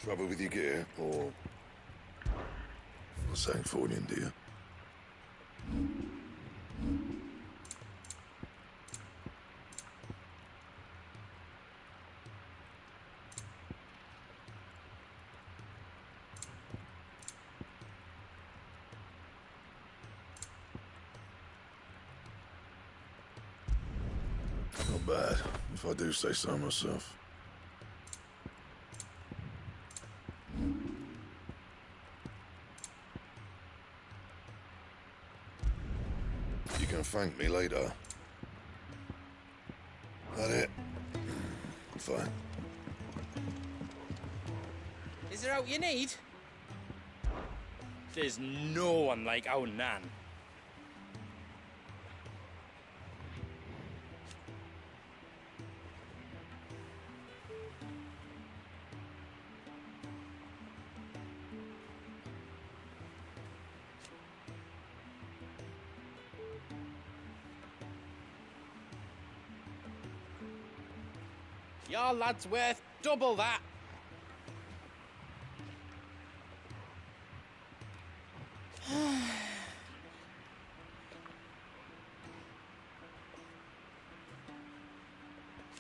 Trouble with your gear, or something falling into you? Not bad, if I do say so myself. You can thank me later. That it? Fine. Is there out you need? There's no one like our Nan. Your lad's worth double that.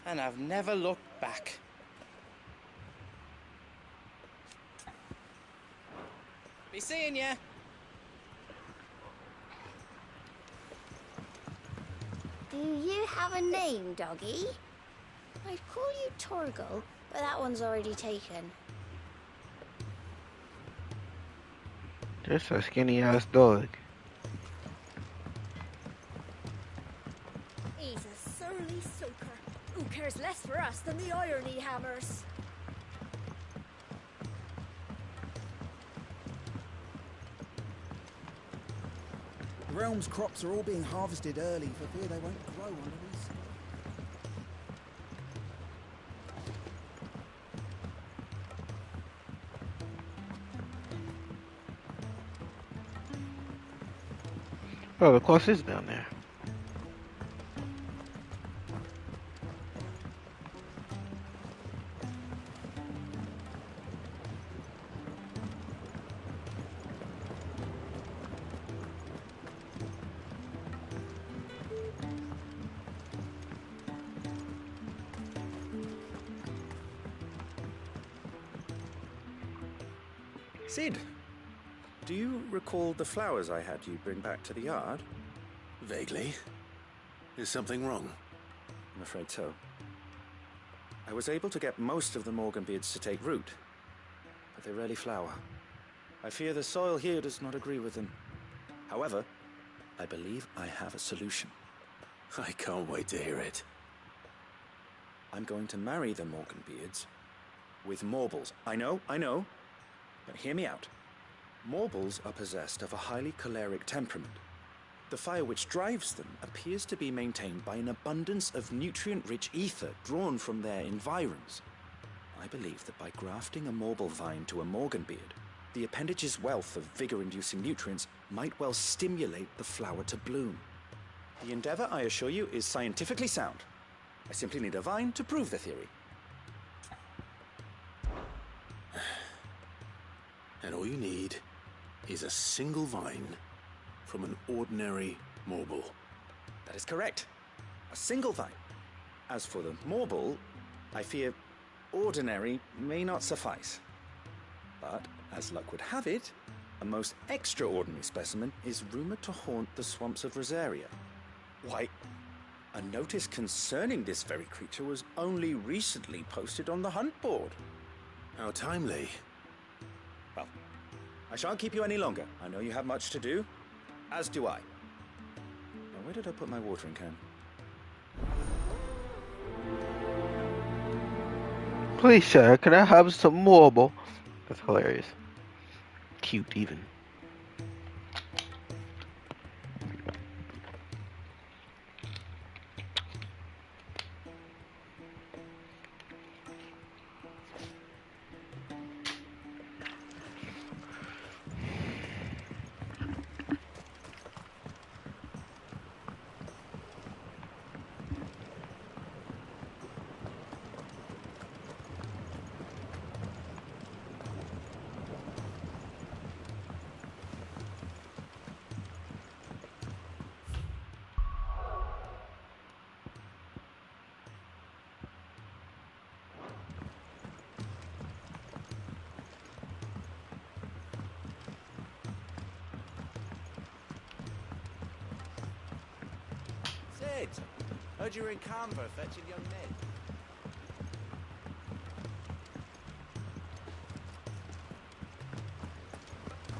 And I've never looked back. Be seeing ya. Do you have a name, doggy? I'd call you Torgal, but that one's already taken. Just a skinny ass dog. He's a surly soaker. Who cares less for us than the irony hammers? The realm's crops are all being harvested early for fear they won't grow under these. Oh, the course is down there. Sid, do you recall the flowers I had you bring back to the yard? Vaguely. Is something wrong? I'm afraid so. I was able to get most of the Morganbeards to take root, but they rarely flower. I fear the soil here does not agree with them. However, I believe I have a solution. I can't wait to hear it. I'm going to marry the Morganbeards with Morbles. I know, but hear me out. Morbles are possessed of a highly choleric temperament. The fire which drives them appears to be maintained by an abundance of nutrient-rich ether drawn from their environs. I believe that by grafting a Morble vine to a Morganbeard, the appendage's wealth of vigor-inducing nutrients might well stimulate the flower to bloom. The endeavor, I assure you, is scientifically sound. I simply need a vine to prove the theory. And all you need is a single vine from an ordinary Morble. That is correct. A single vine. As for the Morble, I fear ordinary may not suffice. But, as luck would have it, a most extraordinary specimen is rumored to haunt the swamps of Rosaria. Why, a notice concerning this very creature was only recently posted on the hunt board. How timely. Well, I shan't keep you any longer. I know you have much to do, as do I. Now, where did I put my watering can? Please, sir, can I have some Morble? That's hilarious. Cute, even. Heard you were in Canberra fetching young Ned.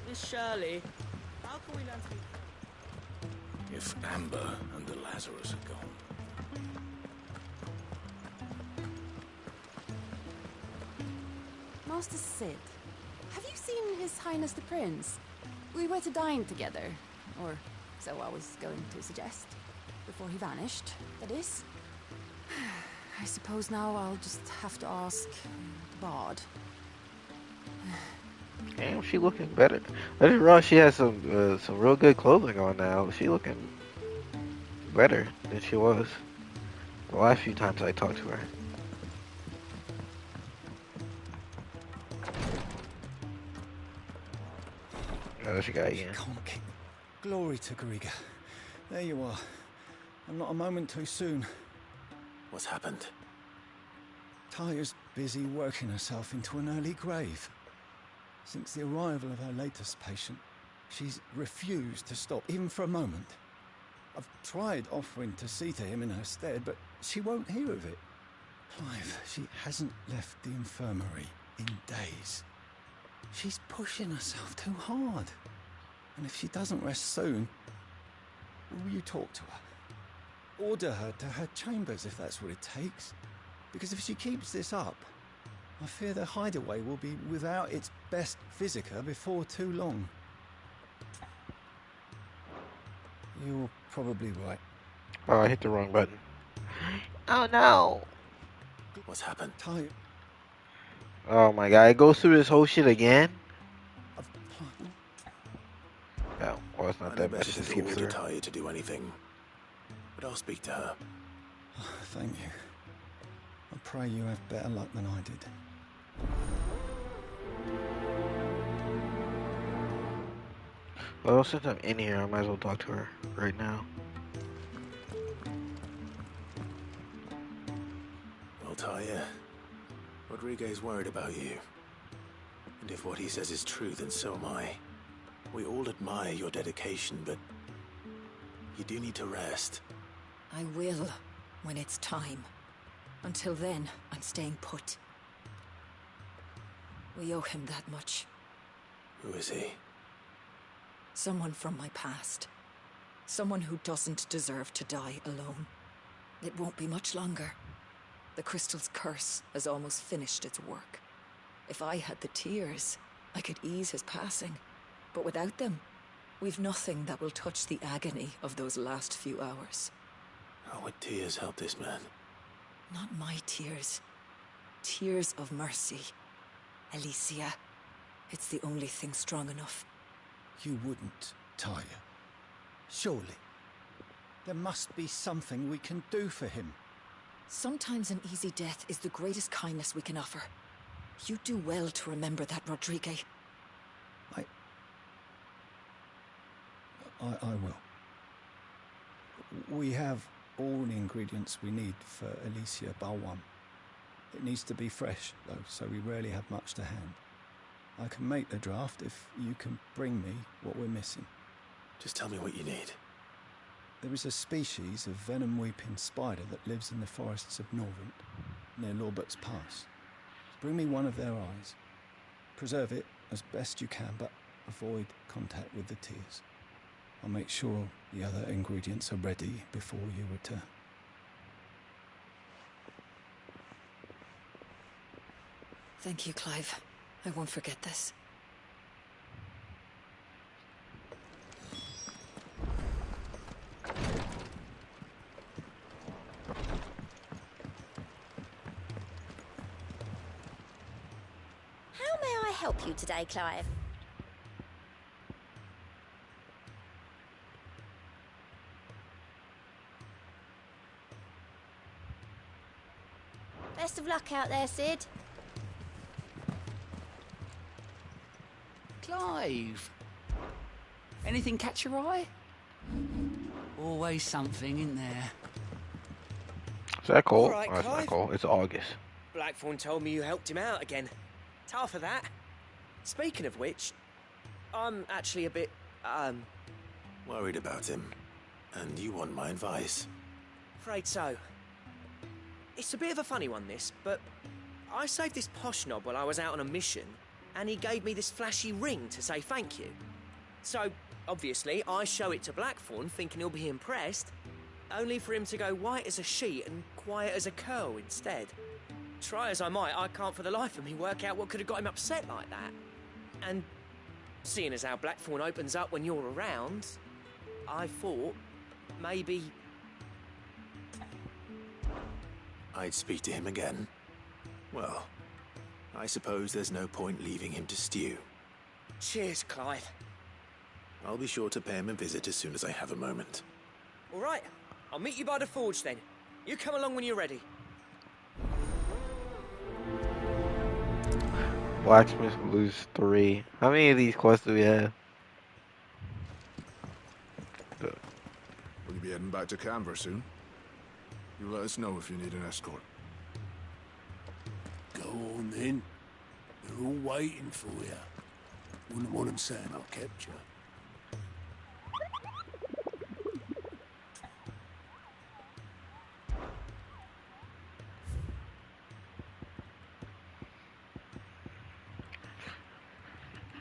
Miss Shirley, how can we learn to be... If Amber and the Lazarus are gone. Master Sid, have you seen His Highness the Prince? We were to dine together, or so I was going to suggest. Before he vanished, that is. I suppose now I'll just have to ask the Bard. Damn, she looking better. I didn't realize she has some real good clothing on now. She looking better than she was the last few times I talked to her. Oh, she got Ian. Can't keep. Glory to Griga. There you are. I'm not a moment too soon. What's happened? Taya's busy working herself into an early grave. Since the arrival of her latest patient, she's refused to stop, even for a moment. I've tried offering to see to him in her stead, but she won't hear of it. Clive, she hasn't left the infirmary in days. She's pushing herself too hard. And if she doesn't rest soon, will you talk to her? Order her to her chambers if that's what it takes. Because if she keeps this up, I fear the hideaway will be without its best physiker before too long. You're probably right. Oh, I hit the wrong button. Oh no! What's happened? Ty, Oh my god, it goes through this whole shit again? No, well, it's not I that know bad. better Just than keep to order through. Taya to do anything. But I'll speak to her. thank you. I pray you have better luck than I did. Well, since I'm in here, I might as well talk to her right now. Well, Taya, Rodriguez worried about you. And if what he says is true, then so am I. We all admire your dedication, but you do need to rest. I will, when it's time. Until then, I'm staying put. We owe him that much. Who is he? Someone from my past. Someone who doesn't deserve to die alone. It won't be much longer. The crystal's curse has almost finished its work. If I had the tears, I could ease his passing. But without them, we've nothing that will touch the agony of those last few hours. How would tears help this man? Not my tears. Tears of mercy. Alicia. It's the only thing strong enough. You wouldn't, Taya. Surely. There must be something we can do for him. Sometimes an easy death is the greatest kindness we can offer. You do well to remember that, Rodriguez. I will. We have all the ingredients we need for Alicia Balwan. It needs to be fresh, though, so we rarely have much to hand. I can make the draft if you can bring me what we're missing. Just tell me what you need. There is a species of venom-weeping spider that lives in the forests of Norvent, near Lawbert's Pass. Bring me one of their eyes. Preserve it as best you can, but avoid contact with the tears. I'll make sure the other ingredients are ready before you return. Thank you, Clive. I won't forget this. How may I help you today, Clive? Best of luck out there, Sid. Clive! Anything catch your eye? Always something, in there? Is that cold? All right, oh, it's not Clive. cold. It's August. Blackthorn told me you helped him out again. Tough for that. Speaking of which, I'm actually a bit, Worried about him. And you want my advice. afraid so. It's a bit of a funny one, this, but I saved this posh knob while I was out on a mission, and he gave me this flashy ring to say thank you. So, obviously, I show it to Blackthorn, thinking he'll be impressed, only for him to go white as a sheet and quiet as a curl instead. Try as I might, I can't for the life of me work out what could have got him upset like that. And seeing as how Blackthorn opens up when you're around, I thought maybe I'd speak to him again. Well, I suppose there's no point leaving him to stew. Cheers, Clive. I'll be sure to pay him a visit as soon as I have a moment. All right, I'll meet you by the forge then. You come along when you're ready. Blacksmith lose 3. How many of these quests do we have? Will you be heading back to Canberra soon? You let us know if you need an escort. Go on then. They're all waiting for you. Wouldn't want them saying I kept you.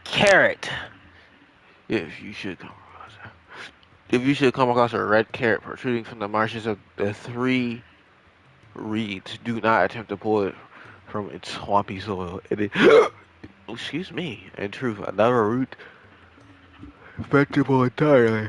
Carrot. If you should come across a red carrot protruding from the marshes of the 3 reeds, do not attempt to pull it from its swampy soil. It is, excuse me, in truth, another root vegetable entirely.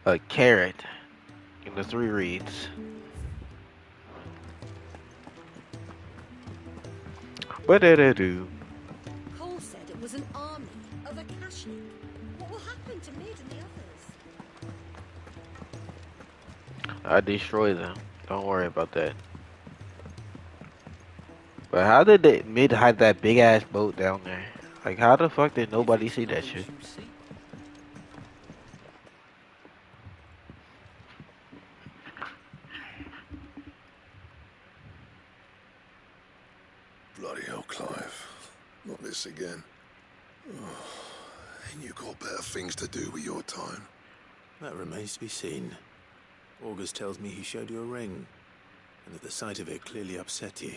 A carrot in the 3 reeds. What did I do? Cole said it was an army of Akashnik. What will happen to Mid and the others? I destroy them. Don't worry about that. But how did the Mid hide that big ass boat down there? Like, how the fuck did nobody see that shit? Bloody hell, Clive. Not this again. Oh, ain't you got better things to do with your time? That remains to be seen. August tells me he showed you a ring, and that the sight of it clearly upset you.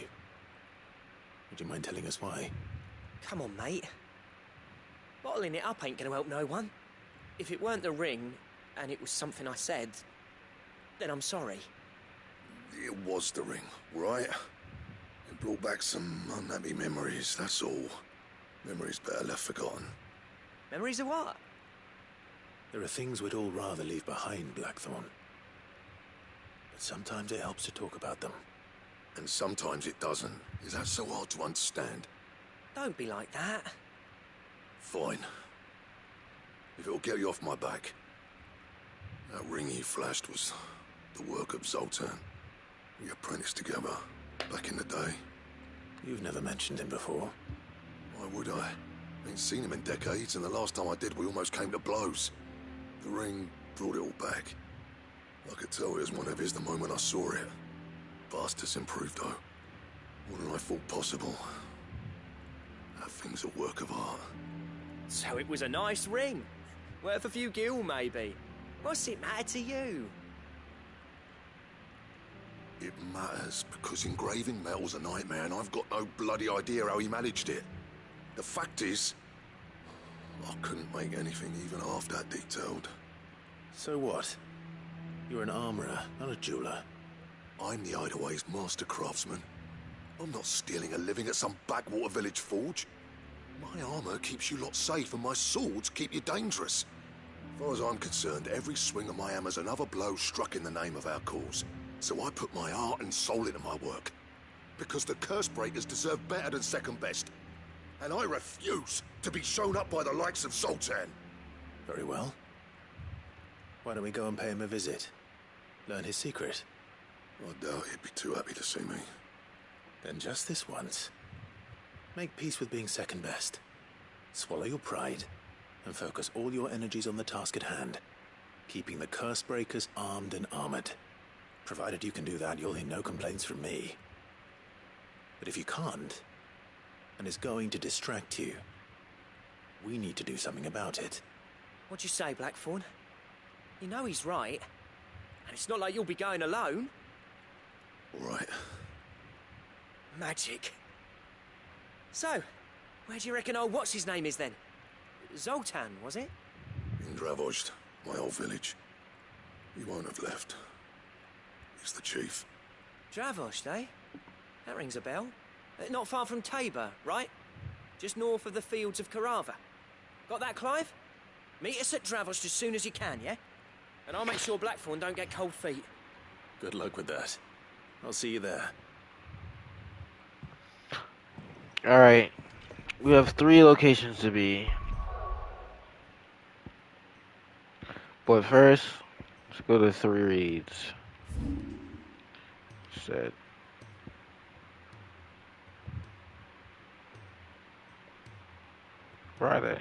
Would you mind telling us why? Come on, mate. Bottling it up ain't gonna help no one. If it weren't the ring, and it was something I said, then I'm sorry. It was the ring, right? It brought back some unhappy memories, that's all. Memories better left forgotten. Memories of what? There are things we'd all rather leave behind, Blackthorn. But sometimes it helps to talk about them. And sometimes it doesn't. Is that so hard to understand? Don't be like that. Fine. If it'll get you off my back. That ring he flashed was the work of Zoltan. We apprenticed together, back in the day. You've never mentioned him before. Why would I? Ain't seen him in decades, and the last time I did, we almost came to blows. The ring brought it all back. I could tell it was one of his the moment I saw it. Vast has improved, though. More than I thought possible. That thing's a work of art. So it was a nice ring. Worth a few gil, maybe. What's it matter to you? It matters because engraving metal's a nightmare, and I've got no bloody idea how he managed it. The fact is, I couldn't make anything even half that detailed. So what? You're an armorer, not a jeweler. I'm the Idaway's master craftsman. I'm not stealing a living at some backwater village forge. My armor keeps you lot safe, and my swords keep you dangerous. As far as I'm concerned, every swing of my hammer's another blow struck in the name of our cause. So I put my heart and soul into my work. Because the curse breakers deserve better than second best. And I refuse to be shown up by the likes of Zoltan. Very well. Why don't we go and pay him a visit? Learn his secret. I doubt he'd be too happy to see me. Then just this once. Make peace with being second best. Swallow your pride, and focus all your energies on the task at hand. keeping the curse breakers armed and armored. Provided you can do that, you'll hear no complaints from me. But if you can't, and it's going to distract you, we need to do something about it. What'd you say, Blackthorn? You know he's right. And it's not like you'll be going alone. All right. Magic. So, where do you reckon old what's-his-name is then? Zoltan, was it? In Dravozd, my old village. He won't have left. He's the chief. Dravozd, eh? That rings a bell. Not far from Tabor, right? Just north of the fields of Carava. Got that, Clive? Meet us at Dravozd as soon as you can, yeah? And I'll make sure Blackthorn don't get cold feet. Good luck with that. I'll see you there. Alright. We have 3 locations to be. But first, let's go to 3 reads. Set. Friday.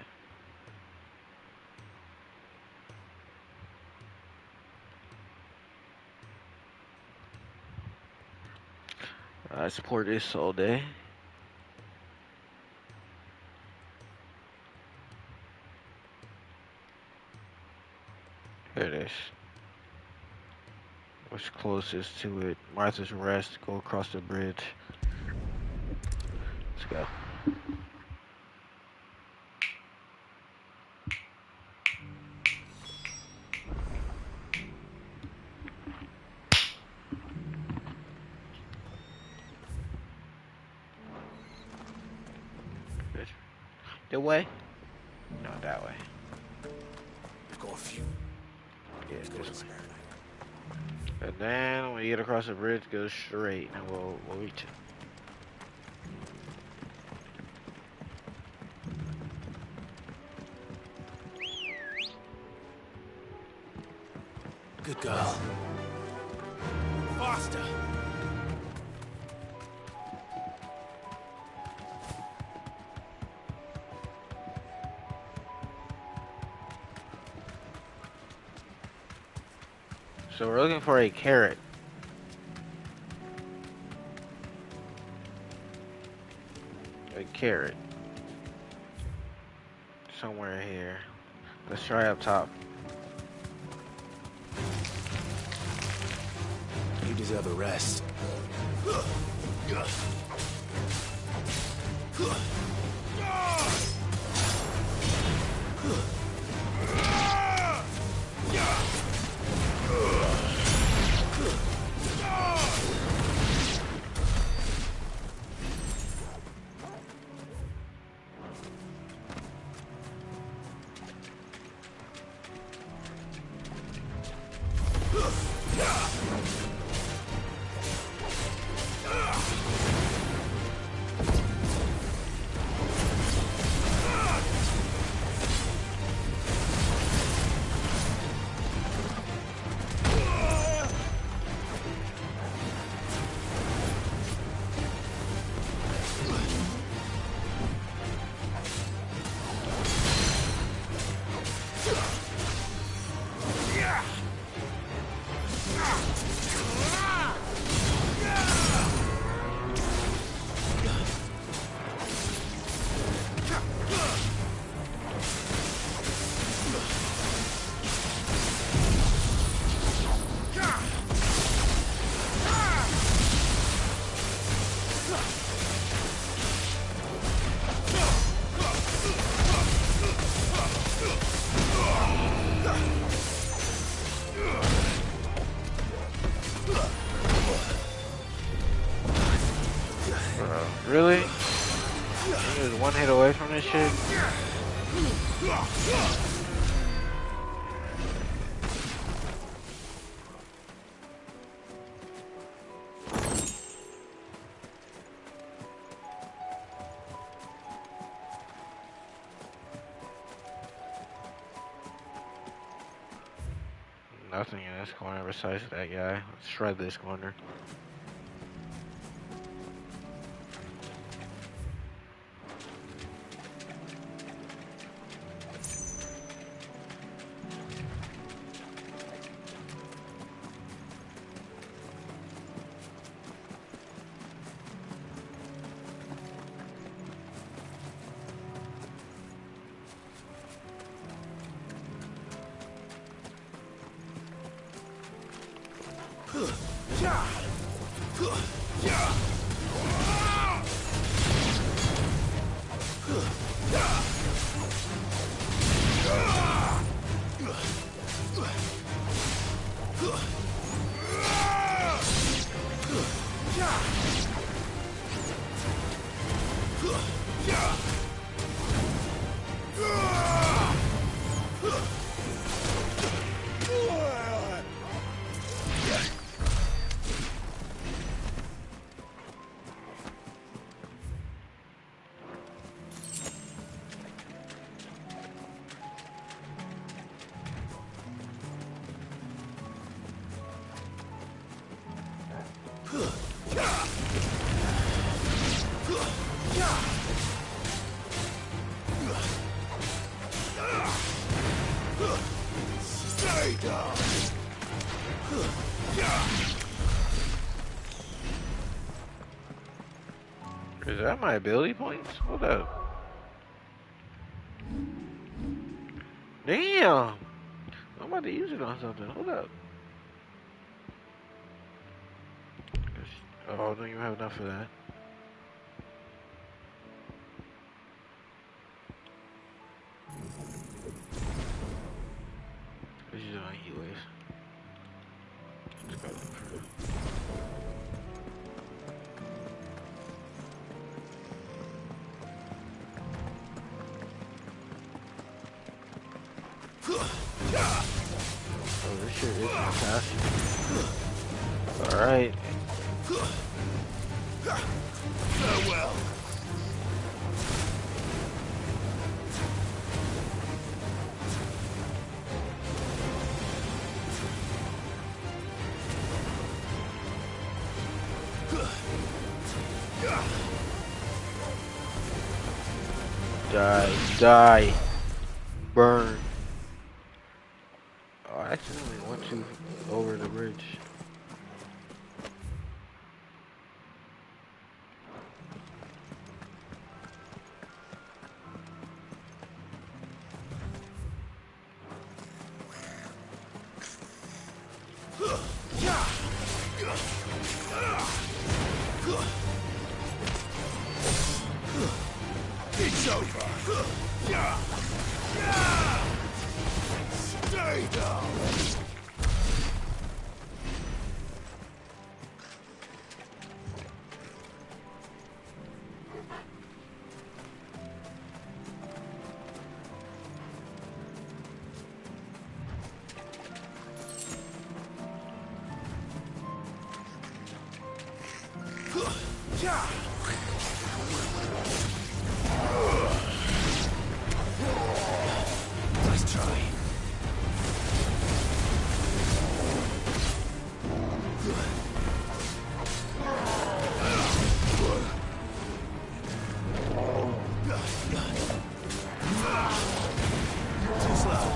I support this all day. Here it is. What's closest to it? Martha's Rest. Go across the bridge. Let's go. The way? No, that way. I've got a few. Yeah, this way. And then when you get across the bridge, go straight, and we'll reach it. Good girl. Faster! So we're looking for a carrot. A carrot. Somewhere here. Let's try up top. You deserve a rest. Really? He was one hit away from this shit? Nothing in this corner besides that guy. Let's shred this corner. Stay down. Is that my ability points? Hold up. Damn! I'm about to use it on something. Hold up. Oh, I don't even have enough for that. This is on heat wave. Let's go for it. Oh, this shit is fantastic. Alright. Farewell. Die. Burn. Oh, I accidentally went too over the bridge. It's over. Stay down. Nice try. Too slow.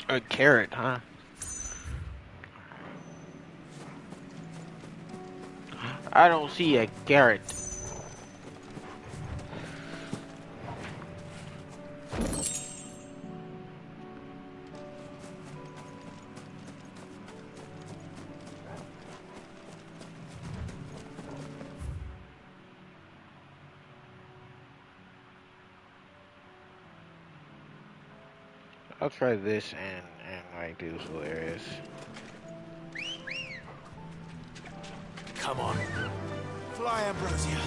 A carrot, huh? I don't see a carrot. I'll try this and like these little areas. come on. Fly, Ambrosia.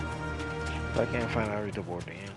I can't find out the board again.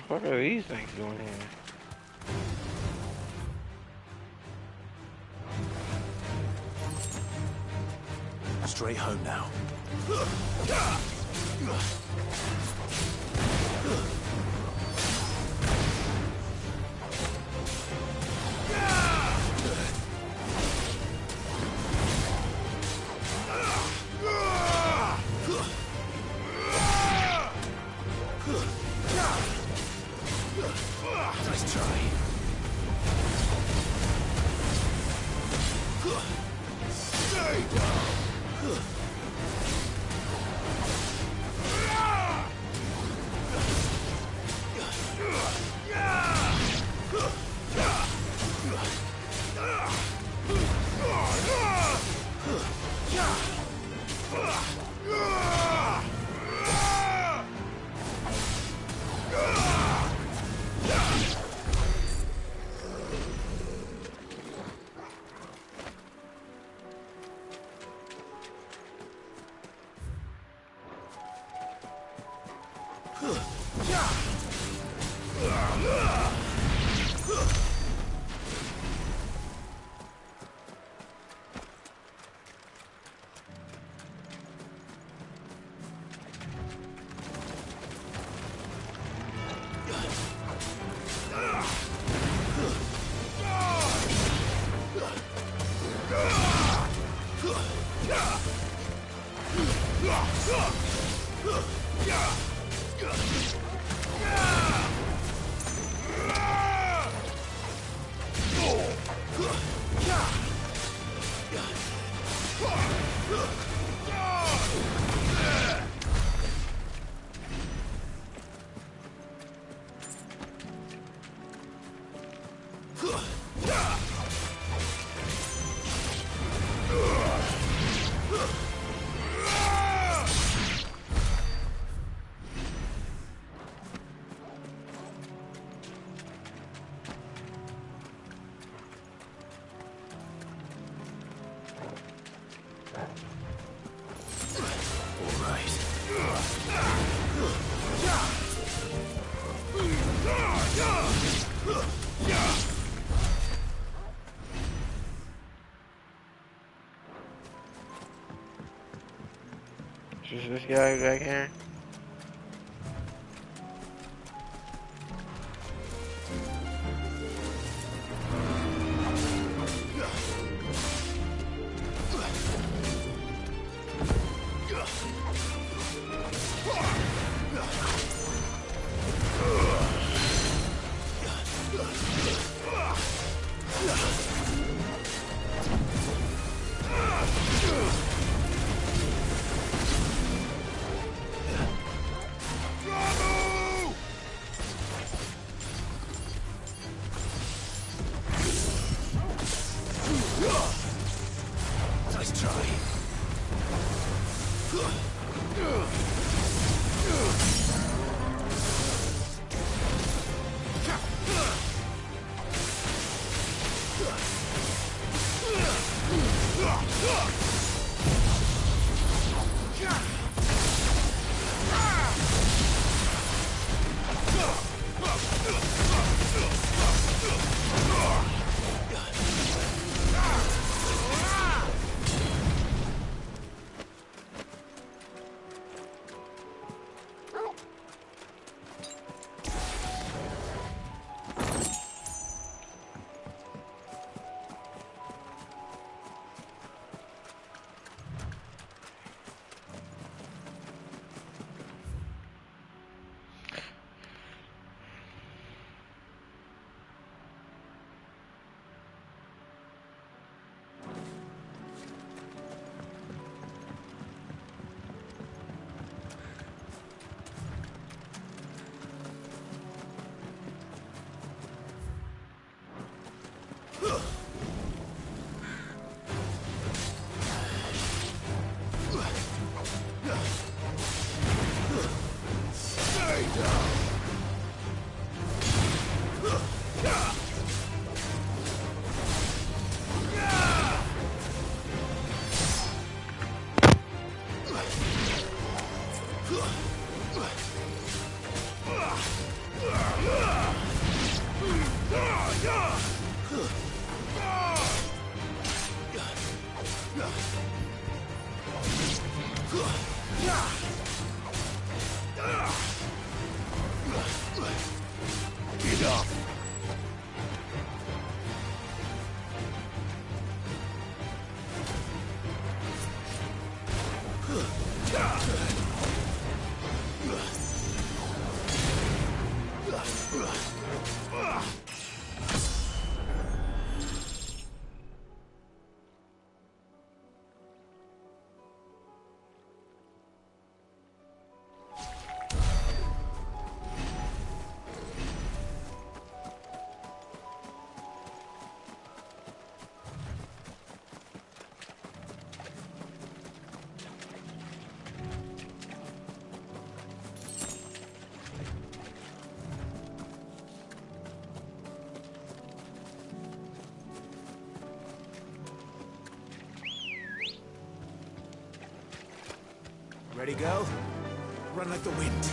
What are these things doing here? Straight home now. Nice try. Stay down. Is this guy back here? Nice try. Get up! Ready, girl? Run like the wind.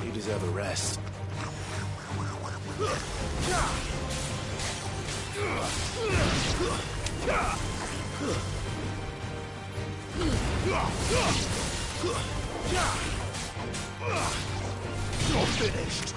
You deserve a rest. You're finished.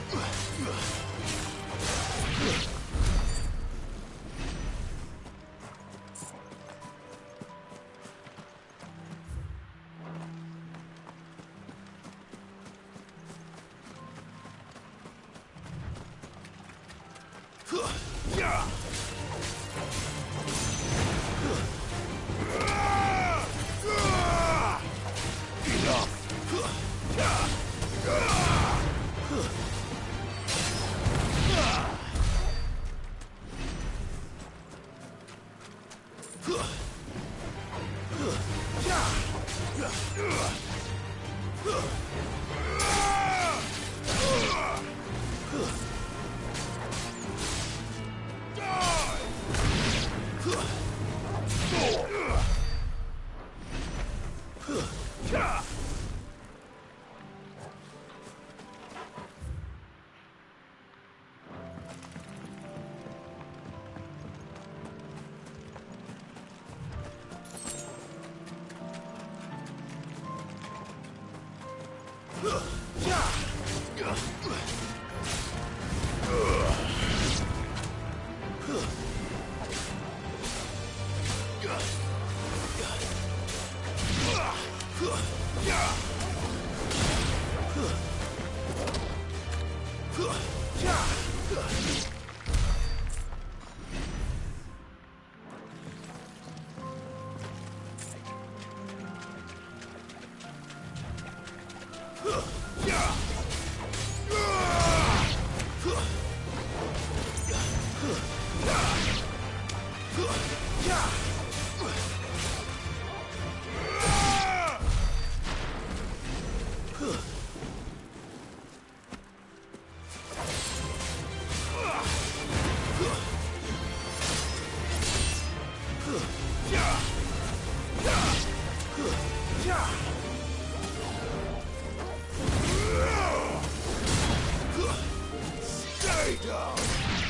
Stay down!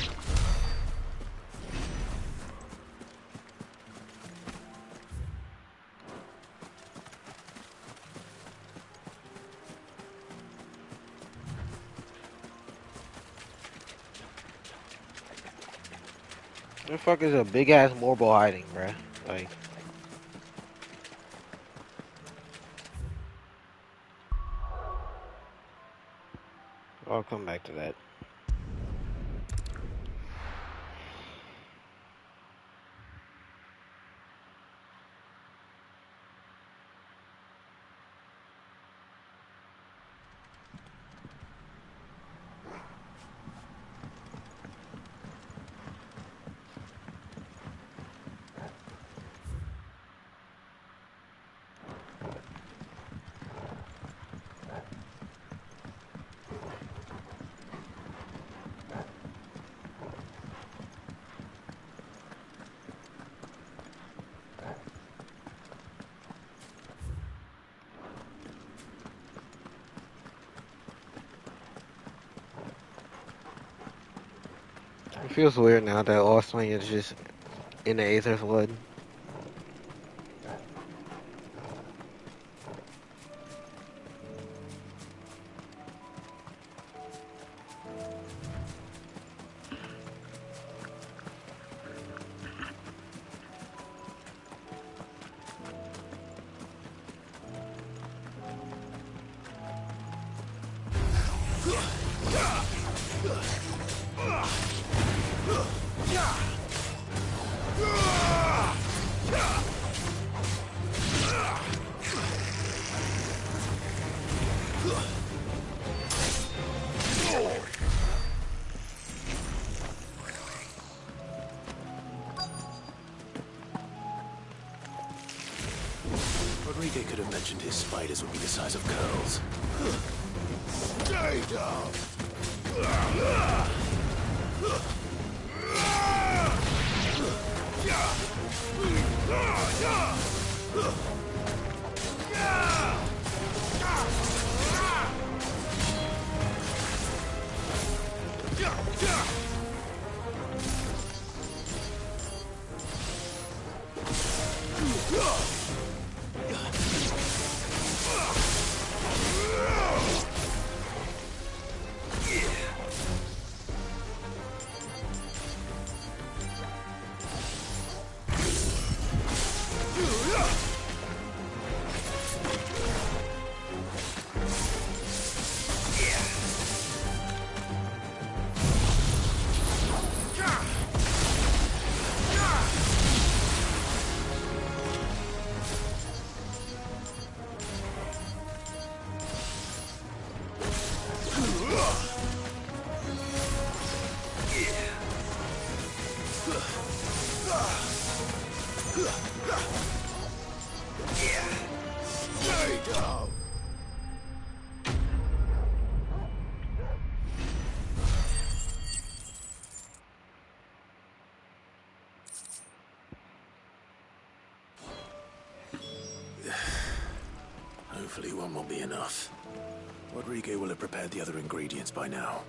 The fuck is a big ass marble hiding, bruh? Like, I'll come back to that. It feels weird now that Austin is just in the Aether Flood. Rodriguez could have mentioned his spiders would be the size of curls. Stay down! Stay down! Hopefully one will be enough. Rodriguez will have prepared the other ingredients by now.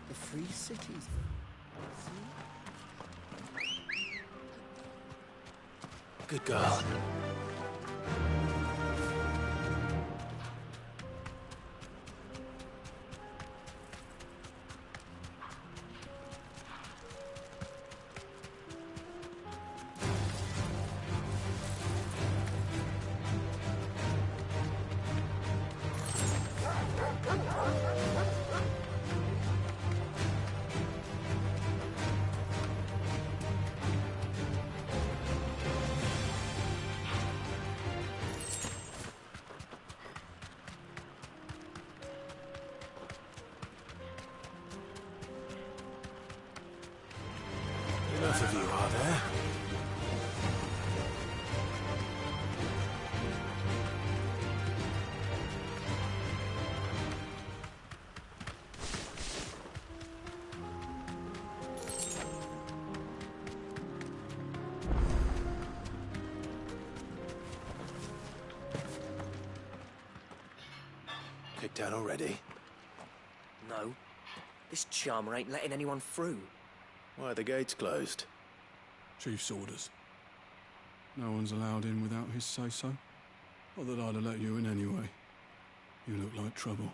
The free cities. Good girl. kicked out already? No. This charmer ain't letting anyone through. Why are the gates closed? Chief's orders. No one's allowed in without his say-so. Not that I'd have let you in anyway. You look like trouble.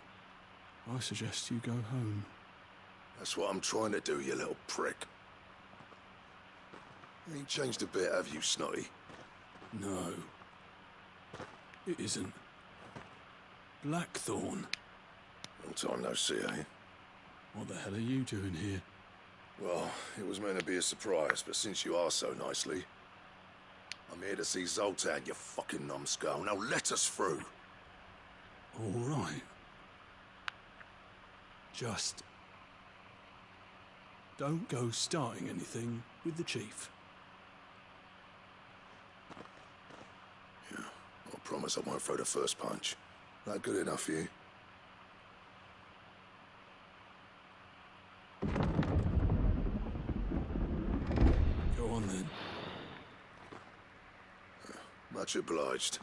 I suggest you go home. That's what I'm trying to do, you little prick. You ain't changed a bit, have you, Snotty? No. It isn't. Blackthorn. Long time no see, eh? What the hell are you doing here? Well, it was meant to be a surprise, but since you are so nicely, I'm here to see Zoltan, you fucking numbskull. Now let us through. All right. Just don't go starting anything with the chief. Yeah, I promise I won't throw the first punch. That good enough for you? Go on then. Much obliged.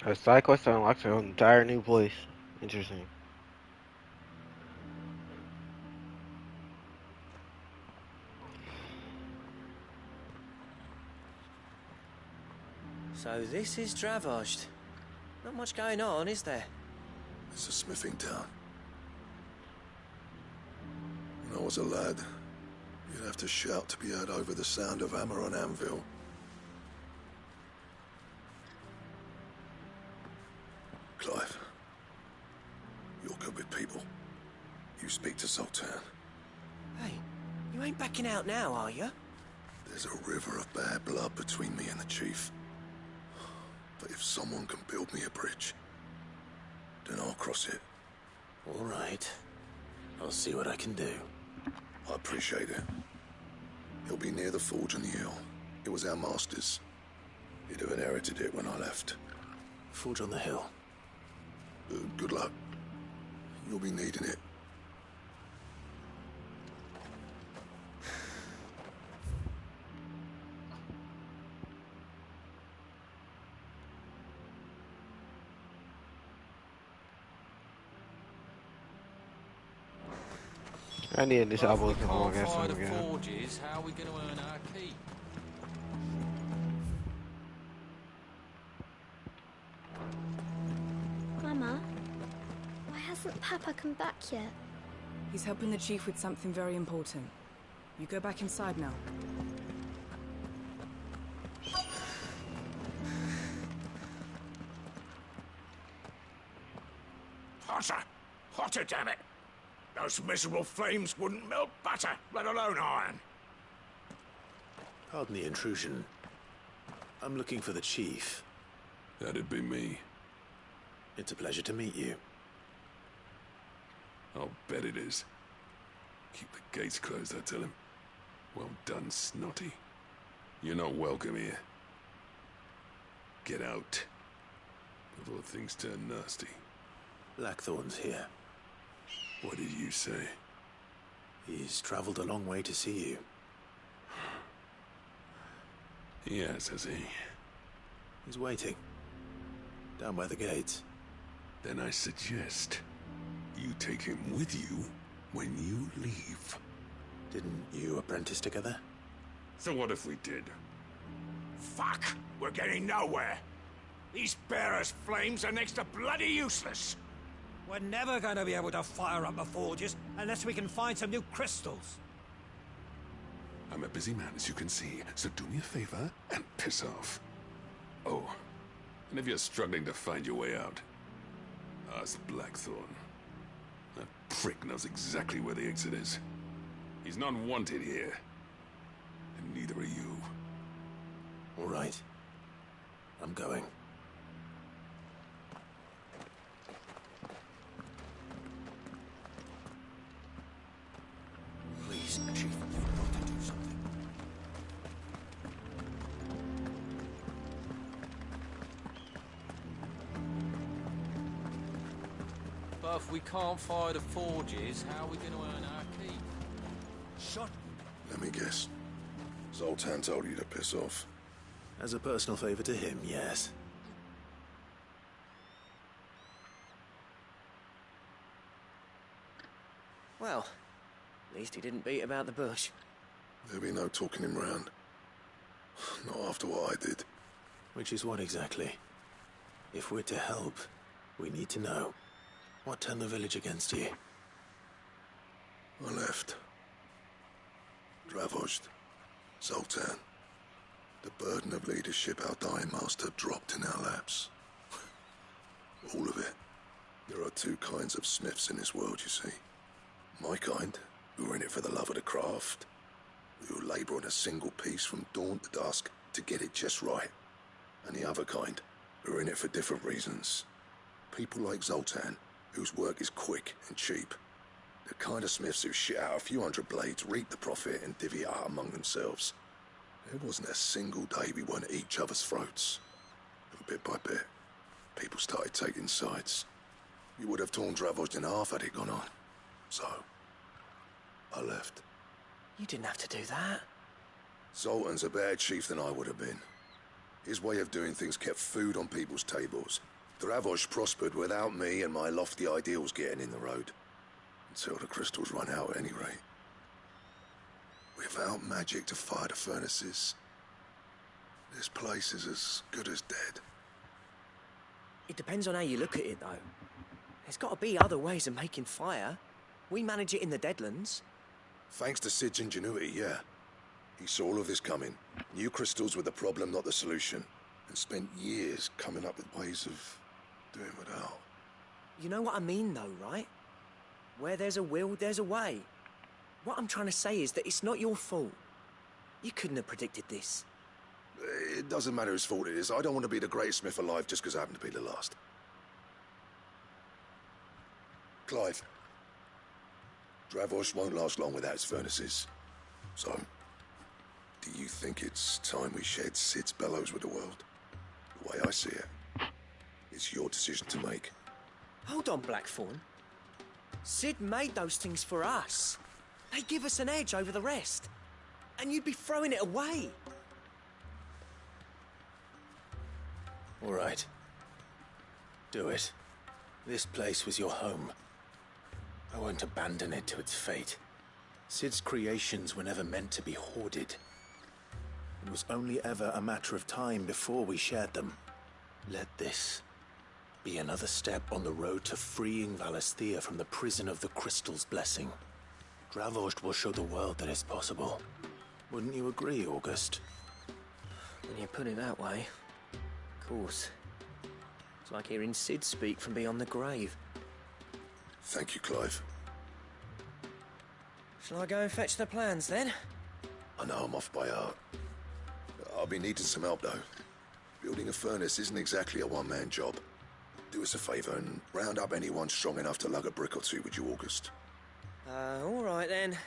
A side quest unlocks an entire new place. Interesting. So this is Dravosht. Not much going on, is there? It's a smithing town. When I was a lad, you'd have to shout to be heard over the sound of hammer on anvil. Clive, you're good with people. You speak to Zoltan. Hey, you ain't backing out now, are you? There's a river of bad blood between me and the chief. But if someone can build me a bridge, then I'll cross it. All right. I'll see what I can do. I appreciate it. He'll be near the forge on the hill. It was our master's. He'd have inherited it when I left. Forge on the hill. Good luck. You'll be needing it. I need this album If we to long can't ass fire song the again. forges, how are we going to earn our keep? Mama, why hasn't Papa come back yet? He's helping the chief with something very important. You go back inside now. Hotter! Hotter, damn it! Those miserable flames wouldn't melt butter, let alone iron. Pardon the intrusion. I'm looking for the chief. That'd be me. It's a pleasure to meet you. I'll bet it is. Keep the gates closed, I tell him. Well done, Snotty. You're not welcome here. Get out. Before things turn nasty. Blackthorn's here. What did you say? He's traveled a long way to see you. Yes, has he? He's waiting. Down by the gates. Then I suggest you take him with you when you leave. Didn't you apprentice together? So what if we did? Fuck! We're getting nowhere. These bearers' flames are next to bloody useless. We're never going to be able to fire up the forges unless we can find some new crystals. I'm a busy man, as you can see, so do me a favor and piss off. Oh, and if you're struggling to find your way out, ask Blackthorn. That prick knows exactly where the exit is. He's not wanted here, and neither are you. All right. I'm going. Please, Chief, you've got to do something. But if we can't fire the forges, how are we going to earn our keep? Shut. Let me guess. Zoltan told you to piss off. As a personal favor to him, yes. Well, at least he didn't beat about the bush. There'll be no talking him round. Not after what I did. Which is what exactly? If we're to help, we need to know. What turned the village against you? I left. Dravozd. Zoltan. The burden of leadership our dying master dropped in our laps. All of it. There are two kinds of smiths in this world, you see. My kind, who are in it for the love of the craft, who labour on a single piece from dawn to dusk to get it just right. And the other kind, who are in it for different reasons. People like Zoltan, whose work is quick and cheap. The kind of smiths who shit out a few hundred blades, reap the profit, and divvy it out among themselves. There wasn't a single day we weren't at each other's throats. And bit by bit, people started taking sides. You would have torn Dravozd in half had it gone on. So, I left. You didn't have to do that. Zoltan's a better chief than I would have been. His way of doing things kept food on people's tables. Dravozd prospered without me and my lofty ideals getting in the road. Until the crystals run out at any rate. Without magic to fire the furnaces, this place is as good as dead. It depends on how you look at it, though. There's got to be other ways of making fire. We manage it in the Deadlands. Thanks to Sid's ingenuity, yeah. He saw all of this coming. Knew crystals were the problem, not the solution. And spent years coming up with ways of doing without. You know what I mean, though, right? Where there's a will, there's a way. What I'm trying to say is that it's not your fault. You couldn't have predicted this. It doesn't matter whose fault it is. I don't want to be the greatest smith alive just because I happen to be the last. Clive. Dravozd won't last long without its furnaces. So, do you think it's time we shared Sid's bellows with the world? The way I see it, it's your decision to make. Hold on, Blackthorn. Sid made those things for us. They give us an edge over the rest. And you'd be throwing it away. All right. Do it. This place was your home. I won't abandon it to its fate. Sid's creations were never meant to be hoarded. It was only ever a matter of time before we shared them. Let this be another step on the road to freeing Valisthea from the prison of the Crystal's blessing. Dravozd will show the world that it's possible. Wouldn't you agree, August? When you put it that way, of course. It's like hearing Sid speak from beyond the grave. Thank you, Clive. Shall I go and fetch the plans, then? I know I'm off by heart. I'll be needing some help, though. Building a furnace isn't exactly a one-man job. Do us a favour and round up anyone strong enough to lug a brick or two, would you, August? All right, then.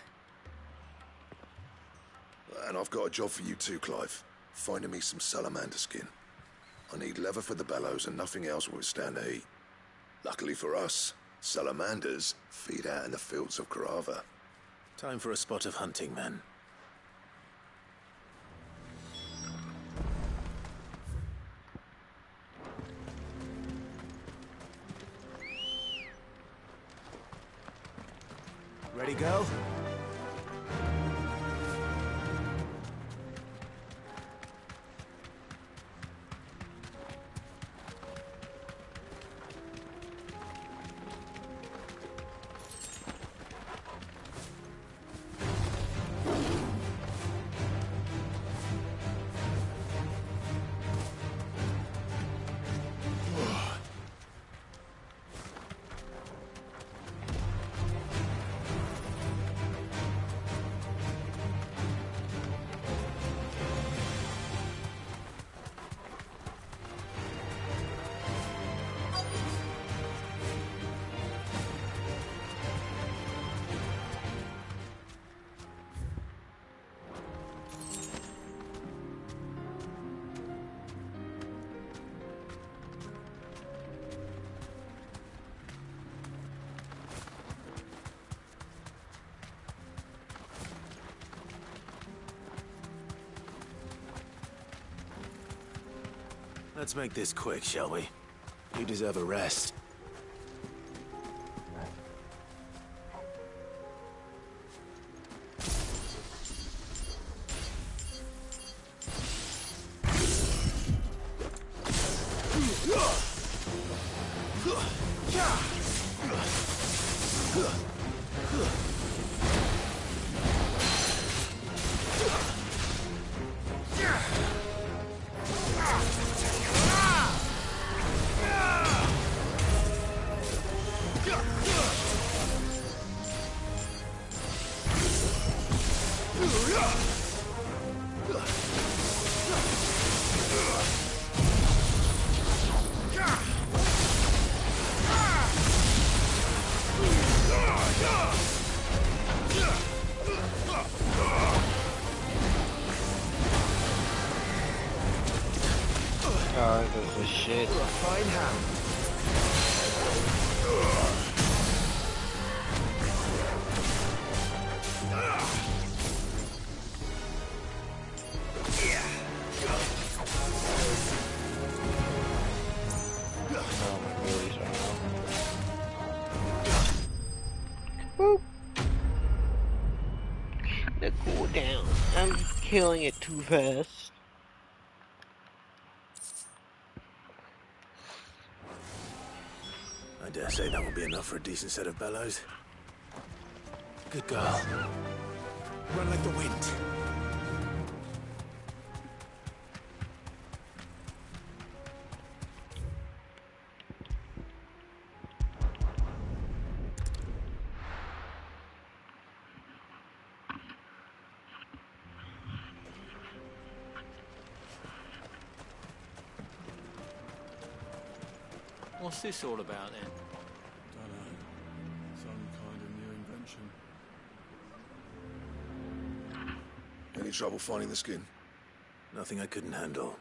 And I've got a job for you too, Clive. Finding me some salamander skin. I need leather for the bellows and nothing else will withstand the heat. Luckily for us, salamanders feed out in the fields of Karava. Time for a spot of hunting, men. Ready, go? Let's make this quick, shall we? You deserve a rest. The shit. Fine hand. Boop. The cooldown. I'm killing it too fast. I dare say that will be enough for a decent set of bellows. Good girl. Run like the wind. What's this all about then? Dunno. Some kind of new invention. Any trouble finding the skin? Nothing I couldn't handle.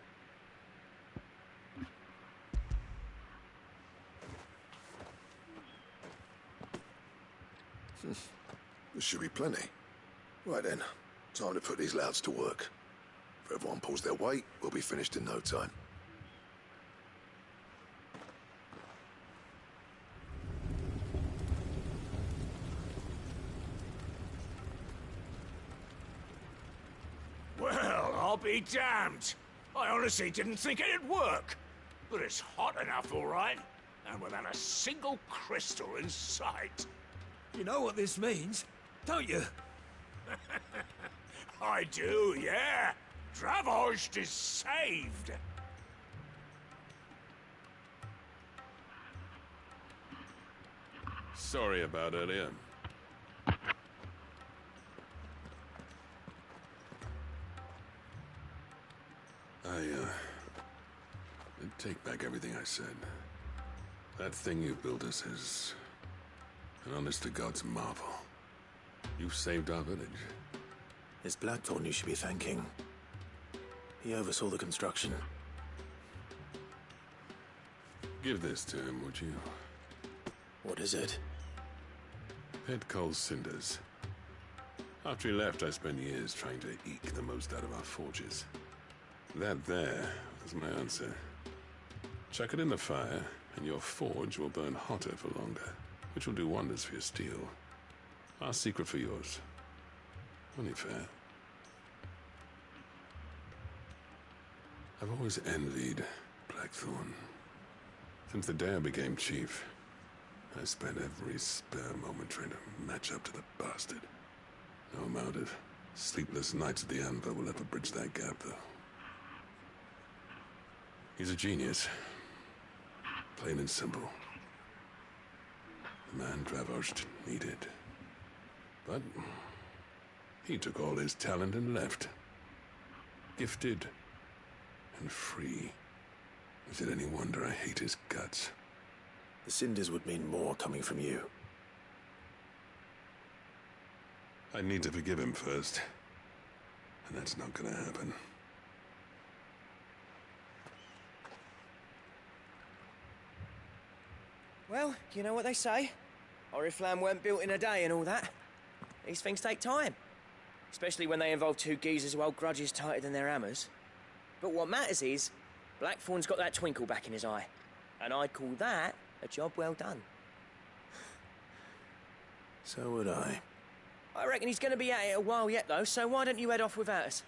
There should be plenty. Right then, time to put these louts to work. If everyone pulls their weight, we'll be finished in no time. Well, I'll be damned. I honestly didn't think it'd work. But it's hot enough, all right. And without a single crystal in sight. You know what this means, don't you? I do, yeah. Dravost is saved. Sorry about earlier. I take back everything I said. That thing you built us is an honest-to-God's marvel. You saved our village. It's Blackthorn you should be thanking. He oversaw the construction. Give this to him, would you? What is it? Pet Cole's cinders. After he left, I spent years trying to eke the most out of our forges. That there was my answer. Chuck it in the fire, and your forge will burn hotter for longer, which will do wonders for your steel. Our secret for yours. Only fair. I've always envied Blackthorn. Since the day I became chief, I spent every spare moment trying to match up to the bastard. No amount of sleepless nights at the anvil will ever bridge that gap, though. He's a genius. Plain and simple. The man Dravost needed. But he took all his talent and left. Gifted and free. Is it any wonder I hate his guts? The cinders would mean more coming from you. I need to forgive him first. And that's not gonna happen. Well, you know what they say. Oriflamme weren't built in a day and all that. These things take time. Especially when they involve two geezers who hold grudges tighter than their hammers. But what matters is, Blackthorn's got that twinkle back in his eye. And I'd call that a job well done. So would I. I reckon he's going to be at it a while yet, though, so why don't you head off without us?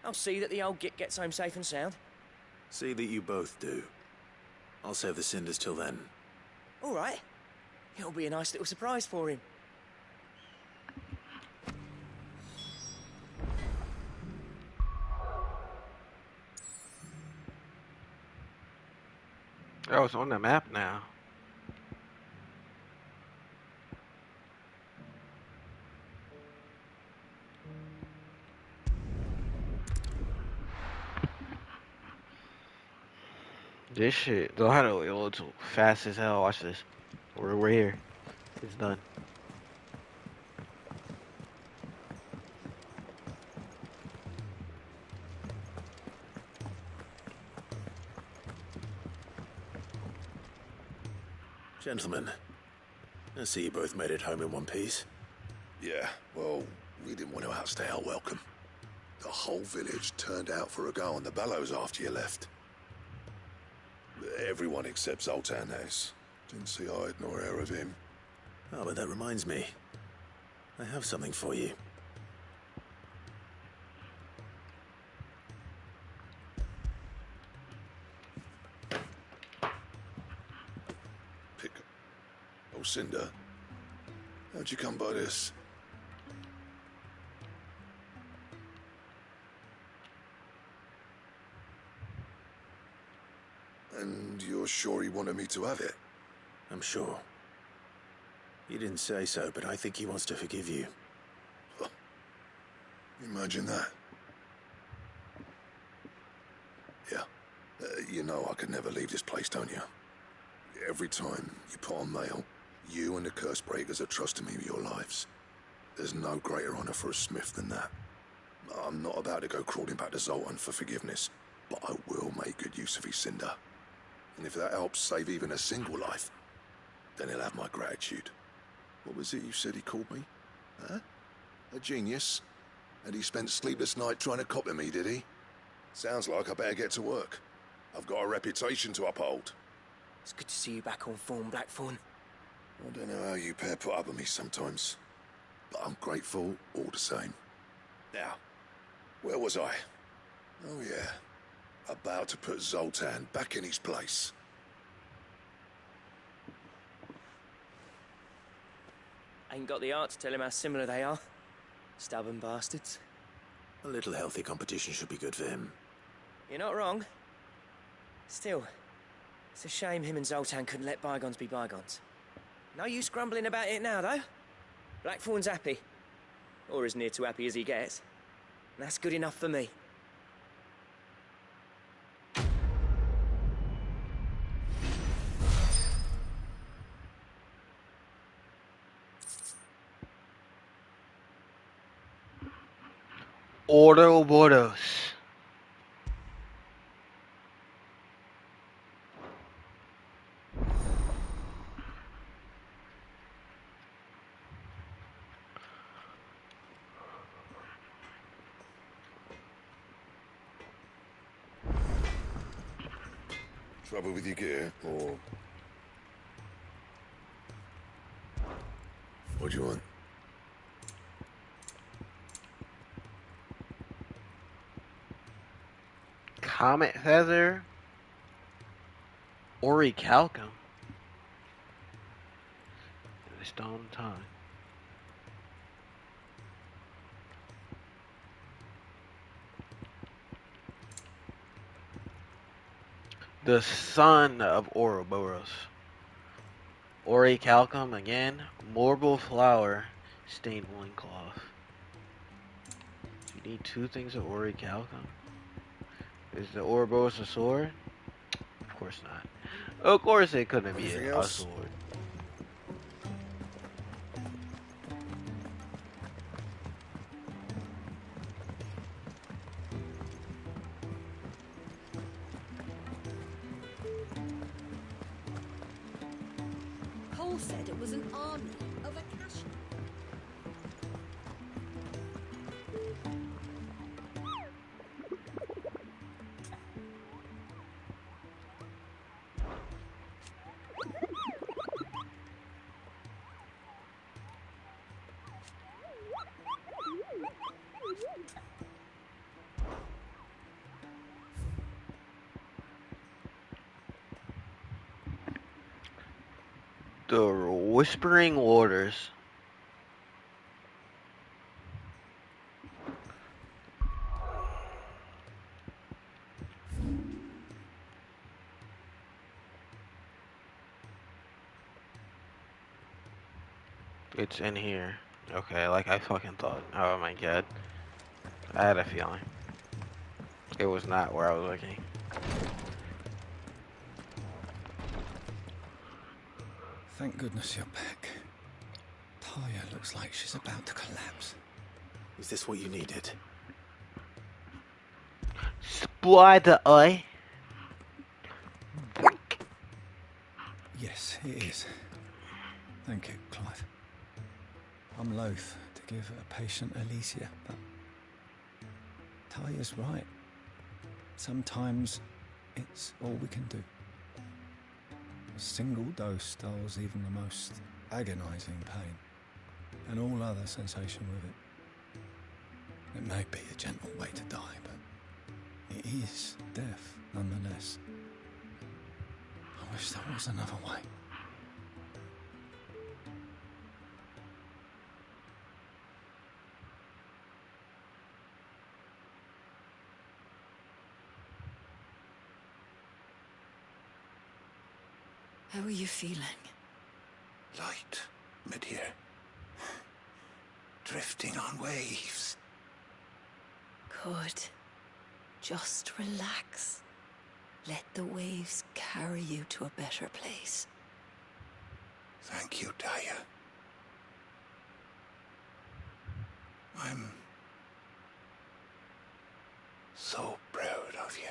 I'll see that the old git gets home safe and sound. See that you both do. I'll save the cinders till then. All right. It'll be a nice little surprise for him. Oh, it's on the map now. This shit, though, I know it looks fast as hell. Watch this. We're here. It's done. Gentlemen, I see you both made it home in one piece. Yeah, well, we didn't want to outstay our welcome. The whole village turned out for a go on the bellows after you left. Everyone except Zoltan has. Didn't see hide nor hair of him. Oh, but that reminds me. I have something for you. Oh, Cinder. How'd you come by this? And you're sure he wanted me to have it? I'm sure. You didn't say so, but I think he wants to forgive you. Huh. Imagine that. Yeah. You know I could never leave this place, don't you? Every time you put on mail, you and the curse breakers are trusting me with your lives. There's no greater honor for a smith than that. I'm not about to go crawling back to Zoltan for forgiveness, but I will make good use of his cinder. And if that helps save even a single life, then he'll have my gratitude. What was it you said he called me? Huh? A genius? And he spent sleepless night trying to copy me, did he? Sounds like I better get to work. I've got a reputation to uphold. It's good to see you back on form, Blackthorn. I don't know how you pair put up with me sometimes, but I'm grateful all the same. Now, where was I? Oh yeah, about to put Zoltan back in his place. Ain't got the art to tell him how similar they are. Stubborn bastards. A little healthy competition should be good for him. You're not wrong. Still, it's a shame him and Zoltan couldn't let bygones be bygones. No use grumbling about it now, though. Blackthorn's happy. Or as near to happy as he gets. And that's good enough for me. Ouroboros. Trouble with your gear, or... What do you want? Comet Feather. Orichalcum. The Stone Time. The son of Ouroboros. Orichalcum again. Marble flower. Stained loincloth. You need two things of Orichalcum. Is the Ouroboros a sword? Of course not. Of course it couldn't be a sword. Cole said it was an army of Akasha. The Whispering Waters. It's in here. Okay, like I fucking thought. Oh my god. I had a feeling. It was not where I was looking. Thank goodness you're back. Talia looks like she's about to collapse. Is this what you needed? Spider eye. Yes, it is. Thank you, Clive. I'm loath to give a patient Alicia, but Talia's right. Sometimes it's all we can do. A single dose dulls even the most agonizing pain, and all other sensation with it. It may be a gentle way to die, but it is death nonetheless. I wish there was another way. How are you feeling? Light, mid-here. Drifting on waves. Good. Just relax. Let the waves carry you to a better place. Thank you, Talia. I'm so proud of you.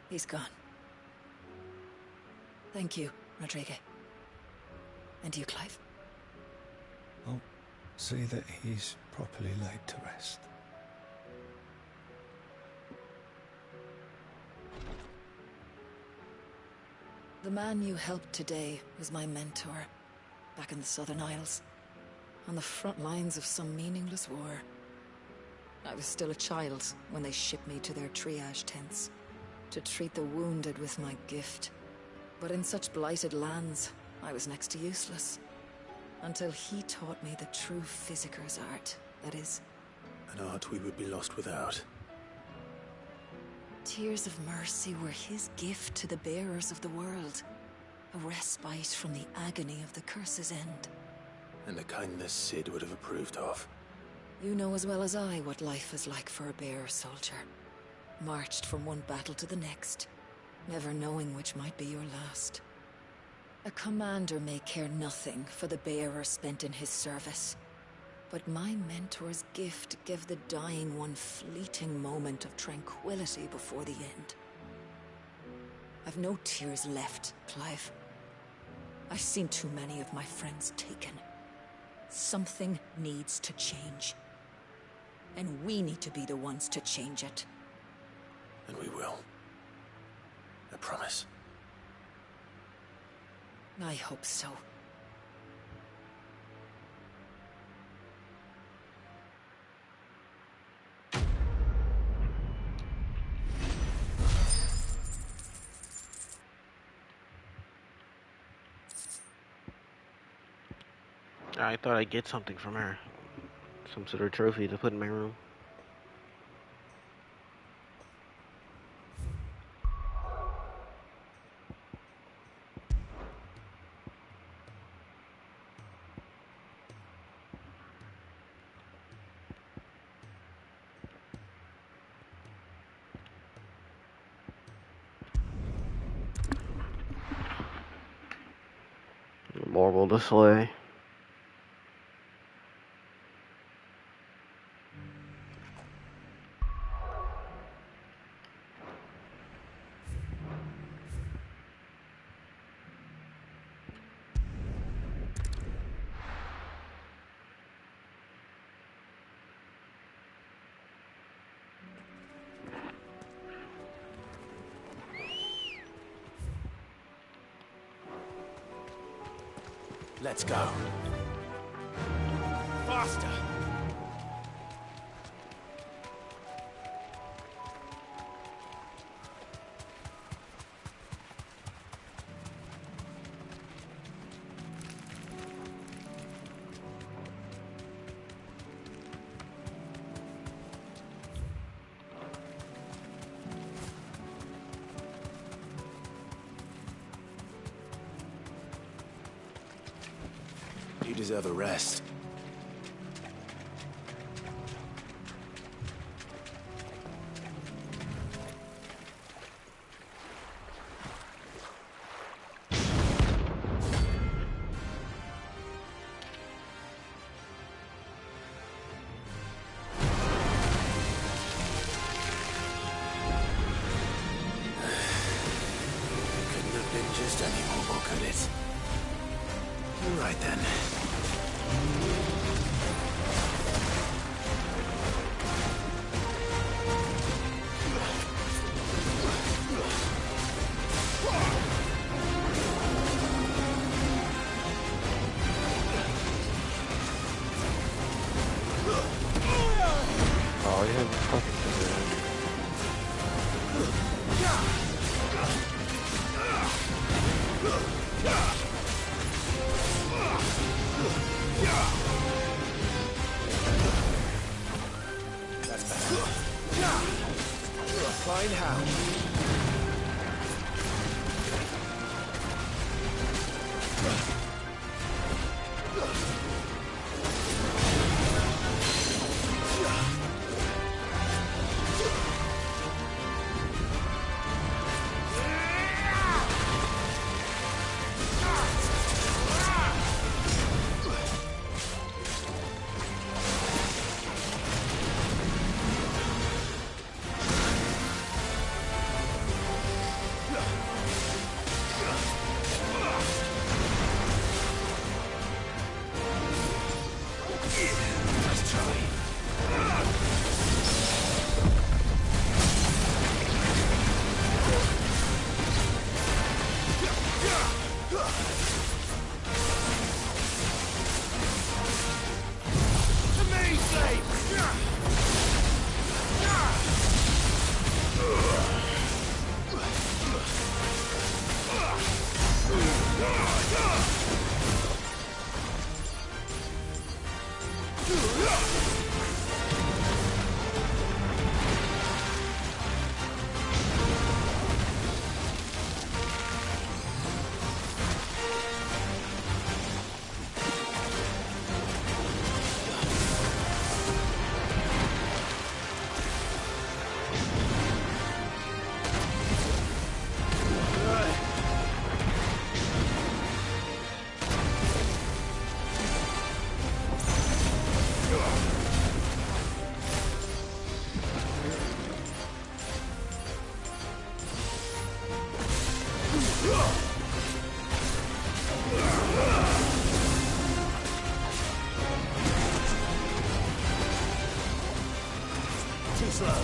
He's gone. Thank you, Rodrigo. And you, Clive. I'll see that he's properly laid to rest. The man you helped today was my mentor, back in the Southern Isles, on the front lines of some meaningless war. I was still a child when they shipped me to their triage tents, to treat the wounded with my gift. But in such blighted lands, I was next to useless. Until he taught me the true physicker's art, that is. An art we would be lost without. Tears of mercy were his gift to the bearers of the world. A respite from the agony of the curse's end. And a kindness Sid would have approved of. You know as well as I what life is like for a bearer soldier. Marched from one battle to the next, never knowing which might be your last. A commander may care nothing for the bearer spent in his service. But my mentor's gift gave the dying one fleeting moment of tranquility before the end. I've no tears left, Clive. I've seen too many of my friends taken. Something needs to change. And we need to be the ones to change it. And we will. I promise. I hope so. I thought I'd get something from her. Some sort of trophy to put in my room. Marble display. Let's go. Faster! You deserve a rest. Couldn't have been just any more, could it? All right then. Oh, you have a fucking That's better. Flying hound. Nice try. To me, slave! Too slow.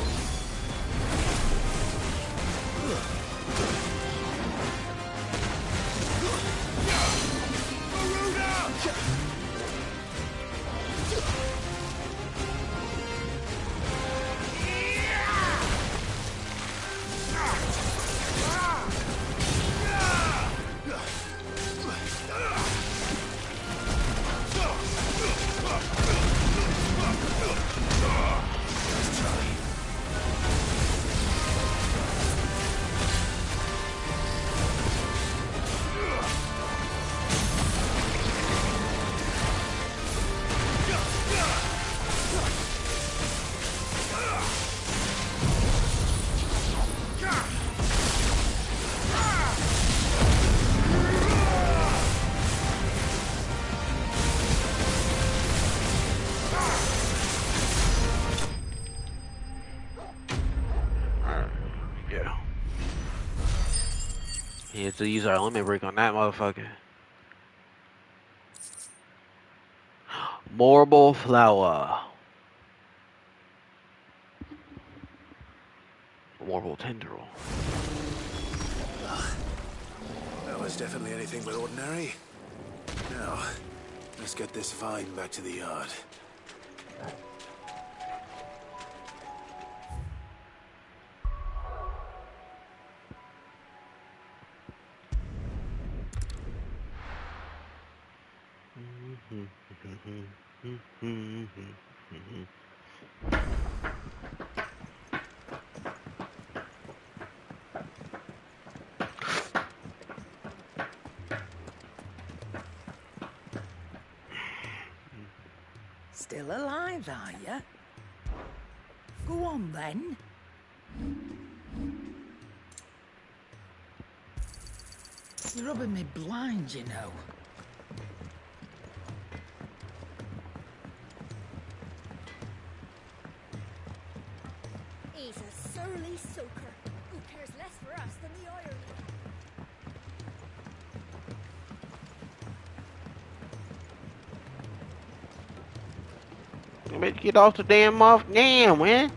He has to use our limit break on that motherfucker. Marble flower. Marble tendril. That was definitely anything but ordinary. Now, let's get this vine back to the yard. Still alive, are you? Go on, then. You're rubbing me blind, you know. He's a surly soaker who cares less for us than the iron. Bitch, get off the damn damn, man.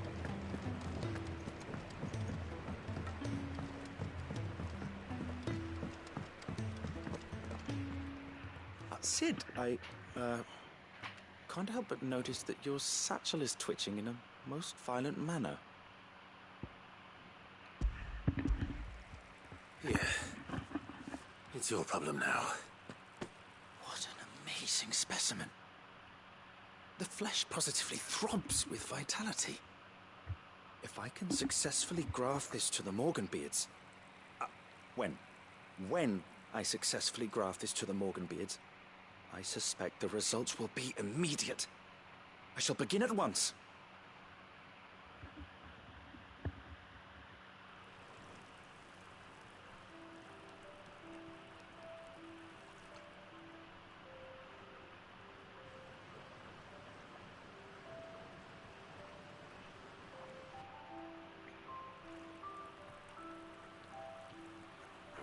Sid, I can't help but notice that your satchel is twitching in a most violent manner. Yeah. It's your problem now. What an amazing specimen. The flesh positively throbs with vitality. If I can successfully graft this to the Morganbeards... When I successfully graft this to the Morganbeards, I suspect the results will be immediate. I shall begin at once.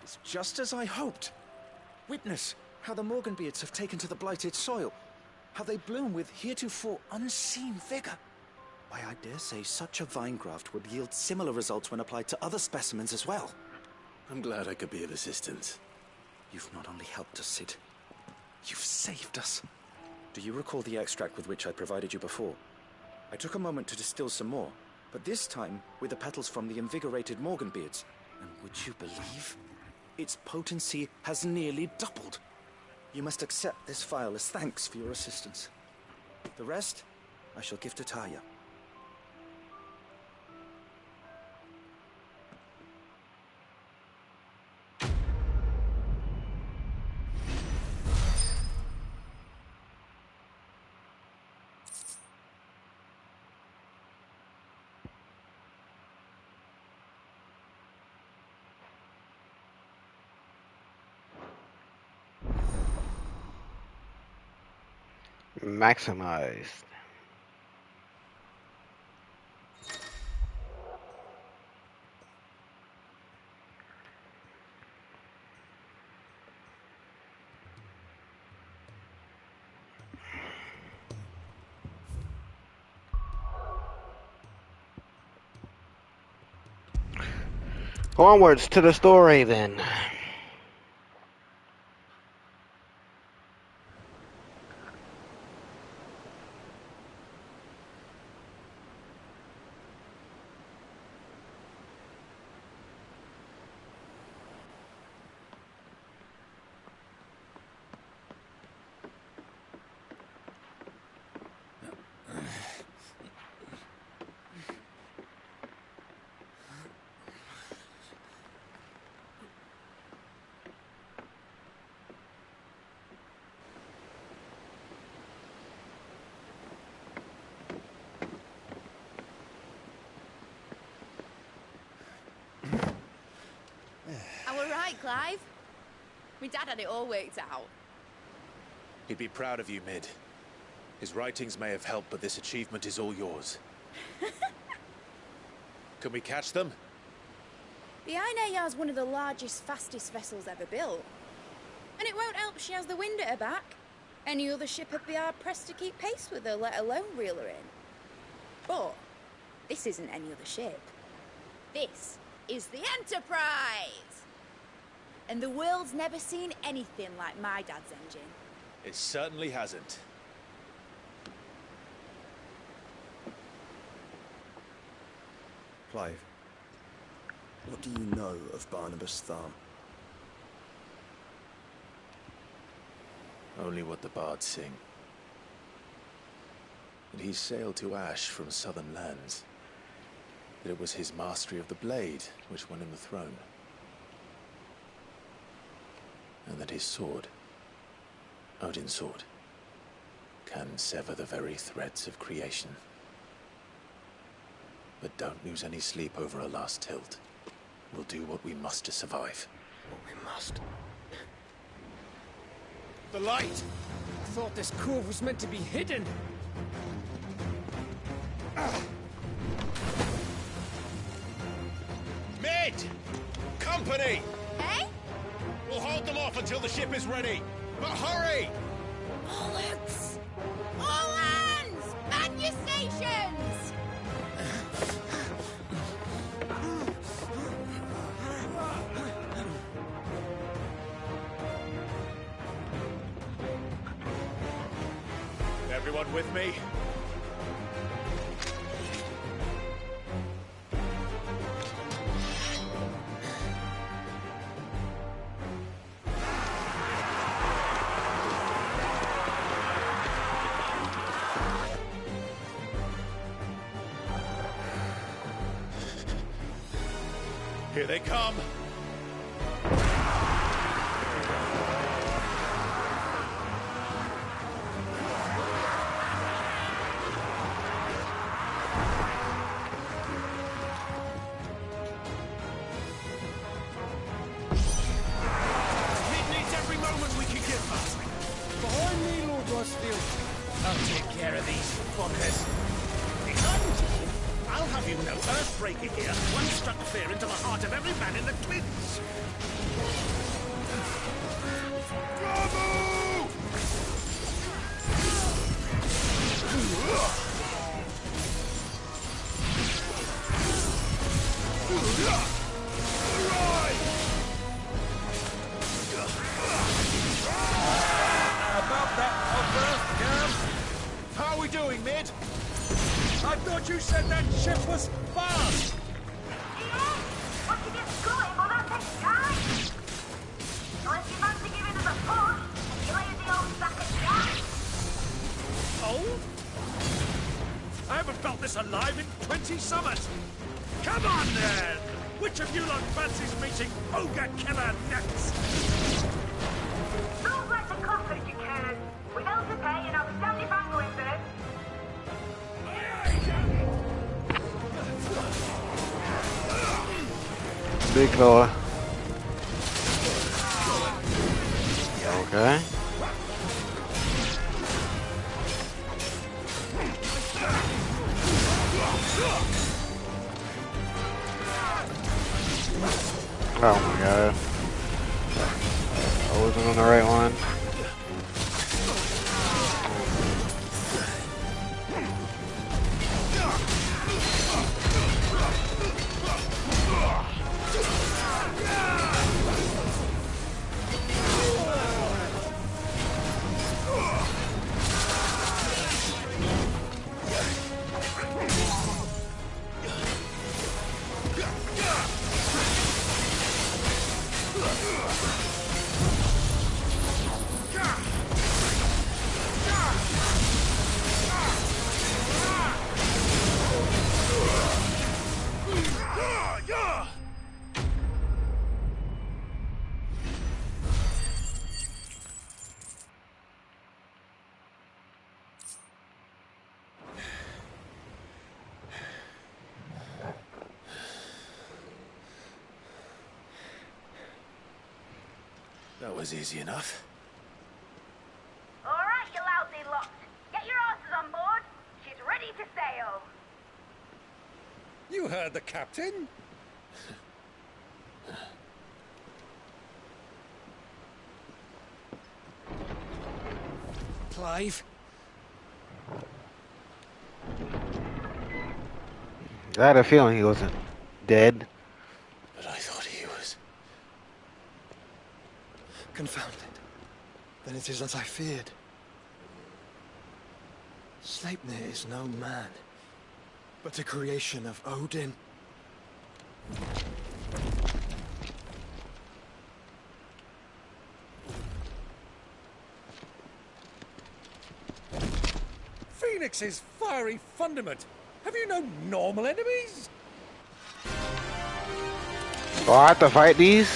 It's just as I hoped. Witness how the Morganbeards have taken to the blighted soil, how they bloom with heretofore unseen vigor. Why, I dare say such a vine graft would yield similar results when applied to other specimens as well. I'm glad I could be of assistance. You've not only helped us, Sid, you've saved us. Do you recall the extract with which I provided you before? I took a moment to distill some more, but this time with the petals from the invigorated Morganbeards. And would you believe? Its potency has nearly doubled. You must accept this vial as thanks for your assistance. The rest, I shall give to Taya. Maximized. Onwards to the story then. Clive. My dad had it all worked out. He'd be proud of you, Mid. His writings may have helped, but this achievement is all yours. Can we catch them? The Aina is one of the largest, fastest vessels ever built. And it won't help she has the wind at her back. Any other ship would be hard-pressed to keep pace with her, let alone reel her in. But this isn't any other ship. This is the Enterprise! And the world's never seen anything like my dad's engine. It certainly hasn't. Clive, what do you know of Barnabas Thorne? Only what the bards sing. That he sailed to Ash from southern lands. That it was his mastery of the blade which won him the throne. And that his sword, Odin's sword, can sever the very threads of creation. But don't lose any sleep over a last tilt. We'll do what we must to survive. What we must? The light! I thought this cove was meant to be hidden. Mid! Company! Eh? We'll hold them off until the ship is ready. But hurry! Bullets! All hands! Man your stations! Everyone with me? Here they come. I'll take care of these fuckers. Behind you, I'll have you know, Earthbreaker here once struck fear into the heart of every man in the Twins. Bravo! About that offer, Cam? How are we doing, Mid? I thought you said that ship was fast! Once it gets going, well, that takes time. Unless you fancy giving us a push, you lazy old sack of gas. Oh? I haven't felt this alive in 20 summers. Come on, then! Which of you lot fancies meeting Ogre Killer next? Don't let the cockroach occur. We know to pay and I'll stand if I'm going first. Big fella. Okay. Oh my god. I wasn't on the right one. That was easy enough. All right, you lousy lot. Get your asses on board. She's ready to sail. You heard the captain. Clive? I had a feeling he wasn't dead. But I thought he was. Confound it. Then it is as I feared. Sleipnir is no man, but a creation of Odin. Phoenix's fiery fundament. Have you no normal enemies? Oh, I have to fight these?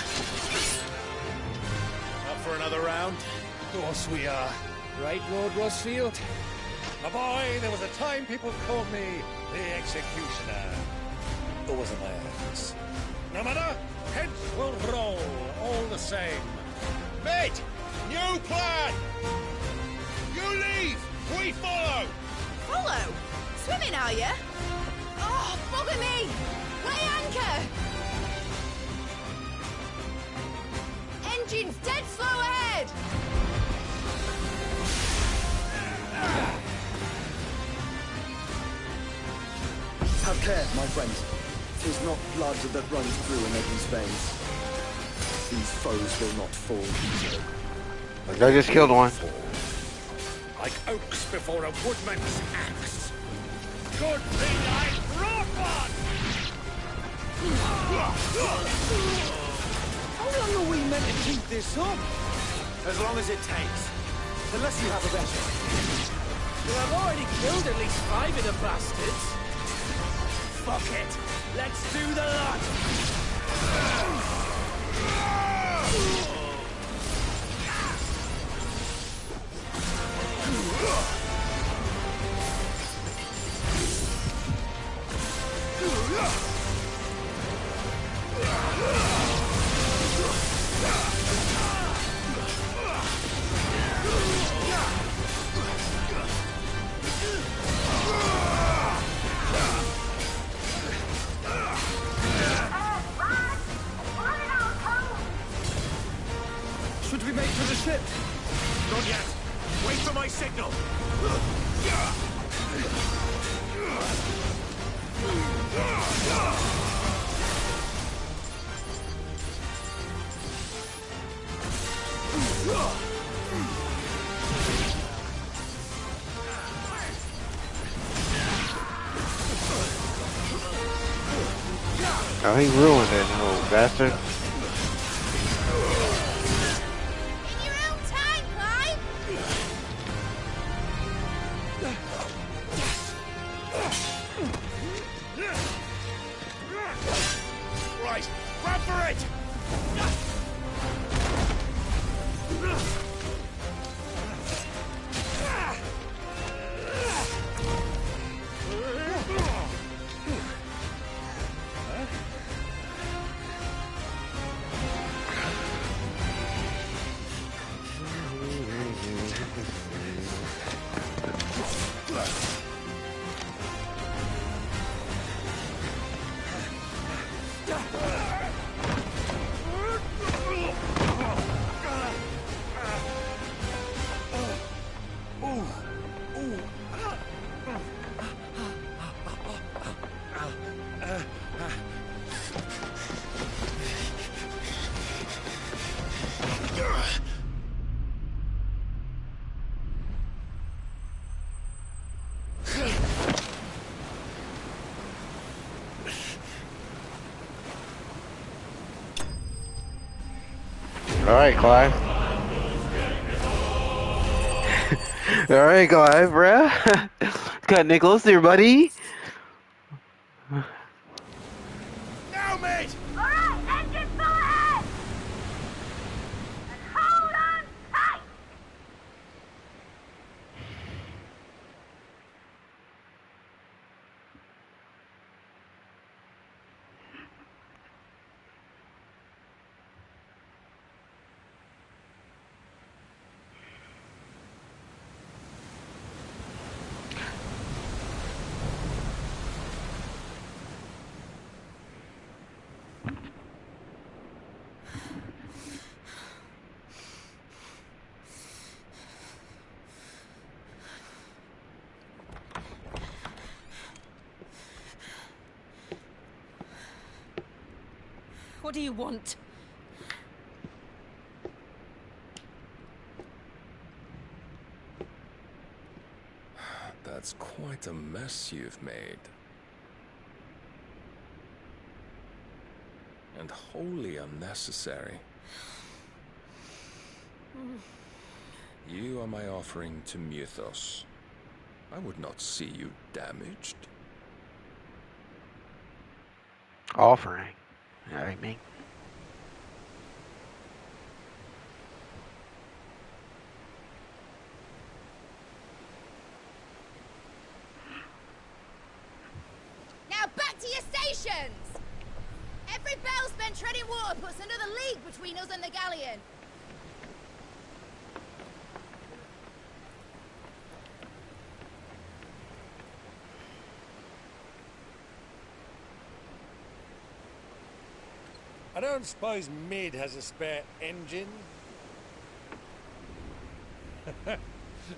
Up for another round? Of course we are. Right, Lord Rosfield? My boy, there was a time people called me the Executioner. Or was it my hands? No matter, heads will roll all the same. Mate, new plan! You leave, we follow! Follow? Swimming, are you? Oh, bugger me! Weigh anchor! Engine's dead slow ahead! Have care, my friends. 'Tis not blood that runs through an Eddie's veins. These foes will not fall easily. I just killed one. Like oaks before a woodman's axe. Good thing I brought one! How long are we meant to keep this up? As long as it takes. Unless you have a better. Well, I've already killed at least 5 of the bastards. Fuck it. Let's do the lot. Should we make for the ship? Not yet. Wait for my signal. Oh, he ruined it, little bastard. Right, run for it! Alright, Clive. Alright, Clive, bruh. Got Nicholas there, buddy. Now, mate! Alright, engine full ahead! And hold on tight! What do you want? That's What a mess you've made. And wholly unnecessary. You are my offering to Mythos. I would not see you damaged. Offering. You know what I mean? Now back to your stations! Every bell spent treading water puts another league between us and the galleon. I don't suppose Mid has a spare engine?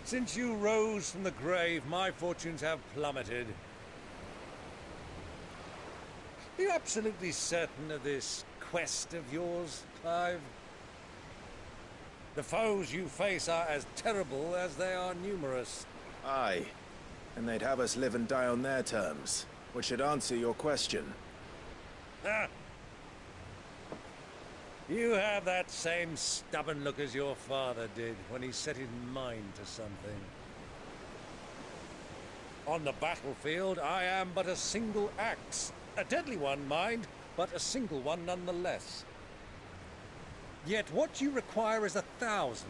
Since you rose from the grave, my fortunes have plummeted. Are you absolutely certain of this quest of yours, Clive? The foes you face are as terrible as they are numerous. Aye. And they'd have us live and die on their terms, which should answer your question. Ah. You have that same stubborn look as your father did when he set his mind to something. On the battlefield, I am but a single axe. A deadly one, mind, but a single one nonetheless. Yet what you require is 1,000,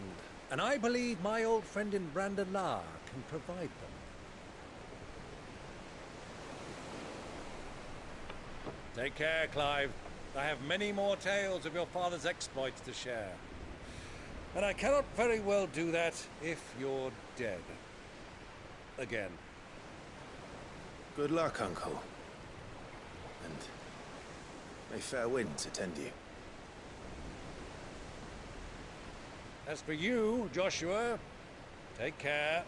and I believe my old friend in Brandalar can provide them. Take care, Clive. I have many more tales of your father's exploits to share. And I cannot very well do that if you're dead. Again. Good luck, Uncle. And may fair winds attend you. As for you, Joshua, take care.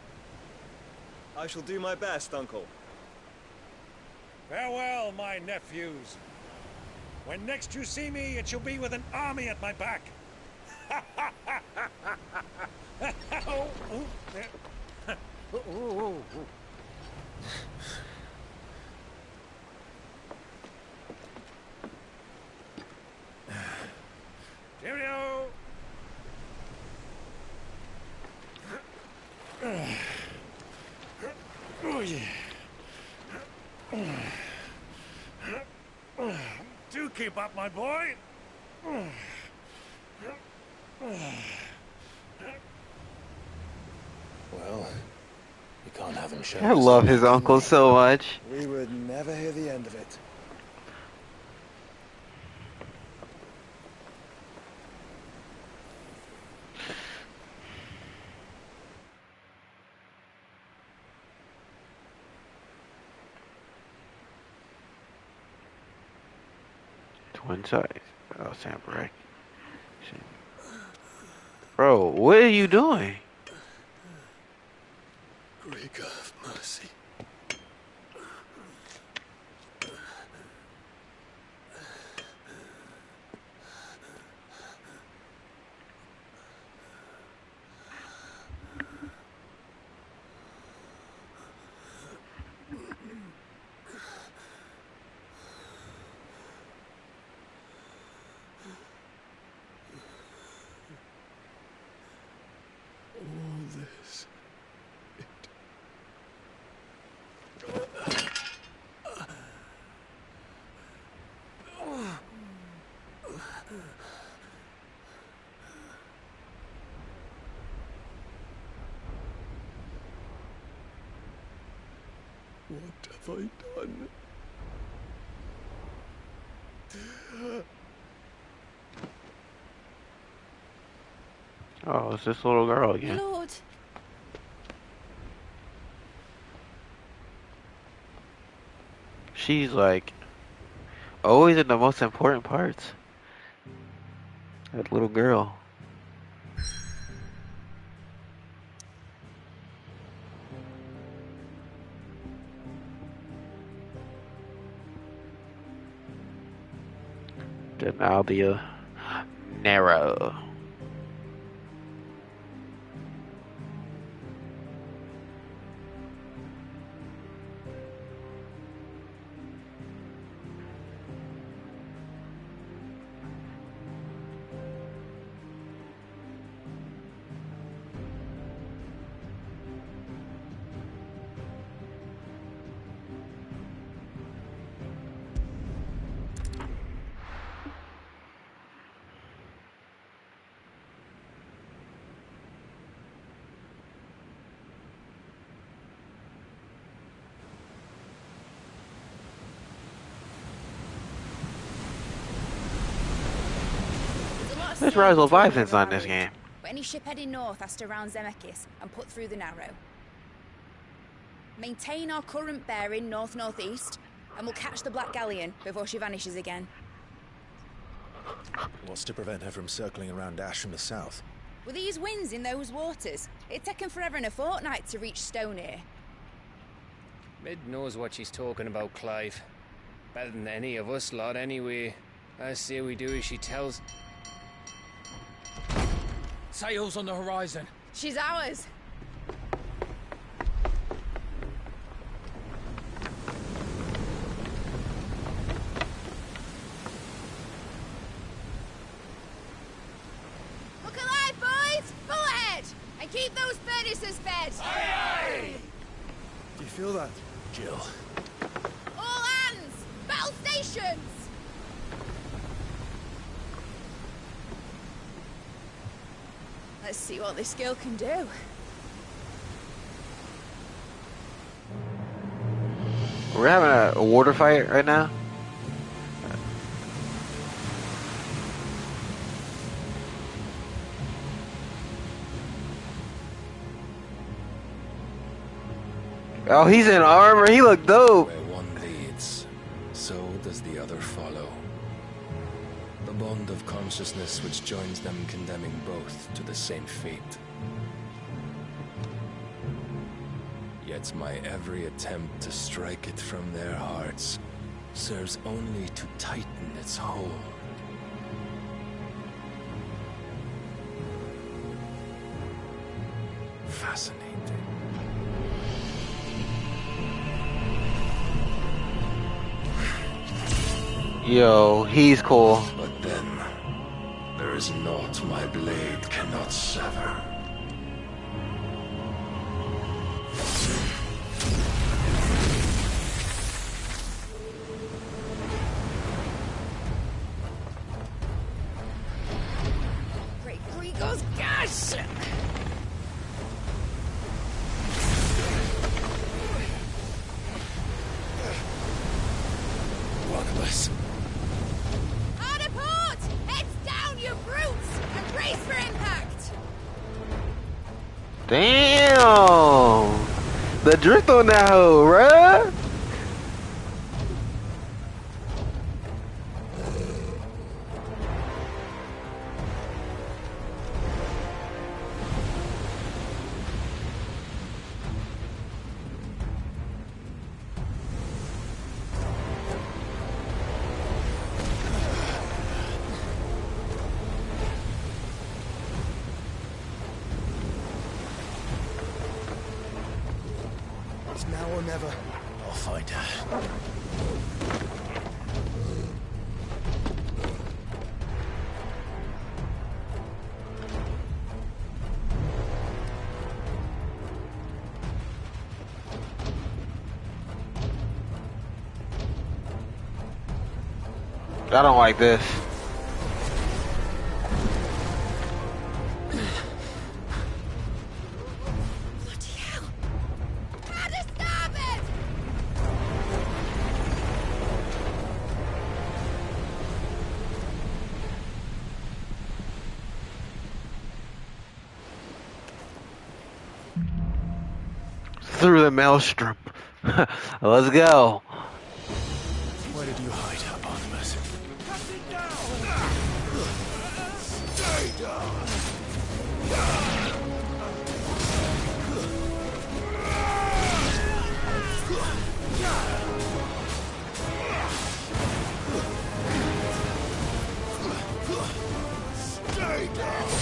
I shall do my best, Uncle. Farewell, my nephews. When next you see me, it shall be with an army at my back. Cheerio! Oh, yeah. Do keep up, my boy. Well, you can't have him show I us love up, his can uncle we? so much. We would never hear the end of it. Twin size. Oh, samurai. Bro, what are you doing? Greek have mercy. All this. What have I done? Oh, it's this little girl again. Lord. She's like always in the most important parts. That little girl. Denaldia Narrow. There's sail Rise of between Leviathans river on this route, game. but any ship heading north has to round Zemeckis and put through the Narrow. Maintain our current bearing north-northeast, and we'll catch the Black Galleon before she vanishes again. What's to prevent her from circling around Ash from the south? With these winds in those waters, it'd taken forever and a fortnight to reach Stonehenge. Mid knows what she's talking about, Clive. Better than any of us lot, anyway. I say we do as she tells. Sails on the horizon. She's ours. Look alive, boys! Full ahead! And keep those furnaces fed! Aye, aye! Do you feel that, Jill? All hands! Battle stations! Let's see what this girl can do. We're having a water fight right now. Oh, he's in armor. He look dope. Where one leads, so does the other follow. The bond of consciousness which joins them condemning both to the same fate. Yet my every attempt to strike it from their hearts serves only to tighten its hold. Fascinating. Yo, he's cool. But then, there is naught my blade cannot sever. Great Gregor's gosh! Worthless. Hard a port! Heads down, you brutes! And brace for impact! Damn! The drift on that hoe, bruh! It's now or never. I'll find her. I don't like this. Through the maelstrom. Let's go. Where did you hide her, Barnabas? Stay down! Stay down!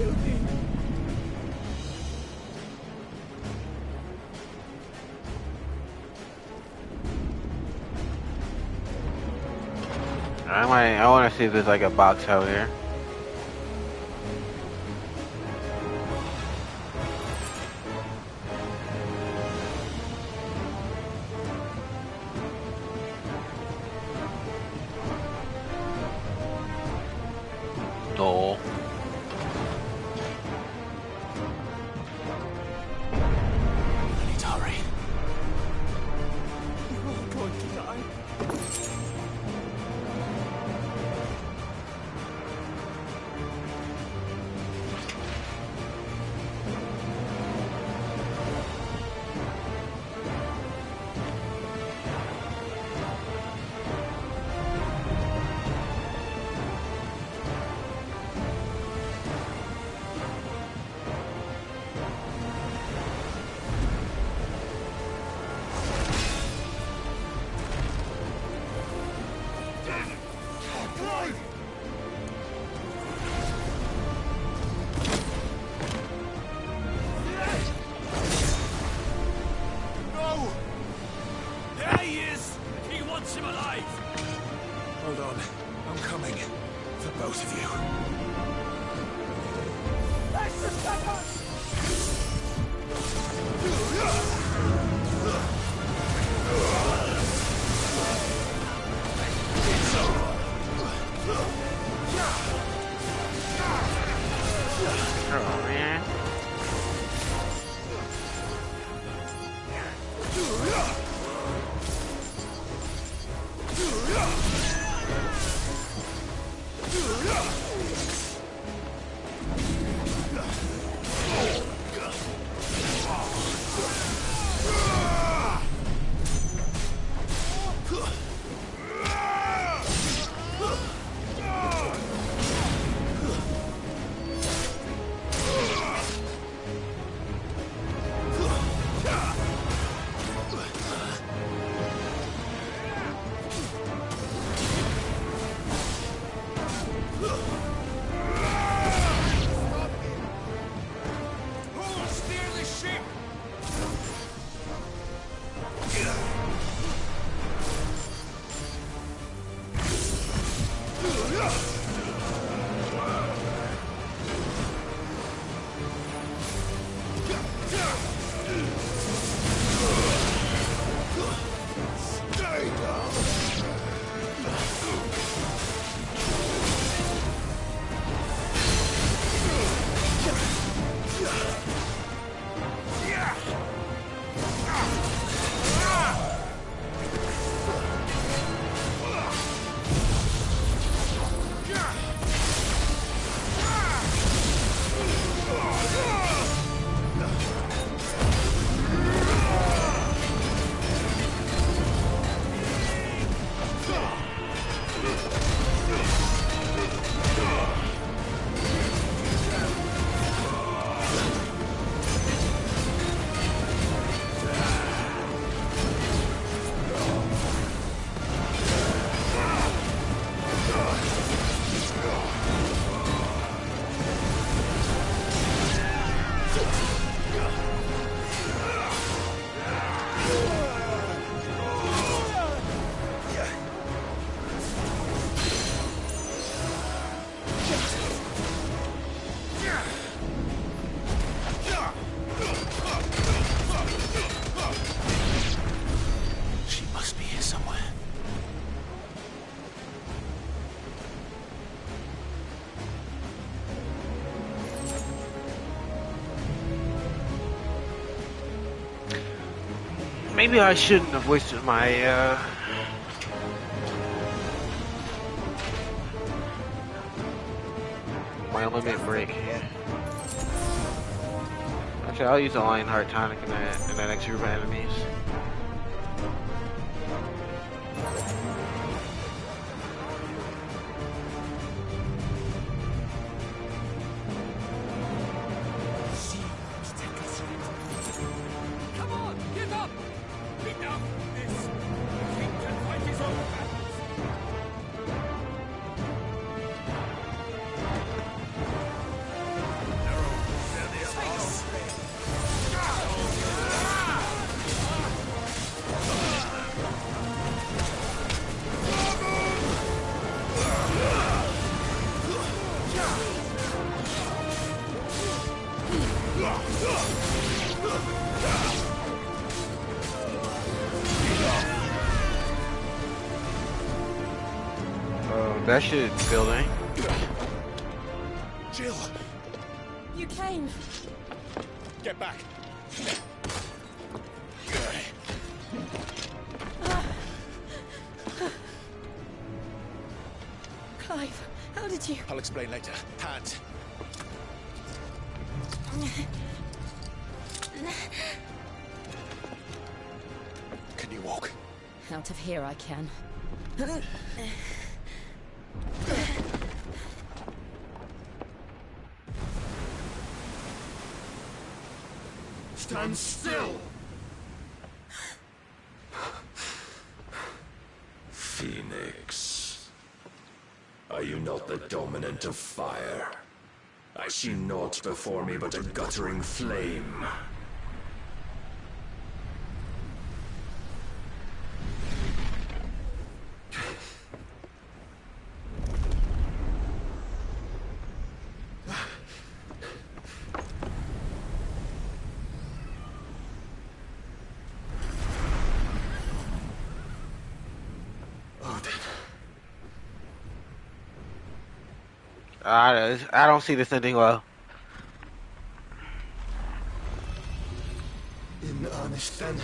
kill me. I want to see if there's like a box out here. No. I need to hurry. We're all going to die. No! There he is! He wants him alive! Hold on. I'm coming. For both of you. That's the second! Oh man. Maybe I shouldn't have wasted my my limit break here. Actually, I'll use the Lionheart tonic in that next group of enemies. Come on, give up! Enough of this! The king can fight his own battles! That shit building. Jill! You came. Get back. Clive, how did you... I'll explain later. Hands. Can you walk? Out of here I can. Stand still! Phoenix. Are you not the dominant of fire? I see naught before me but a guttering flame. I don't see this ending well. In earnest then?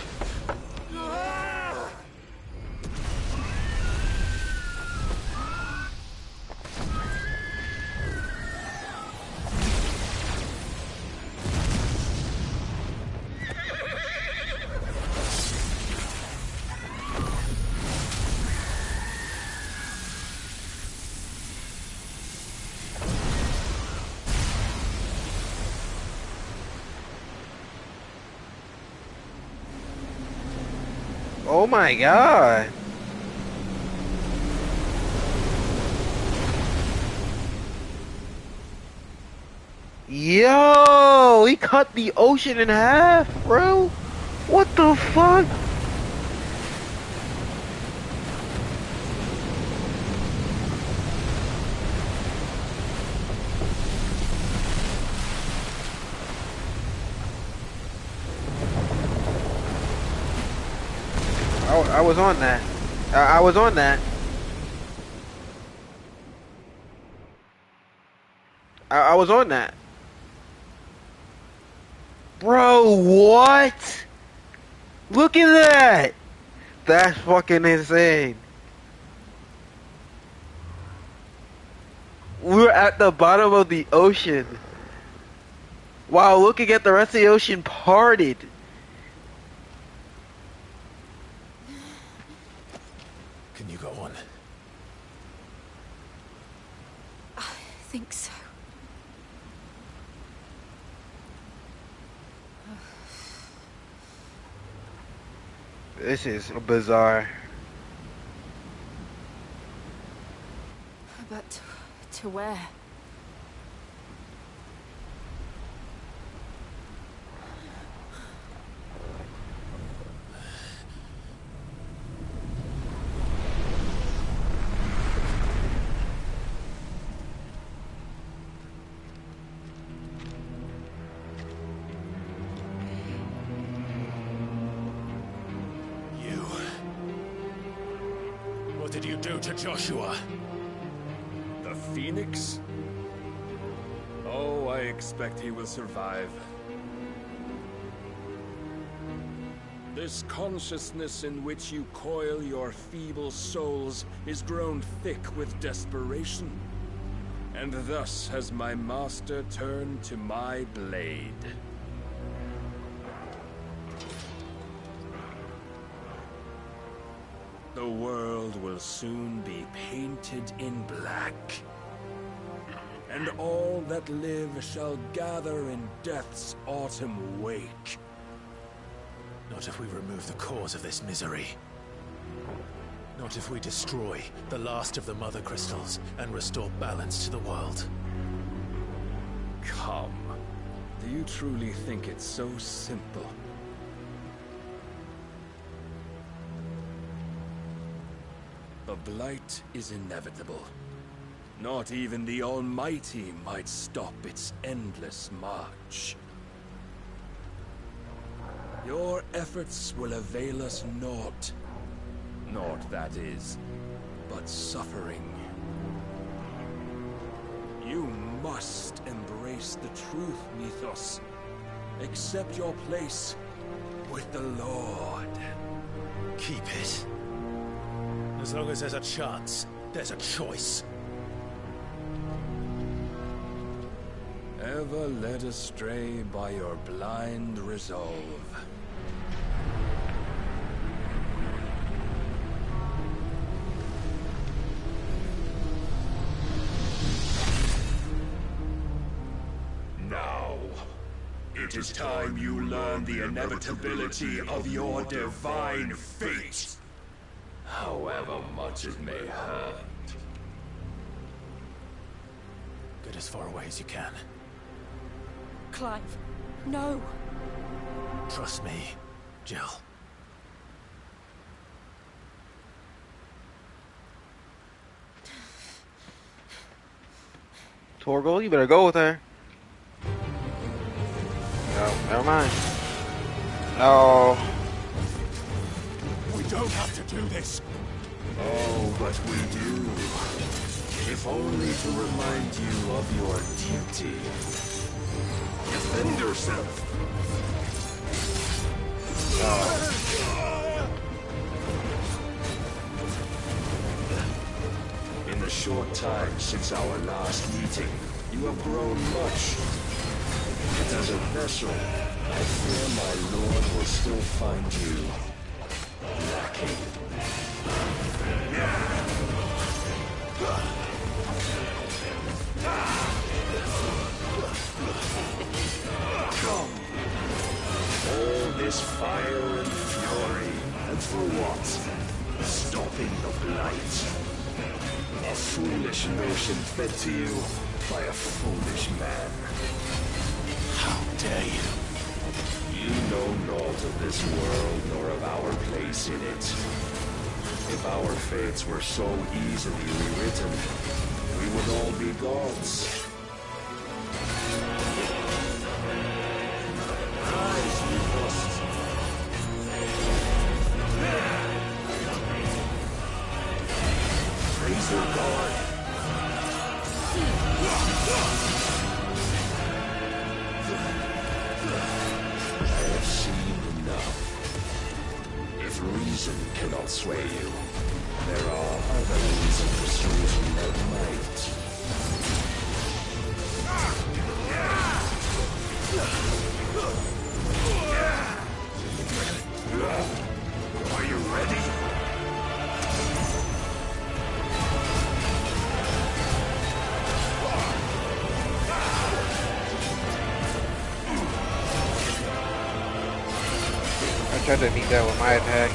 Oh my god. Yo, he cut the ocean in half, bro. What the fuck? I was on that. I was on that. I was on that. Bro, what? Look at that. That's fucking insane. We're at the bottom of the ocean while looking at the rest of the ocean parted. Can you go on? I think so. This is bizarre. But to where? What did you do to Joshua? The Phoenix? Oh, I expect he will survive. This consciousness in which you coil your feeble souls is grown thick with desperation. And thus has my master turned to my blade. The world will soon be painted in black. And all that live shall gather in death's autumn wake. Not if we remove the cause of this misery. Not if we destroy the last of the Mother Crystals and restore balance to the world. Come. Do you truly think it's so simple? The blight is inevitable. Not even the Almighty might stop its endless march. Your efforts will avail us naught. Naught, that is, but suffering. face the truth, Mythos. Accept your place with the Lord. Keep it. As long as there's a chance, there's a choice. Ever led astray by your blind resolve. Now, it is time you learn the inevitability of your divine fate. However much it may hurt. Get as far away as you can. Clive, no. Trust me, Jill. Torgal, you better go with her. No, never mind. Oh. We don't have to do this. Oh, but we do. If only to remind you of your duty. Defend yourself. In the short time since our last meeting, you have grown much. Yet as a vessel, I fear my lord will still find you lacking. Come. All this fire and fury, and for what? Stopping the blight. A foolish notion fed to you by a foolish man. How dare you? You know naught of this world nor of our place in it. If our fates were so easily rewritten, we would all be gods. Rise, Mythos. Raise your guard. I have seen enough. If reason cannot sway you, there are other reasons reason that might. Are you ready? I tried to beat that with my attack.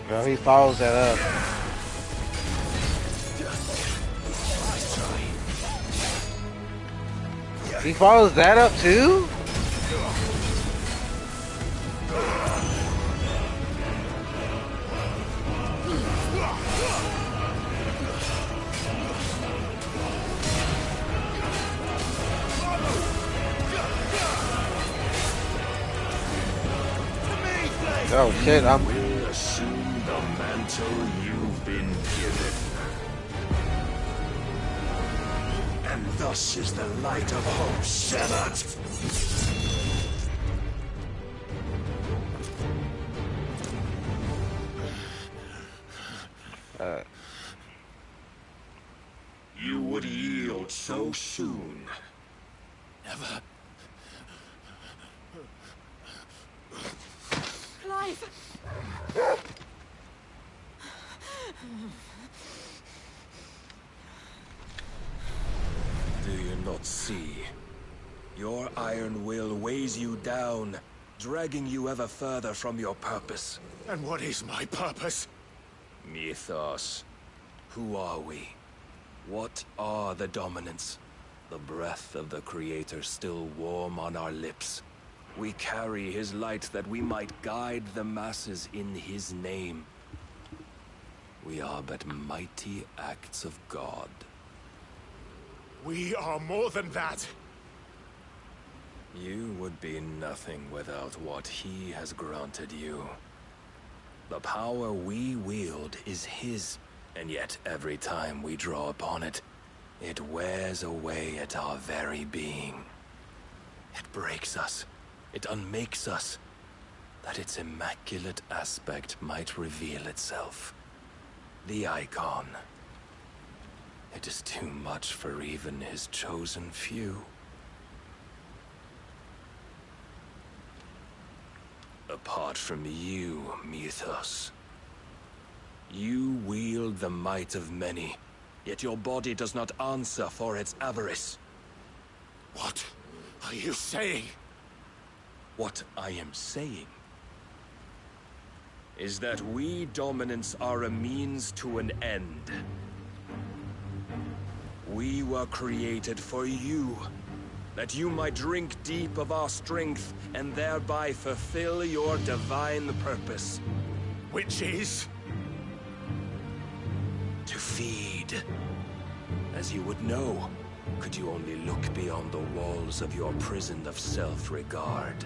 Well, he follows that up. He follows that up too? Oh shit, I'm... Will assume the mantle you've been given. And thus is the light of hope severed. You would yield so soon. Never. Clive! Do you not see? Your iron will weighs you down, dragging you ever further from your purpose. And what is my purpose? Mythos. Who are we? What are the dominants? The breath of the Creator still warm on our lips. We carry his light that we might guide the masses in his name. We are but mighty acts of God. We are more than that. You would be nothing without what he has granted you. The power we wield is his, and yet every time we draw upon it, it wears away at our very being. It breaks us. It unmakes us, that its immaculate aspect might reveal itself. The icon. It is too much for even his chosen few. Apart from you, Mythos. You wield the might of many, yet your body does not answer for its avarice. What are you saying? What I am saying is that we dominants are a means to an end. We were created for you, that you might drink deep of our strength and thereby fulfill your divine purpose. Which is? To feed. As you would know, could you only look beyond the walls of your prison of self-regard.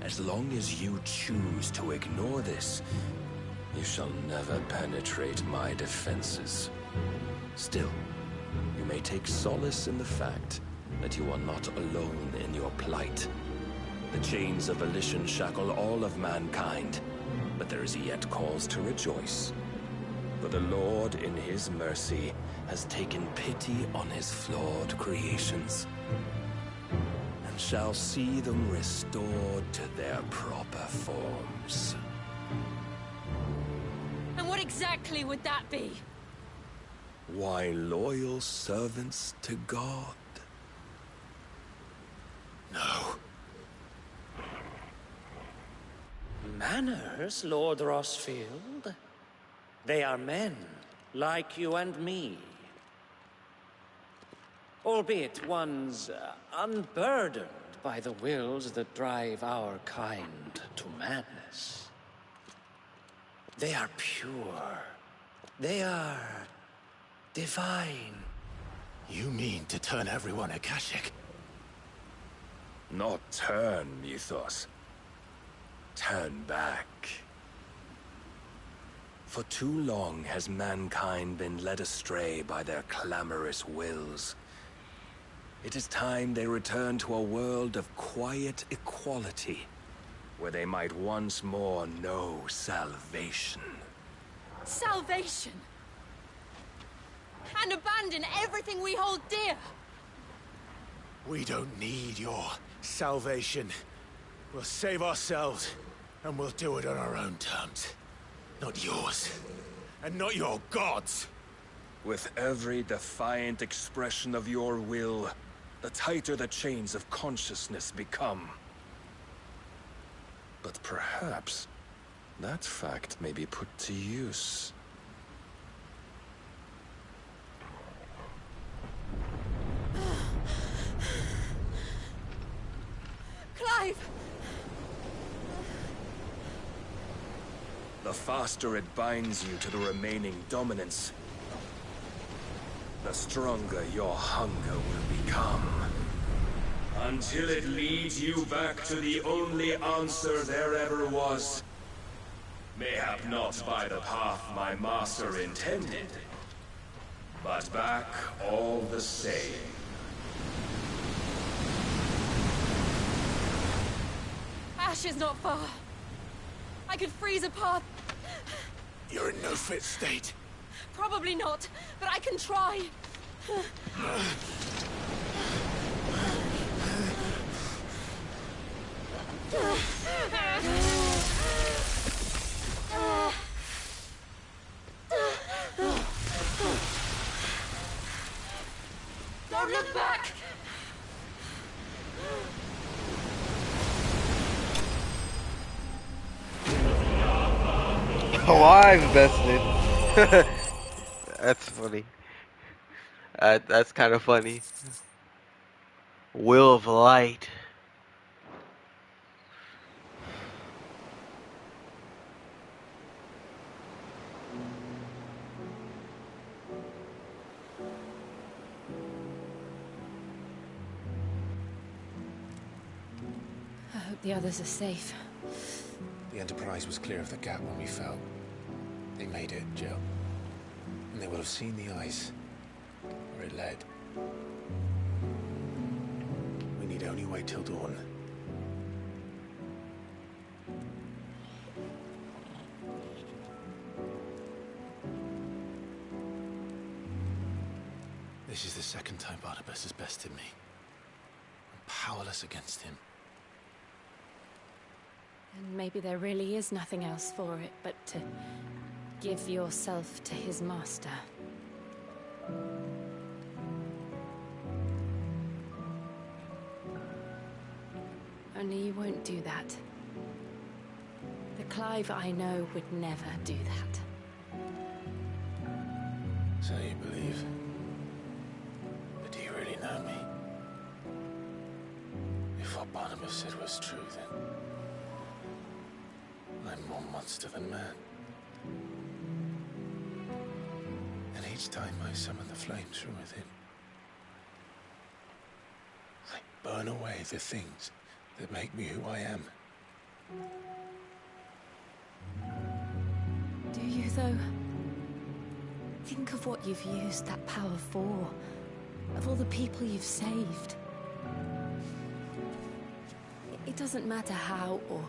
As long as you choose to ignore this, you shall never penetrate my defenses. Still, you may take solace in the fact that you are not alone in your plight. The chains of volition shackle all of mankind, but there is yet cause to rejoice. For the Lord, in his mercy, has taken pity on his flawed creations, and shall see them restored to their proper forms. And what exactly would that be? Why, loyal servants to God. No. Manners, Lord Rossfield? They are men, like you and me. Albeit ones unburdened by the wills that drive our kind to madness. They are pure. They are divine. You mean to turn everyone Akashic? Not turn, Mythos. Turn back. For too long has mankind been led astray by their clamorous wills. It is time they return to a world of quiet equality, where they might once more know salvation. Salvation? And abandon everything we hold dear? We don't need your salvation. We'll save ourselves, and we'll do it on our own terms. Not yours. And not your gods. With every defiant expression of your will, the tighter the chains of consciousness become. But perhaps that fact may be put to use. Clive! The faster it binds you to the remaining dominance, the stronger your hunger will become. Until it leads you back to the only answer there ever was. Mayhap not by the path my master intended, but back all the same. Ash is not far. I could freeze a path. You're in no fit state. Probably not, but I can try. Don't look back! Oh, I invested. That's funny. That's kind of funny. Will of Light. hope the others are safe. The Enterprise was clear of the gap when we fell. They made it, Jill. And they will have seen the ice where it led. We need only wait till dawn. This is the second time Barnabas has bested me. I'm powerless against him. And maybe there really is nothing else for it but to give yourself to his master. Only you won't do that. The Clive I know would never do that. So you believe? But do you really know me? If what Barnabas said was true, then I'm more monster than man. And each time I summon the flames from within, I burn away the things that make me who I am. Do you, though? Think of what you've used that power for. Of all the people you've saved. It doesn't matter how or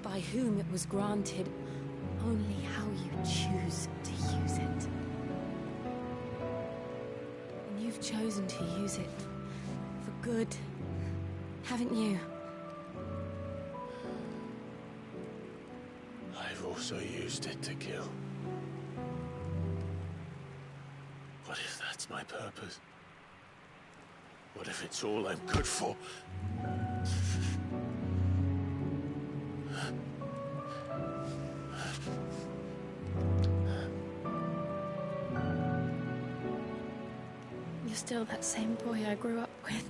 by whom it was granted, only how you choose to use it. And you've chosen to use it for good, haven't you? I've also used it to kill. What if that's my purpose? What if it's all I'm good for? You're still that same boy I grew up with.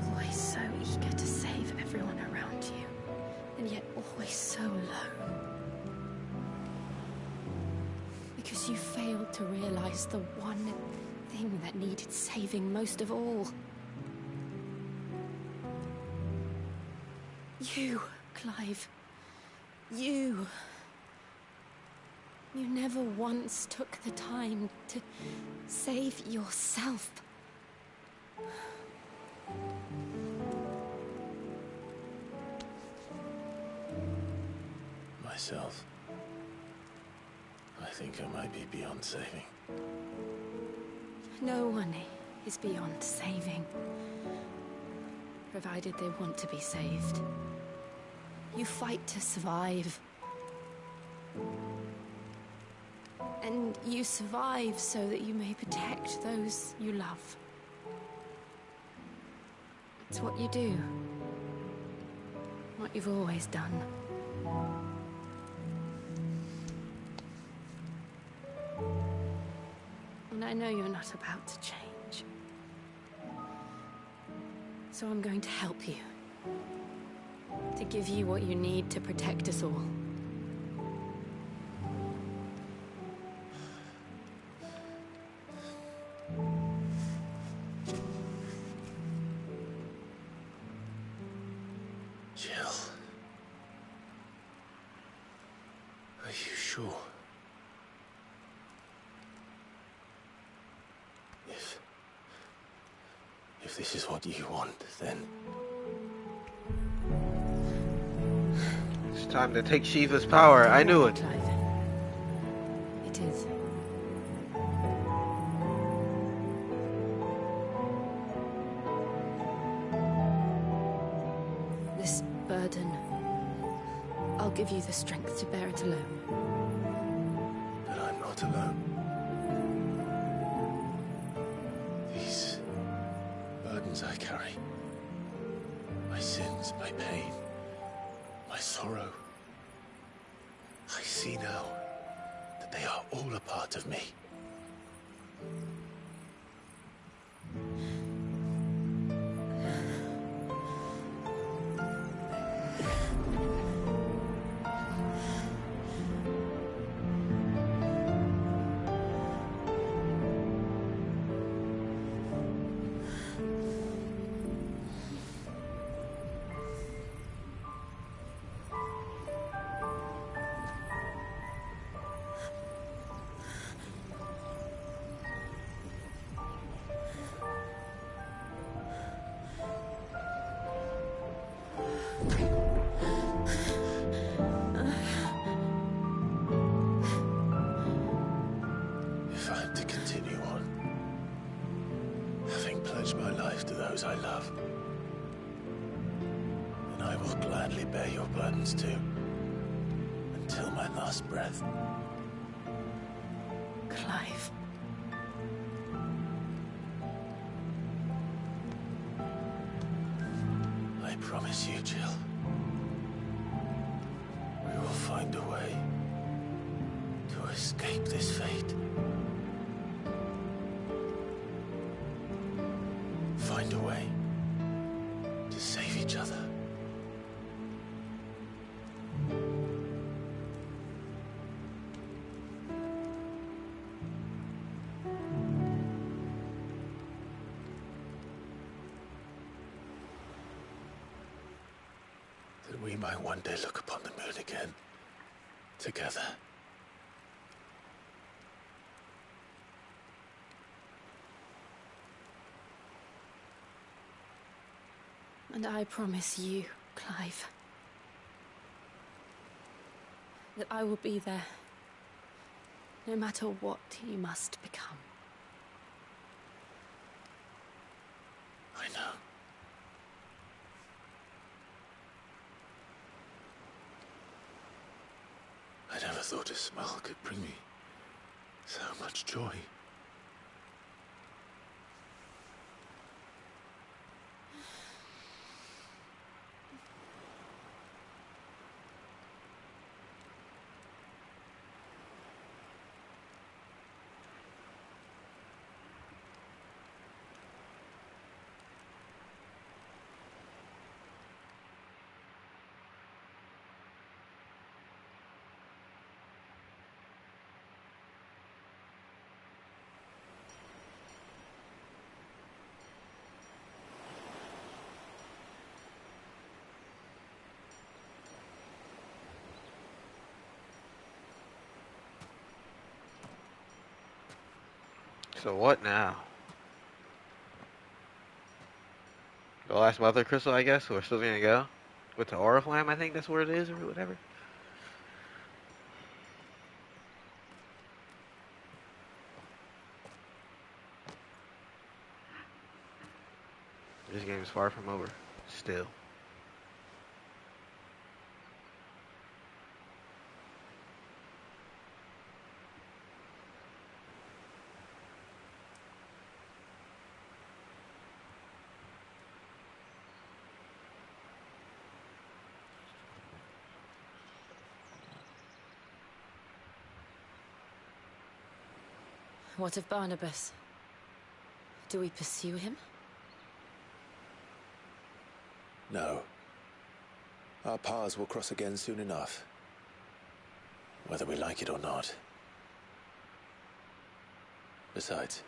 Always so eager to save everyone around you, and yet always so alone. Because you failed to realize the one thing that needed saving most of all. You, Clive. You. You never once took the time to save yourself. Myself. I think I might be beyond saving. No one is beyond saving. Provided they want to be saved. You fight to survive. And you survive so that you may protect those you love. It's what you do. What you've always done. And I know you're not about to change. So I'm going to help you. To give you what you need to protect us all. Jill. Are you sure? If this is what you want, then... It's time to take Shiva's power. I knew it. Clive. It is. This burden, I'll give you the strength to bear it alone. But I'm not alone. These burdens I carry, my sins, my pain, my sorrow, I see now that they are all a part of me. If I had to continue on, having pledged my life to those I love, then I will gladly bear your burdens too, until my last breath. Clive. I promise you, Jill, we will find a way to escape this fate. Find a way to save each other. That we might one day look upon the moon again, together. And I promise you, Clive, that I will be there, no matter what you must become. I know. I never thought a smile could bring me so much joy. So what now? The last mother crystal, I guess. We're still gonna go with the Oriflamme. I think that's what it is, or whatever. This game is far from over. Still. What of Barnabas? Do we pursue him? No. Our paths will cross again soon enough. Whether we like it or not. Besides,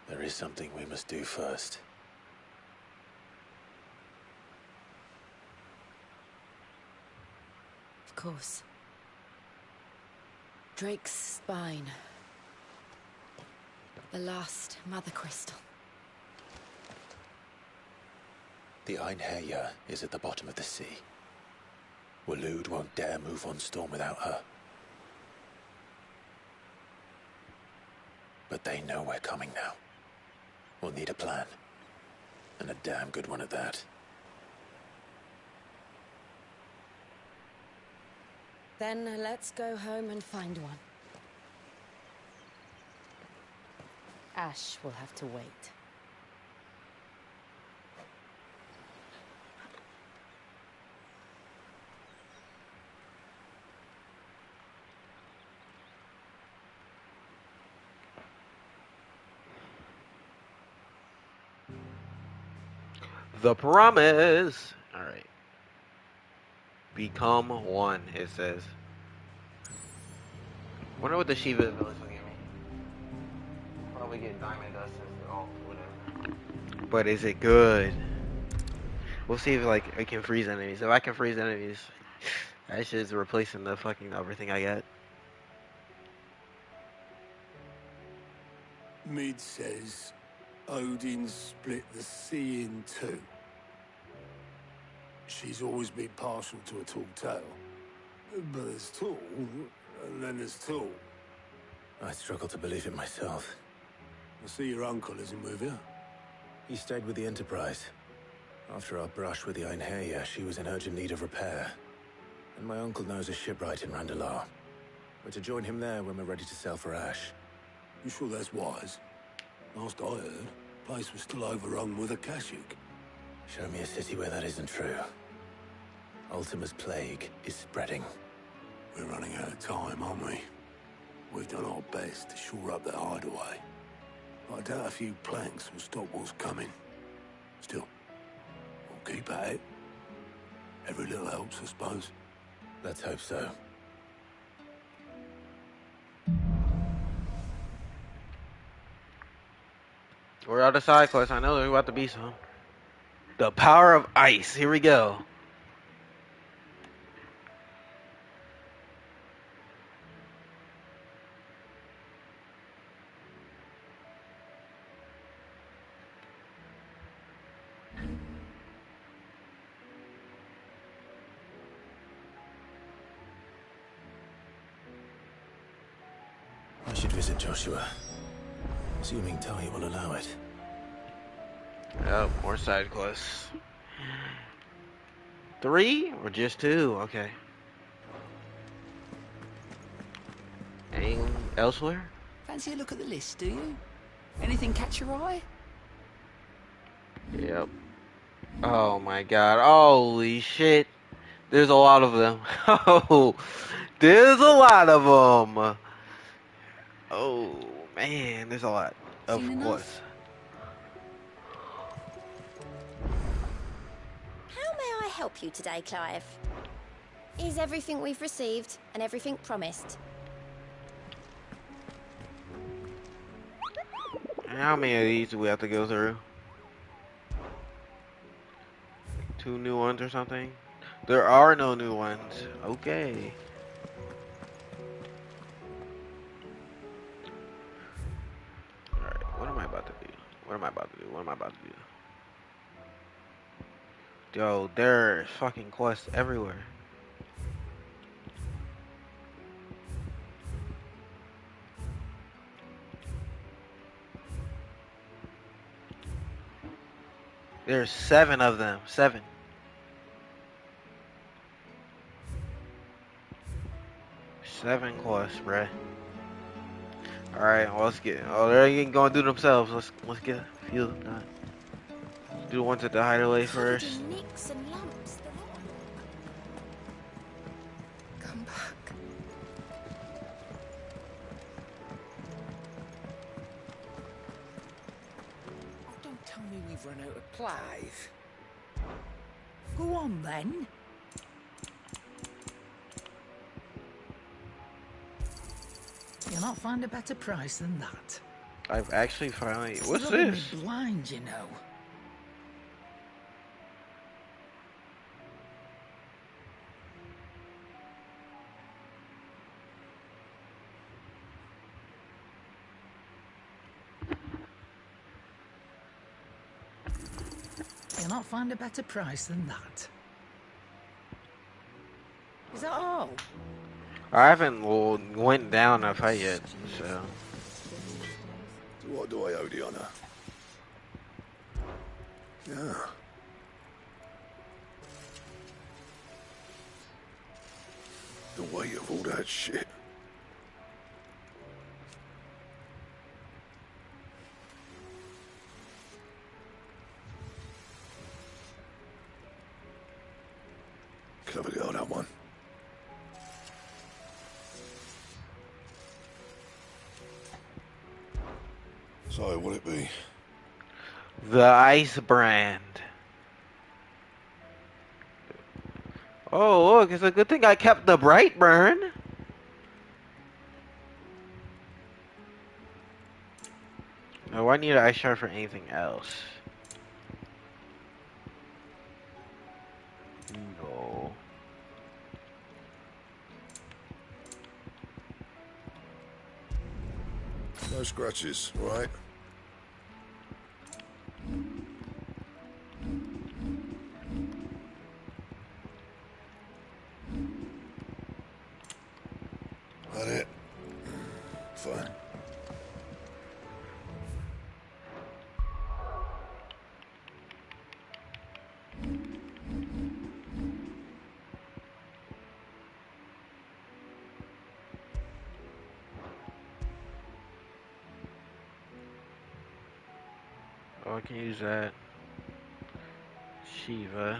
there is something we must do first. Of course. Drake's spine. The last mother crystal. The Einherja is at the bottom of the sea. Waloed won't dare move on Storm without her. But they know we're coming now. We'll need a plan. And a damn good one at that. Then let's go home and find one. Ash will have to wait. The promise. All right. Become one. It says. Wonder what the Shiva village will give me. Probably get diamond dust and all whatever. But is it good? We'll see if like I can freeze enemies. If I can freeze enemies, that shit's replacing the fucking everything I got. Mid says Odin split the sea in two. She's always been partial to a tall tale. But there's tall, and then there's tall. I struggle to believe it myself. I see your uncle isn't with you. He stayed with the Enterprise. After our brush with the Einherja, she was in urgent need of repair. And my uncle knows a shipwright in Randalar. We're to join him there when we're ready to sail for Ash. You sure that's wise? Last I heard, the place was still overrun with Akashic. Show me a city where that isn't true. Ultima's plague is spreading. We're running out of time, aren't we? We've done our best to shore up that hideaway. I doubt a few planks will stop what's coming. Still, we'll keep at it. Every little helps, I suppose. Let's hope so. We're out of side quests. I know there's about to be some. The power of ice. Here we go. I should visit Joshua. Assuming Talia will allow it. Oh, more side quests. 3 or just 2? Okay. Anything elsewhere? Fancy a look at the list, do you? Anything catch your eye? Yep. Oh my god. Holy shit. There's a lot of them. Oh, there's a lot of them. Oh man, there's a lot of quests. How may I help you today, Clive? Is everything we've received and everything promised? How many of these do we have to go through? 2 new ones or something? There are no new ones. Okay. Alright, what am I about to do? What am I about to do? What am I about to do? Yo, there are fucking quests everywhere. There's 7 of them. 7. Seven quests, bruh. Alright, well, let's get. Oh, they ain't gonna do themselves. Let's get a few of them done. Do the ones at the hideaway first. Nicks and lumps. Come back. Oh, don't tell me we've run out of Clive. Go on then. You'll not find a better price than that. I've actually finally. What's It's rubbing this? me blind, you know. You'll not find a better price than that. Is that all? I haven't went down a fight yet, so. What do I owe the honor? Yeah. The weight of all that shit. Clever girl, that one. So, what'll it be? The Ice Brand. Oh, look, it's a good thing I kept the Bright Burn. Oh, I need an ice shard for anything else. No. No scratches, right? That it? Fine. over. Oh, I can use that. Shiva.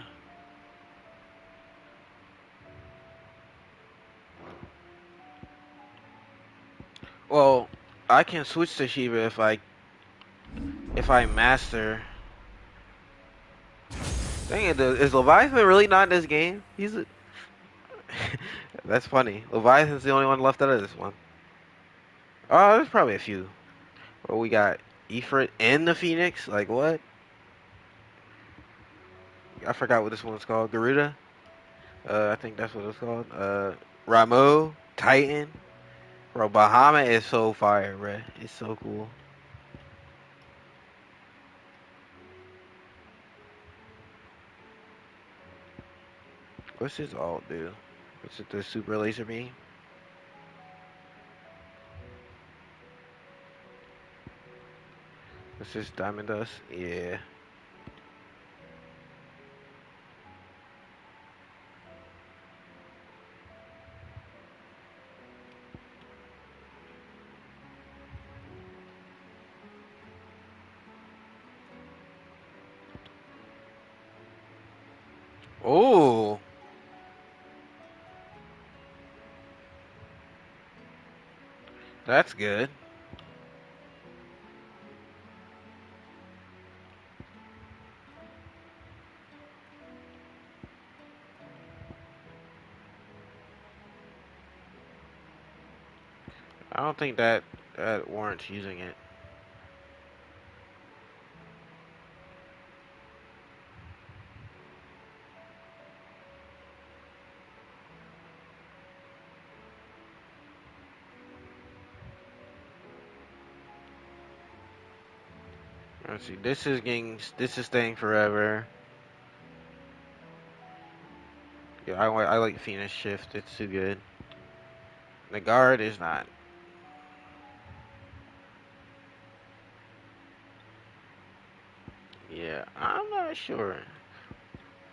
Well, I can switch to Shiva if I master. Dang it, is Leviathan really not in this game? He's a... That's funny. Leviathan's the only one left out of this one. Oh, there's probably a few. Well, we got Ifrit and the Phoenix. Like what? I forgot what this one's called. Garuda. I think that's what it's called. Ramu, Titan. Bro, Bahamut is so fire, bro. It's so cool. What's his alt do? Is it the super laser beam? What's this diamond dust? Yeah. Oh. That's good. I don't think that warrants using it. Let's see. This is staying forever. Yeah, I like Phoenix Shift. It's too good. The guard is not. Yeah, I'm not sure.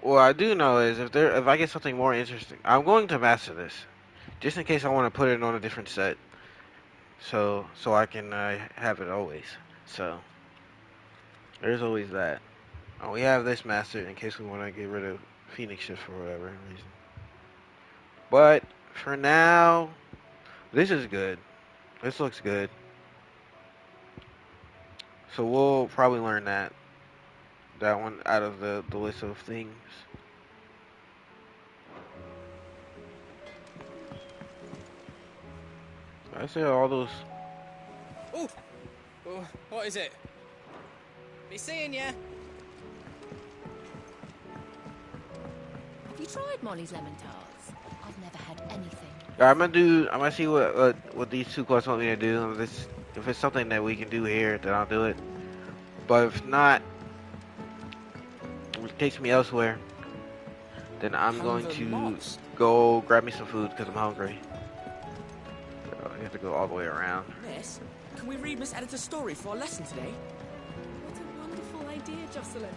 What I do know is if I get something more interesting, I'm going to master this, just in case I want to put it on a different set, so I can have it always. So there's always that. Oh, we have this mastered in case we want to get rid of Phoenix Shift for whatever reason. But for now, this is good. This looks good. So we'll probably learn that one out of the list of things. I say all those. Oh, what is it? Be seeing ya. Have you tried Molly's lemon tarts? I've never had anything. I'm gonna see what these two quests want me to do. If it's something that we can do here, then I'll do it. But if not, if it takes me elsewhere, then I'm going to go grab me some food because I'm hungry. So I have to go all the way around. Miss, can we read Miss Editor's story for our lesson today? What a wonderful idea, Jocelyn.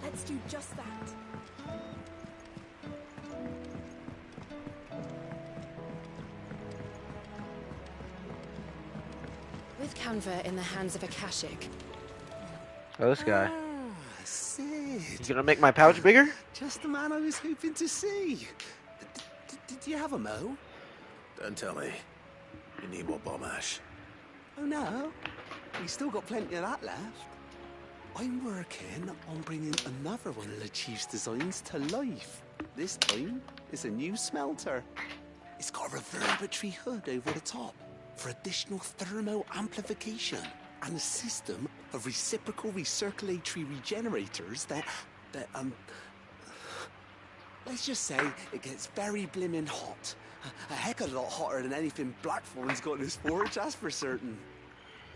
Let's do just that. With Canva in the hands of Akashic. Oh, this guy. Sid. You gonna make my pouch bigger? Just the man I was hoping to see. Did you have a mo? Don't tell me. You need more bomb ash. Oh no, we still got plenty of that left. I'm working on bringing another one of the Chief's designs to life. This time, it's a new smelter. It's got a reverberatory hood over the top for additional thermo amplification and a system of reciprocal recirculatory regenerators that let's just say it gets very blimmin' hot. A heck of a lot hotter than anything Blackthorn's got in his forge, that's for certain.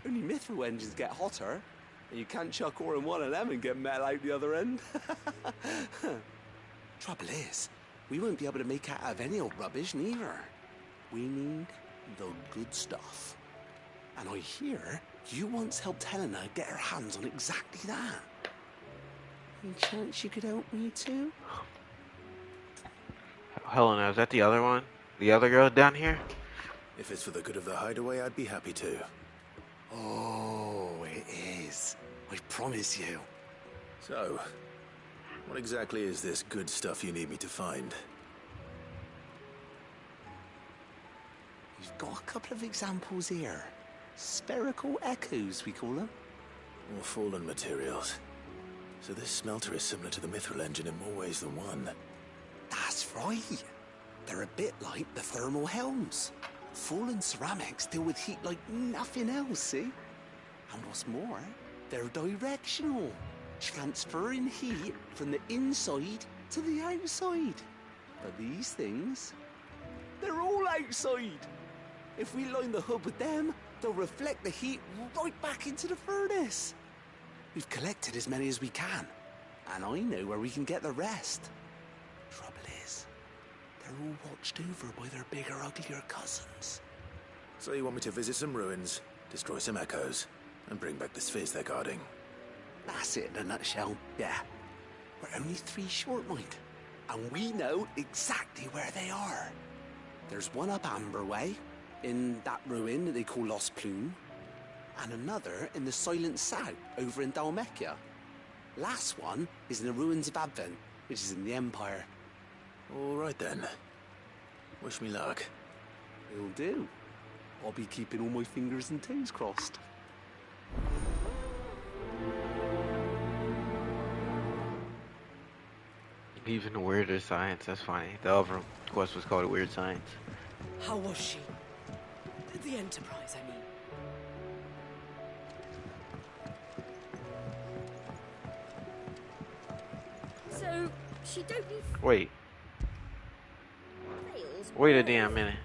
Only Mithril engines get hotter, and you can't chuck ore in one of them and get metal out the other end. Trouble is, we won't be able to make out of any old rubbish neither. We need the good stuff. And I hear you once helped Helena get her hands on exactly that. Any chance you could help me too? Helena, is that the other one? The other girl down here? If it's for the good of the hideaway, I'd be happy to. Oh, it is. I promise you. So, what exactly is this good stuff you need me to find? We've got a couple of examples here. Spherical echoes, we call them. More fallen materials. So this smelter is similar to the Mithril engine in more ways than one. That's right. They're a bit like the thermal helms. Fallen ceramics deal with heat like nothing else, see? And what's more, they're directional, transferring heat from the inside to the outside. But these things, they're all outside. If we line the hub with them, they'll reflect the heat right back into the furnace. We've collected as many as we can, and I know where we can get the rest. Trouble is, they're all watched over by their bigger, uglier cousins. So you want me to visit some ruins, destroy some echoes, and bring back the spheres they're guarding? That's it in a nutshell, yeah. We're only 3 short, mind, and we know exactly where they are. There's one up Amber Way, in that ruin that they call Lost Plume, and another in the Silent South, over in Dalmekia. Last one is in the ruins of Advent, which is in the Empire. All right then. Wish me luck. Will do. I'll be keeping all my fingers and toes crossed. Even weirder science, that's funny. The other quest was called Weird Science. How was she? The Enterprise, I mean. So, she don't need Wait. fails. Wait a damn minute.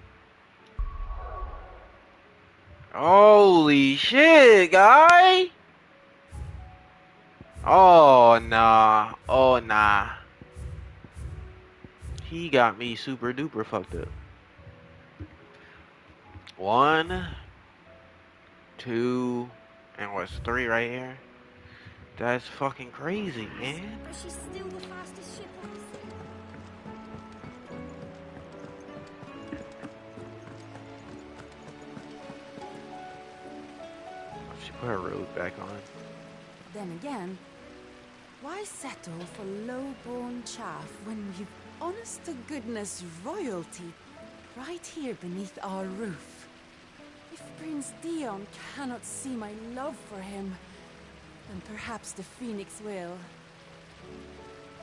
Holy shit, guy! Oh, nah. Oh, nah. He got me super duper fucked up. 1, 2, and what's 3 right here? That's fucking crazy, man. But she's still the fastest ship on the sea. She put her robe back on. Then again, why settle for low-born chaff when we've honest-to-goodness royalty right here beneath our roof? If Prince Dion cannot see my love for him, then perhaps the Phoenix will.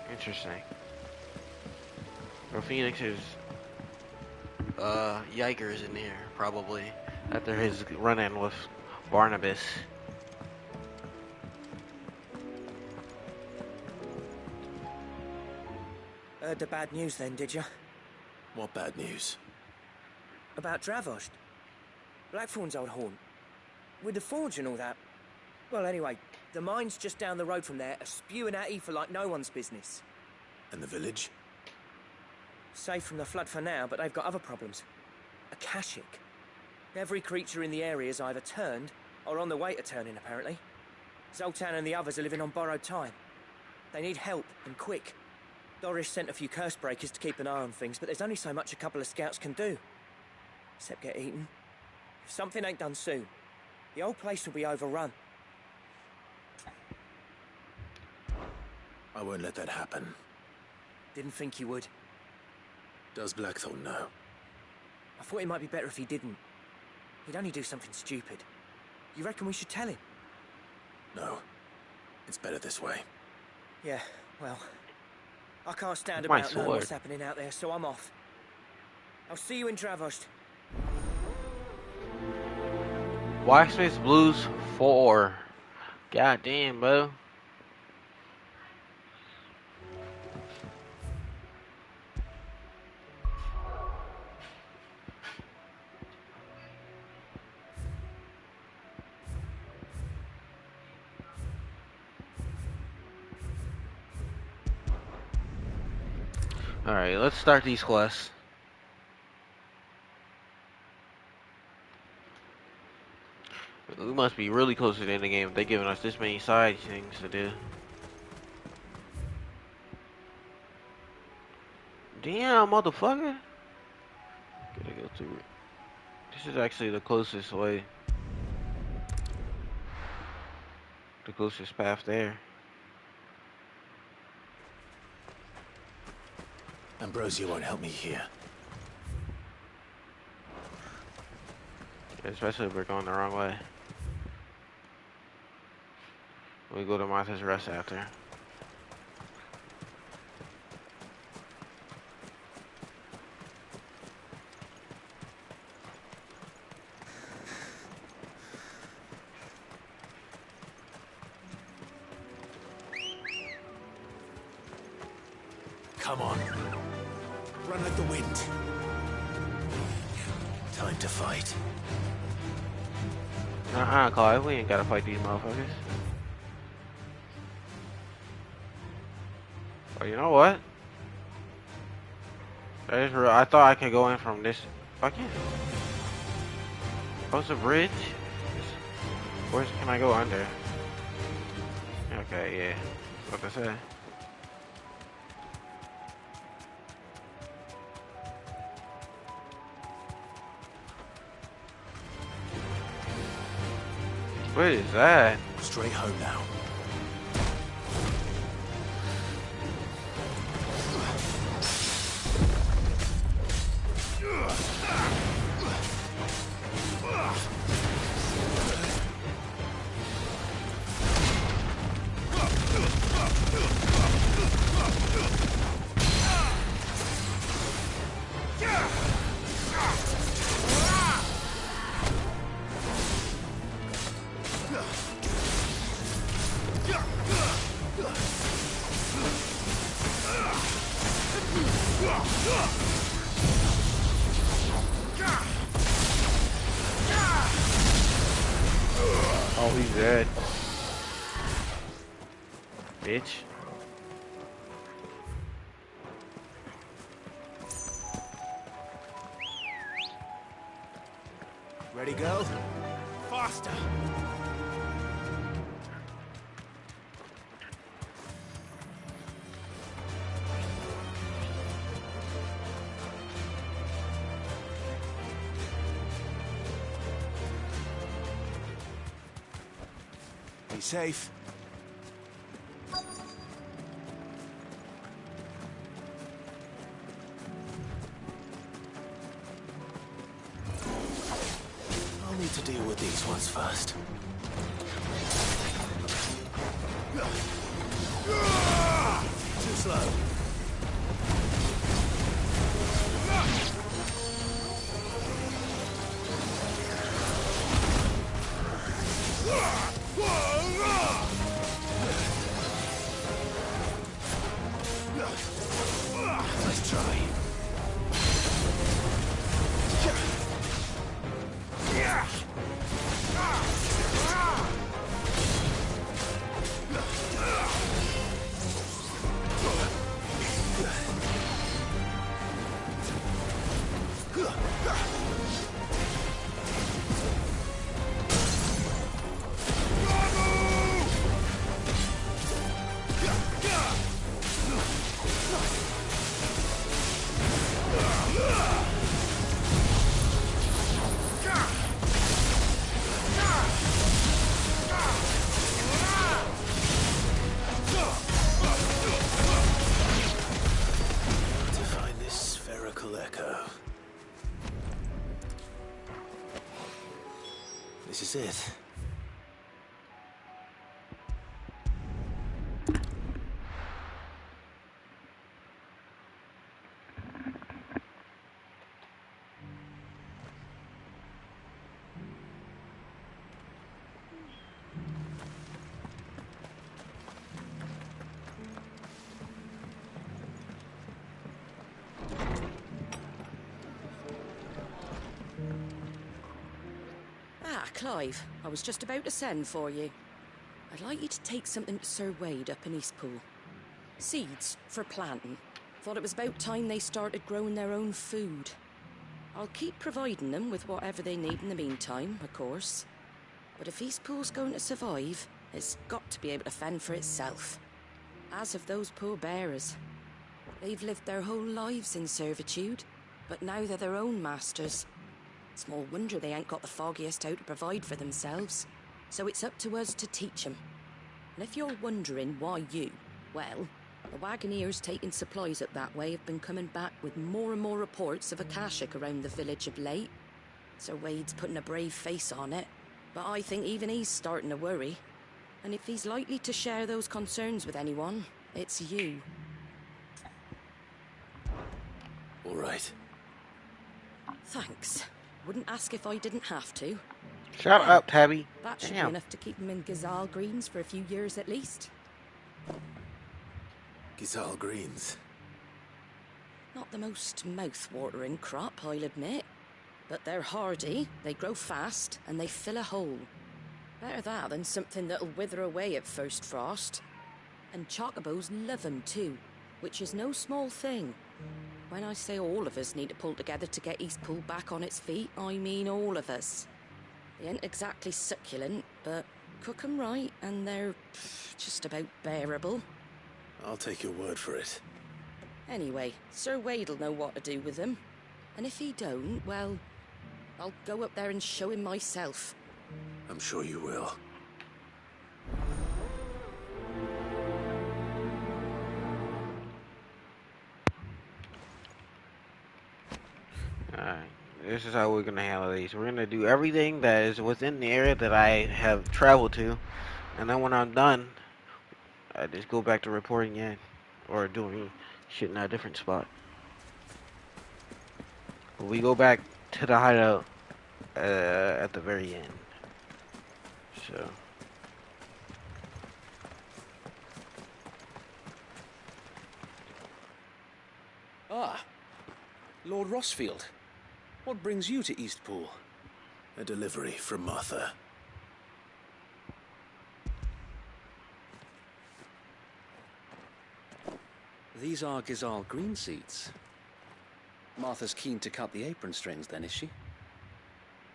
Interesting. Well, Phoenix is, Yikers in here, probably. After his run-in with Barnabas. Heard the bad news then, did you? What bad news? About Dravost. Blackthorn's old haunt. With the forge and all that. Well, anyway, the mines just down the road from there are spewing out ether like no one's business. And the village? Safe from the flood for now, but they've got other problems. Akashic. Every creature in the area is either turned or on the way to turning, apparently. Zoltan and the others are living on borrowed time. They need help, and quick. Doris sent a few curse breakers to keep an eye on things, but there's only so much a couple of scouts can do. Except get eaten. If something ain't done soon, the old place will be overrun. I won't let that happen. Didn't think you would. Does Blackthorn know? I thought it might be better if he didn't. He'd only do something stupid. You reckon we should tell him? No. It's better this way. Yeah, well... I can't stand My about knowing sword. what's happening out there, so I'm off. I'll see you in Dravost. Blacksmith's Blues 4. God damn, bro. Alright, let's start these quests. We must be really close to the end of the game if they're giving us this many side things to do. Damn, motherfucker. Gotta go through it. This is actually the closest way. The closest path there. Ambrosia won't help me here. Especially if we're going the wrong way. We go to Martha's Rest after. Come on. Run like the wind. Time to fight. Clive, we ain't gotta fight these motherfuckers. Oh, you know what? That is real. I thought I could go in from this. Fuck yeah. What's the bridge? Where can I go under? Okay, yeah. What I say? What is that? Straight home now. Oh, he's dead. Bitch. Ready, girl? Faster! Be safe. I'll need to deal with these ones first. Too slow. Let's try. This is it. Ah, Clive, I was just about to send for you. I'd like you to take something to Sir Wade up in Eastpool. Seeds for planting. Thought it was about time they started growing their own food. I'll keep providing them with whatever they need in the meantime, of course. But if Eastpool's going to survive, it's got to be able to fend for itself. As have those poor bearers. They've lived their whole lives in servitude, but now they're their own masters. Small wonder they ain't got the foggiest how to provide for themselves. So it's up to us to teach 'em. And if you're wondering why you, well, the wagoneers taking supplies up that way have been coming back with more and more reports of Akashic around the village of late. Sir Wade's putting a brave face on it, but I think even he's starting to worry. And if he's likely to share those concerns with anyone, it's you. All right. Thanks. Wouldn't ask if I didn't have to. Shut up, Tabby. That should Damn. be enough to keep him in Gazal Greens for a few years at least. Gizal Greens. Not the most mouth-watering crop, I'll admit. But they're hardy, they grow fast, and they fill a hole. Better that than something that'll wither away at first frost. And chocobos love 'em too, which is no small thing. When I say all of us need to pull together to get Eastpool back on its feet, I mean all of us. They ain't exactly succulent, but cook 'em right and they're just about bearable. I'll take your word for it. Anyway, Sir Wade'll know what to do with them. And if he don't, well, I'll go up there and show him myself. I'm sure you will. Alright, this is how we're gonna handle these. We're gonna do everything that is within the area that I have traveled to, and then when I'm done, I just go back to reporting again, or doing shit in a different spot. We go back to the hideout at the very end. So. Ah, Lord Rossfield. What brings you to Eastpool? A delivery from Martha. These are Gazal green seeds. Martha's keen to cut the apron strings then, is she?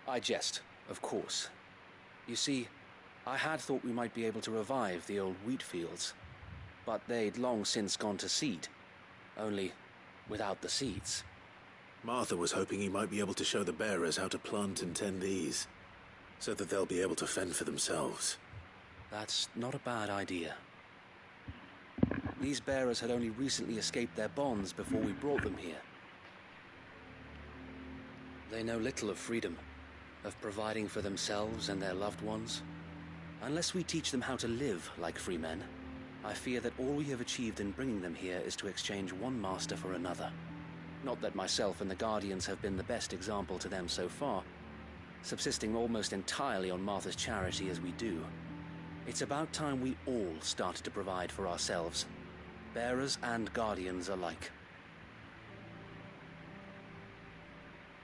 I jest, of course. You see, I had thought we might be able to revive the old wheat fields, but they'd long since gone to seed, only without the seeds. Martha was hoping he might be able to show the bearers how to plant and tend these, so that they'll be able to fend for themselves. That's not a bad idea. These bearers had only recently escaped their bonds before we brought them here. They know little of freedom, of providing for themselves and their loved ones. Unless we teach them how to live like free men, I fear that all we have achieved in bringing them here is to exchange one master for another. Not that myself and the Guardians have been the best example to them so far, subsisting almost entirely on Martha's charity as we do. It's about time we all started to provide for ourselves, bearers and Guardians alike.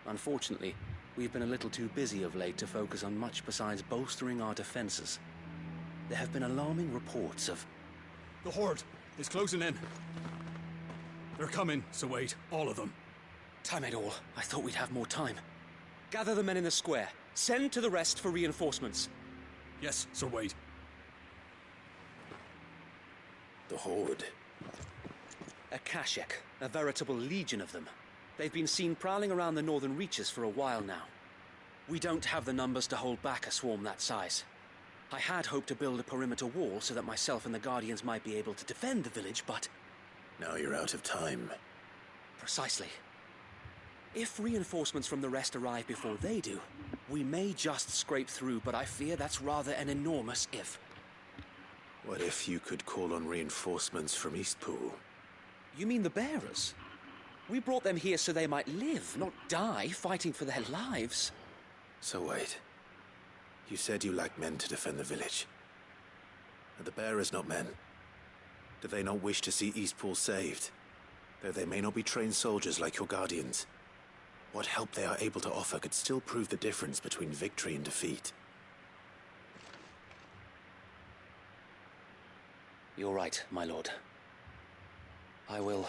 Unfortunately, we've been a little too busy of late to focus on much besides bolstering our defenses. There have been alarming reports of... The Horde is closing in. They're coming, Sir Wade, all of them. Time it all. I thought we'd have more time. Gather the men in the square. Send to the rest for reinforcements. Yes, Sir Wade. The Horde. Akashic, a veritable legion of them. They've been seen prowling around the northern reaches for a while now. We don't have the numbers to hold back a swarm that size. I had hoped to build a perimeter wall so that myself and the Guardians might be able to defend the village, but... Now you're out of time. Precisely. If reinforcements from the rest arrive before they do, we may just scrape through, but I fear that's rather an enormous if. What if you could call on reinforcements from Eastpool? You mean the bearers? We brought them here so they might live, not die, fighting for their lives. So wait. You said you lack men to defend the village. Are the bearers not men? Do they not wish to see Eastpool saved? Though they may not be trained soldiers like your Guardians, what help they are able to offer could still prove the difference between victory and defeat. You're right, my lord. I will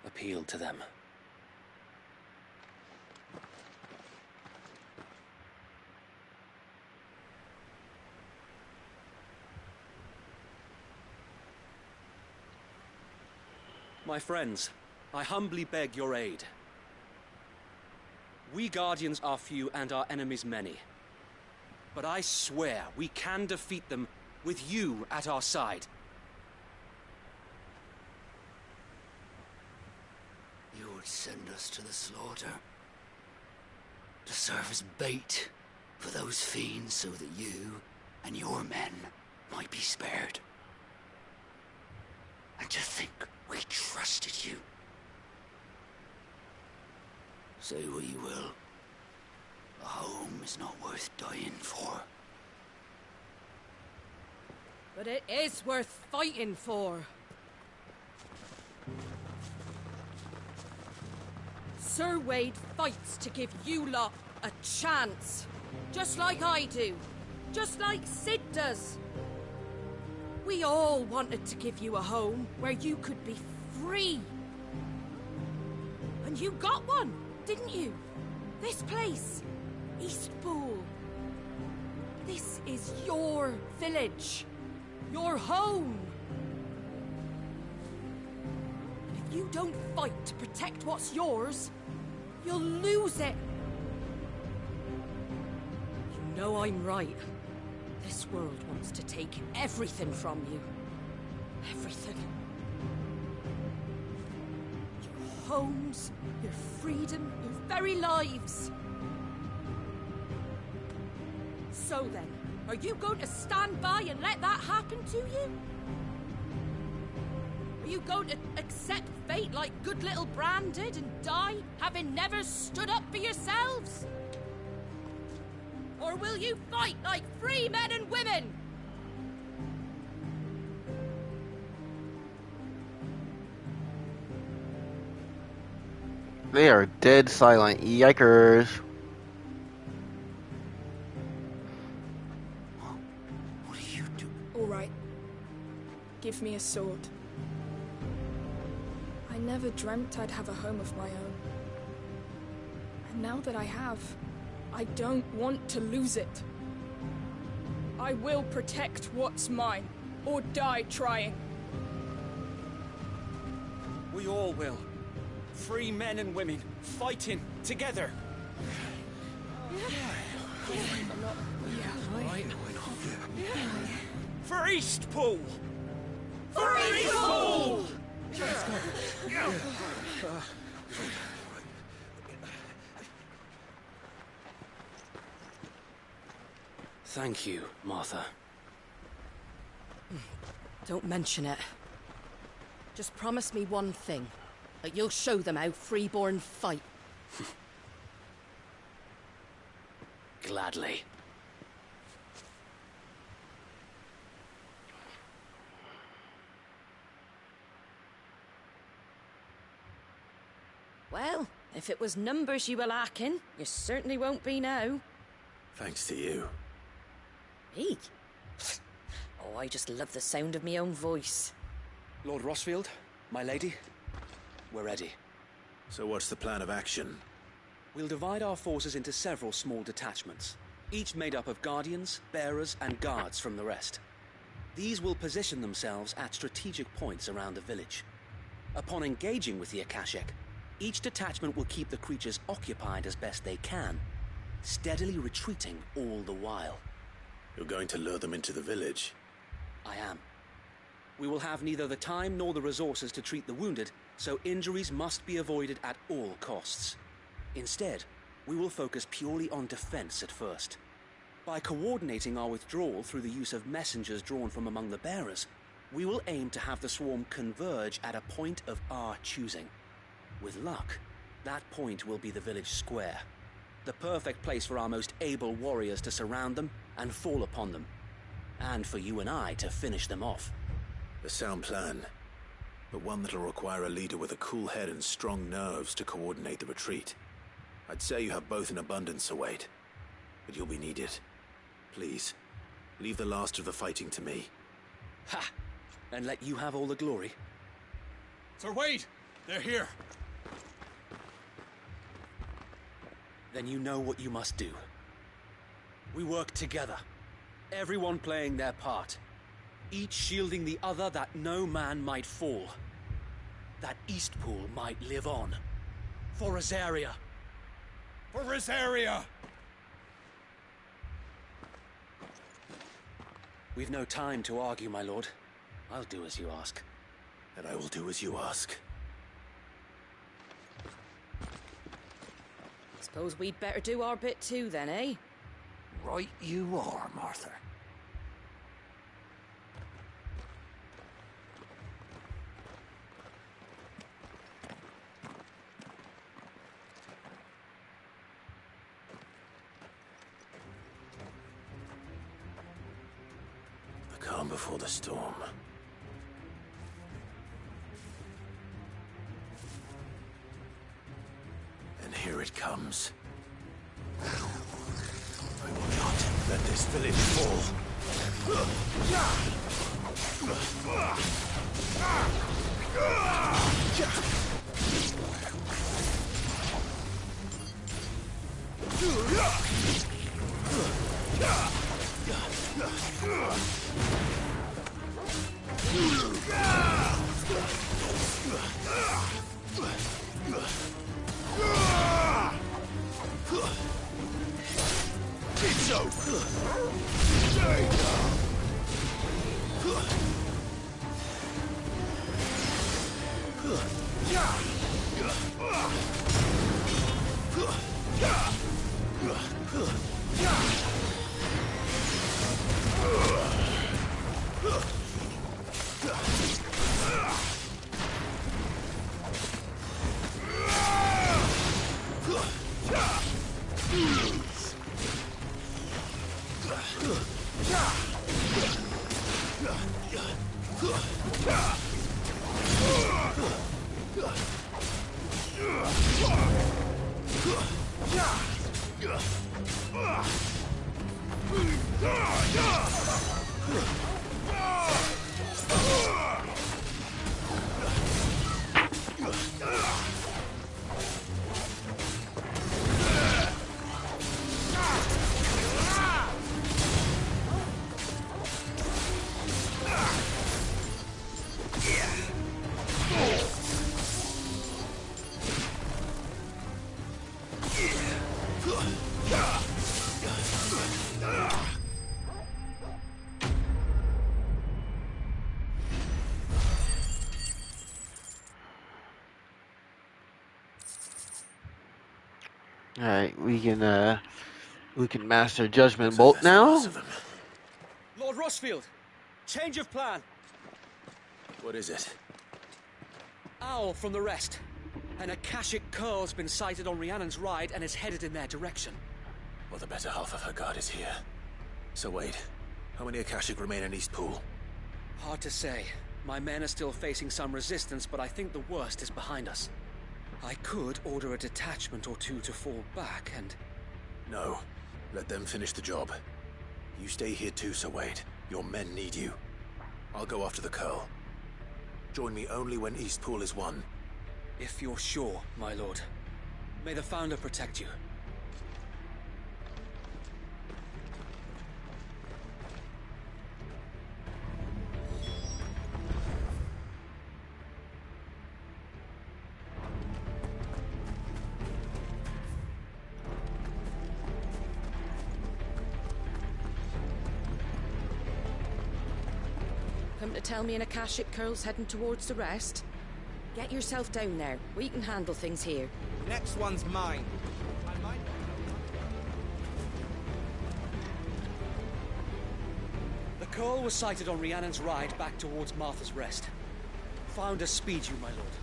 appeal to them. My friends, I humbly beg your aid. We Guardians are few and our enemies many. But I swear we can defeat them with you at our side. You would send us to the slaughter. To serve as bait for those fiends so that you and your men might be spared. And to think we trusted you. Say what you will. A home is not worth dying for. But it is worth fighting for. Sir Wade fights to give you lot a chance. Just like I do. Just like Sid does. We all wanted to give you a home where you could be free. And you got one, didn't you? This place, Eastpool. This is your village. Your home. And if you don't fight to protect what's yours, you'll lose it. You know I'm right. This world wants to take everything from you. Everything. Your homes, your freedom, your very lives. So then, are you going to stand by and let that happen to you? Are you going to accept fate like good little Bran did and die, having never stood up for yourselves? Or will you fight like free men and women? They are dead silent. Yikers. What do you do? All right. Give me a sword. I never dreamt I'd have a home of my own. And now that I have, I don't want to lose it. I will protect what's mine, or die trying. We all will. Free men and women, fighting together. For Eastpool! For Eastpool! Thank you, Martha. Don't mention it. Just promise me one thing. That you'll show them how freeborn fight. Gladly. Well, if it was numbers you were lacking, you certainly won't be now. Thanks to you. Me? Oh, I just love the sound of my own voice. Lord Rossfield, my lady, we're ready. So what's the plan of action? We'll divide our forces into several small detachments, each made up of guardians, bearers, and guards from the rest. These will position themselves at strategic points around the village. Upon engaging with the Akashic, each detachment will keep the creatures occupied as best they can, steadily retreating all the while. You're going to lure them into the village? I am. We will have neither the time nor the resources to treat the wounded, so injuries must be avoided at all costs. Instead, we will focus purely on defense at first. By coordinating our withdrawal through the use of messengers drawn from among the bearers, we will aim to have the swarm converge at a point of our choosing. With luck, that point will be the village square, the perfect place for our most able warriors to surround them and fall upon them, and for you and I to finish them off. A sound plan, but one that'll require a leader with a cool head and strong nerves to coordinate the retreat. I'd say you have both in abundance, Sir Wade, but you'll be needed. Please, leave the last of the fighting to me. Ha! And let you have all the glory. Sir Wade! They're here! Then you know what you must do. We work together, everyone playing their part, each shielding the other that no man might fall. that Eastpool might live on. For Rosaria. For Rosaria! We've no time to argue, my lord. I'll do as you ask. And I will do as you ask. Suppose we'd better do our bit too then, eh? Right you are, Martha. The calm before the storm. And here it comes. I will not let this village fall. Alright, we can master Judgment Bolt now. Lord Rossfield, change of plan. What is it? Owl from the rest. An Akashic curl's been sighted on Rhiannon's Ride and is headed in their direction. Well, the better half of her guard is here. So wait, how many Akashic remain in Eastpool? Hard to say. My men are still facing some resistance, but I think the worst is behind us. I could order a detachment or two to fall back and... No. Let them finish the job. You stay here too, Sir Wade. Your men need you. I'll go after the Curl. Join me only when Eastpool is won. If you're sure, my lord. May the Founder protect you. Come to tell me an Akashic curl's heading towards the rest? Get yourself down there. We can handle things here. Next one's mine. The Curl was sighted on Rhiannon's Ride back towards Martha's Rest. Founder speed you, my lord.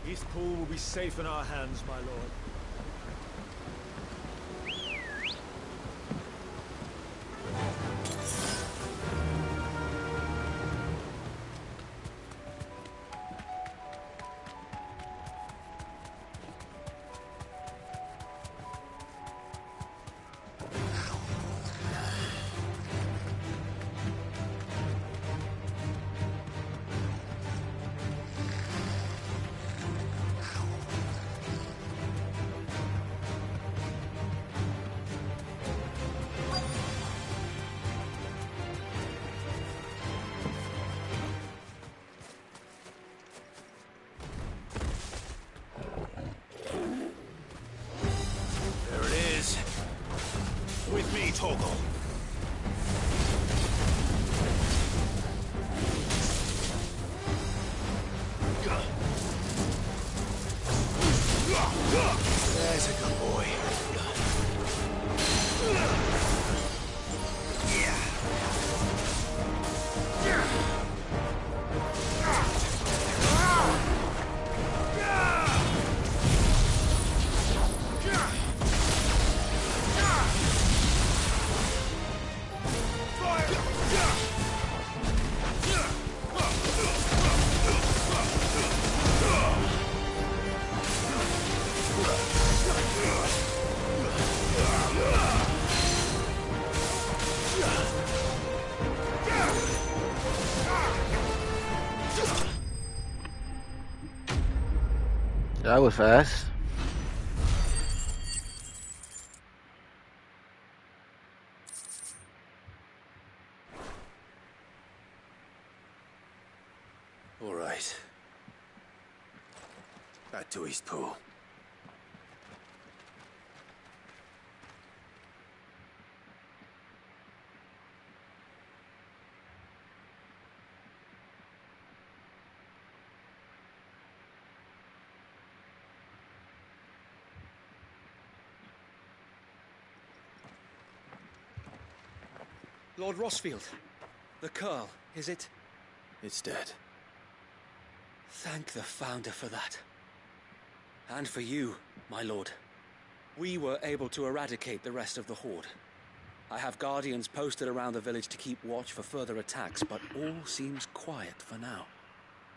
Eastpool will be safe in our hands, my lord. That was fast. All right. Back to Eastpool. Lord Rossfield, the Curl, is it? It's dead. Thank the Founder for that. And for you, my lord. We were able to eradicate the rest of the Horde. I have guardians posted around the village to keep watch for further attacks, but all seems quiet for now.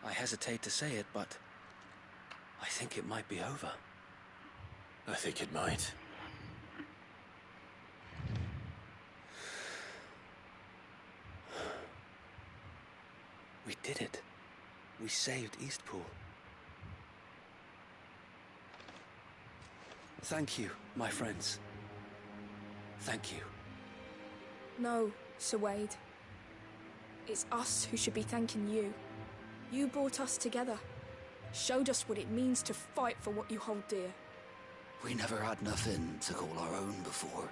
I hesitate to say it, but I think it might be over. I think it might. We did it. We saved Eastpool. Thank you, my friends. Thank you. No, Sir Wade. It's us who should be thanking you. You brought us together. Showed us what it means to fight for what you hold dear. We never had nothing to call our own before.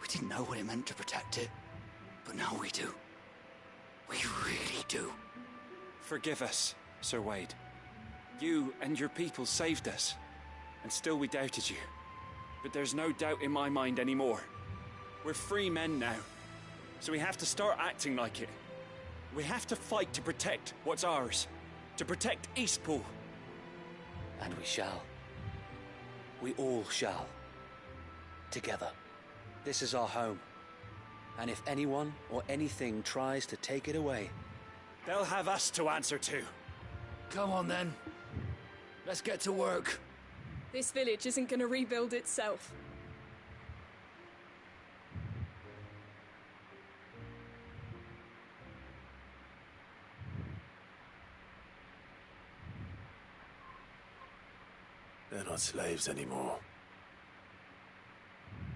We didn't know what it meant to protect it, but now we do. We really do. Forgive us, Sir Wade. You and your people saved us, and still we doubted you. But there's no doubt in my mind anymore. We're free men now, so we have to start acting like it. We have to fight to protect what's ours, to protect Eastpool. And we shall. We all shall. Together. This is our home. And if anyone or anything tries to take it away, they'll have us to answer to. Come on then. Let's get to work. This village isn't gonna rebuild itself. They're not slaves anymore.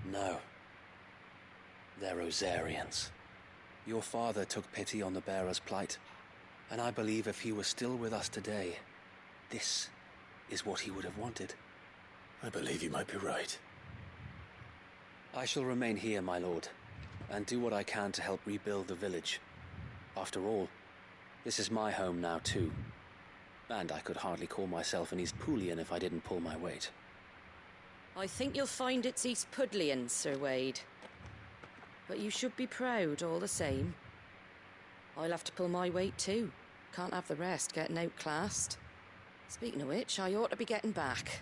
No. They're Rosarians. Your father took pity on the bearer's plight, and I believe if he were still with us today, this is what he would have wanted. I believe you might be right. I shall remain here, my lord, and do what I can to help rebuild the village. After all, this is my home now too, and I could hardly call myself an Eastpoolian if I didn't pull my weight. I think you'll find it's Eastpudlian, Sir Wade. But you should be proud all the same. I'll have to pull my weight too. Can't have the rest getting outclassed. Speaking of which, I ought to be getting back.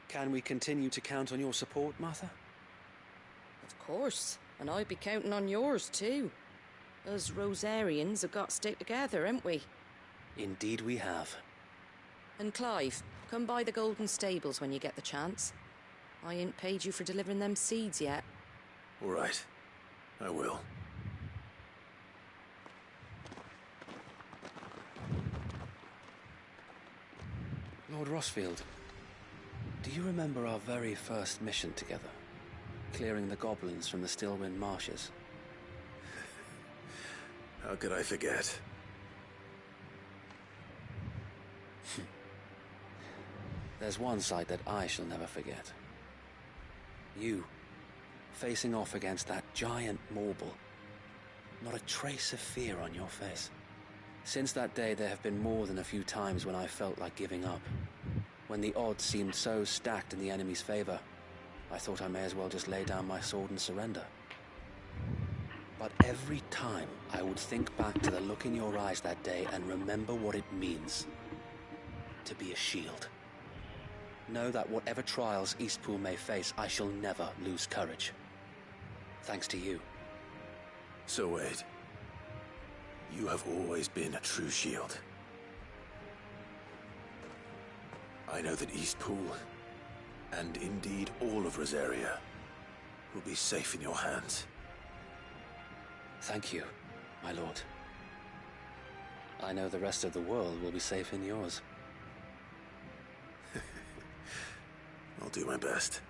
Can we continue to count on your support, Martha? Of course, and I'd be counting on yours too. Us Rosarians have got to stick together, haven't we? Indeed we have. And Clive, come by the Golden Stables when you get the chance. I ain't paid you for delivering them seeds yet. All right. I will. Lord Rossfield, do you remember our very first mission together? Clearing the goblins from the Stillwind marshes? How could I forget? There's one sight that I shall never forget. You, facing off against that giant Morble. Not a trace of fear on your face. Since that day, there have been more than a few times when I felt like giving up. When the odds seemed so stacked in the enemy's favor, I thought I may as well just lay down my sword and surrender. But every time, I would think back to the look in your eyes that day and remember what it means to be a shield. Know that whatever trials Eastpool may face, I shall never lose courage. Thanks to you. So Wade, you have always been a true shield. I know that Eastpool, and indeed all of Rosaria, will be safe in your hands. Thank you, my lord. I know the rest of the world will be safe in yours. I'll do my best.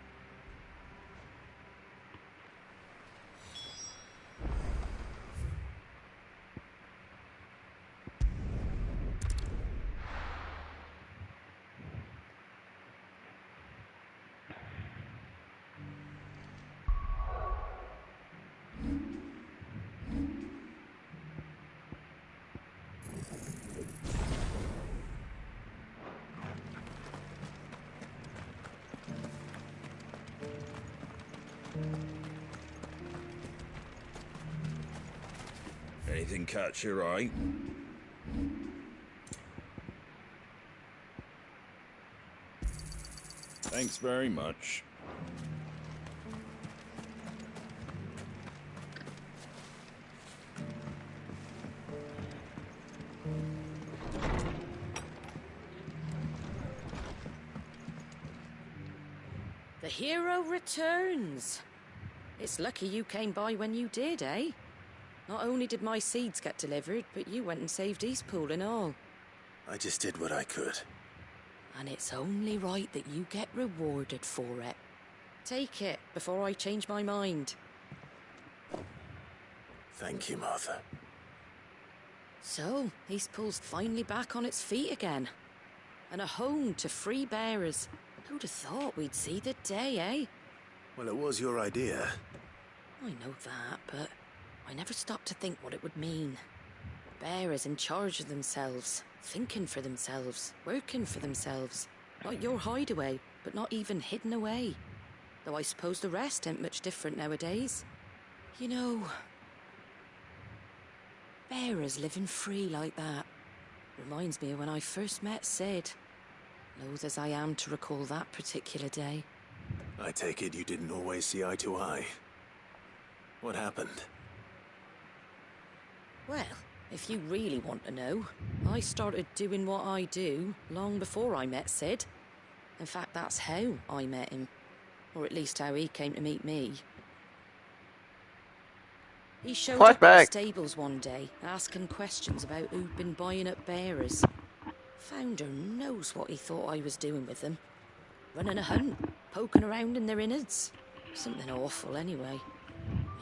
Anything catch your eye? Thanks very much. The hero returns. It's lucky you came by when you did, eh? Not only did my seeds get delivered, but you went and saved Eastpool and all. I just did what I could. And it's only right that you get rewarded for it. Take it before I change my mind. Thank you, Martha. So, Eastpool's finally back on its feet again. And a home to free bearers. Who'd have thought we'd see the day, eh? Well, it was your idea. I know that, but I never stopped to think what it would mean. Bearers in charge of themselves, thinking for themselves, working for themselves. Like your hideaway, but not even hidden away. Though I suppose the rest ain't much different nowadays. You know, bearers living free like that reminds me of when I first met Sid. Loath as I am to recall that particular day. I take it you didn't always see eye to eye. What happened? Well, if you really want to know, I started doing what I do long before I met Sid. In fact, that's how I met him. Or at least how he came to meet me. He showed up at the stables one day, asking questions about who'd been buying up bearers. Founder knows what he thought I was doing with them. Running a hunt, poking around in their innards. Something awful, anyway.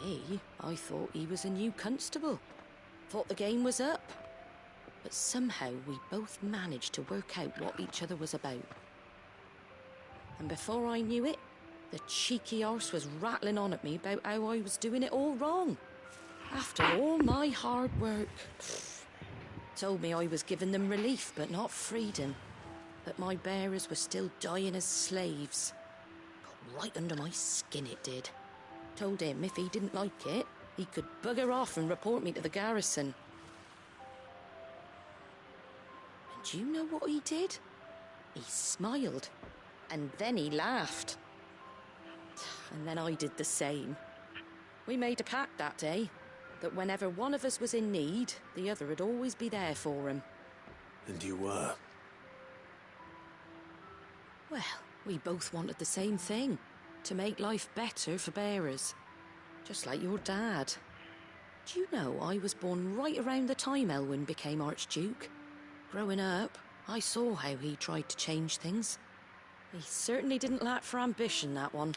Me, I thought he was a new constable. Thought the game was up. But somehow we both managed to work out what each other was about. And before I knew it, the cheeky arse was rattling on at me about how I was doing it all wrong. After all my hard work. Told me I was giving them relief, but not freedom. That my bearers were still dying as slaves. Got right under my skin, it did. Told him if he didn't like it, he could bugger off and report me to the garrison. And you know what he did? He smiled. And then he laughed. And then I did the same. We made a pact that day, that whenever one of us was in need, the other would always be there for him. And you were? Well, we both wanted the same thing. To make life better for bearers. Just like your dad. Do you know I was born right around the time Elwyn became Archduke? Growing up, I saw how he tried to change things. He certainly didn't lack for ambition, that one.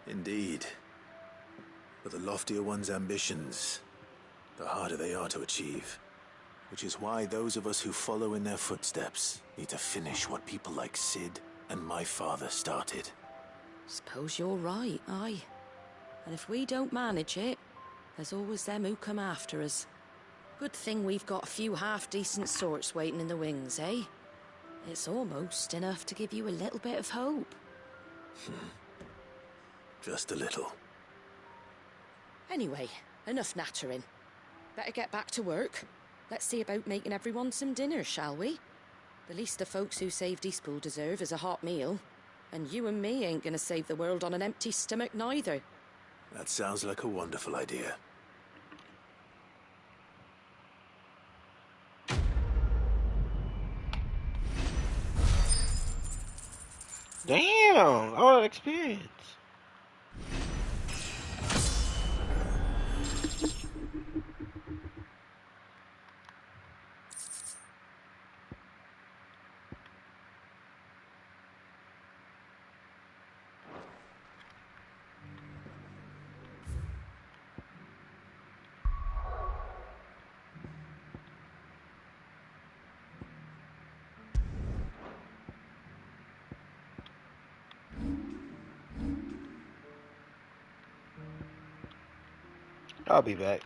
Indeed. But the loftier one's ambitions, the harder they are to achieve. Which is why those of us who follow in their footsteps need to finish what people like Sid and my father started. Suppose you're right, aye. And if we don't manage it, there's always them who come after us. Good thing we've got a few half-decent sorts waiting in the wings, eh? It's almost enough to give you a little bit of hope. Just a little. Anyway, enough nattering. Better get back to work. Let's see about making everyone some dinner, shall we? The least the folks who saved Eastpool deserve is a hot meal. And you and me ain't gonna save the world on an empty stomach neither. That sounds like a wonderful idea. Damn, all that experience. I'll be back.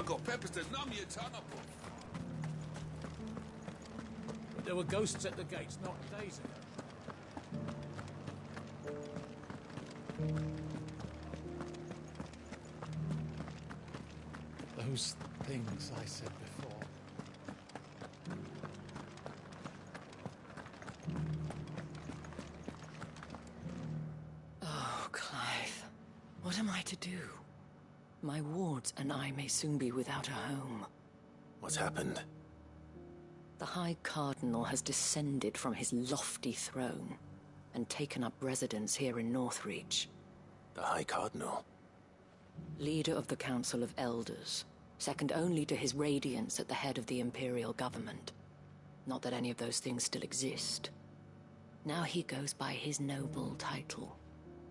I got peppers to numb your tongue up. But there were ghosts at the gates not days ago. Those things I said before. Oh, Clive. What am I to do? My wards and I may soon be without a home. What's happened? The High Cardinal has descended from his lofty throne and taken up residence here in Northreach. The High Cardinal? Leader of the Council of Elders, second only to his Radiance at the head of the Imperial government. Not that any of those things still exist. Now he goes by his noble title,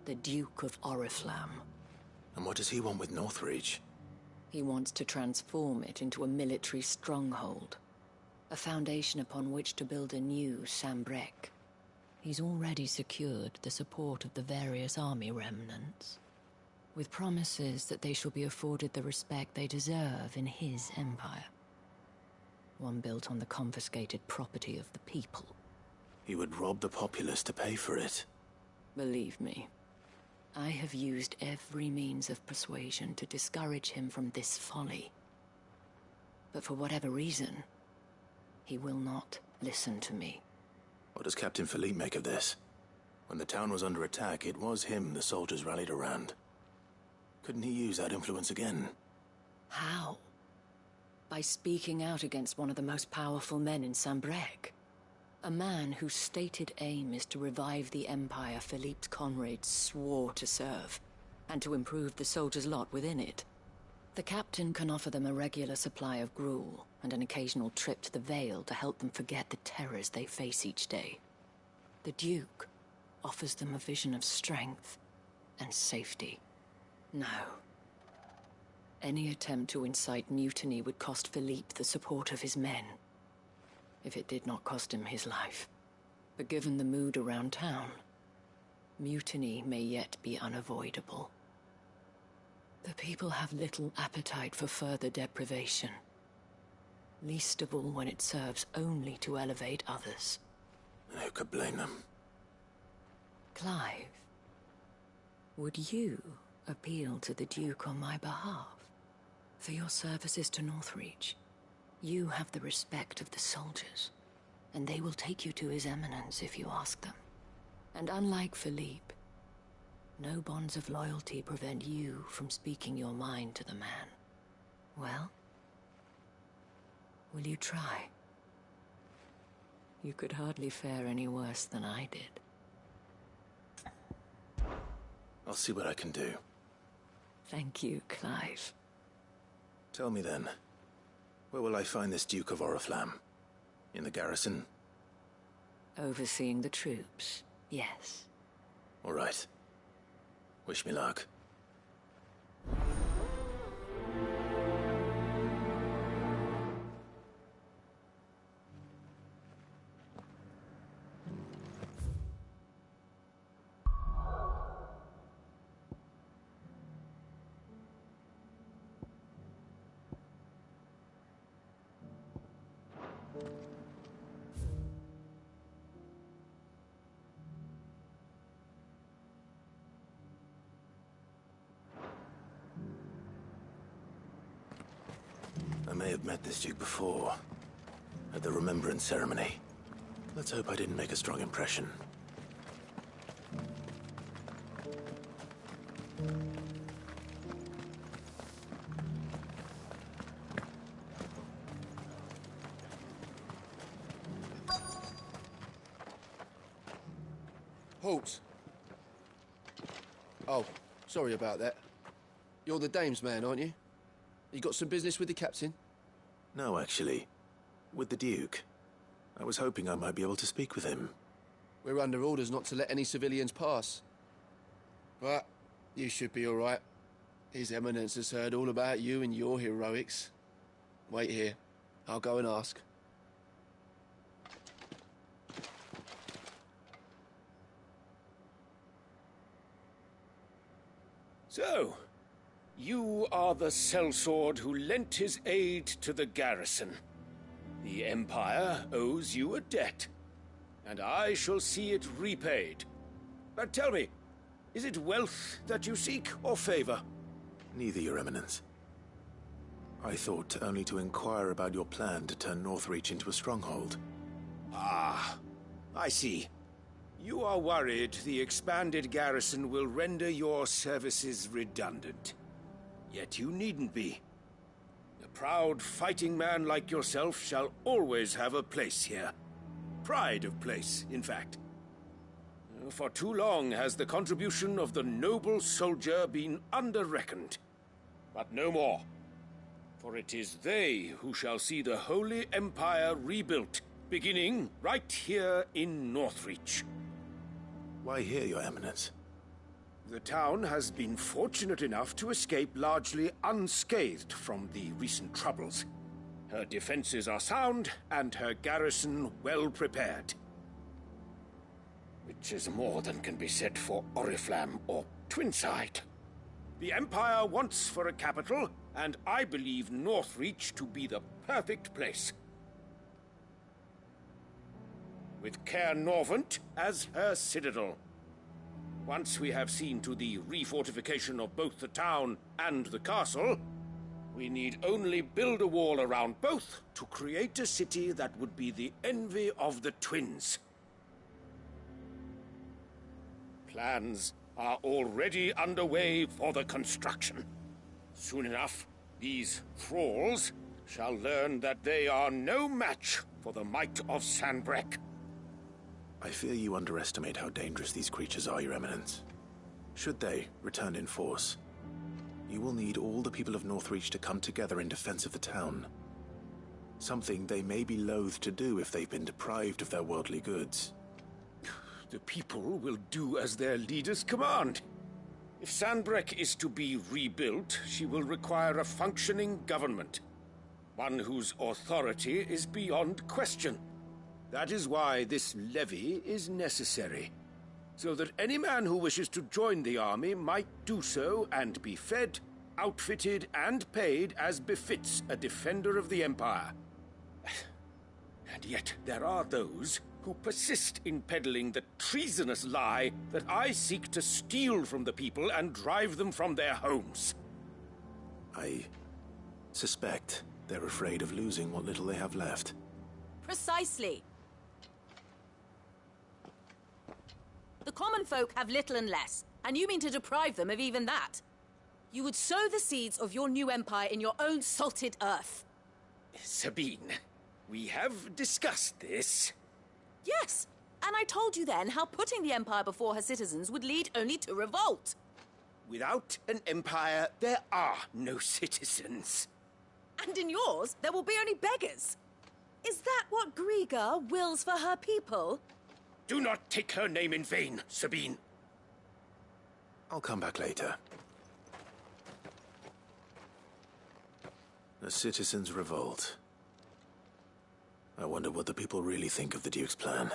the Duke of Oriflamme. And what does he want with Northreach? He wants to transform it into a military stronghold, a foundation upon which to build a new Sambrek. He's already secured the support of the various army remnants, with promises that they shall be afforded the respect they deserve in his empire. One built on the confiscated property of the people. He would rob the populace to pay for it. Believe me, I have used every means of persuasion to discourage him from this folly. But for whatever reason, he will not listen to me. What does Captain Philippe make of this? When the town was under attack, it was him the soldiers rallied around. Couldn't he use that influence again? How? By speaking out against one of the most powerful men in Sambrek. A man whose stated aim is to revive the empire Philippe's comrades swore to serve, and to improve the soldiers' lot within it. The captain can offer them a regular supply of gruel, and an occasional trip to the Vale to help them forget the terrors they face each day. The Duke offers them a vision of strength and safety. No. Any attempt to incite mutiny would cost Philippe the support of his men, if it did not cost him his life. But given the mood around town, mutiny may yet be unavoidable. The people have little appetite for further deprivation, least of all when it serves only to elevate others. Who could blame them? Clive, would you appeal to the Duke on my behalf? For your services to Northreach, you have the respect of the soldiers, and they will take you to His Eminence if you ask them. And unlike Philippe, no bonds of loyalty prevent you from speaking your mind to the man. Well, will you try? You could hardly fare any worse than I did. I'll see what I can do. Thank you, Clive. Tell me then, where will I find this Duke of Oriflamme? In the garrison? Overseeing the troops, yes. All right. Wish me luck. I may have met this Duke before, at the Remembrance Ceremony. Let's hope I didn't make a strong impression. Halt! Oh, sorry about that. You're the dame's man, aren't you? You got some business with the captain? No, actually. With the Duke. I was hoping I might be able to speak with him. We're under orders not to let any civilians pass. But you should be all right. His Eminence has heard all about you and your heroics. Wait here. I'll go and ask. So, you are the sellsword who lent his aid to the garrison. The Empire owes you a debt, and I shall see it repaid. But tell me, is it wealth that you seek, or favor? Neither, Your Eminence. I thought only to inquire about your plan to turn Northreach into a stronghold. Ah, I see. You are worried the expanded garrison will render your services redundant. Yet you needn't be. A proud fighting man like yourself shall always have a place here. Pride of place, in fact. For too long has the contribution of the noble soldier been under-reckoned. But no more. For it is they who shall see the Holy Empire rebuilt, beginning right here in Northreach. Why here, Your Eminence? The town has been fortunate enough to escape largely unscathed from the recent troubles. Her defenses are sound, and her garrison well prepared. Which is more than can be said for Oriflamme or Twinside. The Empire wants for a capital, and I believe Northreach to be the perfect place. With Caer Norvent as her citadel. Once we have seen to the refortification of both the town and the castle, we need only build a wall around both to create a city that would be the envy of the twins. Plans are already underway for the construction. Soon enough, these thralls shall learn that they are no match for the might of Sanbreque. I fear you underestimate how dangerous these creatures are, Your Eminence. Should they return in force, you will need all the people of Northreach to come together in defense of the town. Something they may be loath to do if they've been deprived of their worldly goods. The people will do as their leaders command. If Sanbreque is to be rebuilt, she will require a functioning government. One whose authority is beyond question. That is why this levy is necessary. So that any man who wishes to join the army might do so and be fed, outfitted, and paid as befits a defender of the Empire. And yet there are those who persist in peddling the treasonous lie that I seek to steal from the people and drive them from their homes. I suspect they're afraid of losing what little they have left. Precisely. The common folk have little and less, and you mean to deprive them of even that. You would sow the seeds of your new empire in your own salted earth. Sabine, we have discussed this. Yes, and I told you then how putting the empire before her citizens would lead only to revolt. Without an empire, there are no citizens. And in yours, there will be only beggars. Is that what Griga wills for her people? Do not take her name in vain, Sabine. I'll come back later. The citizens revolt. I wonder what the people really think of the Duke's plan.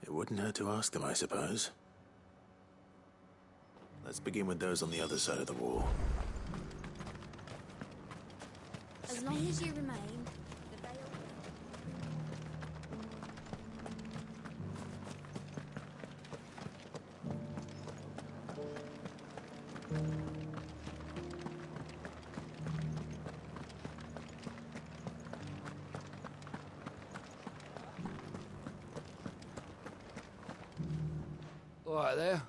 It wouldn't hurt to ask them, I suppose. Let's begin with those on the other side of the wall. As long as you remain, the veil... All right there.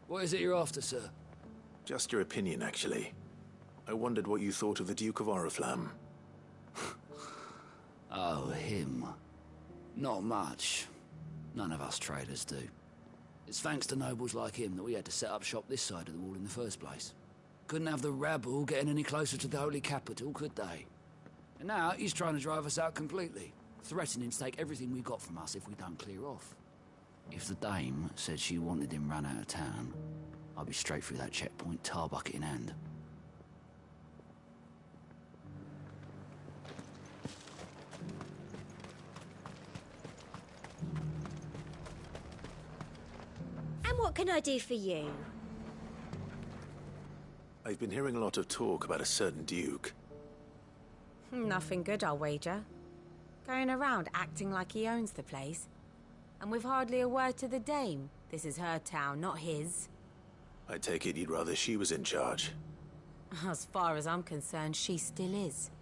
What is it you're after, sir? Just your opinion, actually. I wondered what you thought of the Duke of Oriflamme. Oh, him. Not much. None of us traders do. It's thanks to nobles like him that we had to set up shop this side of the wall in the first place. Couldn't have the rabble getting any closer to the holy capital, could they? And now he's trying to drive us out completely, threatening to take everything we got from us if we don't clear off. If the dame said she wanted him run out of town, I'd be straight through that checkpoint, tar bucket in hand. And what can I do for you? I've been hearing a lot of talk about a certain Duke. Nothing good, I'll wager. Going around acting like he owns the place. And with hardly a word to the dame. This is her town, not his. I take it you'd rather she was in charge. As far as I'm concerned, she still is.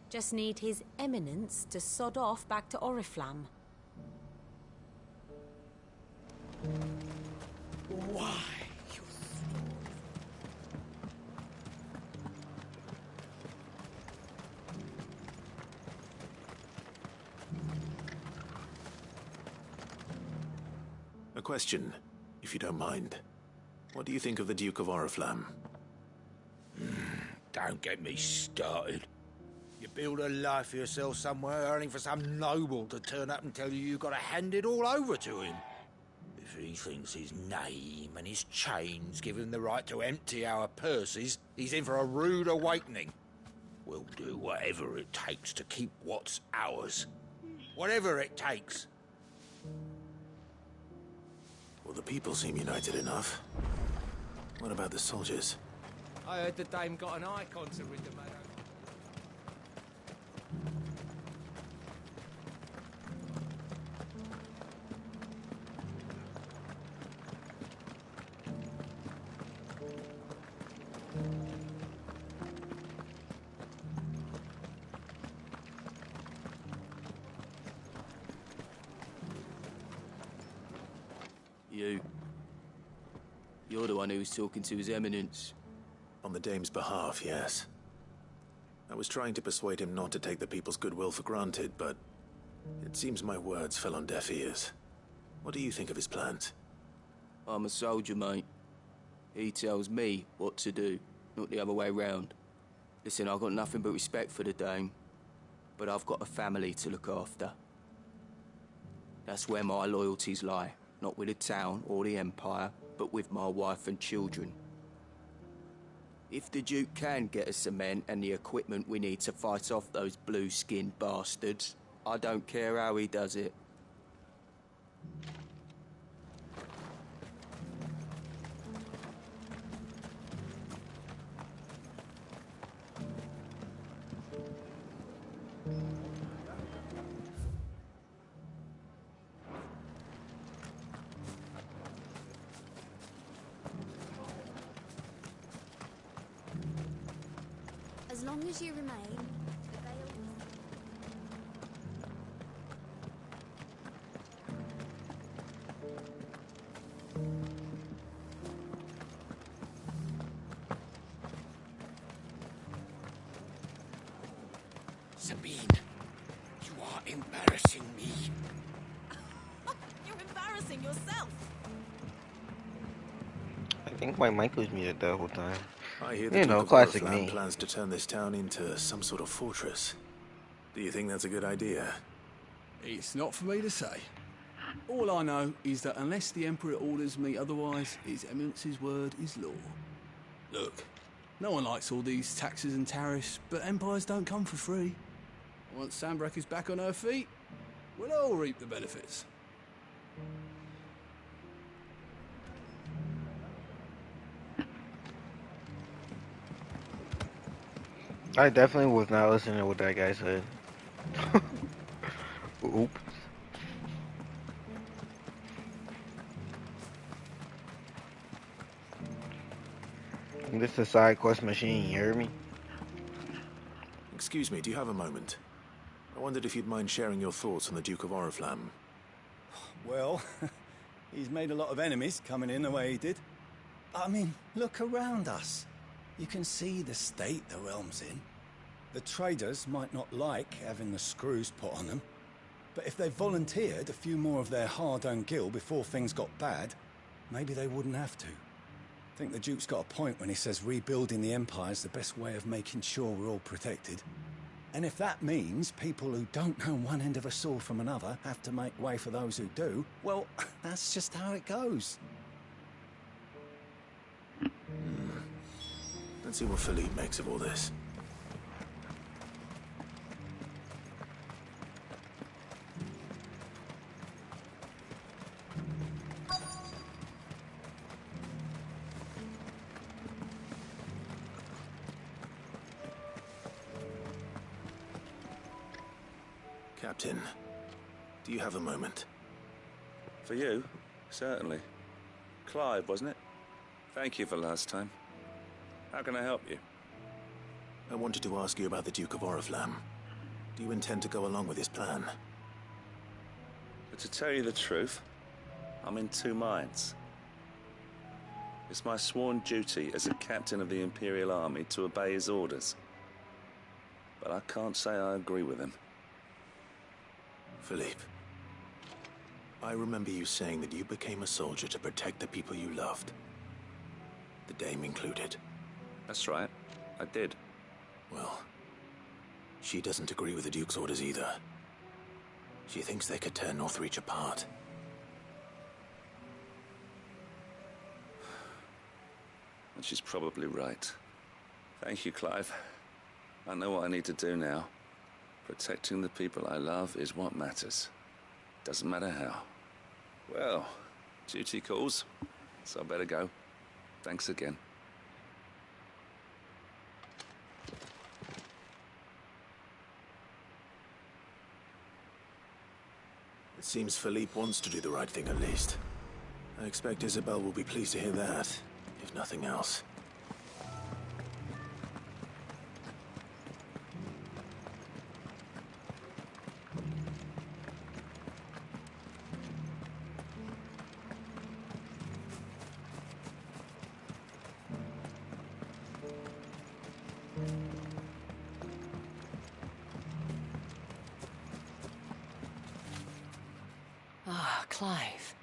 Just need his eminence to sod off back to Oriflamme. Why? A question, if you don't mind. What do you think of the Duke of Oriflamme? Don't get me started. You build a life for yourself somewhere, earning for some noble to turn up and tell you you've got to hand it all over to him. If he thinks his name and his chains give him the right to empty our purses, he's in for a rude awakening. We'll do whatever it takes to keep what's ours. Whatever it takes. Well, the people seem united enough. What about the soldiers? I heard the dame got an eye concert with the man. You're the one who was talking to His Eminence. On the dame's behalf, yes. I was trying to persuade him not to take the people's goodwill for granted, but it seems my words fell on deaf ears. What do you think of his plans? I'm a soldier, mate. He tells me what to do, not the other way round. Listen, I've got nothing but respect for the dame, but I've got a family to look after. That's where my loyalties lie, not with the town or the Empire, but with my wife and children. If the Duke can get us the men and the equipment we need to fight off those blue-skinned bastards, I don't care how he does it. As long as you remain, the veil... Sabine, you are embarrassing me. You're embarrassing yourself. I think my mic was muted the whole time. I hear the You Duke know, of classic Oriflamme me. plans to turn this town into some sort of fortress. Do you think that's a good idea? It's not for me to say. All I know is that unless the Emperor orders me otherwise, His Eminence's word is law. Look, no one likes all these taxes and tariffs, but empires don't come for free. Once Sandbreak is back on her feet, we'll all reap the benefits. I definitely was not listening to what that guy said. Oop. This is a side quest machine, you hear me? Excuse me, do you have a moment? I wondered if you'd mind sharing your thoughts on the Duke of Oriflamme. Well, he's made a lot of enemies coming in the way he did. I mean, look around us. You can see the state the realm's in. The traders might not like having the screws put on them, but if they volunteered a few more of their hard-earned gil before things got bad, maybe they wouldn't have to. I think the Duke's got a point when he says rebuilding the Empire's the best way of making sure we're all protected. And if that means people who don't know one end of a sword from another have to make way for those who do, well, that's just how it goes. Let's see what Philippe makes of all this. Captain, do you have a moment? For you? Certainly. Clive, wasn't it? Thank you for last time. How can I help you? I wanted to ask you about the Duke of Oriflamme. Do you intend to go along with his plan? But to tell you the truth, I'm in two minds. It's my sworn duty as a captain of the Imperial Army to obey his orders. But I can't say I agree with him. Philippe, I remember you saying that you became a soldier to protect the people you loved. The Dame included. That's right, I did. Well, she doesn't agree with the Duke's orders either. She thinks they could tear Northreach apart. And she's probably right. Thank you, Clive. I know what I need to do now. Protecting the people I love is what matters. Doesn't matter how. Well, duty calls, so I better go. Thanks again. It seems Philippe wants to do the right thing at least. I expect Isabel will be pleased to hear that, if nothing else. Ah, Clive.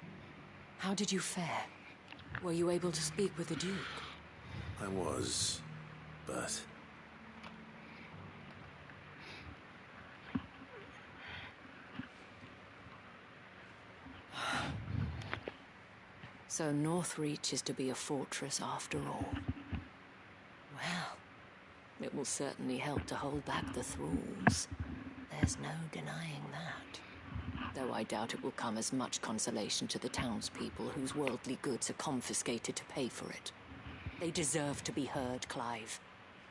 How did you fare? Were you able to speak with the Duke? I was, but... So Northreach is to be a fortress after all. Well, it will certainly help to hold back the thralls. There's no denying that. Though I doubt it will come as much consolation to the townspeople whose worldly goods are confiscated to pay for it. They deserve to be heard, Clive.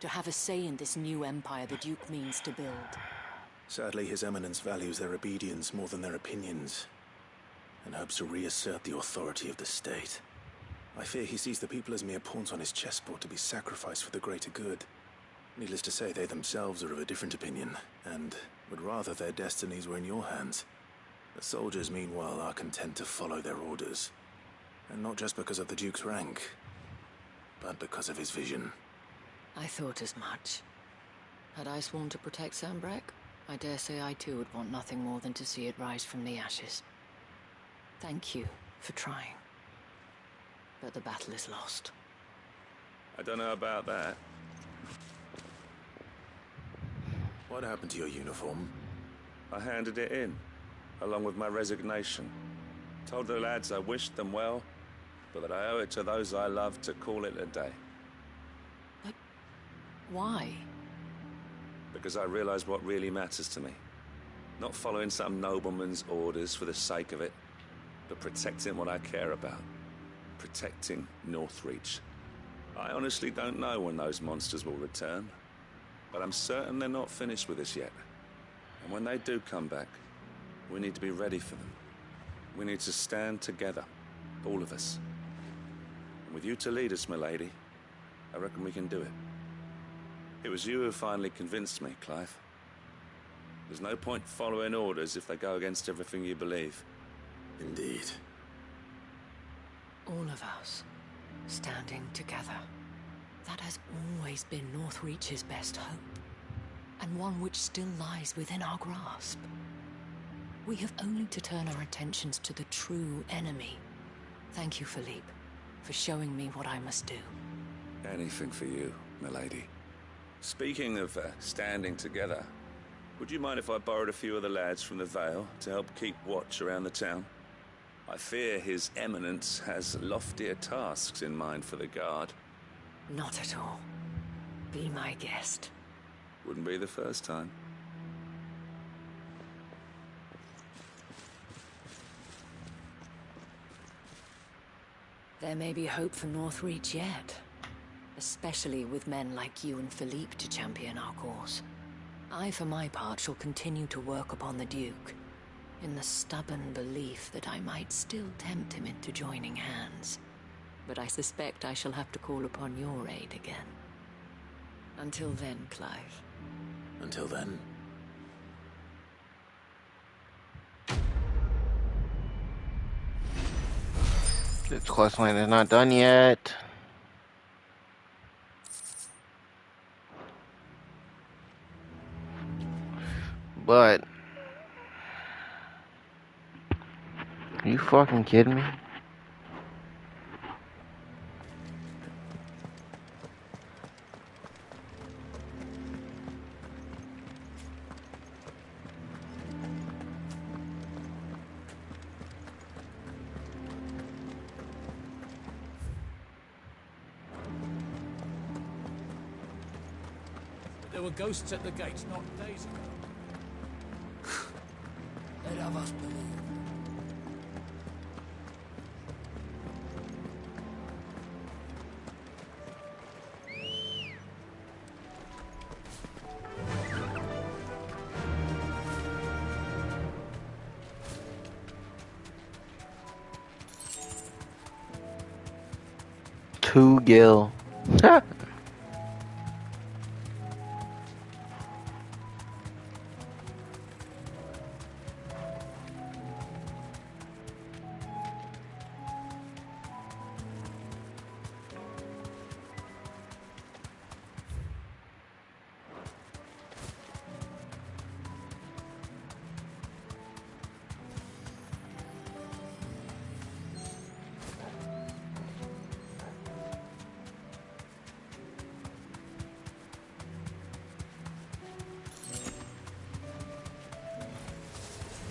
To have a say in this new empire the Duke means to build. Sadly, His Eminence values their obedience more than their opinions, and hopes to reassert the authority of the state. I fear he sees the people as mere pawns on his chessboard to be sacrificed for the greater good. Needless to say, they themselves are of a different opinion, and would rather their destinies were in your hands. The soldiers, meanwhile, are content to follow their orders. And not just because of the Duke's rank, but because of his vision. I thought as much. Had I sworn to protect Sanbreque, I dare say I too would want nothing more than to see it rise from the ashes. Thank you for trying. But the battle is lost. I don't know about that. What happened to your uniform? I handed it in, along with my resignation. Told the lads I wished them well, but that I owe it to those I love to call it a day. But why? Because I realize what really matters to me. Not following some nobleman's orders for the sake of it, but protecting what I care about. Protecting Northreach. I honestly don't know when those monsters will return, but I'm certain they're not finished with us yet. And when they do come back, we need to be ready for them. We need to stand together, all of us. And with you to lead us, milady, I reckon we can do it. It was you who finally convinced me, Clive. There's no point following orders if they go against everything you believe. Indeed. All of us, standing together. That has always been Northreach's best hope, and one which still lies within our grasp. We have only to turn our attentions to the true enemy. Thank you, Philippe, for showing me what I must do. Anything for you, milady. Speaking of standing together, would you mind if I borrowed a few of the lads from the Vale to help keep watch around the town? I fear His Eminence has loftier tasks in mind for the guard. Not at all. Be my guest. Wouldn't be the first time. There may be hope for Northreach yet. Especially with men like you and Philippe to champion our cause. I, for my part, shall continue to work upon the Duke, in the stubborn belief that I might still tempt him into joining hands. But I suspect I shall have to call upon your aid again. Until then, Clive. Until then. This quest line is not done yet. But are you fucking kidding me? there were ghosts at the gates not days ago. Let have us believe. Two Gil.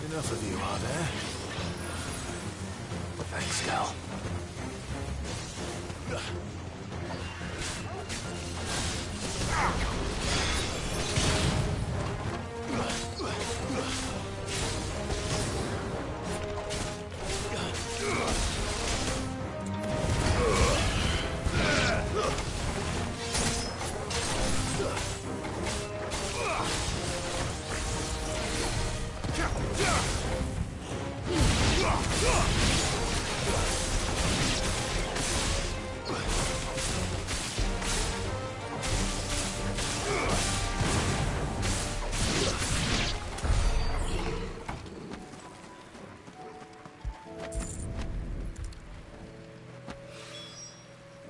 Enough of you, are there? Thanks, Cal.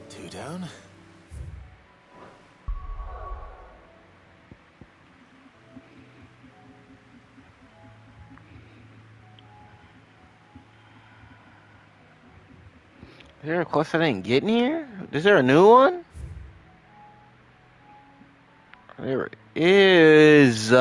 Two down. Is there a quest I didn't get in here? Is there a new one? There is.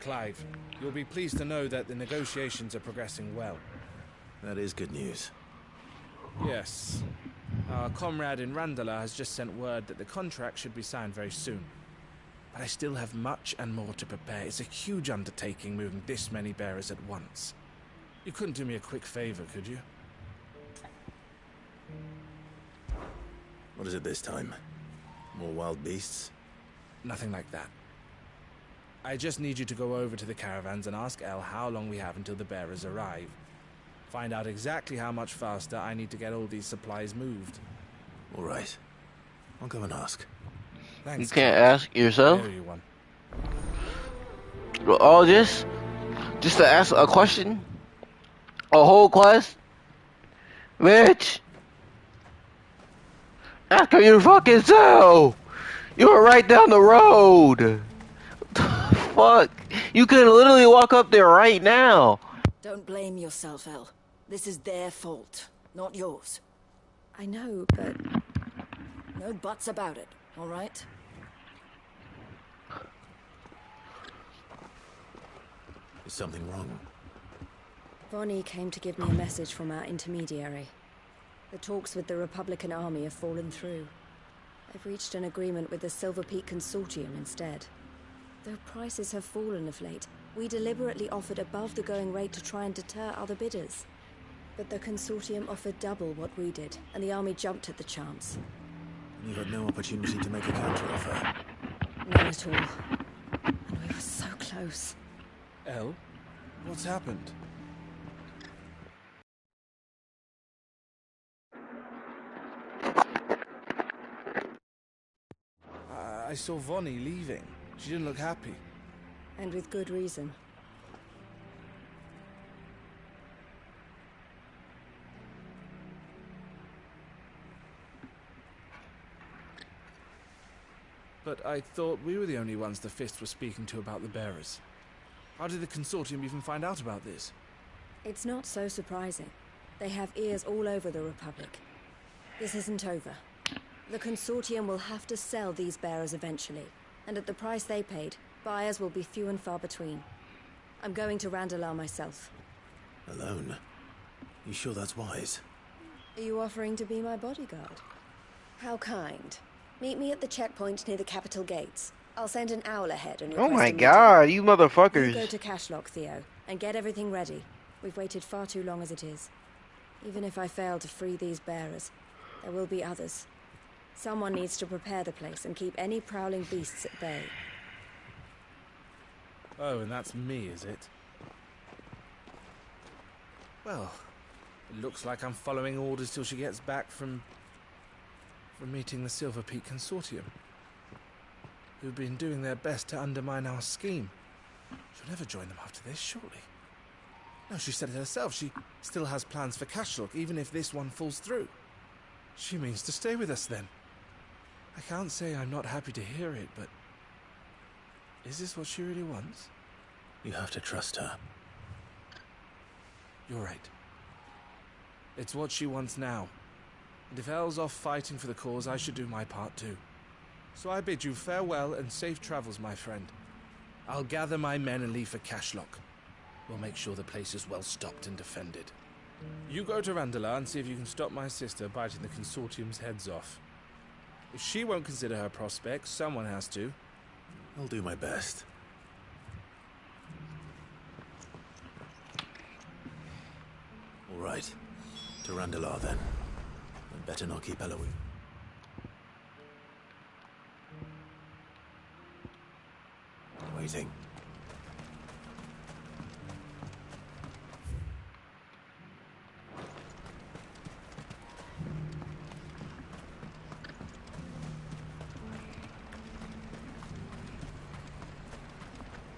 Clive, you'll be pleased to know that the negotiations are progressing well. That is good news. Yes. Our comrade in Randala has just sent word that the contract should be signed very soon. But I still have much and more to prepare. It's a huge undertaking moving this many bearers at once. You couldn't do me a quick favor, could you? What is it this time? More wild beasts? Nothing like that. I just need you to go over to the caravans and ask El how long we have until the bearers arrive. Find out exactly how much faster I need to get all these supplies moved. All right. I'll go and ask. Thanks. You can't ask yourself? I owe you one. All this? Just to ask a question? A whole quest? Bitch! Ask your fucking self! You were right down the road! Fuck! You could literally walk up there right now! Don't blame yourself, El. This is their fault, not yours. I know, but... No buts about it, all right? Is something wrong? Vonnie came to give me a message from our intermediary. The talks with the Republican Army have fallen through. They've reached an agreement with the Silver Peak Consortium instead. Though prices have fallen of late, we deliberately offered above the going rate to try and deter other bidders. But the Consortium offered double what we did, and the Army jumped at the chance. And you had no opportunity to make a counteroffer? None at all. And we were so close. El, What's happened? I saw Vonnie leaving. She didn't look happy. And with good reason. But I thought we were the only ones the Fist was speaking to about the bearers. How did the Consortium even find out about this? It's not so surprising. They have ears all over the Republic. This isn't over. The Consortium will have to sell these bearers eventually, and at the price they paid, buyers will be few and far between. I'm going to Randalar myself. Alone? You sure that's wise? Are you offering to be my bodyguard? How kind. Meet me at the checkpoint near the capital gates. I'll send an owl ahead and request Oh my a meeting. god, you motherfuckers. You go to Cashlock, Theo, and get everything ready. We've waited far too long as it is. Even if I fail to free these bearers, there will be others. Someone needs to prepare the place and keep any prowling beasts at bay. Oh, and that's me, is it? Well, it looks like I'm following orders till she gets back from meeting the Silver Peak Consortium, who've been doing their best to undermine our scheme. She'll never join them after this, surely. No, she said it herself. She still has plans for Cashlock, even if this one falls through. She means to stay with us, then. I can't say I'm not happy to hear it, but... is this what she really wants? You have to trust her. You're right. It's what she wants now. And if Elle's off fighting for the cause, I should do my part too. So I bid you farewell and safe travels, my friend. I'll gather my men and leave for Cashlock. We'll make sure the place is well stocked and defended. You go to Randalar and see if you can stop my sister biting the Consortium's heads off. If she won't consider her prospects, someone has to. I'll do my best. All right. To Randalar, then. I'd better not keep Eloise. Waiting.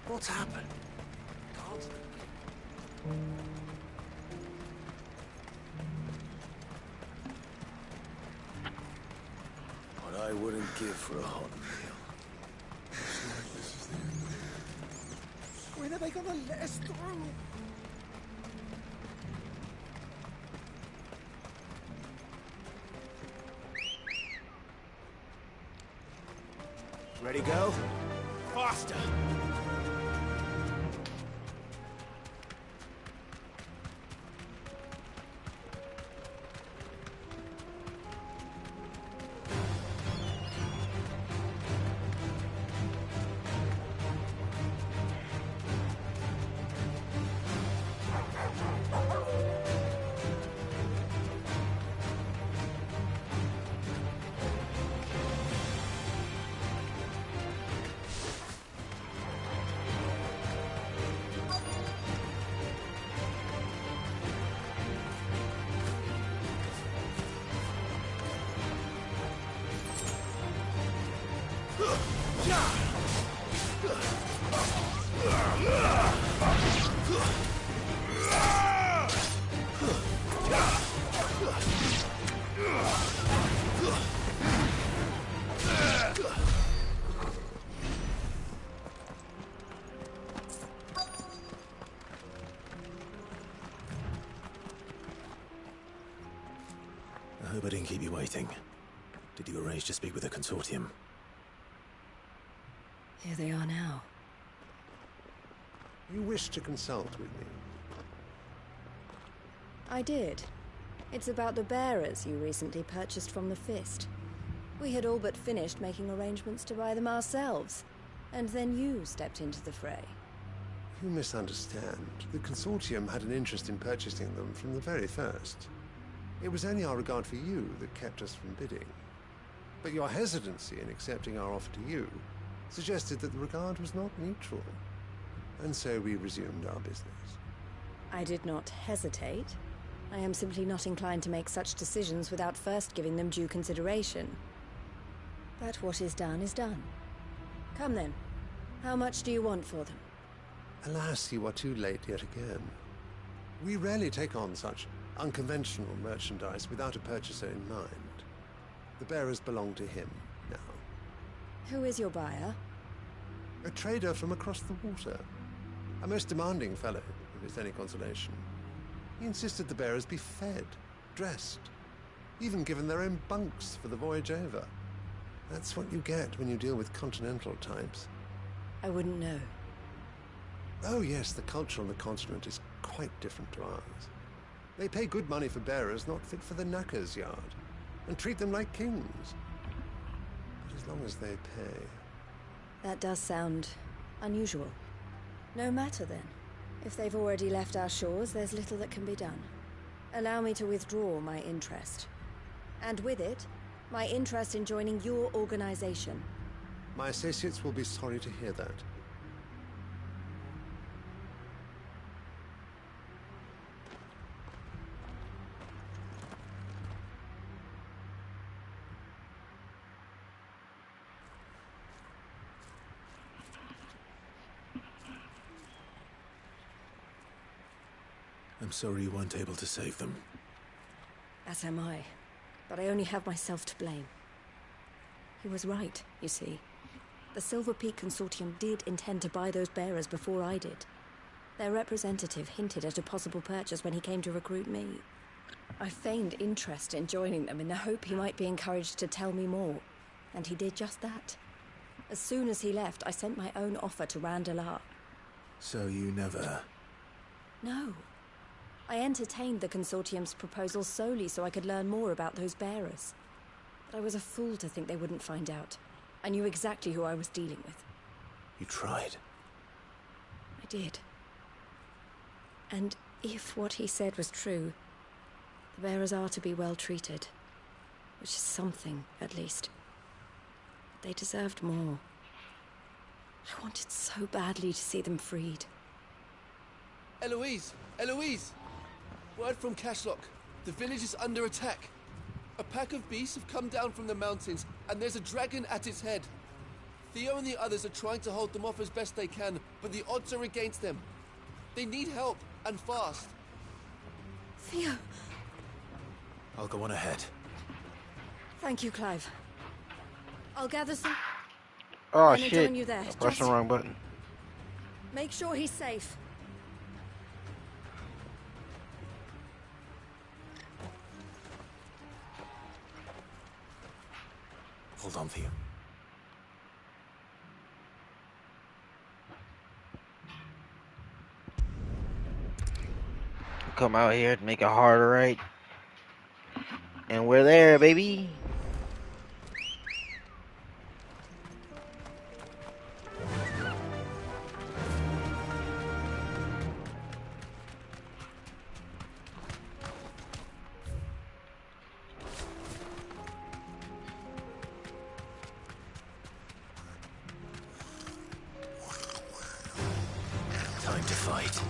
What's happened? God. What I wouldn't give for a hot meal. When are they gonna let us through? Ready, go? Faster! I hope I didn't keep you waiting. Did you arrange to speak with the Consortium? Here they are now. You wish to consult with me? I did. It's about the bearers you recently purchased from the Fist. We had all but finished making arrangements to buy them ourselves, and then you stepped into the fray. You misunderstand. The Consortium had an interest in purchasing them from the very first. It was only our regard for you that kept us from bidding. But your hesitancy in accepting our offer to you suggested that the regard was not mutual. And so we resumed our business. I did not hesitate. I am simply not inclined to make such decisions without first giving them due consideration. But what is done is done. Come then. How much do you want for them? Alas, you are too late yet again. We rarely take on such unconventional merchandise without a purchaser in mind. The bearers belong to him now. Who is your buyer? A trader from across the water. A most demanding fellow, if it's any consolation. He insisted the bearers be fed, dressed, even given their own bunks for the voyage over. That's what you get when you deal with continental types. I wouldn't know. Oh yes, the culture on the continent is quite different to ours. They pay good money for bearers not fit for the knacker's yard, and treat them like kings. But as long as they pay... That does sound unusual. No matter then. If they've already left our shores, there's little that can be done. Allow me to withdraw my interest. And with it, my interest in joining your organization. My associates will be sorry to hear that. I'm sorry you weren't able to save them. As am I. But I only have myself to blame. He was right, you see. The Silver Peak Consortium did intend to buy those bearers before I did. Their representative hinted at a possible purchase when he came to recruit me. I feigned interest in joining them in the hope he might be encouraged to tell me more. And he did just that. As soon as he left, I sent my own offer to Randalar. So you never... No. I entertained the Consortium's proposal solely so I could learn more about those bearers. But I was a fool to think they wouldn't find out. I knew exactly who I was dealing with. You tried. I did. And if what he said was true, the bearers are to be well treated. Which is something, at least. But they deserved more. I wanted so badly to see them freed. Eloise! Eloise! Word from Cashlock. The village is under attack. A pack of beasts have come down from the mountains, and there's a dragon at its head. Theo and the others are trying to hold them off as best they can, but the odds are against them. They need help, and fast. Theo! I'll go on ahead. Thank you, Clive. I'll gather some... Oh I'll shit! join you there. I pressed the wrong button. Make sure he's safe. Hold on, Theo. Come out here to make it harder, right? And we're there, baby. Time to fight.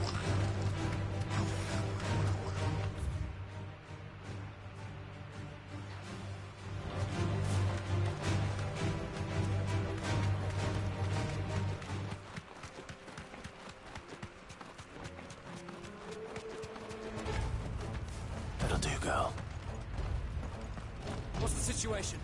That'll do, girl. What's the situation?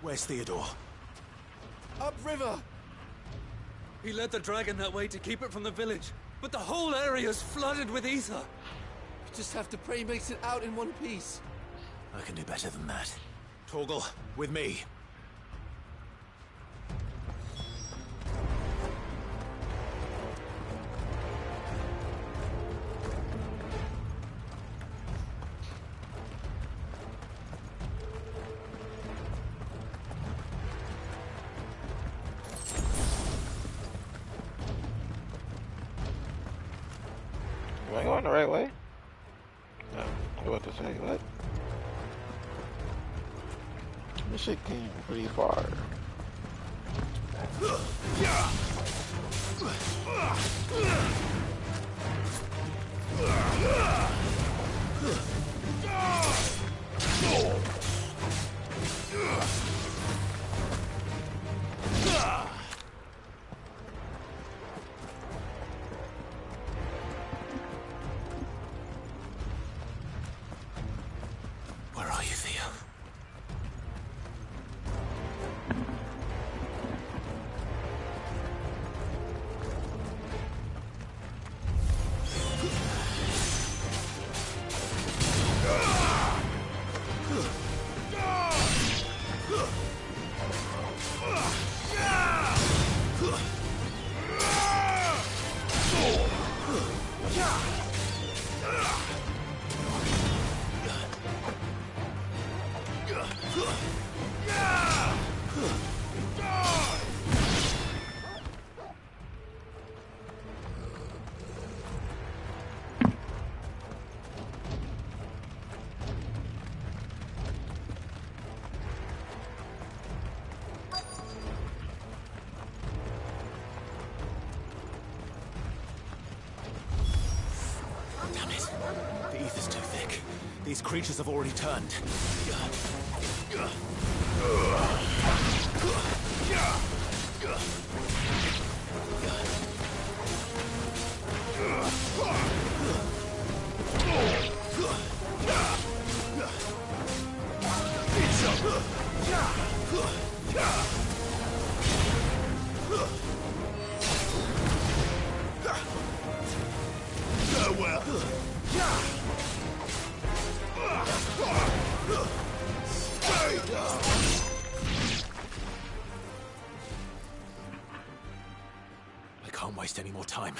Where's Theodore? Upriver! He led the dragon that way to keep it from the village, but the whole area's flooded with ether. We just have to pray he makes it out in one piece. I can do better than that. Torgal, with me. Am I going the right way? No, I was about to say, what? This shit came pretty far. Where are you, Theo? Damn it. The ether's too thick. These creatures have already turned. I can't waste any more time.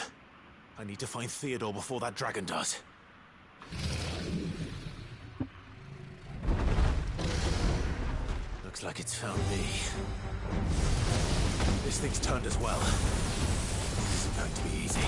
I need to find Theodore before that dragon does. Looks like it's found me. This thing's turned as well. This isn't going to be easy.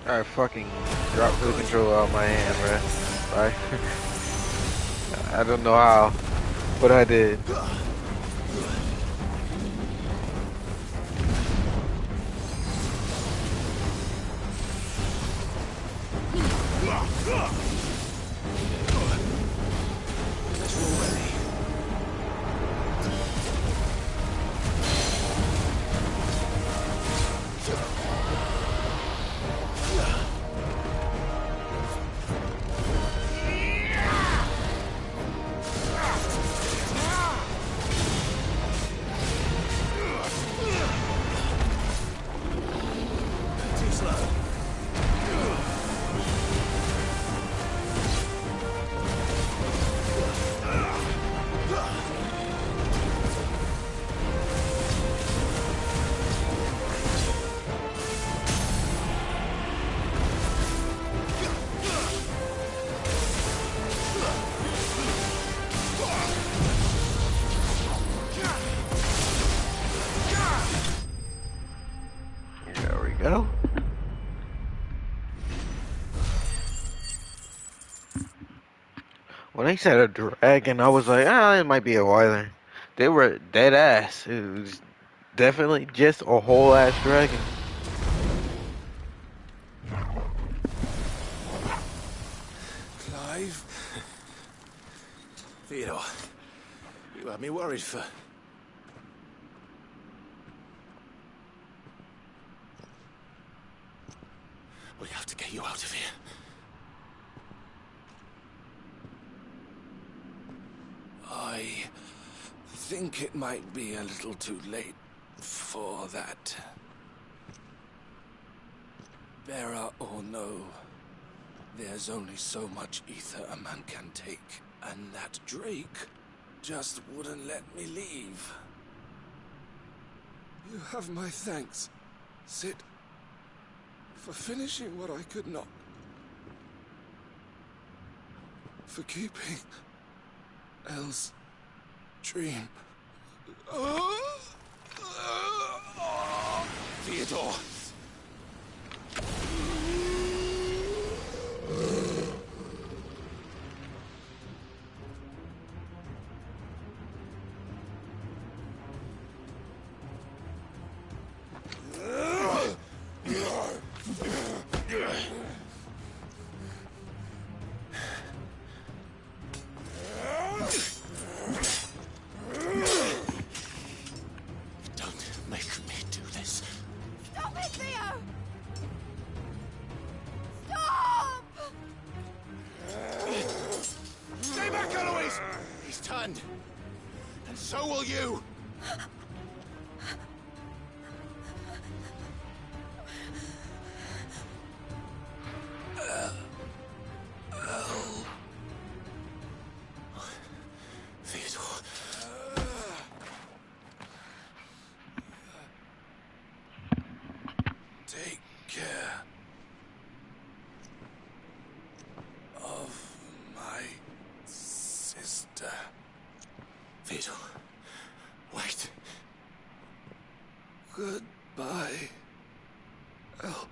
I fucking dropped the control out of my hand, bruh. I don't know how, but I did. When they said a dragon, I was like, it might be a wyvern. They were dead ass. It was definitely just a whole ass dragon. Clive? Theodore, you had me worried for... We have to get you out of here. I think it might be a little too late for that. Bearer or no, there's only so much ether a man can take, and that Drake just wouldn't let me leave. You have my thanks, Sid, for finishing what I could not. For keeping Elle's dream. Theodore! And so will you! Theodore. Take care of my sister. Theodore, wait. Goodbye, Elle.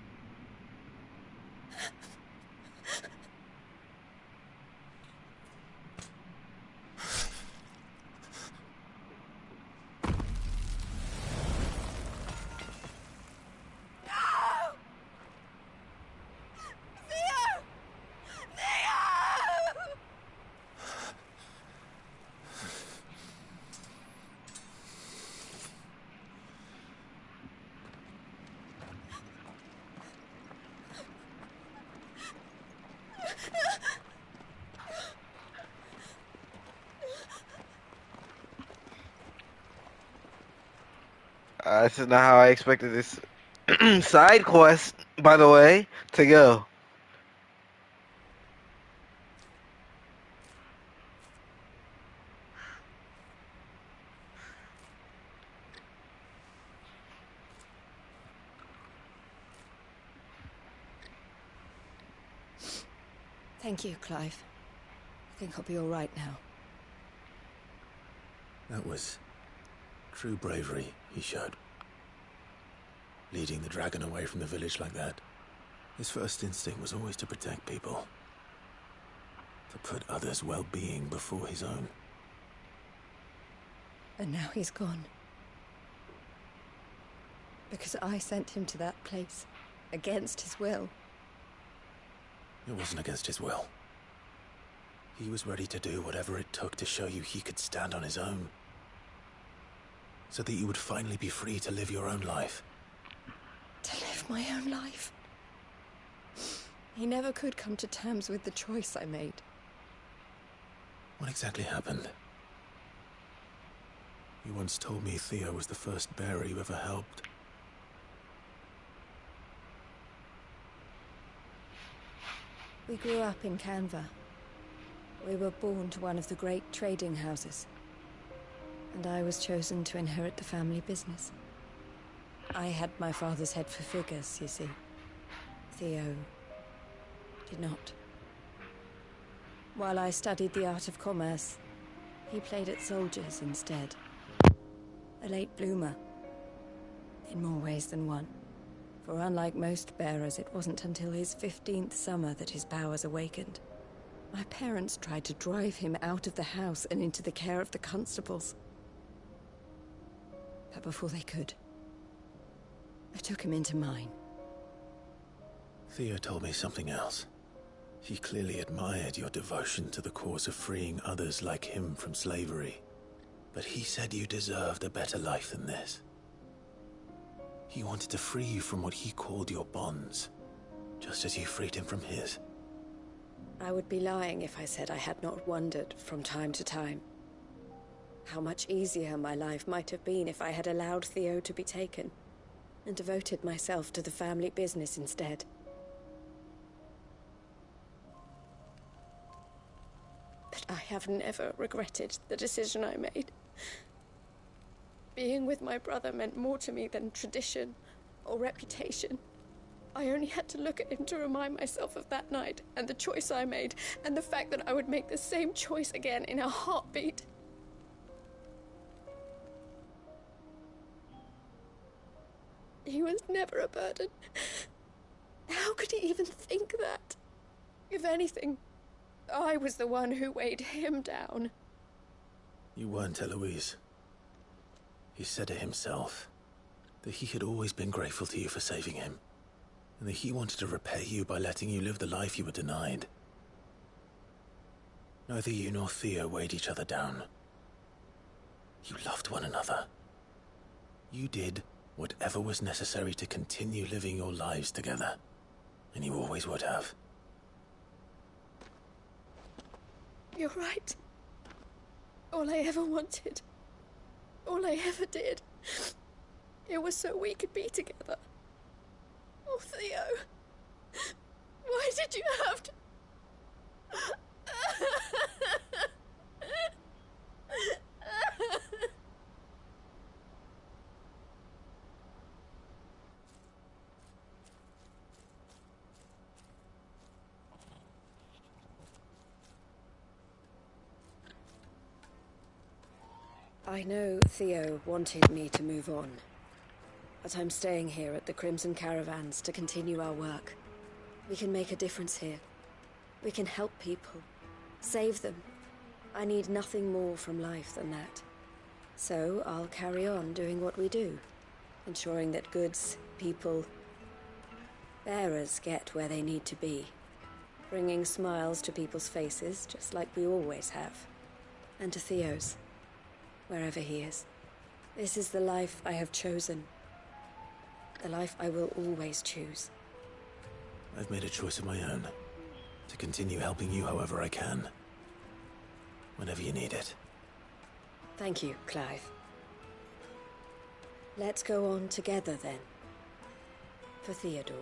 This is not how I expected this side quest, by the way, to go. Thank you, Clive. I think I'll be all right now. That was true bravery he showed. Leading the dragon away from the village like that. His first instinct was always to protect people. To put others' well-being before his own. And now he's gone. Because I sent him to that place, against his will. It wasn't against his will. He was ready to do whatever it took to show you he could stand on his own. So that you would finally be free to live your own life. To live my own life? He never could come to terms with the choice I made. What exactly happened? You once told me Theo was the first bearer you ever helped. We grew up in Canva. We were born to one of the great trading houses. And I was chosen to inherit the family business. I had my father's head for figures, you see. Theo did not. While I studied the art of commerce, he played at soldiers instead. A late bloomer. In more ways than one. For unlike most bearers, it wasn't until his 15th summer that his powers awakened. My parents tried to drive him out of the house and into the care of the constables. But before they could, I took him into mine. Theo told me something else. He clearly admired your devotion to the cause of freeing others like him from slavery. But he said you deserved a better life than this. He wanted to free you from what he called your bonds, just as you freed him from his. I would be lying if I said I had not wondered from time to time how much easier my life might have been if I had allowed Theo to be taken and devoted myself to the family business instead. But I have never regretted the decision I made. Being with my brother meant more to me than tradition or reputation. I only had to look at him to remind myself of that night and the choice I made and the fact that I would make the same choice again in a heartbeat. He was never a burden. How could he even think that? If anything, I was the one who weighed him down. You weren't, Eloise. He said it himself, that he had always been grateful to you for saving him, and that he wanted to repay you by letting you live the life you were denied. Neither you nor Theo weighed each other down. You loved one another. You did whatever was necessary to continue living your lives together, and you always would have. You're right. All I ever wanted, all I ever did, it was so we could be together. Oh, Theo, why did you have to... I know Theo wanted me to move on, but I'm staying here at the Crimson Caravans to continue our work. We can make a difference here. We can help people, save them. I need nothing more from life than that. So I'll carry on doing what we do, ensuring that goods, people, bearers get where they need to be, bringing smiles to people's faces just like we always have, and to Theo's. Wherever he is. This is the life I have chosen. The life I will always choose. I've made a choice of my own, to continue helping you however I can. Whenever you need it. Thank you, Clive. Let's go on together then. For Theodore.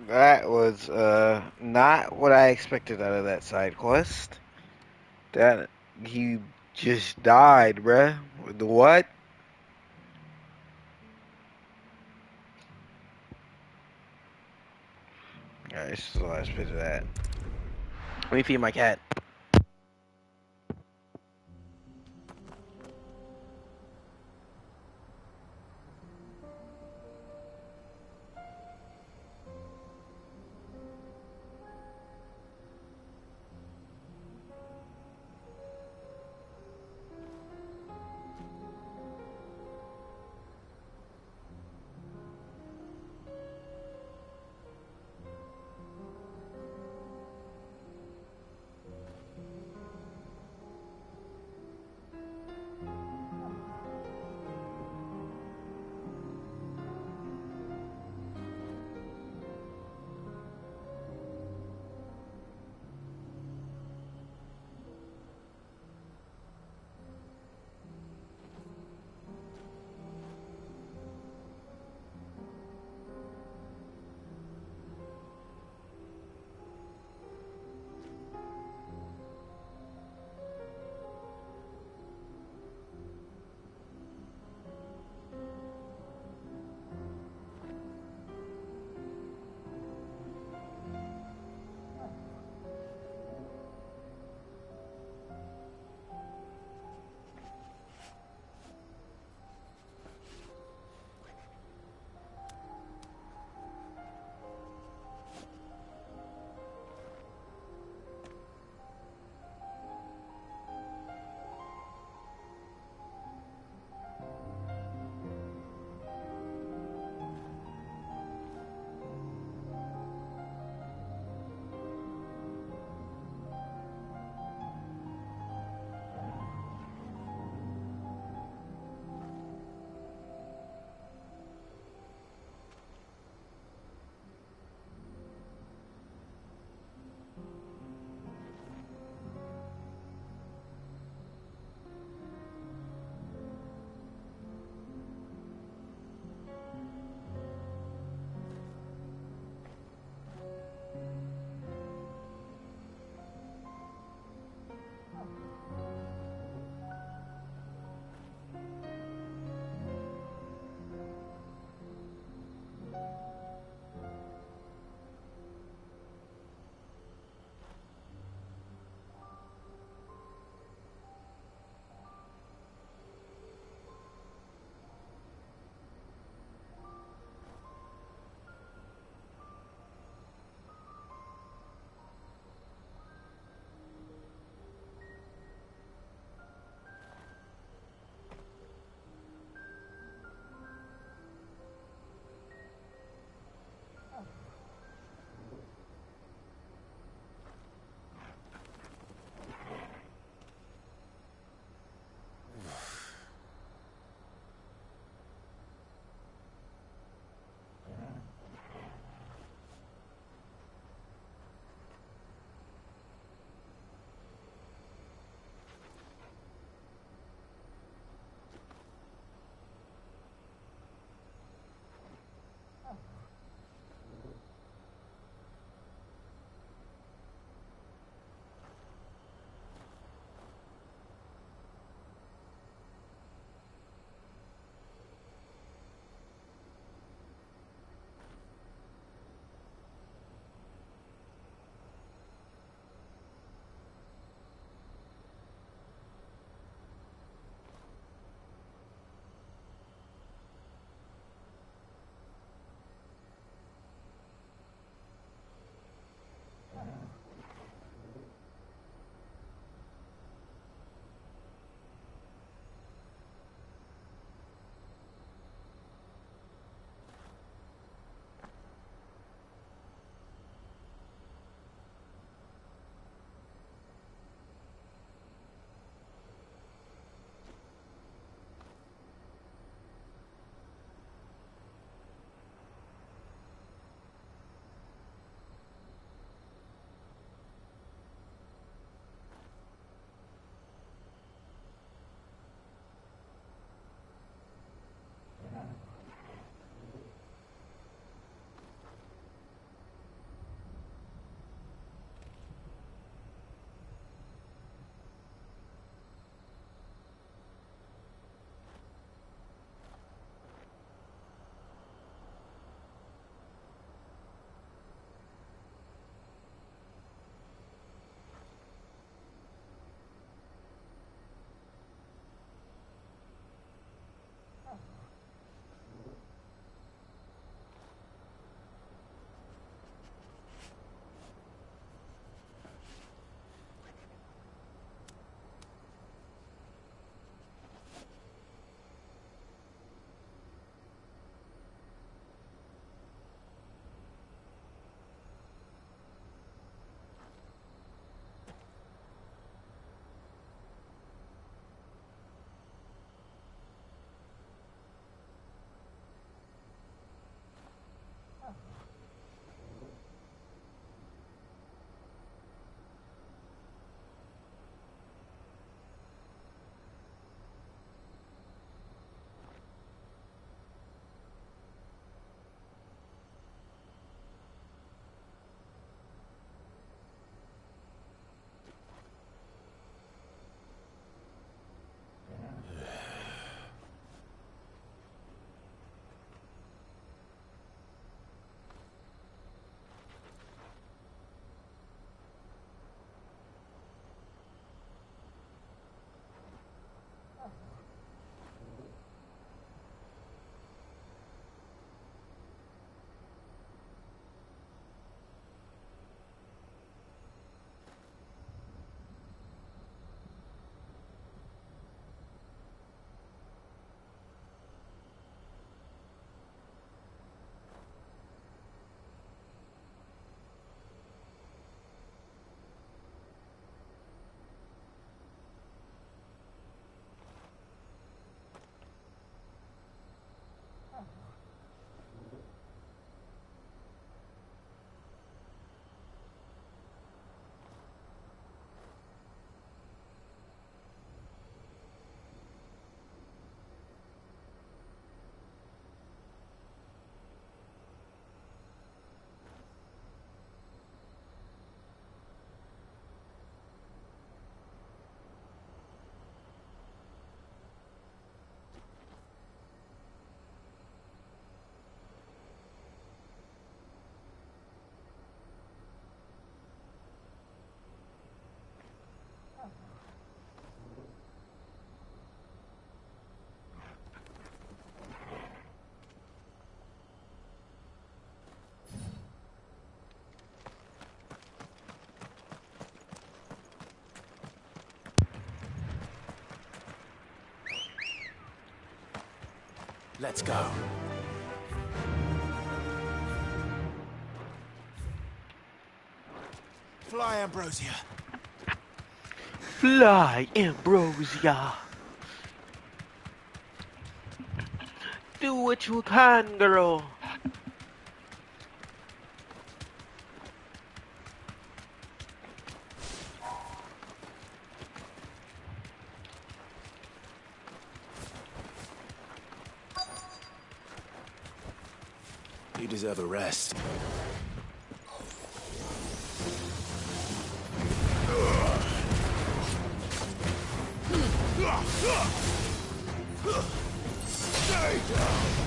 That was not what I expected out of that side quest. That he just died, bruh. The what? Alright, this is the last bit of that. Let me feed my cat. Let's go. Fly, Ambrosia. Fly, Ambrosia. Do what you can, girl. You deserve a rest. Stay down!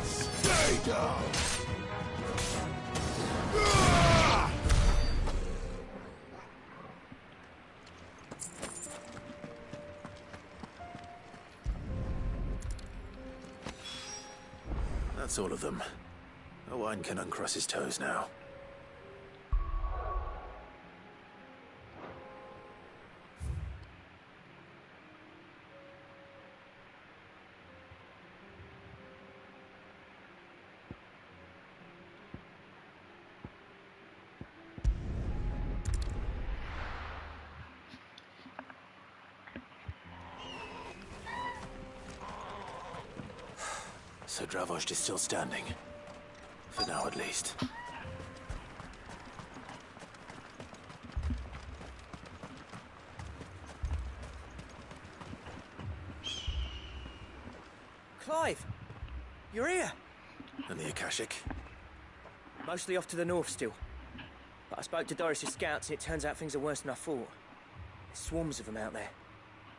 Stay down! That's all of them. Owain can uncross his toes now. So Dravost is still standing. For now, at least. Clive! You're here! And the Akashic? Mostly off to the north still. But I spoke to Doris's scouts and it turns out things are worse than I thought. There's swarms of them out there.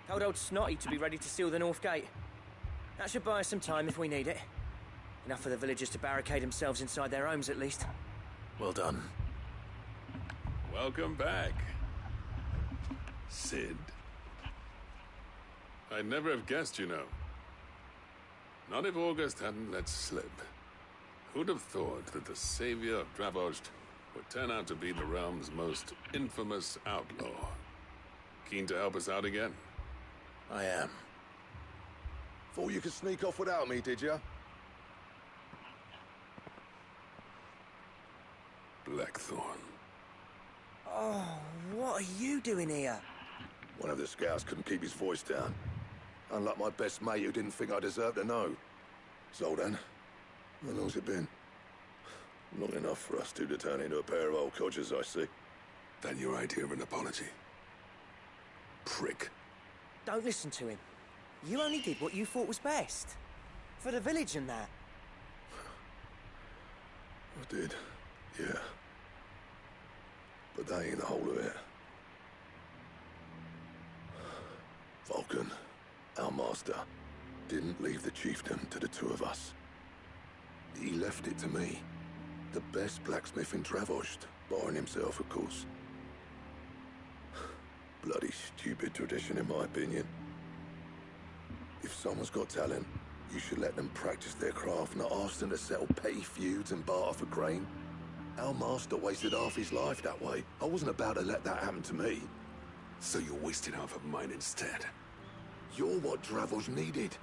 Told old Snotty to be ready to seal the north gate. That should buy us some time if we need it. Enough for the villagers to barricade themselves inside their homes, at least. Well done. Welcome back, Sid. I'd never have guessed, you know. Not if August hadn't let slip. Who'd have thought that the savior of Dravost would turn out to be the realm's most infamous outlaw? Keen to help us out again? I am. Thought you could sneak off without me, did you? Blackthorn. Oh, what are you doing here? One of the scouts couldn't keep his voice down. Unlike my best mate who didn't think I deserved to know. So then, how long's it been? Long enough for us two to turn into a pair of old codgers, I see. Then your idea of an apology? Prick. Don't listen to him. You only did what you thought was best. For the village and that. I did, yeah. But that ain't the whole of it. Vulcan, our master, didn't leave the chiefdom to the two of us. He left it to me. The best blacksmith in Dravost, barring himself, of course. Bloody stupid tradition, in my opinion. If someone's got talent, you should let them practice their craft, not ask them to settle petty feuds and barter for grain. Our master wasted half his life that way. I wasn't about to let that happen to me. So you wasted half of mine instead. You're what Dravost needed.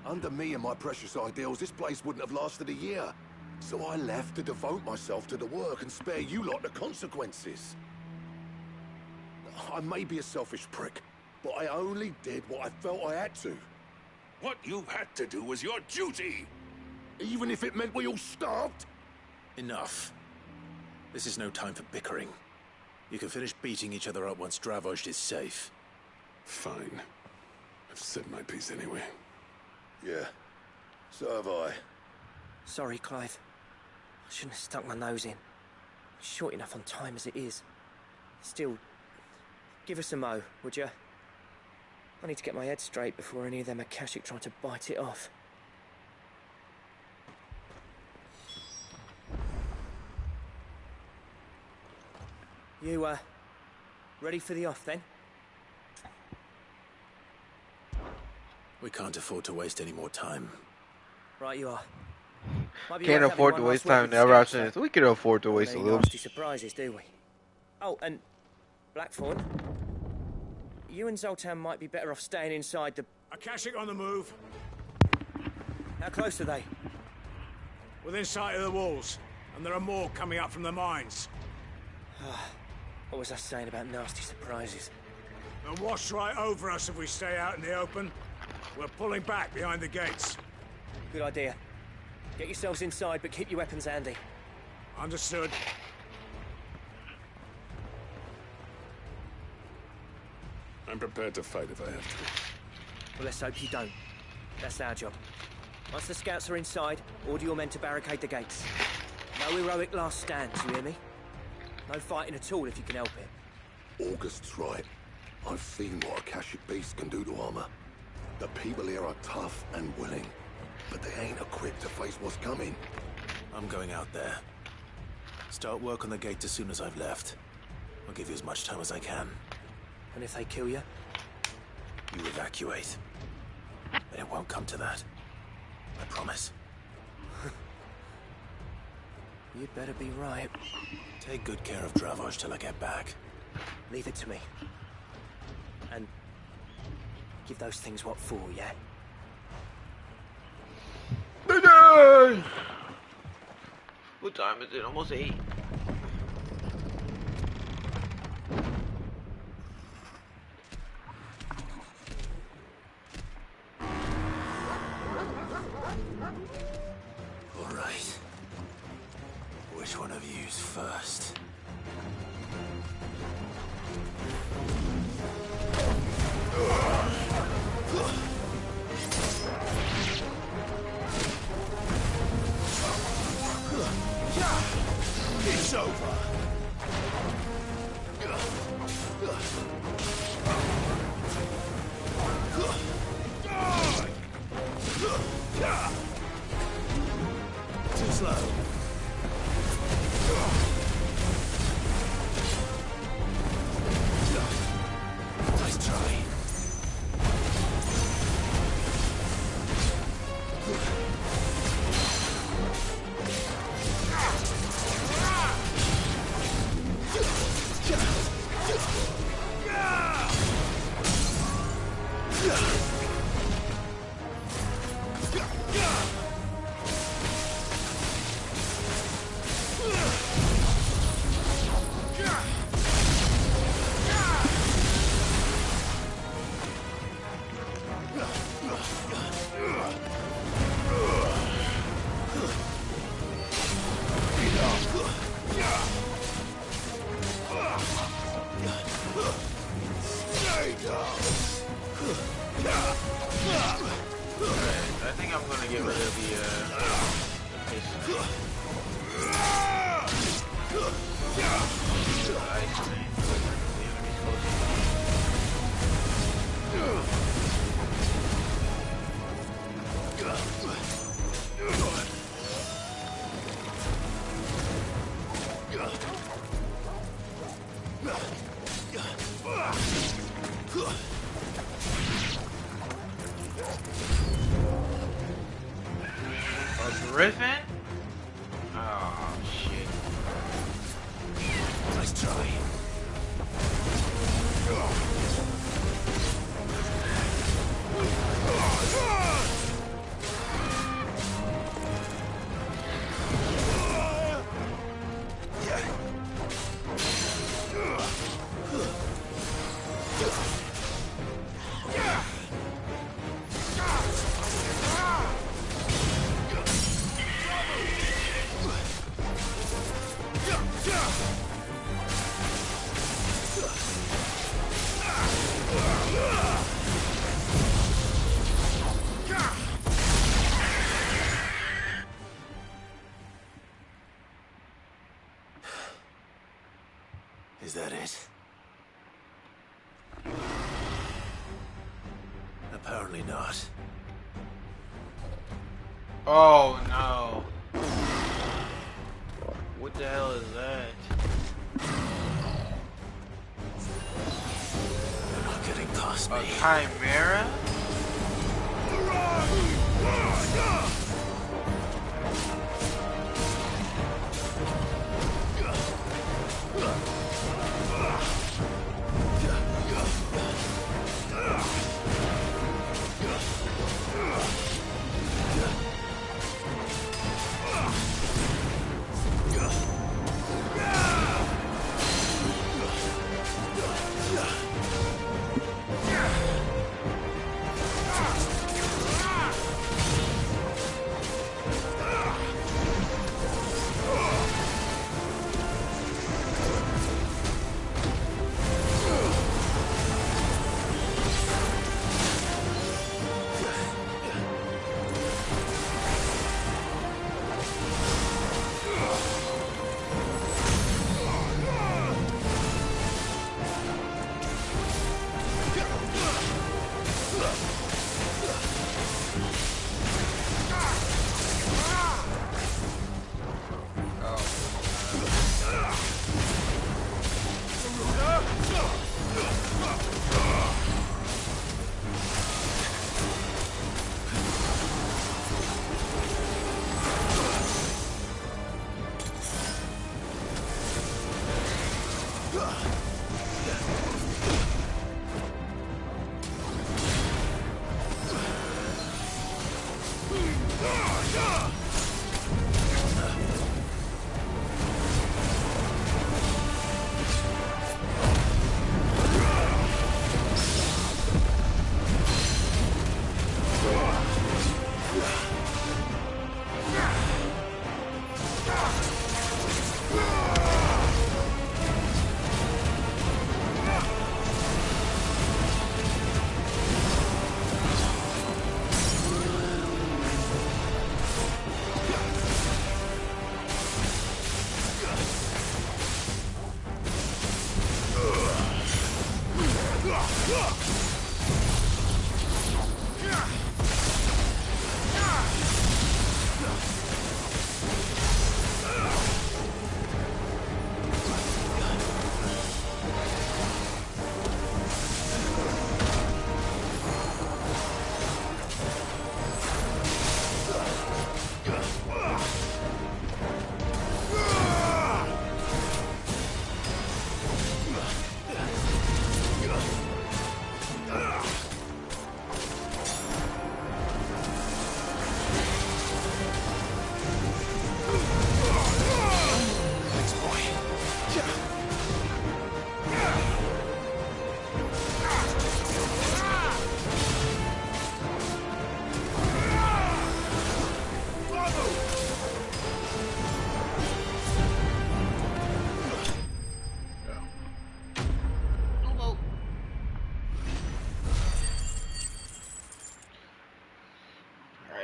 Under me and my precious ideals, this place wouldn't have lasted a year. So I left to devote myself to the work and spare you lot the consequences. I may be a selfish prick, but I only did what I felt I had to. What you had to do was your duty! Even if it meant we all starved? Enough. This is no time for bickering. You can finish beating each other up once Dravozd is safe. Fine. I've said my piece anyway. Yeah, so have I. Sorry, Clive. I shouldn't have stuck my nose in. Short enough on time as it is. Still, give us a mo, would you? I need to get my head straight before any of them Akashic try to bite it off. You, ready for the off, then? We can't afford to waste any more time. Right you are. Can't afford to waste time in the other options. We can afford to waste a little. Nasty surprises, do we? Oh, and Blackthorn, you and Zoltan might be better off staying inside the... Akashic on the move. How close are they? Within sight of the walls, and there are more coming up from the mines. What was I saying about nasty surprises? They'll wash right over us if we stay out in the open. We're pulling back behind the gates. Good idea. Get yourselves inside, but keep your weapons handy. Understood. I'm prepared to fight if I have to. Well, let's hope you don't. That's our job. Once the scouts are inside, order your men to barricade the gates. No heroic last stands, you hear me? No fighting at all if you can help it. August's right. I've seen what Akashic beasts can do to armor. The people here are tough and willing, but they ain't equipped to face what's coming. I'm going out there. Start work on the gate as soon as I've left. I'll give you as much time as I can. And if they kill you? You evacuate. But it won't come to that. I promise. You'd better be right. Take good care of Dravozd till I get back. Leave it to me. And give those things what for, yeah? What time is it? Almost 8. All right. Which one of you's first? It's over. Too slow. Nice try. I think I'm gonna get rid of the pistol. A griffin? Oh shit. Nice try. Is that it? Apparently not. Oh no. What the hell is that? You're not getting past me. A chimera?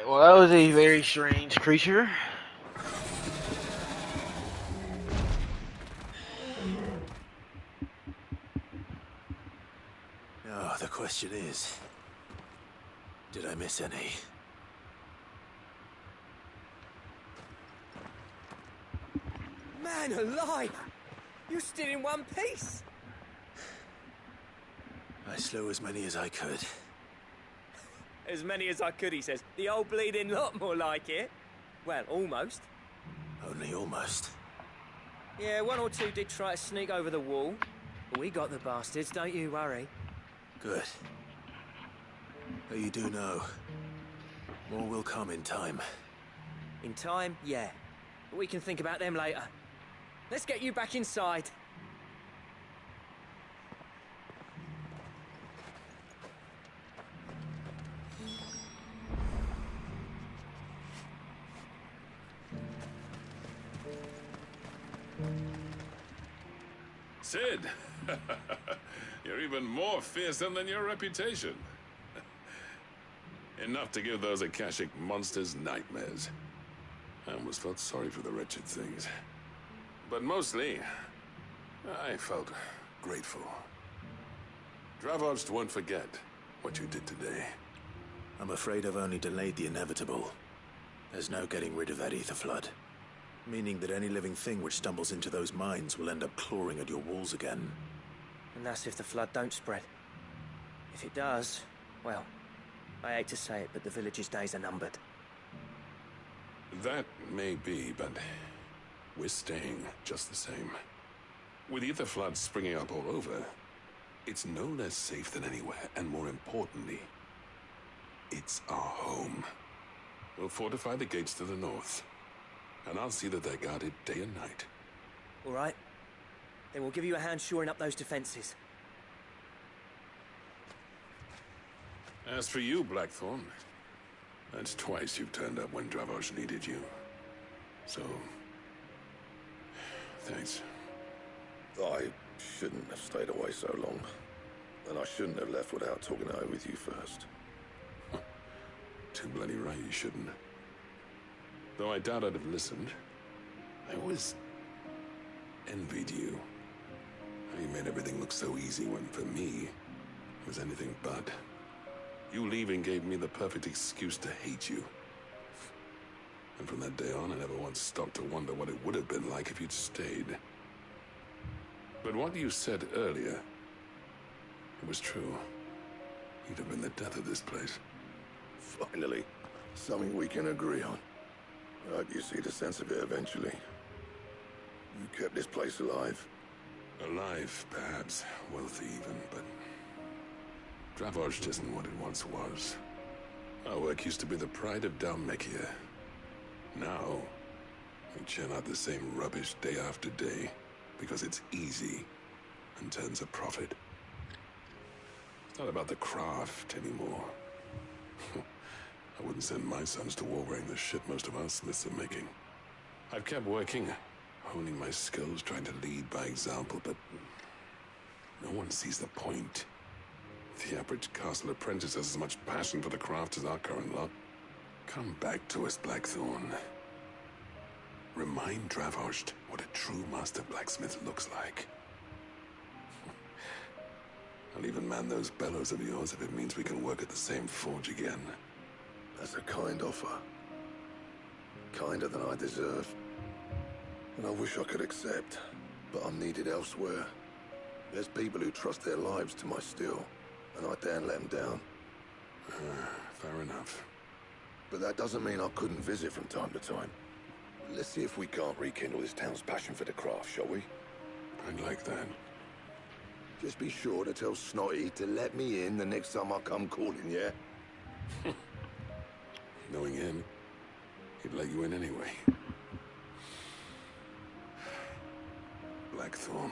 Well, that was a very strange creature. Now, the question is, did I miss any? Man alive! You're still in one piece! I slew as many as I could. As many as I could, he says. The old bleeding lot, more like it. Well, almost. Only almost. Yeah, one or two did try to sneak over the wall. But we got the bastards, don't you worry. Good. But you do know, more will come in time. In time, yeah. But we can think about them later. Let's get you back inside. Sid! You're even more fearsome than your reputation. Enough to give those Akashic monsters nightmares. I almost felt sorry for the wretched things. But mostly, I felt grateful. Dravoged won't forget what you did today. I'm afraid I've only delayed the inevitable. There's no getting rid of that ether flood. Meaning that any living thing which stumbles into those mines will end up clawing at your walls again. And that's if the flood don't spread. If it does, well, I hate to say it, but the village's days are numbered. That may be, but we're staying just the same. With ether floods springing up all over, it's no less safe than anywhere, and more importantly, it's our home. We'll fortify the gates to the north, and I'll see that they're guarded day and night. All right. Then we'll give you a hand shoring up those defenses. As for you, Blackthorn, that's twice you've turned up when Dravos needed you. So, thanks. I shouldn't have stayed away so long. And I shouldn't have left without talking it over with you first. Too bloody right you shouldn't. Though I doubt I'd have listened. I always envied you. How you made everything look so easy when, for me, it was anything but. You leaving gave me the perfect excuse to hate you. And from that day on, I never once stopped to wonder what it would have been like if you'd stayed. But what you said earlier, it was true. You'd have been the death of this place. Finally, something we can agree on. I hope you see the sense of it eventually. You kept this place alive. Alive, perhaps. Wealthy even, but Dravoj isn't what it once was. Our work used to be the pride of Dalmekia. Now, we churn out the same rubbish day after day because it's easy and turns a profit. It's not about the craft anymore. I wouldn't send my sons to war wearing the shit most of our smiths are making. I've kept working, honing my skills, trying to lead by example, but no one sees the point. The average castle apprentice has as much passion for the craft as our current lot. Come back to us, Blackthorn. Remind Dravosht what a true master blacksmith looks like. I'll even man those bellows of yours if it means we can work at the same forge again. That's a kind offer. Kinder than I deserve. And I wish I could accept, but I'm needed elsewhere. There's people who trust their lives to my steel, and I daren't let them down. Fair enough. But that doesn't mean I couldn't visit from time to time. Let's see if we can't rekindle this town's passion for the craft, shall we? I'd like that. Just be sure to tell Snotty to let me in the next time I come calling, yeah? Knowing him, he'd let you in anyway. Blackthorn.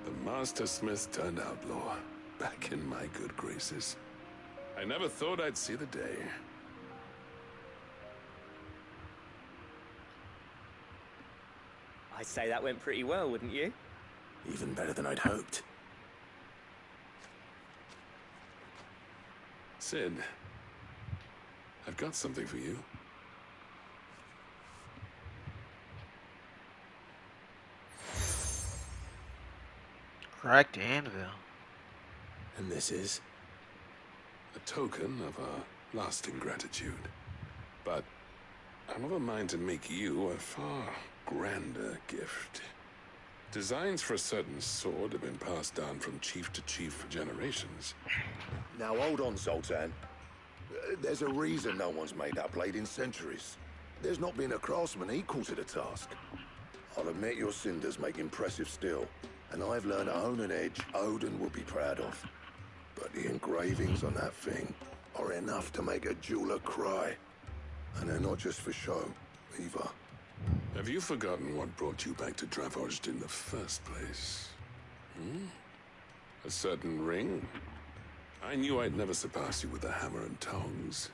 The Master Smith turned outlaw, back in my good graces. I never thought I'd see the day. I'd say that went pretty well, wouldn't you? Even better than I'd hoped. Sid, I've got something for you. Cracked anvil. And this is? A token of our lasting gratitude. But I'm of a mind to make you a far grander gift. Designs for a certain sword have been passed down from chief to chief for generations. Now hold on, Sultan. There's a reason no one's made that blade in centuries. There's not been a craftsman equal to the task. I'll admit your cinders make impressive steel, and I've learned to own an edge Odin would be proud of. But the engravings on that thing are enough to make a jeweler cry. And they're not just for show, either. Have you forgotten what brought you back to Dravozd in the first place? A certain ring? I knew I'd never surpass you with the hammer and tongs.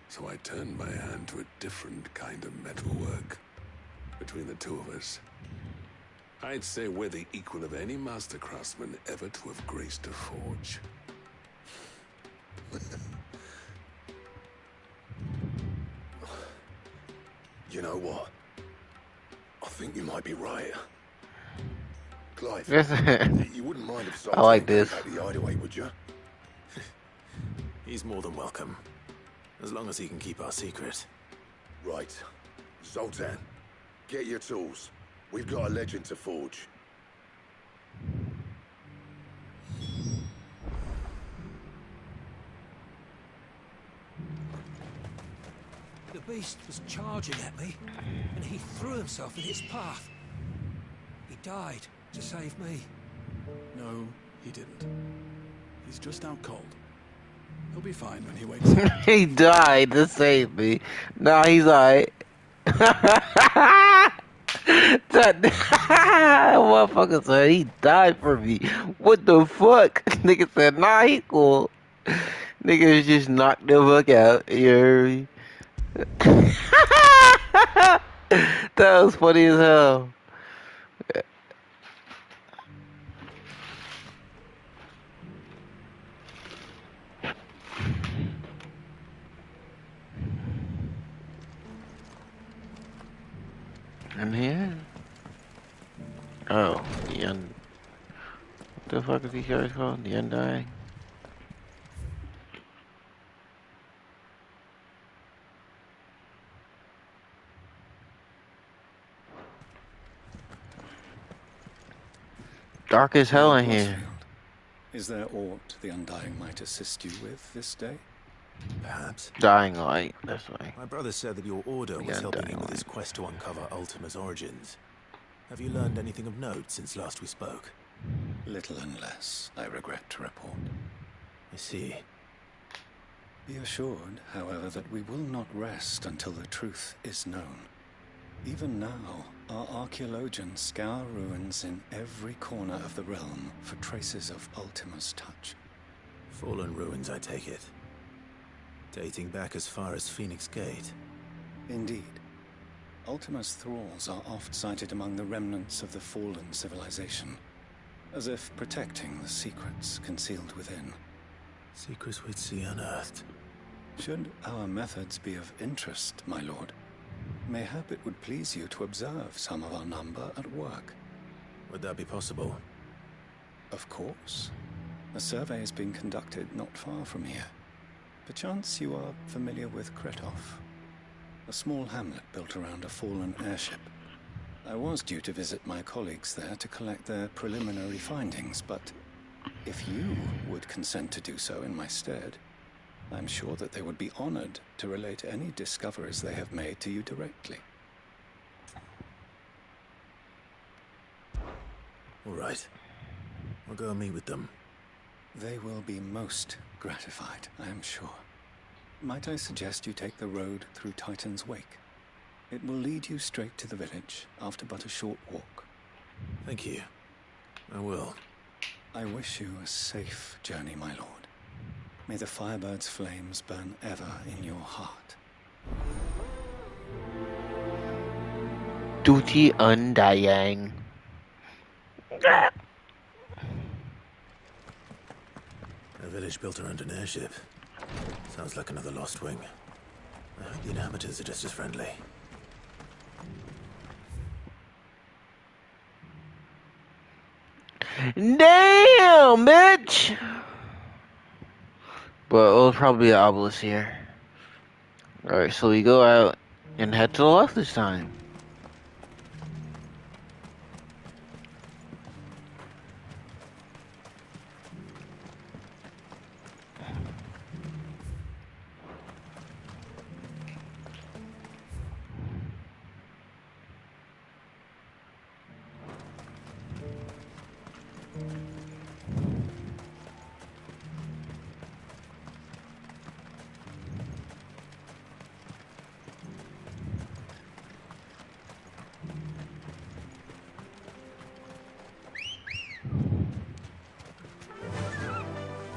So I turned my hand to a different kind of metalwork. Between the two of us, I'd say we're the equal of any master craftsman ever to have graced a forge. You know what? I think you might be right. Clive, Yes. you wouldn't mind if I like Sultan came this. back to the hideaway, would you? He's more than welcome. As long as he can keep our secret. Right. Zoltan, get your tools. We've got a legend to forge. The beast was charging at me, and he threw himself in its path. He died to save me. No, he didn't. He's just out cold. He'll be fine when he wakes up. He died to save me. Nah, he's alright. That motherfucker said he died for me. What the fuck? Nigga said, nah, he cool. Nigga just knocked the fuck out. You heard me? That was funny as hell. And here? Oh, the what the fuck is these guys called? The Undying? Dark as hell in here. Is there aught the Undying might assist you with this day? Perhaps. Dying light, that's why. My brother said that your order was helping him with his quest to uncover Ultima's origins. Have you learned anything of note since last we spoke? Little and less, I regret to report. I see. Be assured, however, that we will not rest until the truth is known. Even now, our archaeologians scour ruins in every corner of the realm for traces of Ultima's touch. Fallen ruins, I take it. Dating back as far as Phoenix Gate. Indeed. Ultima's thralls are oft sighted among the remnants of the fallen civilization, as if protecting the secrets concealed within. Secrets we'd see unearthed. Should our methods be of interest, my lord, mayhap it would please you to observe some of our number at work. Would that be possible? Of course. A survey is being conducted not far from here. Perchance you are familiar with Kretov, a small hamlet built around a fallen airship. I was due to visit my colleagues there to collect their preliminary findings, but if you would consent to do so in my stead, I'm sure that they would be honored to relate any discoveries they have made to you directly. All right. I'll go and meet with them. They will be most gratified, I am sure. Might I suggest you take the road through Titan's Wake? It will lead you straight to the village after but a short walk. Thank you. I will. I wish you a safe journey, my lord. May the Firebird's flames burn ever in your heart. Duty Undying. A village built around an airship. Sounds like another lost wing. I hope the inhabitants are just as friendly. Damn, bitch! But it'll probably be an obelisk here. Alright, so we go out and head to the left this time.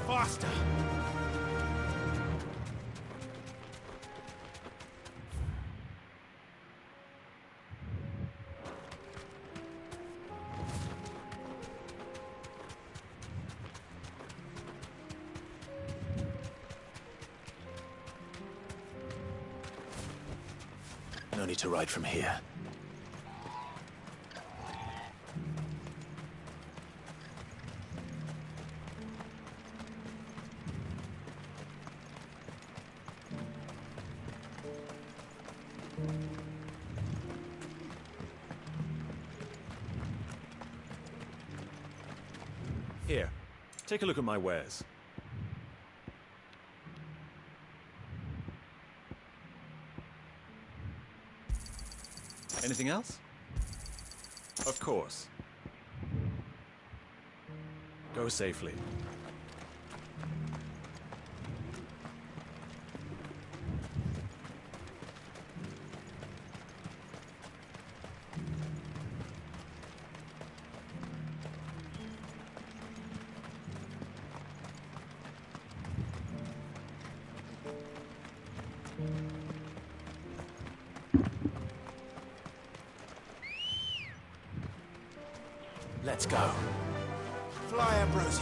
Faster! No need to ride from here. Here, take a look at my wares. Anything else? Of course. Go safely. Let's go. Fly, Ambrosia.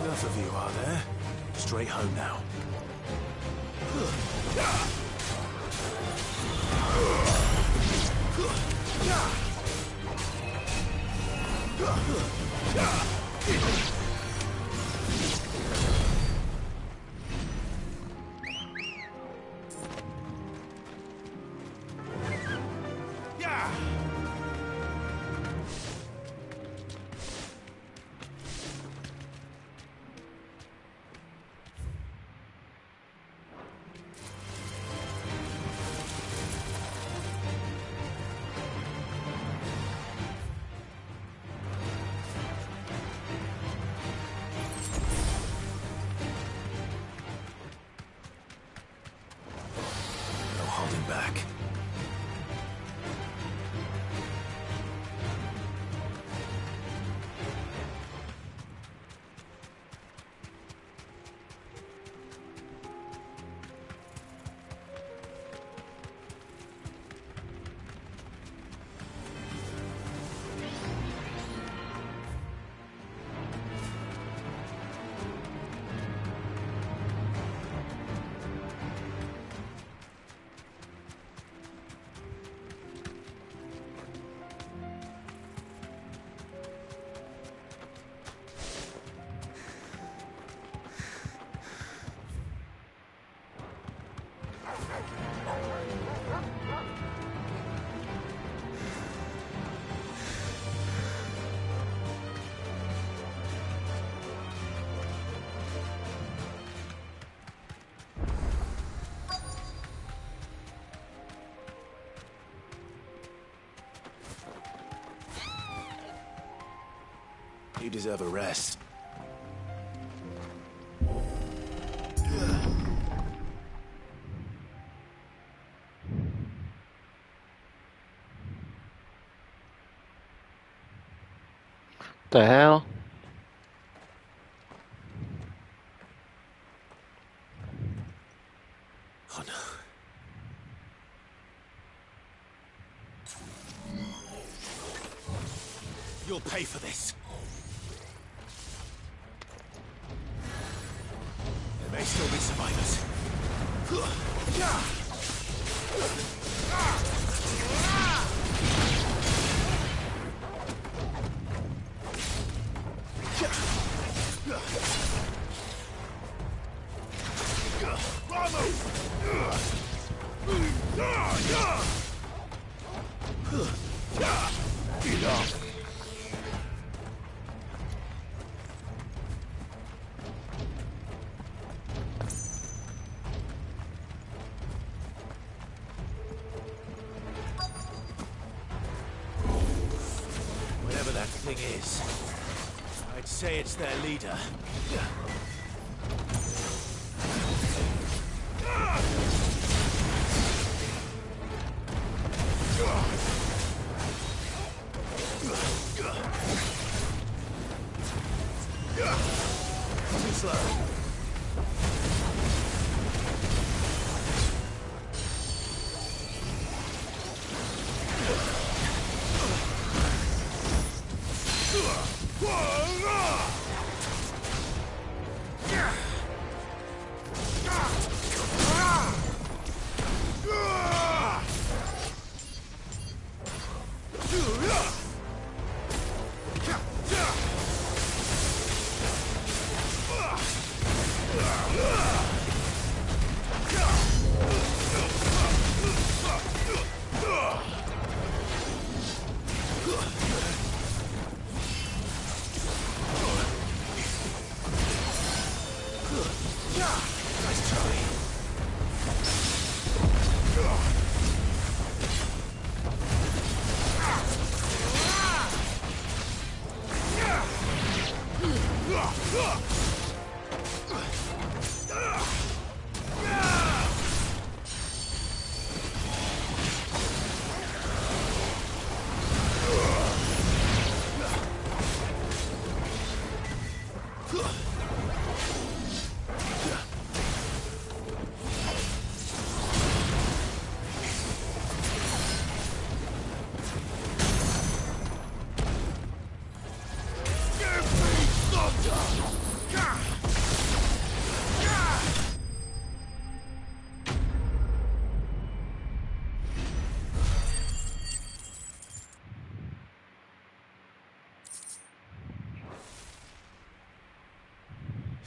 Enough of you, are there? Straight home now. Back. You deserve a rest. The hell? Oh no. You'll pay for this. There may still be survivors. Whatever that thing is, I'd say it's their leader. Too slow.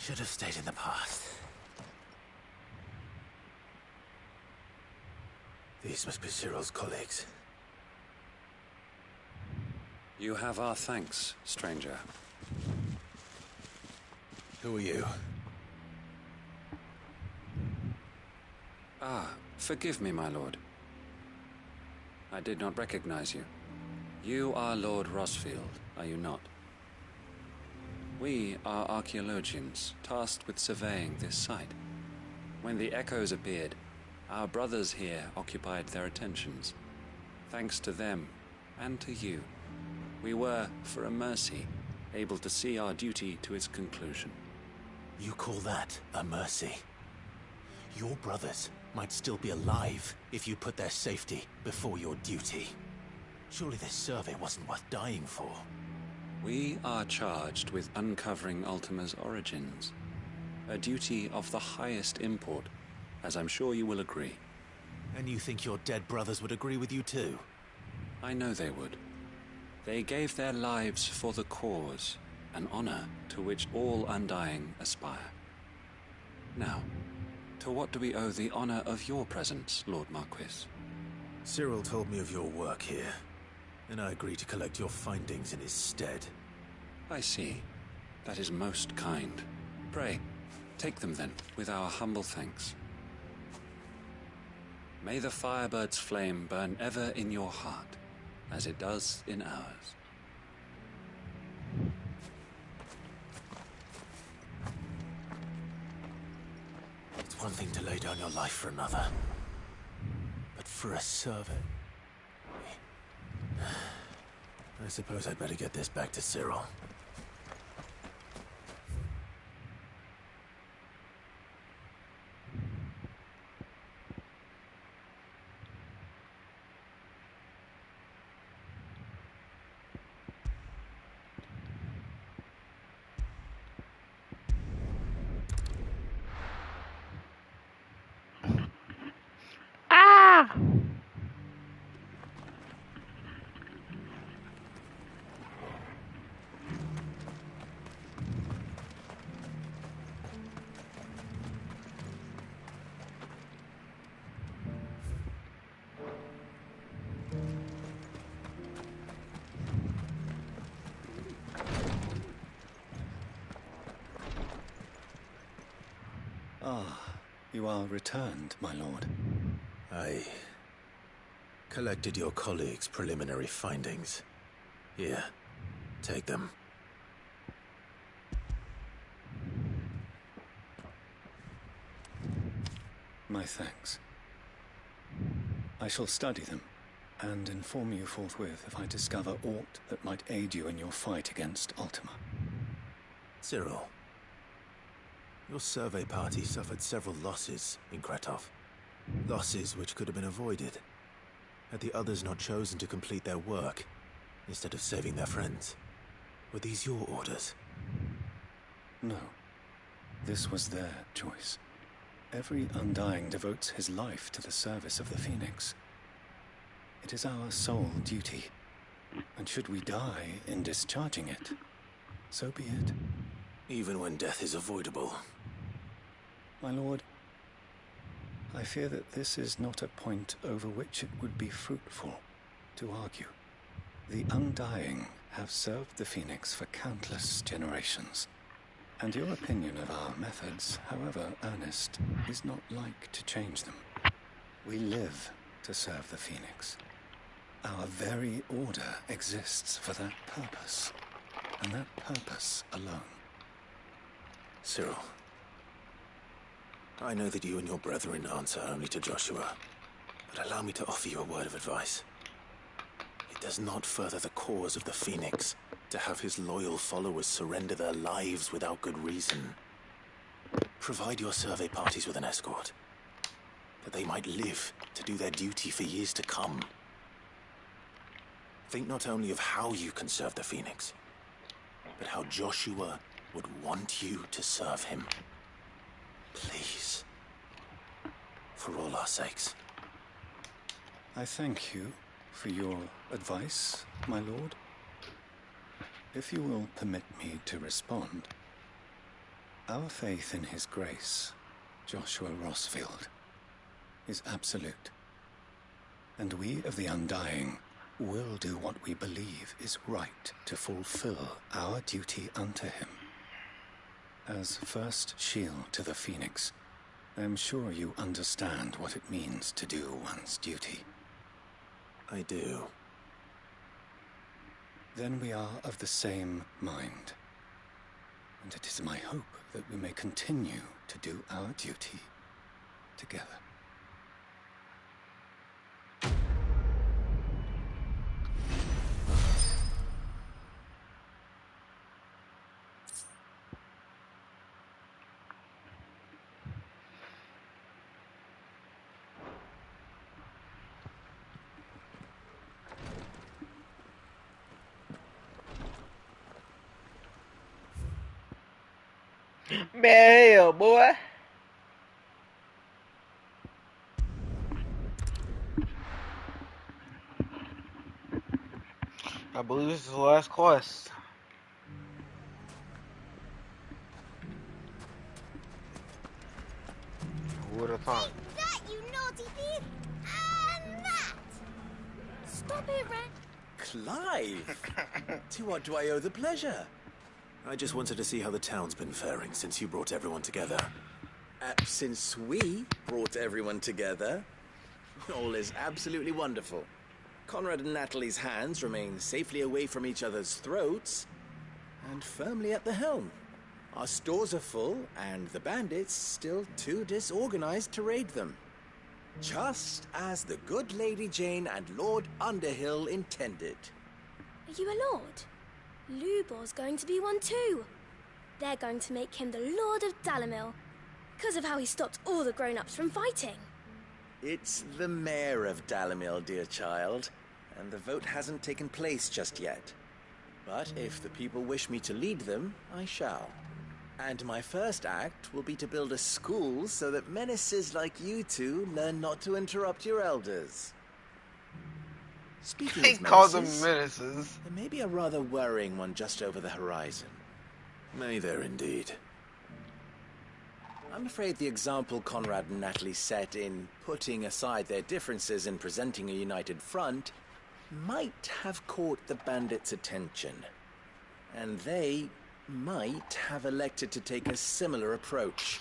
Should have stayed in the past. These must be Cyril's colleagues. You have our thanks, stranger. Who are you? Ah, forgive me, my lord. I did not recognize you. You are Lord Rosfield, are you not? We are archaeologians, tasked with surveying this site. When the echoes appeared, our brothers here occupied their attentions. Thanks to them, and to you, we were, for a mercy, able to see our duty to its conclusion. You call that a mercy? Your brothers might still be alive if you put their safety before your duty. Surely this survey wasn't worth dying for. We are charged with uncovering Ultima's origins. A duty of the highest import, as I'm sure you will agree. And you think your dead brothers would agree with you too? I know they would. They gave their lives for the cause, an honor to which all Undying aspire. Now, to what do we owe the honor of your presence, Lord Marquis? Cyril told me of your work here, and I agree to collect your findings in his stead. I see. That is most kind. Pray, take them then, with our humble thanks. May the Firebird's flame burn ever in your heart, as it does in ours. It's one thing to lay down your life for another, but for a servant... I suppose I'd better get this back to Cyril. Ah! Ah, you are returned, my lord. I collected your colleagues' preliminary findings. Here, take them. My thanks. I shall study them, and inform you forthwith if I discover aught that might aid you in your fight against Ultima. Cyril, your survey party suffered several losses in Kretov. Losses which could have been avoided, had the others not chosen to complete their work, instead of saving their friends. Were these your orders? No. This was their choice. Every Undying devotes his life to the service of the Phoenix. It is our sole duty, and should we die in discharging it, so be it. Even when death is avoidable. My lord, I fear that this is not a point over which it would be fruitful to argue. The Undying have served the Phoenix for countless generations, and your opinion of our methods, however earnest, is not like to change them. We live to serve the Phoenix. Our very order exists for that purpose, and that purpose alone. Cyril, I know that you and your brethren answer only to Joshua, but allow me to offer you a word of advice. It does not further the cause of the Phoenix to have his loyal followers surrender their lives without good reason. Provide your survey parties with an escort, that they might live to do their duty for years to come. Think not only of how you can serve the Phoenix, but how Joshua would want you to serve him. Please. For all our sakes. I thank you for your advice, my lord. If you will permit me to respond, our faith in his grace, Joshua Rossfield, is absolute. And we of the Undying will do what we believe is right to fulfill our duty unto him. As first shield to the Phoenix, I am sure you understand what it means to do one's duty. I do. Then we are of the same mind. And it is my hope that we may continue to do our duty together. Man, hell, boy. I believe this is the last quest. Who would have thought? That, you naughty thief! And that! Stop it, Ren! Clive! To what do I owe the pleasure? I just wanted to see how the town's been faring since you brought everyone together. Since we brought everyone together, all is absolutely wonderful. Conrad and Natalie's hands remain safely away from each other's throats and firmly at the helm. Our stores are full, and the bandits still too disorganized to raid them. Just as the good Lady Jane and Lord Underhill intended. Are you a lord? Lubor's going to be one too. They're going to make him the Lord of Dalimil, because of how he stopped all the grown-ups from fighting. It's the mayor of Dalimil, dear child, and the vote hasn't taken place just yet. But if the people wish me to lead them, I shall. And my first act will be to build a school so that menaces like you two learn not to interrupt your elders. Speaking of call them menaces, menaces. there may be a rather worrying one just over the horizon. May there indeed. I'm afraid the example Conrad and Natalie set in putting aside their differences and presenting a united front might have caught the bandits' attention. And they might have elected to take a similar approach.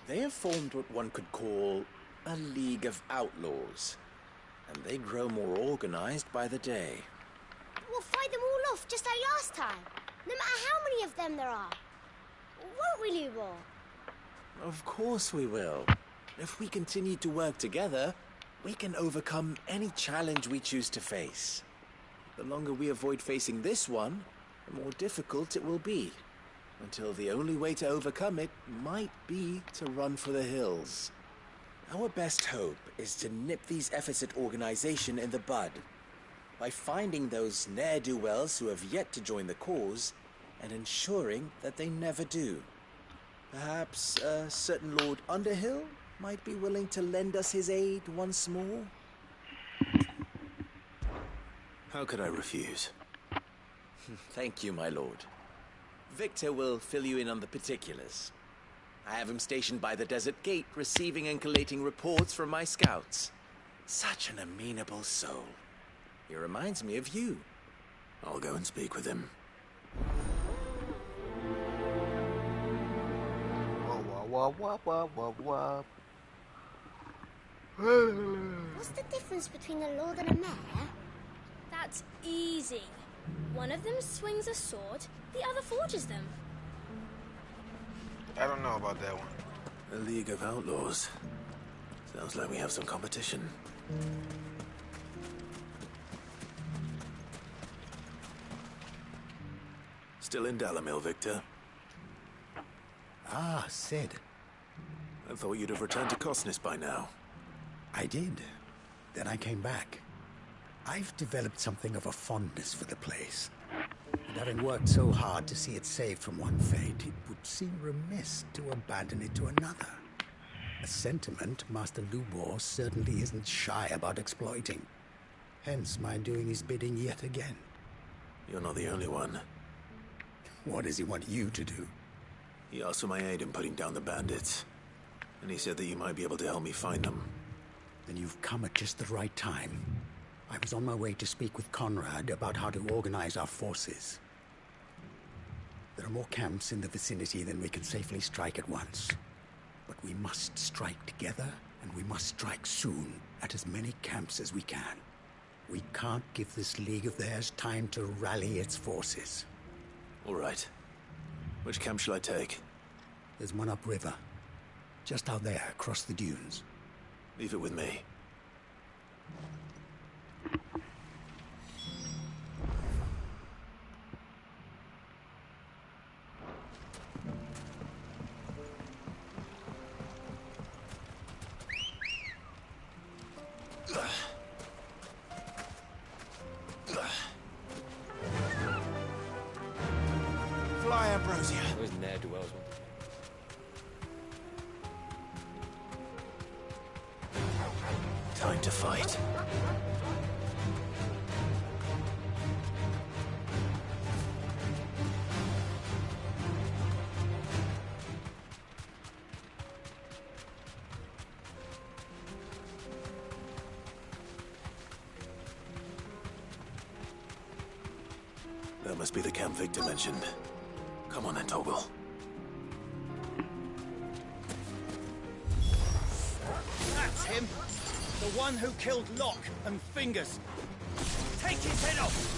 They have formed what one could call a League of Outlaws, and they grow more organized by the day. We'll fight them all off just like last time, no matter how many of them there are. Won't we, Lubor? Of course we will. If we continue to work together, we can overcome any challenge we choose to face. The longer we avoid facing this one, the more difficult it will be, until the only way to overcome it might be to run for the hills. Our best hope is to nip these efforts at organization in the bud. by finding those ne'er-do-wells who have yet to join the cause and ensuring that they never do. Perhaps a certain Lord Underhill might be willing to lend us his aid once more? How could I refuse? Thank you, my lord. Victor will fill you in on the particulars. I have him stationed by the Desert Gate, receiving and collating reports from my scouts. Such an amenable soul. He reminds me of you. I'll go and speak with him. What's the difference between a lord and a mayor? That's easy. One of them swings a sword, the other forges them. I don't know about that one. A League of Outlaws. Sounds like we have some competition. Still in Dalamil, Victor? Ah, Sid. I thought you'd have returned to Cosnis by now. I did. Then I came back. I've developed something of a fondness for the place. And having worked so hard to see it saved from one fate, it would seem remiss to abandon it to another. A sentiment Master Lubor certainly isn't shy about exploiting. Hence my doing his bidding yet again. You're not the only one. What does he want you to do? He asked for my aid in putting down the bandits. And he said that you might be able to help me find them. Then you've come at just the right time. I was on my way to speak with Conrad about how to organize our forces. There are more camps in the vicinity than we can safely strike at once. But we must strike together, and we must strike soon at as many camps as we can. We can't give this league of theirs time to rally its forces. All right. Which camp shall I take? There's one upriver. Just out there, across the dunes. Leave it with me. Fly, Ambrosia. Those ne'er-do-wells want Time to fight. That must be the camp Victor mentioned. Come on then, Toggle. That's him. The one who killed Locke and Fingers. Take his head off!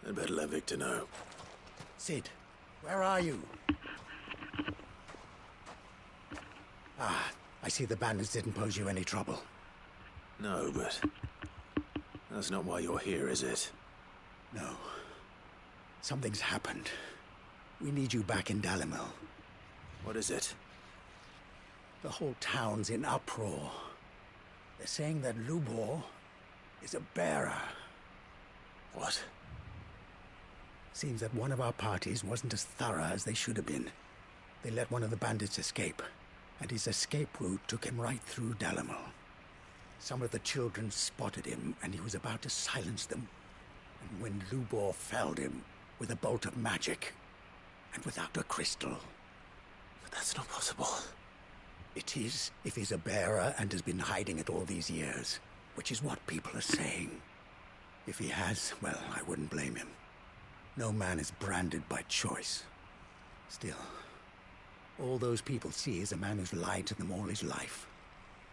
I'd better let Victor know. Sid, where are you? Ah, I see the bandits didn't pose you any trouble. No, but that's not why you're here, is it? No. Something's happened. We need you back in Dalimil. What is it? The whole town's in uproar. They're saying that Lubor is a bearer. What? Seems that one of our parties wasn't as thorough as they should have been. They let one of the bandits escape, and his escape route took him right through Dalimil. Some of the children spotted him, and he was about to silence them. And when Lubor felled him with a bolt of magic, and without a crystal. But that's not possible. It is, if he's a bearer and has been hiding it all these years, which is what people are saying. If he has, well, I wouldn't blame him. No man is branded by choice. Still, all those people see is a man who's lied to them all his life.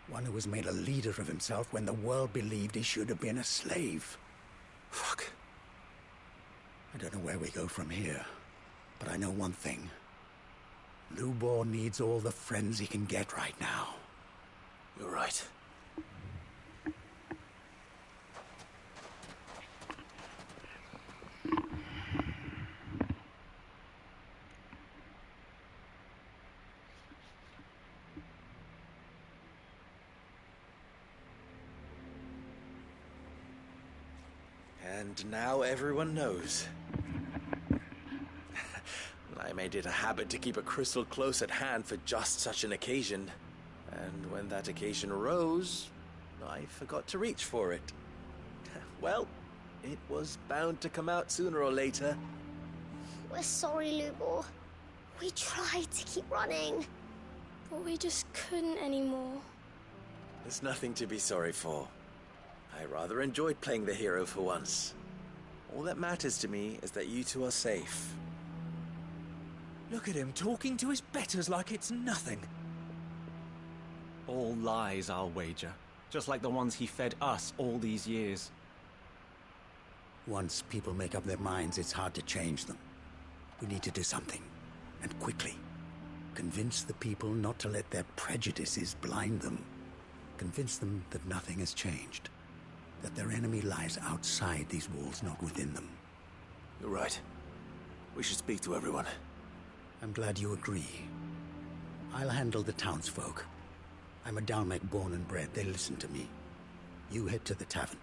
One who has made a leader of himself when the world believed he should have been a slave. Fuck. I don't know where we go from here, but I know one thing. Lubor needs all the friends he can get right now. You're right. And now everyone knows. I made it a habit to keep a crystal close at hand for just such an occasion. And when that occasion arose, I forgot to reach for it. Well, it was bound to come out sooner or later. We're sorry, Lubor. We tried to keep running, but we just couldn't anymore. There's nothing to be sorry for. I rather enjoyed playing the hero for once. All that matters to me is that you two are safe. Look at him talking to his betters like it's nothing. All lies, I'll wager. Just like the ones he fed us all these years. Once people make up their minds, it's hard to change them. We need to do something, and quickly. Convince the people not to let their prejudices blind them. Convince them that nothing has changed. That their enemy lies outside these walls, not within them. You're right. We should speak to everyone. I'm glad you agree. I'll handle the townsfolk. I'm a Dalmec born and bred. They listen to me. You head to the tavern.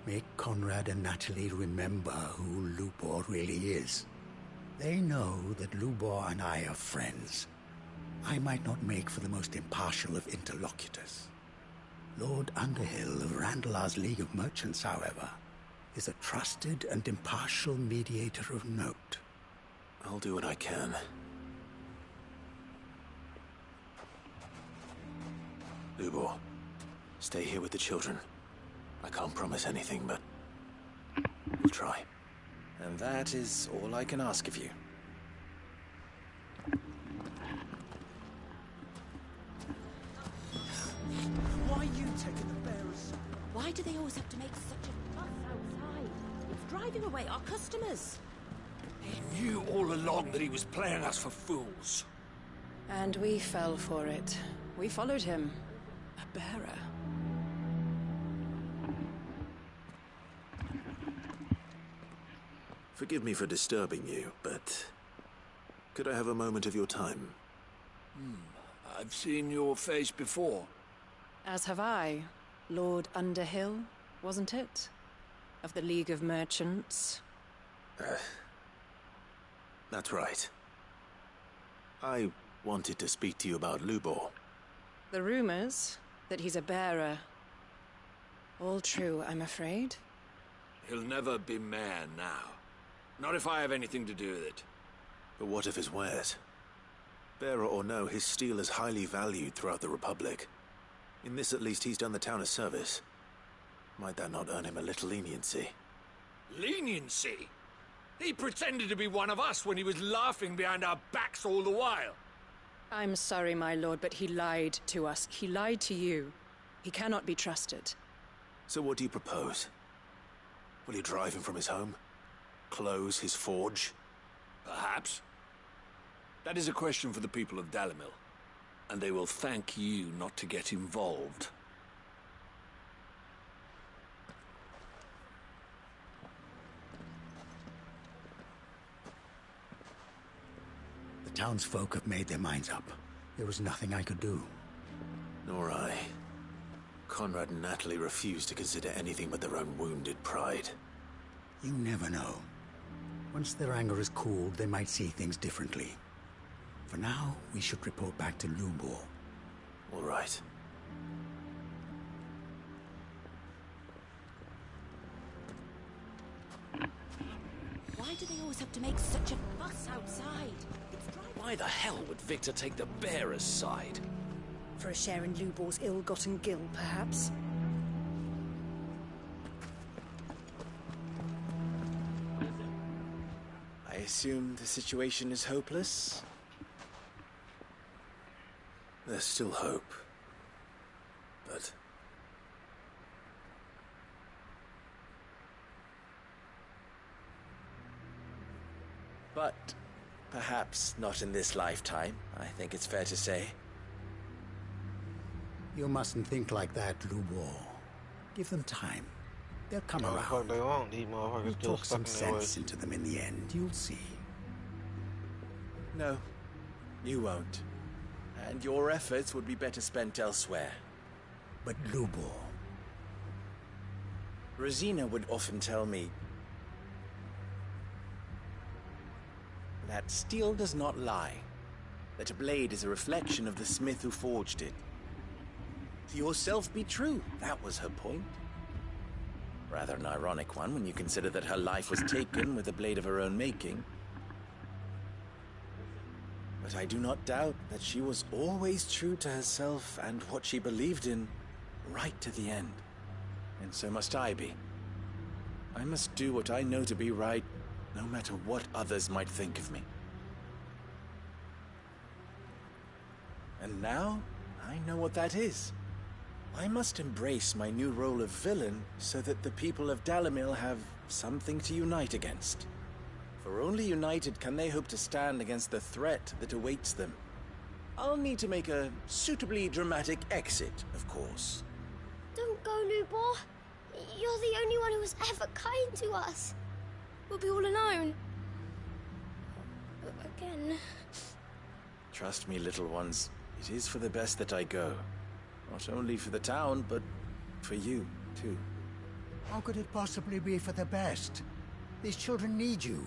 Make Conrad and Natalie remember who Lubor really is. They know that Lubor and I are friends. I might not make for the most impartial of interlocutors. Lord Underhill of Randalar's League of Merchants, however, is a trusted and impartial mediator of note. I'll do what I can. Lubor, stay here with the children. I can't promise anything, but we'll try. And that is all I can ask of you. Why are you taking the bearers? Why do they always have to make such a fuss outside? It's driving away our customers. He knew all along that he was playing us for fools. And we fell for it. We followed him. A bearer. Forgive me for disturbing you, but could I have a moment of your time? I've seen your face before. As have I. Lord Underhill, wasn't it? Of the League of Merchants. That's right. I wanted to speak to you about Lubor. The rumors that he's a bearer. All true, I'm afraid. He'll never be mayor now. Not if I have anything to do with it. But what of his wares? Bearer or no, his steel is highly valued throughout the Republic. In this at least he's done the town a service. Might that not earn him a little leniency? Leniency? He pretended to be one of us when he was laughing behind our backs all the while. I'm sorry, my lord, but he lied to us. He lied to you. He cannot be trusted. So what do you propose? Will you drive him from his home? Close his forge? Perhaps. That is a question for the people of Dalimil, and they will thank you not to get involved. townsfolk have made their minds up. There was nothing I could do. Nor I. Conrad and Natalie refused to consider anything but their own wounded pride. You never know. Once their anger is cooled, they might see things differently. For now, we should report back to Lubor. All right. Why do they always have to make such a fuss outside? Why the hell would Victor take the bearer's side? For a share in Lubor's ill-gotten gil, perhaps? I assume the situation is hopeless? There's still hope. But... But perhaps not in this lifetime, I think it's fair to say. You mustn't think like that, Lubor. Give them time. They'll come around. Fuck they won't. These motherfuckers We'll still talk some stuck in their sense ways. into them in the end. You'll see. No, you won't. And your efforts would be better spent elsewhere. But Lubor... Rosina would often tell me that steel does not lie, that a blade is a reflection of the smith who forged it. To yourself be true, that was her point. Rather an ironic one when you consider that her life was taken with a blade of her own making. But I do not doubt that she was always true to herself and what she believed in, right to the end. And so must I be. I must do what I know to be right, no matter what others might think of me. And now, I know what that is. I must embrace my new role of villain so that the people of Dalimil have something to unite against. For only united can they hope to stand against the threat that awaits them. I'll need to make a suitably dramatic exit, of course. Don't go, Lubor. You're the only one who was ever kind to us. We'll be all alone. Again. Trust me, little ones. It is for the best that I go. Not only for the town, but for you, too. How could it possibly be for the best? These children need you.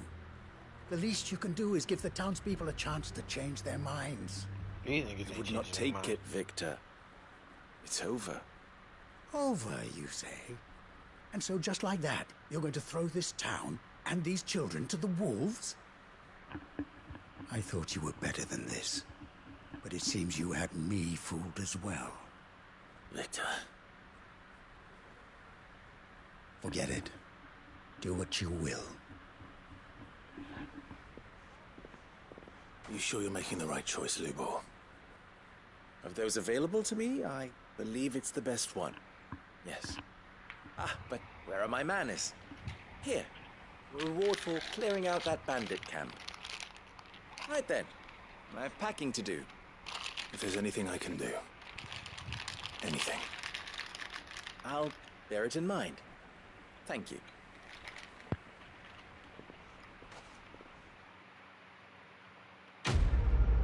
The least you can do is give the townspeople a chance to change their minds. It would not take it, Victor. It's over. Over, you say? And so just like that, you're going to throw this town and these children to the wolves? I thought you were better than this. But it seems you had me fooled as well. Victor. Forget it. Do what you will. You sure you're making the right choice, Lubor? Of those available to me, I believe it's the best one. Yes. Ah, but where are my manners? Here. A reward for clearing out that bandit camp. Right then. I have packing to do. If there's anything I can do. Anything. I'll bear it in mind. Thank you.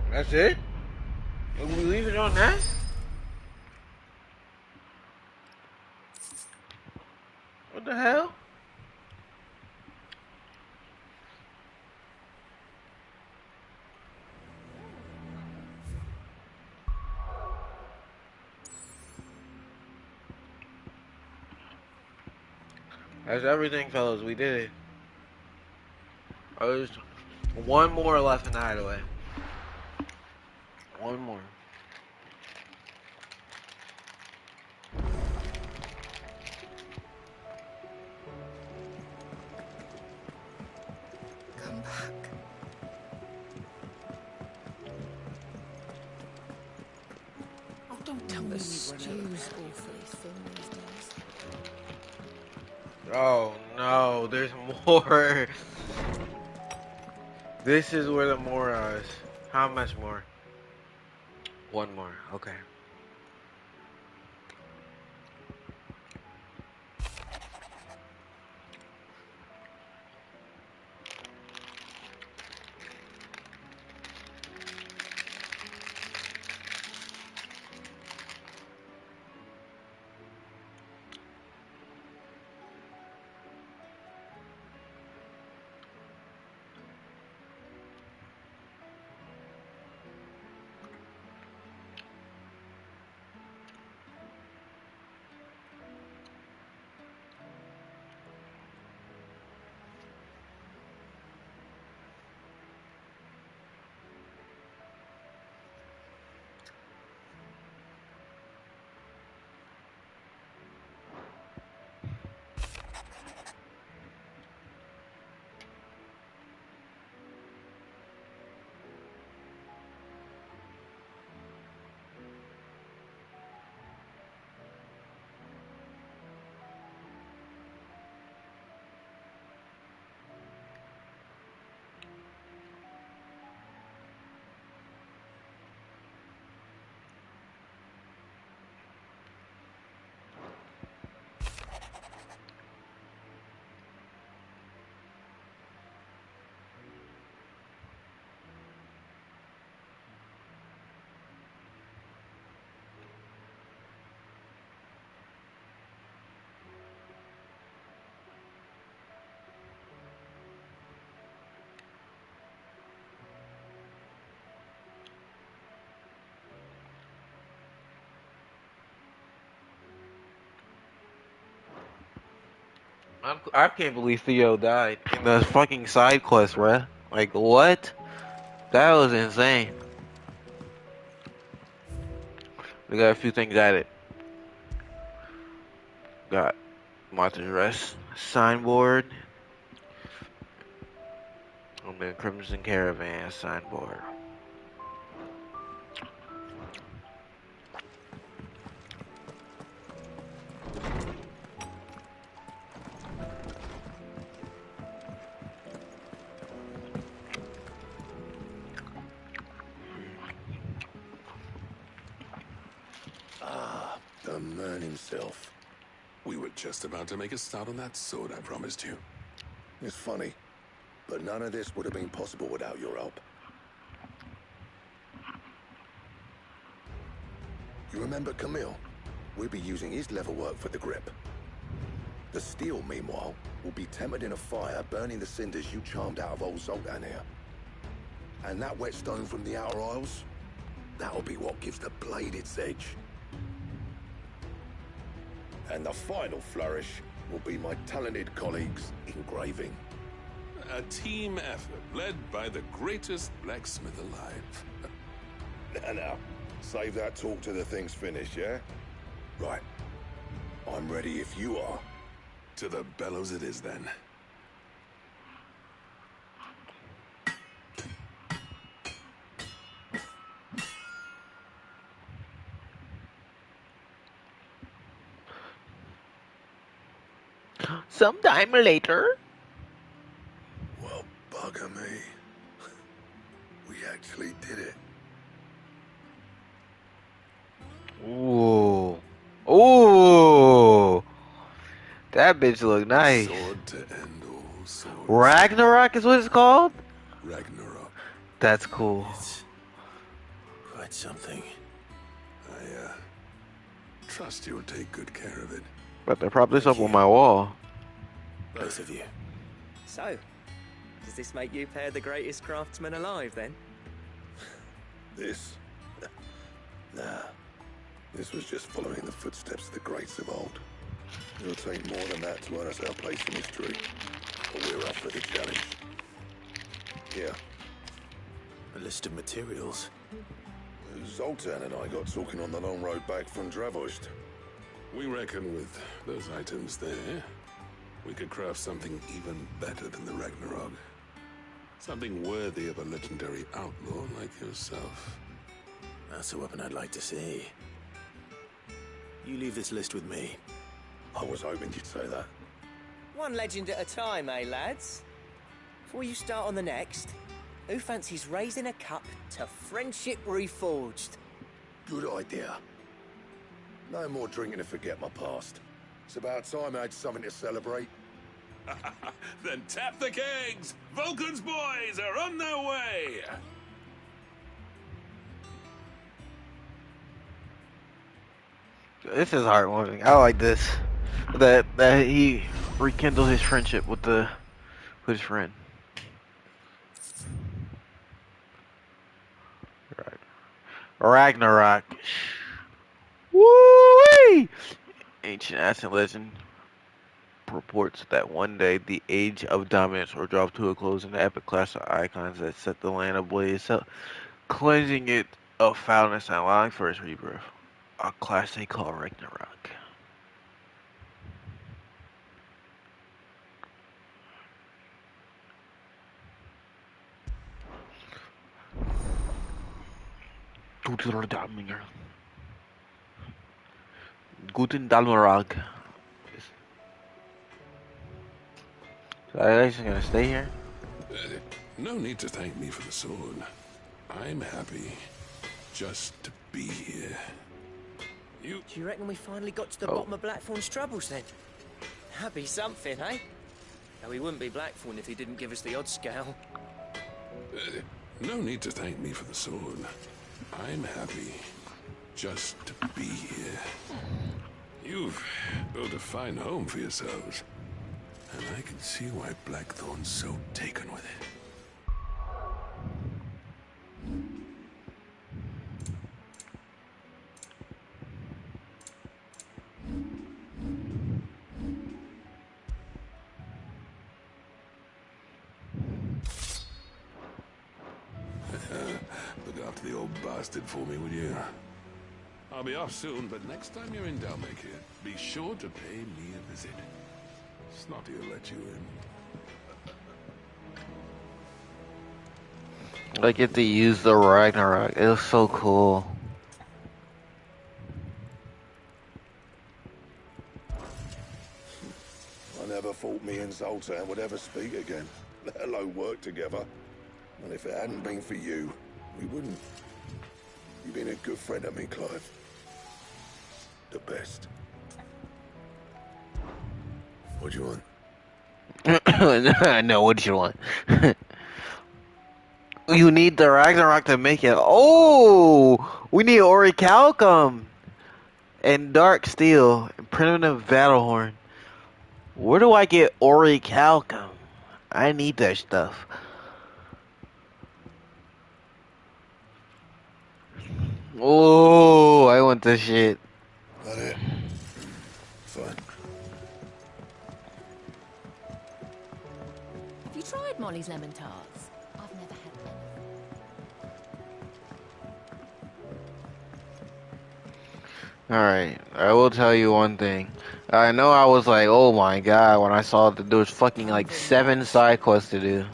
That's it? And we leave it on that? What the hell? That's everything, fellas. We did it. There's one more left in the hideaway. One more. Come back. Oh, don't tell me The we run out of stew's awfully thin these days. Oh no, there's more. This is where the more is. How much more? One more, okay. I can't believe Theo died in the fucking side quest, bruh. Like, what? That was insane. We got a few things added. Got Martha's Rest signboard. And the Crimson Caravan signboard. The man himself. We were just about to make a start on that sword I promised you. It's funny, but none of this would have been possible without your help. You remember Camille? We'll be using his leather work for the grip. The steel, meanwhile, will be tempered in a fire, burning the cinders you charmed out of old Zoltan here. And that whetstone from the Outer Isles, that'll be what gives the blade its edge. And the final flourish will be my talented colleagues' engraving. A team effort led by the greatest blacksmith alive. Now, save that talk till the thing's finished, yeah? Right. I'm ready if you are. To the bellows it is, then. Sometime later. Well, bugger me. We actually did it. Ooh. Ooh. That bitch look nice. Sword to end all swords. Ragnarok is what it's called? Ragnarok. That's cool. It's quite something. I trust you'll take good care of it. But they prop this up on my wall. Both of you. So, does this make you pair the greatest craftsman alive, then? This? Nah. This was just following the footsteps of the greats of old. It'll take more than that to earn us our place in history. But we're up for the challenge. Here. A list of materials. Zoltan and I got talking on the long road back from Dravost. We reckon with those items there, we could craft something even better than the Ragnarok. Something worthy of a legendary outlaw like yourself. That's a weapon I'd like to see. You leave this list with me. I was hoping you'd say that. One legend at a time, eh, lads? Before you start on the next, who fancies raising a cup to friendship reforged? Good idea. No more drinking to forget my past. It's about time I had something to celebrate. Then tap the kegs! Vulcan's boys are on their way! This is heartwarming. I like this. That he rekindled his friendship with his friend. Right. Ragnarok. Woo-wee! Ancient Ascent legend purports that one day the age of dominance will draw to a close in the epic clash of icons that set the land ablaze, cleansing it of foulness and allowing for its rebirth. A clash they call Ragnarok. Guten Dalmarag. So are you guys gonna stay here? No need to thank me for the sword. I'm happy just to be here. Do you reckon we finally got to the bottom of Blackthorn's troubles, then? That'd be something, eh? Though he wouldn't be Blackthorn if he didn't give us the odd scale. No need to thank me for the sword. I'm happy just to be here. You've built a fine home for yourselves, and I can see why Blackthorn's so taken with it. after the old bastard for me, would you? I'll be off soon, but next time you're in Dalmacia, be sure to pay me a visit. Snotty will let you in. I get to use the Ragnarok. It was so cool. I never thought me and Zoltan would ever speak again, let alone work together. And if it hadn't been for you, we wouldn't. You've been a good friend of me, Clive. The best. What do you want? I know what you want. You need the Ragnarok to make it. Oh, we need Orichalcum and Dark Steel and Primitive Battlehorn. Where do I get Orichalcum? I need that stuff. Oh, I want this shit. That it? Fine. Have you tried Molly's lemon tarts? I've never had them. Alright, I will tell you one thing. I know I was like, oh my god, when I saw that there was fucking like 7 side quests to do.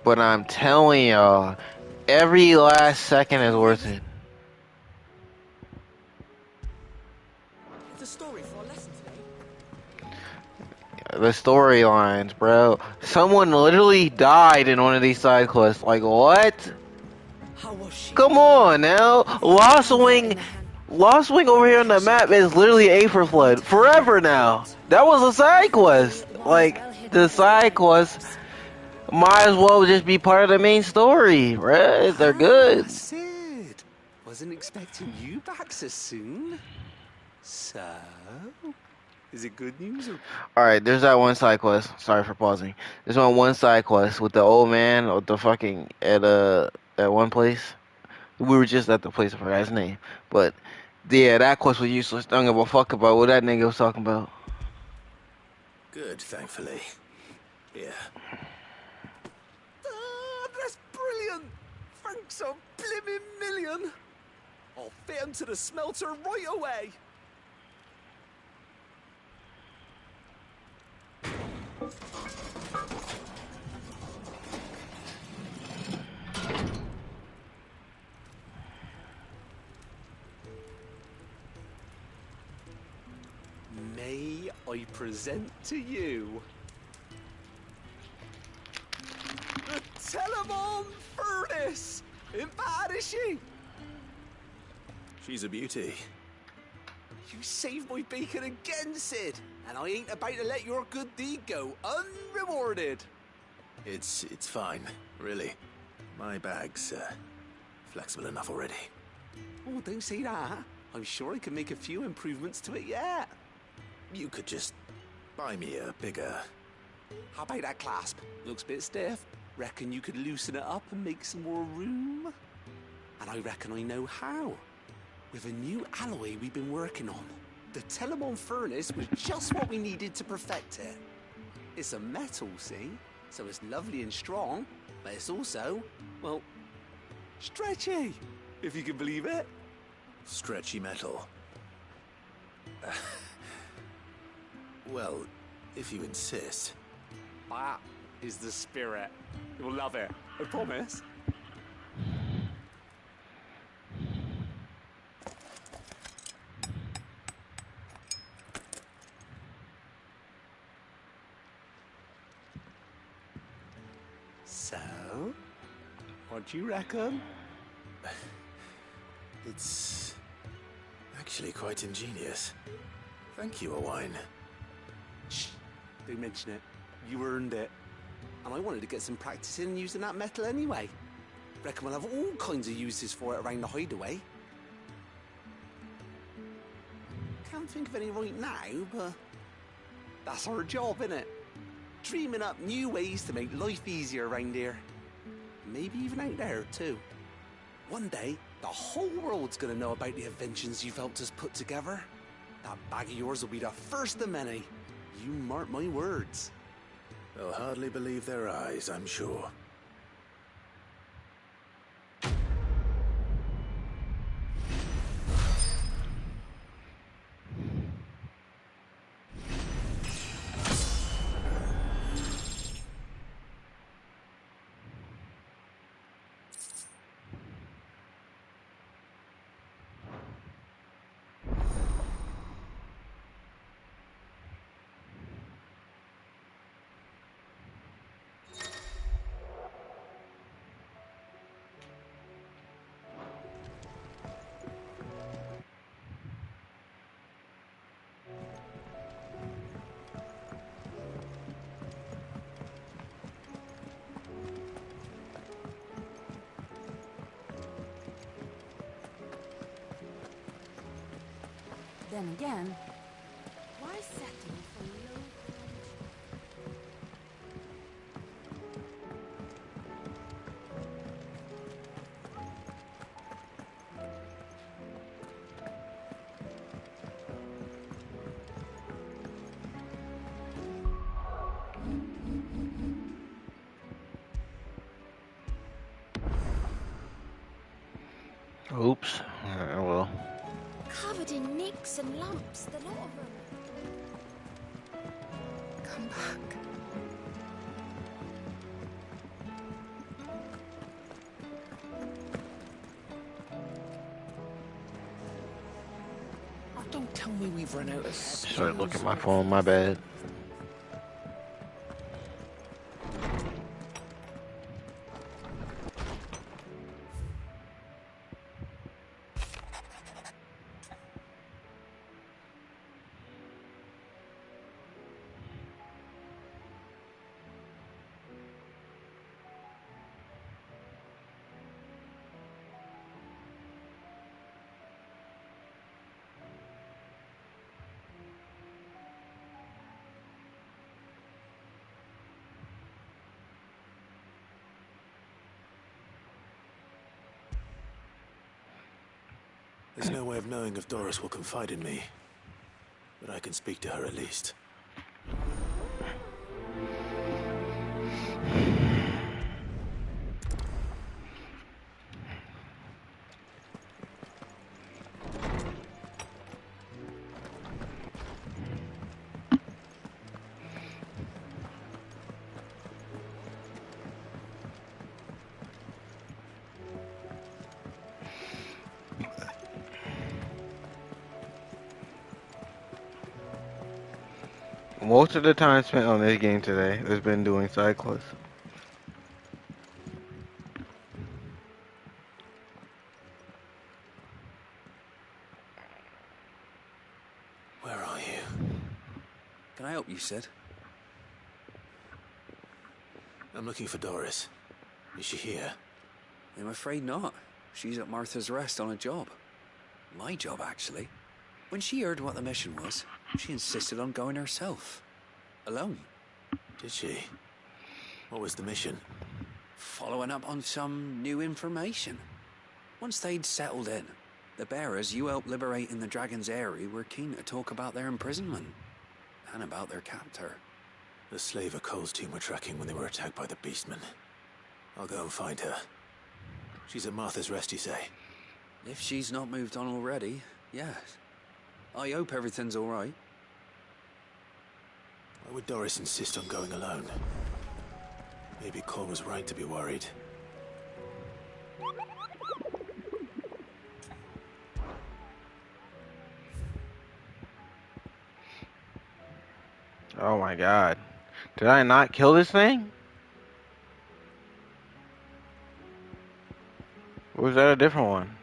But I'm telling y'all, every last second is worth it. The story for our lesson today. The storylines, bro. Someone literally died in one of these side quests. Like, what? How was she? Come on now. Lost Wing over here on the map is literally Aether Flood. Forever now. That was a side quest. Like, the side quest might as well just be part of the main story, right? They're good. Sid, wasn't expecting you back so soon. So, is it good news or... Alright, there's that one side quest. Sorry for pausing. There's one side quest with the old man with the fucking at one place. We were just at the place, I forgot his name. But yeah, that quest was useless. Don't give a fuck about what that nigga was talking about. Good, thankfully. Yeah. That's brilliant! Thanks a blimmin' million! I'll fit him to the smelter right away! May I present to you the Telemon Furnace! Ain't bad, is she? She's a beauty. You saved my bacon again, Sid, and I ain't about to let your good deed go unrewarded. It's fine, really. My bag's flexible enough already. Oh, don't say that. I'm sure I can make a few improvements to it yet. You could just buy me a bigger... How about that clasp? Looks a bit stiff. Reckon you could loosen it up and make some more room? And I reckon I know how. With a new alloy we've been working on. The Telemon Furnace was just what we needed to perfect it. It's a metal, see? So it's lovely and strong, but it's also, well, stretchy, if you can believe it. Stretchy metal. Well, if you insist. That is the spirit. You'll love it, I promise. So, what do you reckon? It's actually quite ingenious. Thank you, Owain. Shh, don't mention it. You earned it. And I wanted to get some practice in using that metal anyway. Reckon we'll have all kinds of uses for it around the hideaway. Can't think of any right now, but that's our job, innit? Dreaming up new ways to make life easier around here. Maybe even out there, too. One day, the whole world's gonna know about the inventions you've helped us put together. That bag of yours will be the first of many. You mark my words. They'll hardly believe their eyes, I'm sure. Then again, why settle for low? Oops. Well. Covered in nicks and lumps, the lot of them. Come back. Oh, don't tell me we've run out of space. Sorry, look at my phone, my bad. There's no way of knowing if Doris will confide in me, but I can speak to her at least. Most of the time spent on this game today has been doing side quests. Where are you? Can I help you, Sid? I'm looking for Doris. Is she here? I'm afraid not. She's at Martha's Rest on a job. My job, actually. When she heard what the mission was, she insisted on going herself. Alone. Did she? What was the mission? Following up on some new information. Once they'd settled in, the bearers you helped liberate in the Dragon's Eyrie were keen to talk about their imprisonment. And about their captor. The slaver Cole's team were tracking when they were attacked by the Beastmen. I'll go and find her. She's at Martha's Rest, you say? If she's not moved on already, yes. I hope everything's all right. Why would Doris insist on going alone? Maybe Cole was right to be worried. Oh my god. Did I not kill this thing? Or was that a different one?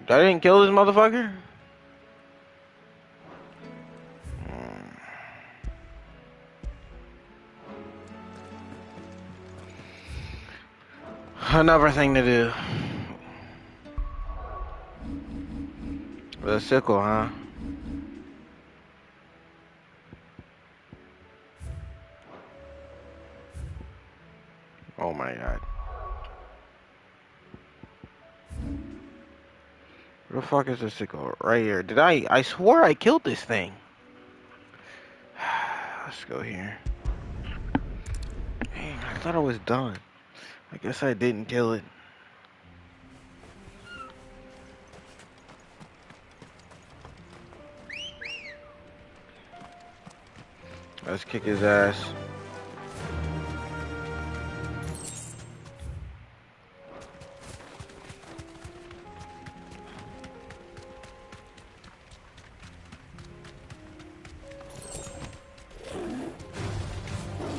I didn't kill this motherfucker? Another thing to do. The sickle, huh? Oh my god. Where the fuck is the sickle? Right here. Did I swore I killed this thing. Let's go here. Dang, I thought I was done. I guess I didn't kill it. Let's kick his ass.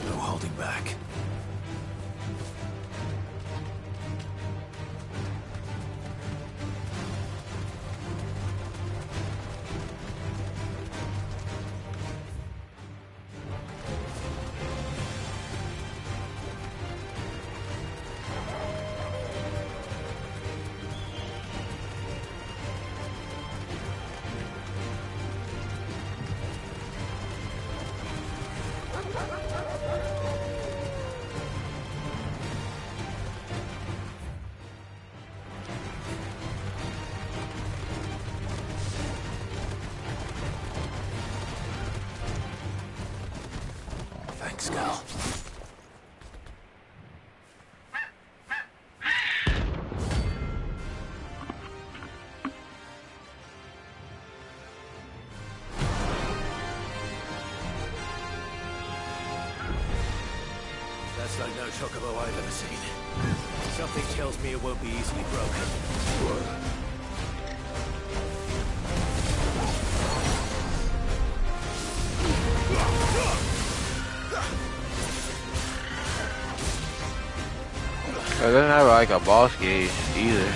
No holding back. Thanks, Gal. That's like no chocobo I've ever seen. Something tells me it won't be easily broken. It doesn't have like a boss gauge either.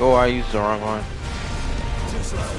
Oh, I used the wrong one. Too slow.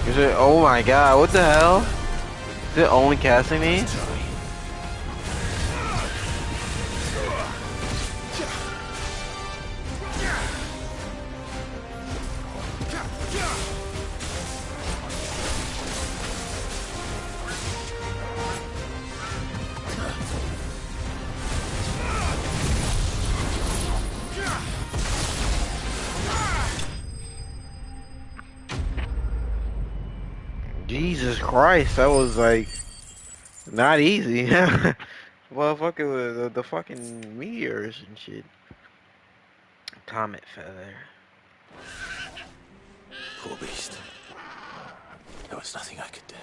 Is it? Oh my god, what the hell? Is it only casting these? Jesus Christ, that was like not easy. Motherfucker with the fucking meteors and shit. Comet feather. Poor beast. There was nothing I could do.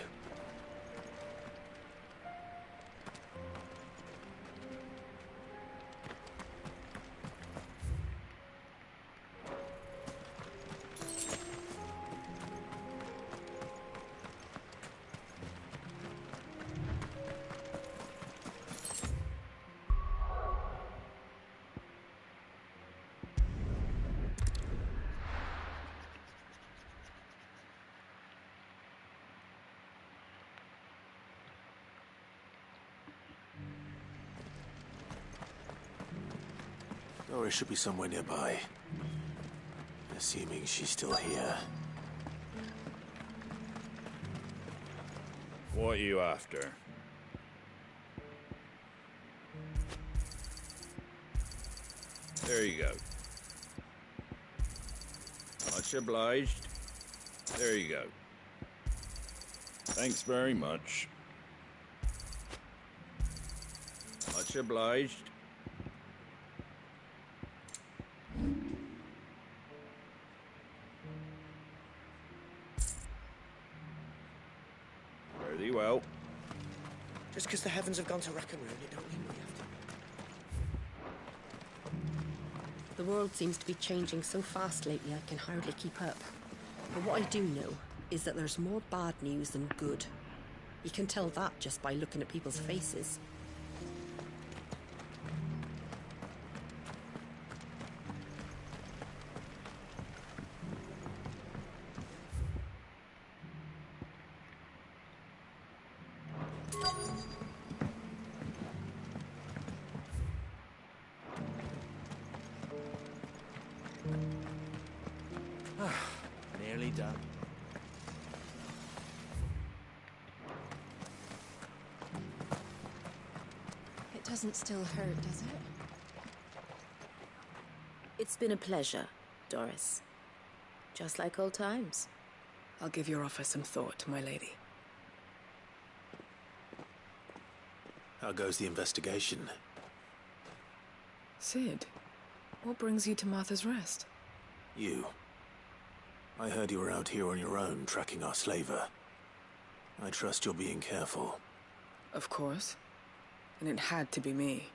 Doris should be somewhere nearby. Assuming she's still here. What are you after? There you go. Much obliged. There you go. Thanks very much. Much obliged. Very well. Just because the heavens have gone to rack and ruin, it don't mean we have to. The world seems to be changing so fast lately I can hardly keep up. But what I do know is that there's more bad news than good. You can tell that just by looking at people's faces. done. It doesn't still hurt, does it? It's been a pleasure, Doris. Just like old times. I'll give your offer some thought, my lady. How goes the investigation? Sid, what brings you to Martha's Rest? You. I heard you were out here on your own, tracking our slaver. I trust you're being careful. Of course. And it had to be me.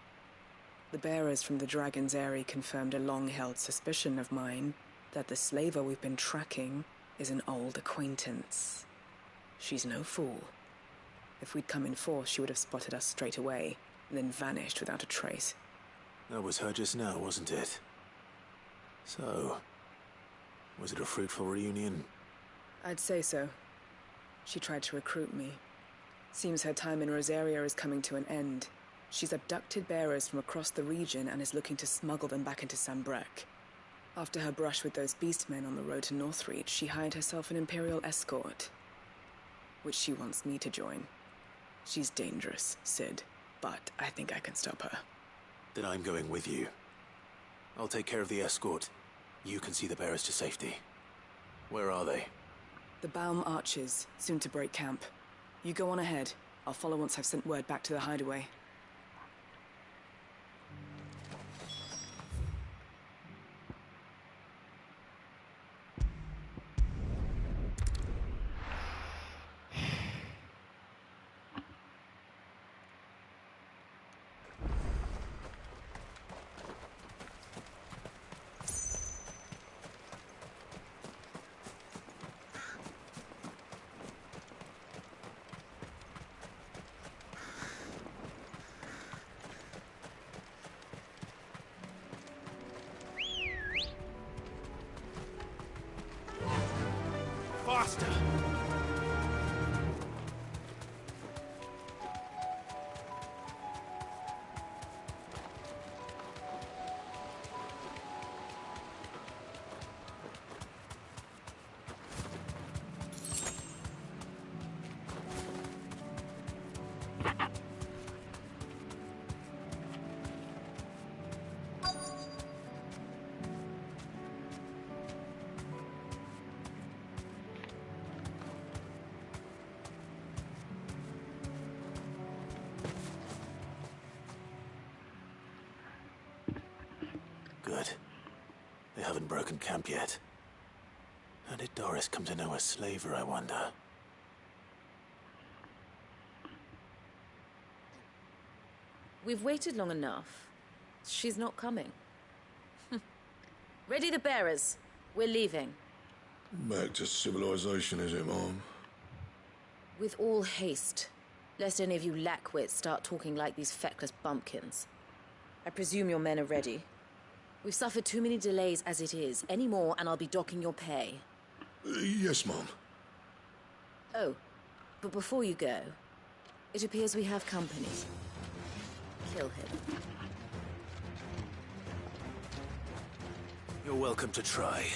The bearers from the Dragon's Eyrie confirmed a long-held suspicion of mine that the slaver we've been tracking is an old acquaintance. She's no fool. If we'd come in force, she would have spotted us straight away, and then vanished without a trace. That was her just now, wasn't it? So, was it a fruitful reunion? I'd say so. She tried to recruit me. Seems her time in Rosaria is coming to an end. She's abducted bearers from across the region and is looking to smuggle them back into Sambrec. After her brush with those beastmen on the road to Northreach, she hired herself an Imperial escort, which she wants me to join. She's dangerous, Sid, but I think I can stop her. Then I'm going with you. I'll take care of the escort. You can see the bearers to safety. Where are they? The Baum Archers, soon to break camp. You go on ahead. I'll follow once I've sent word back to the hideaway. Faster! Good. They haven't broken camp yet. How did Doris come to know a slaver, I wonder? We've waited long enough. She's not coming. Ready the bearers. We're leaving. Back to civilization, is it, Mom? With all haste. Lest any of you lackwits start talking like these feckless bumpkins. I presume your men are ready. We've suffered too many delays as it is. Any more and I'll be docking your pay. Yes, Mom. Oh, but before you go, it appears we have company. Kill him. You're welcome to try.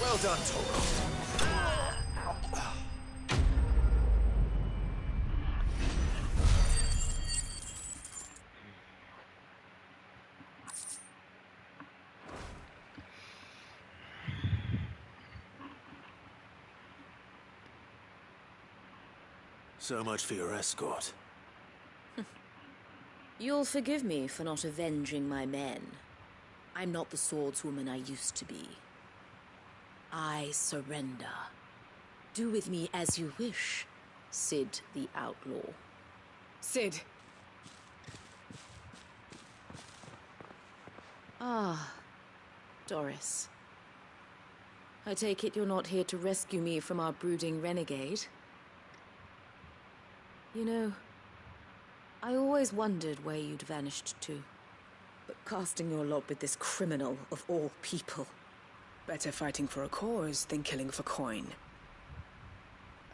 Well done, Toro. So much for your escort. You'll forgive me for not avenging my men. I'm not the swordswoman I used to be. I surrender. Do with me as you wish, Sid the Outlaw. Sid! Ah, Doris. I take it you're not here to rescue me from our brooding renegade? You know, I always wondered where you'd vanished to. But casting your lot with this criminal of all people. Better fighting for a cause than killing for coin.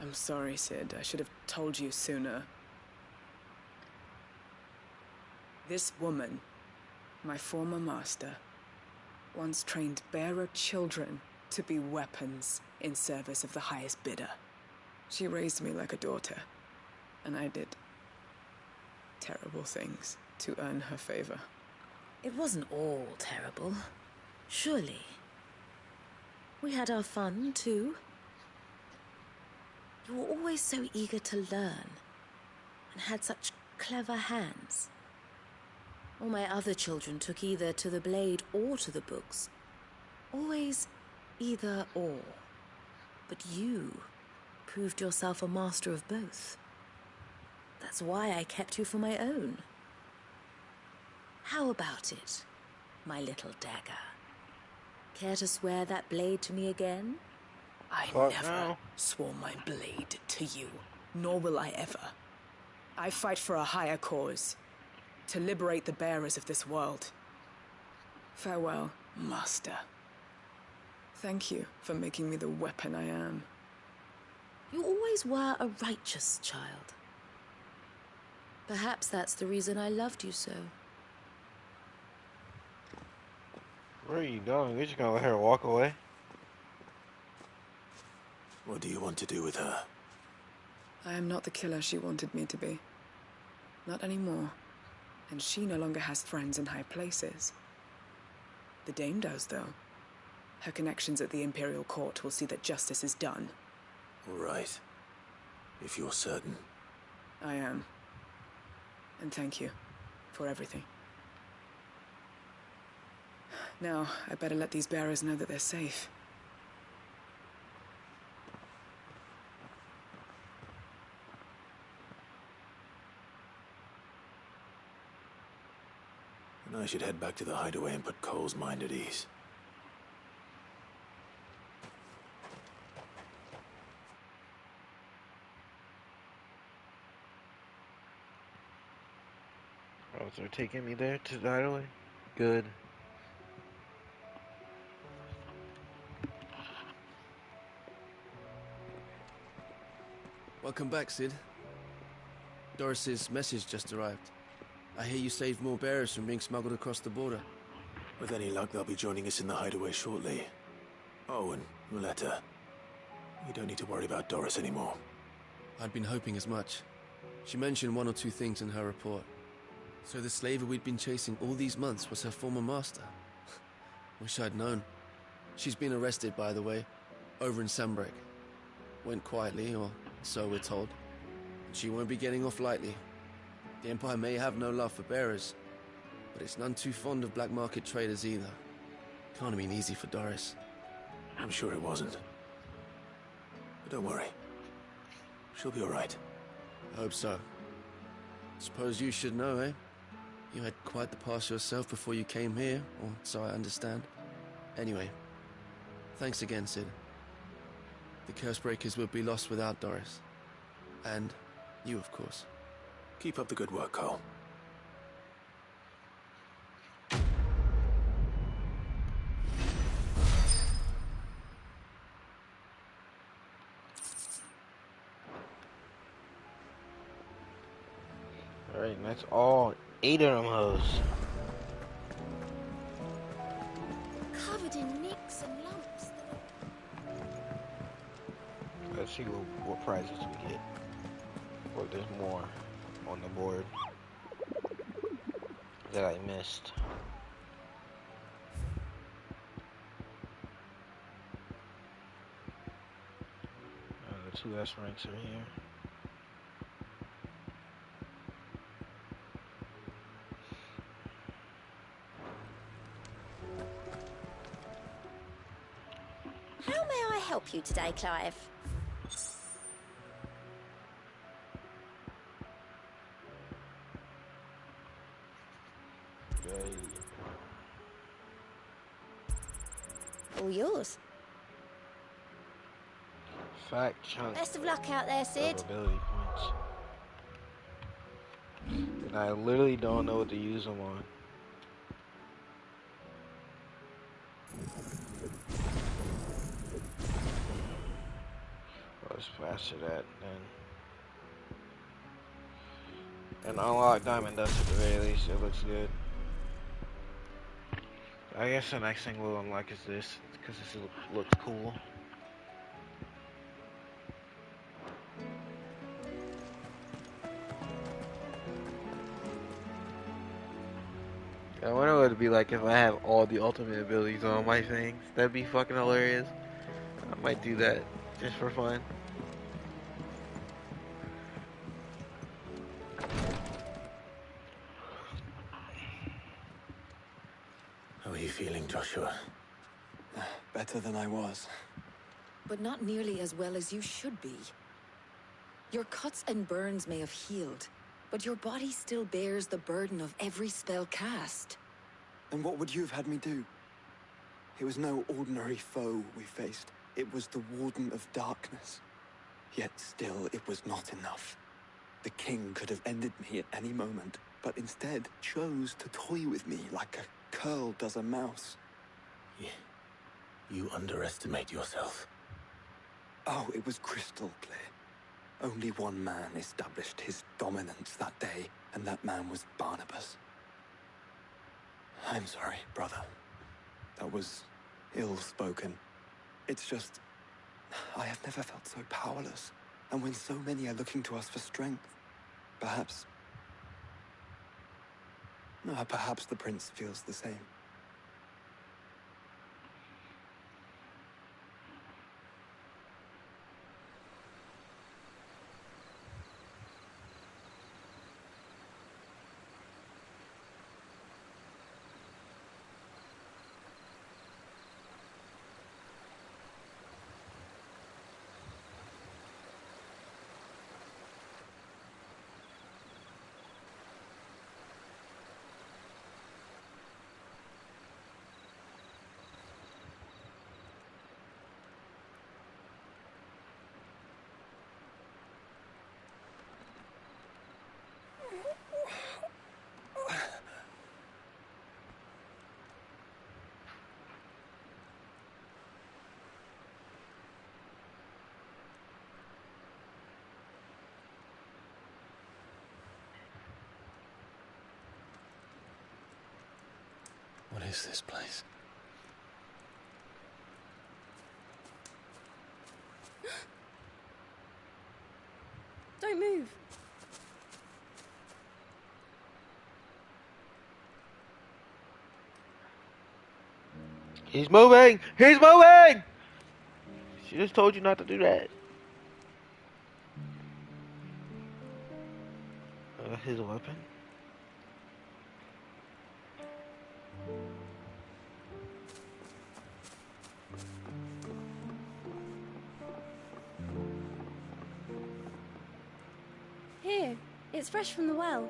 I'm sorry, Sid. I should have told you sooner. This woman, my former master, once trained bearer children to be weapons in service of the highest bidder. She raised me like a daughter, and I did terrible things to earn her favor. It wasn't all terrible, surely. We had our fun, too. You were always so eager to learn, and had such clever hands. All my other children took either to the blade or to the books. Always either or. But you proved yourself a master of both. That's why I kept you for my own. How about it, my little dagger? Care to swear that blade to me again? I never swore my blade to you, nor will I ever. I fight for a higher cause, to liberate the bearers of this world. Farewell, Master. Thank you for making me the weapon I am. You always were a righteous child. Perhaps that's the reason I loved you so. Where are you going? You're just gonna let her walk away? What do you want to do with her? I am not the killer she wanted me to be. Not anymore. And she no longer has friends in high places. The Dame does, though. Her connections at the Imperial Court will see that justice is done. All right. If you're certain. I am. And thank you for everything. Now, I better let these bearers know that they're safe. And I should head back to the hideaway and put Cole's mind at ease. Oh, so they're taking me there to the hideaway? Good. Welcome back, Sid. Doris's message just arrived. I hear you saved more bearers from being smuggled across the border. With any luck, they'll be joining us in the hideaway shortly. Oh, and Roletta. You don't need to worry about Doris anymore. I'd been hoping as much. She mentioned one or two things in her report. So the slaver we'd been chasing all these months was her former master. Wish I'd known. She's been arrested, by the way, over in Sandbreak. Went quietly, or so we're told. She won't be getting off lightly. The Empire may have no love for bearers, but it's none too fond of black market traders either. Can't have been easy for Doris. I'm sure it wasn't. But don't worry. She'll be all right. I hope so. Suppose you should know, eh? You had quite the past yourself before you came here, or so I understand. Anyway, thanks again, Sid. The Cursebreakers would be lost without Doris. And you, of course. Keep up the good work, Cole. Alright, that's all 8 of them hoes. Covered in nicks and lumps. Let's see what prizes we get. Or if there's more on the board that I missed. The 2 S ranks are here. help you today, Clive? All yours. Fact chunk. Best of luck out there, Sid. Ability points. And I literally don't know what to use them on. Let's faster that then. And unlock diamond dust at the very least. It looks good. I guess the next thing we'll unlock is this, because this looks cool. I wonder what it'd be like if I have all the ultimate abilities on my things. That'd be fucking hilarious. I might do that just for fun. How are you feeling, Joshua? Better than I was. But not nearly as well as you should be. Your cuts and burns may have healed, but your body still bears the burden of every spell cast. Then what would you have had me do? It was no ordinary foe we faced. It was the Warden of Darkness. Yet still, it was not enough. The king could have ended me at any moment, but instead chose to toy with me like a curl does a mouse. Yeah. You underestimate yourself. Oh, it was crystal clear. Only one man established his dominance that day, and that man was Barnabas. I'm sorry, brother. That was ill-spoken. It's just, I have never felt so powerless. And when so many are looking to us for strength, perhaps the prince feels the same. What is this place? Don't move. He's moving! He's moving! She just told you not to do that. His weapon? Here, it's fresh from the well.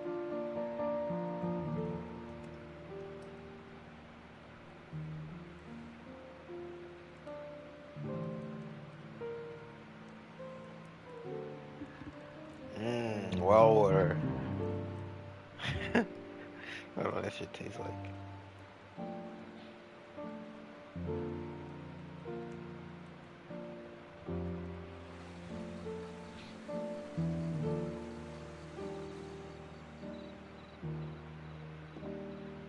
Well water. I don't know what that shit tastes like.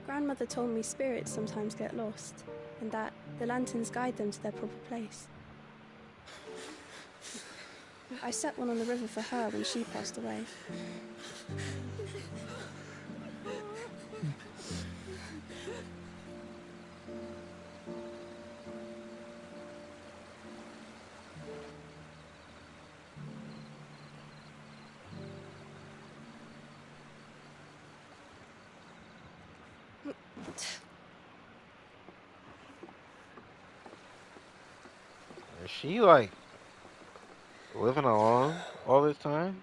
Grandmother told me spirits sometimes get lost, and that the lanterns guide them to their proper place. I set one on the river for her when she passed away. Is she like living alone all this time?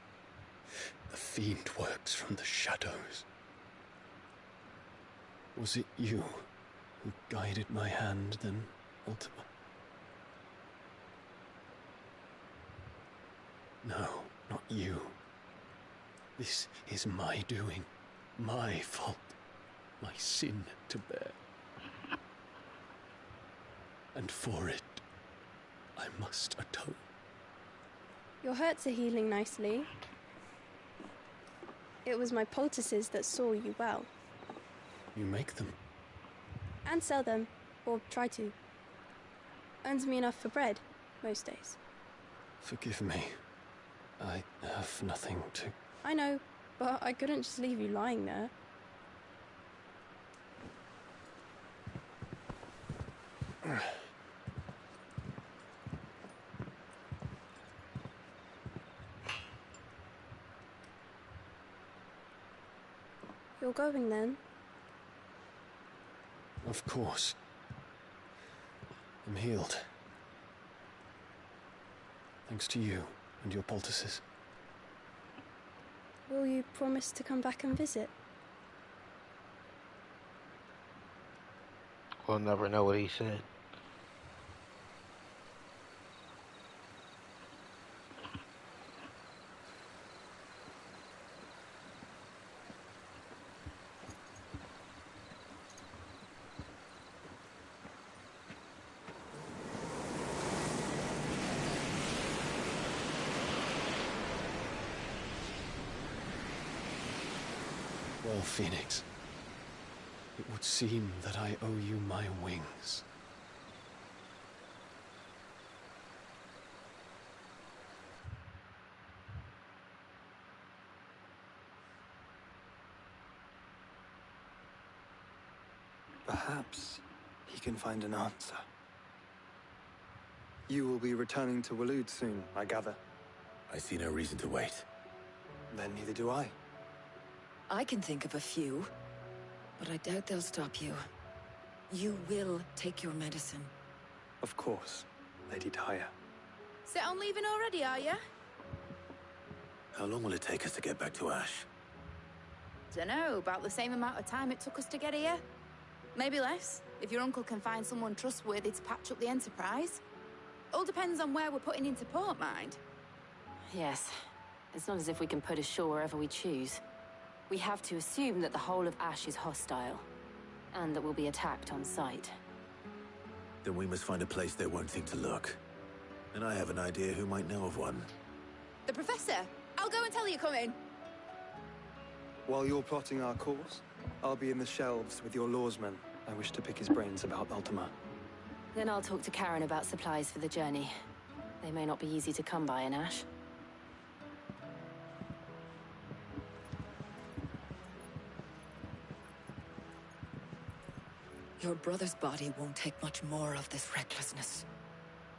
The fiend works from the shadows. Was it you who guided my hand then, Ultima? No, not you. This is my doing, my fault, my sin to bear. And for it, I must atone. Your hurts are healing nicely. It was my poultices that saw you well. You make them? And sell them, or try to. Earns me enough for bread, most days. Forgive me. I have nothing to... I know, but I couldn't just leave you lying there. You're going then? Of course. I'm healed. Thanks to you and your poultices. Will you promise to come back and visit? We'll never know what he said. Well, Phoenix, it would seem that I owe you my wings. Perhaps he can find an answer. You will be returning to Waloed soon, I gather. I see no reason to wait. Then neither do I. I can think of a few, but I doubt they'll stop you. You will take your medicine. Of course, Lady Daya. Set on leaving already, are you? How long will it take us to get back to Ash? Dunno, about the same amount of time it took us to get here. Maybe less, if your uncle can find someone trustworthy to patch up the Enterprise. All depends on where we're putting into port, mind. Yes. It's not as if we can put ashore wherever we choose. We have to assume that the whole of Ash is hostile, and that we'll be attacked on sight. Then we must find a place they won't think to look. And I have an idea who might know of one. The Professor! I'll go and tell you come in. While you're plotting our course, I'll be in the shelves with your lawsman. I wish to pick his brains about Ultima. Then I'll talk to Karen about supplies for the journey. They may not be easy to come by in Ash. Your brother's body won't take much more of this recklessness.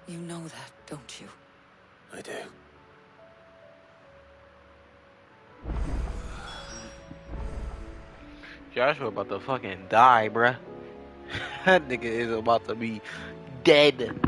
You know that, don't you? I do. Joshua about to fucking die, bruh. That nigga is about to be dead.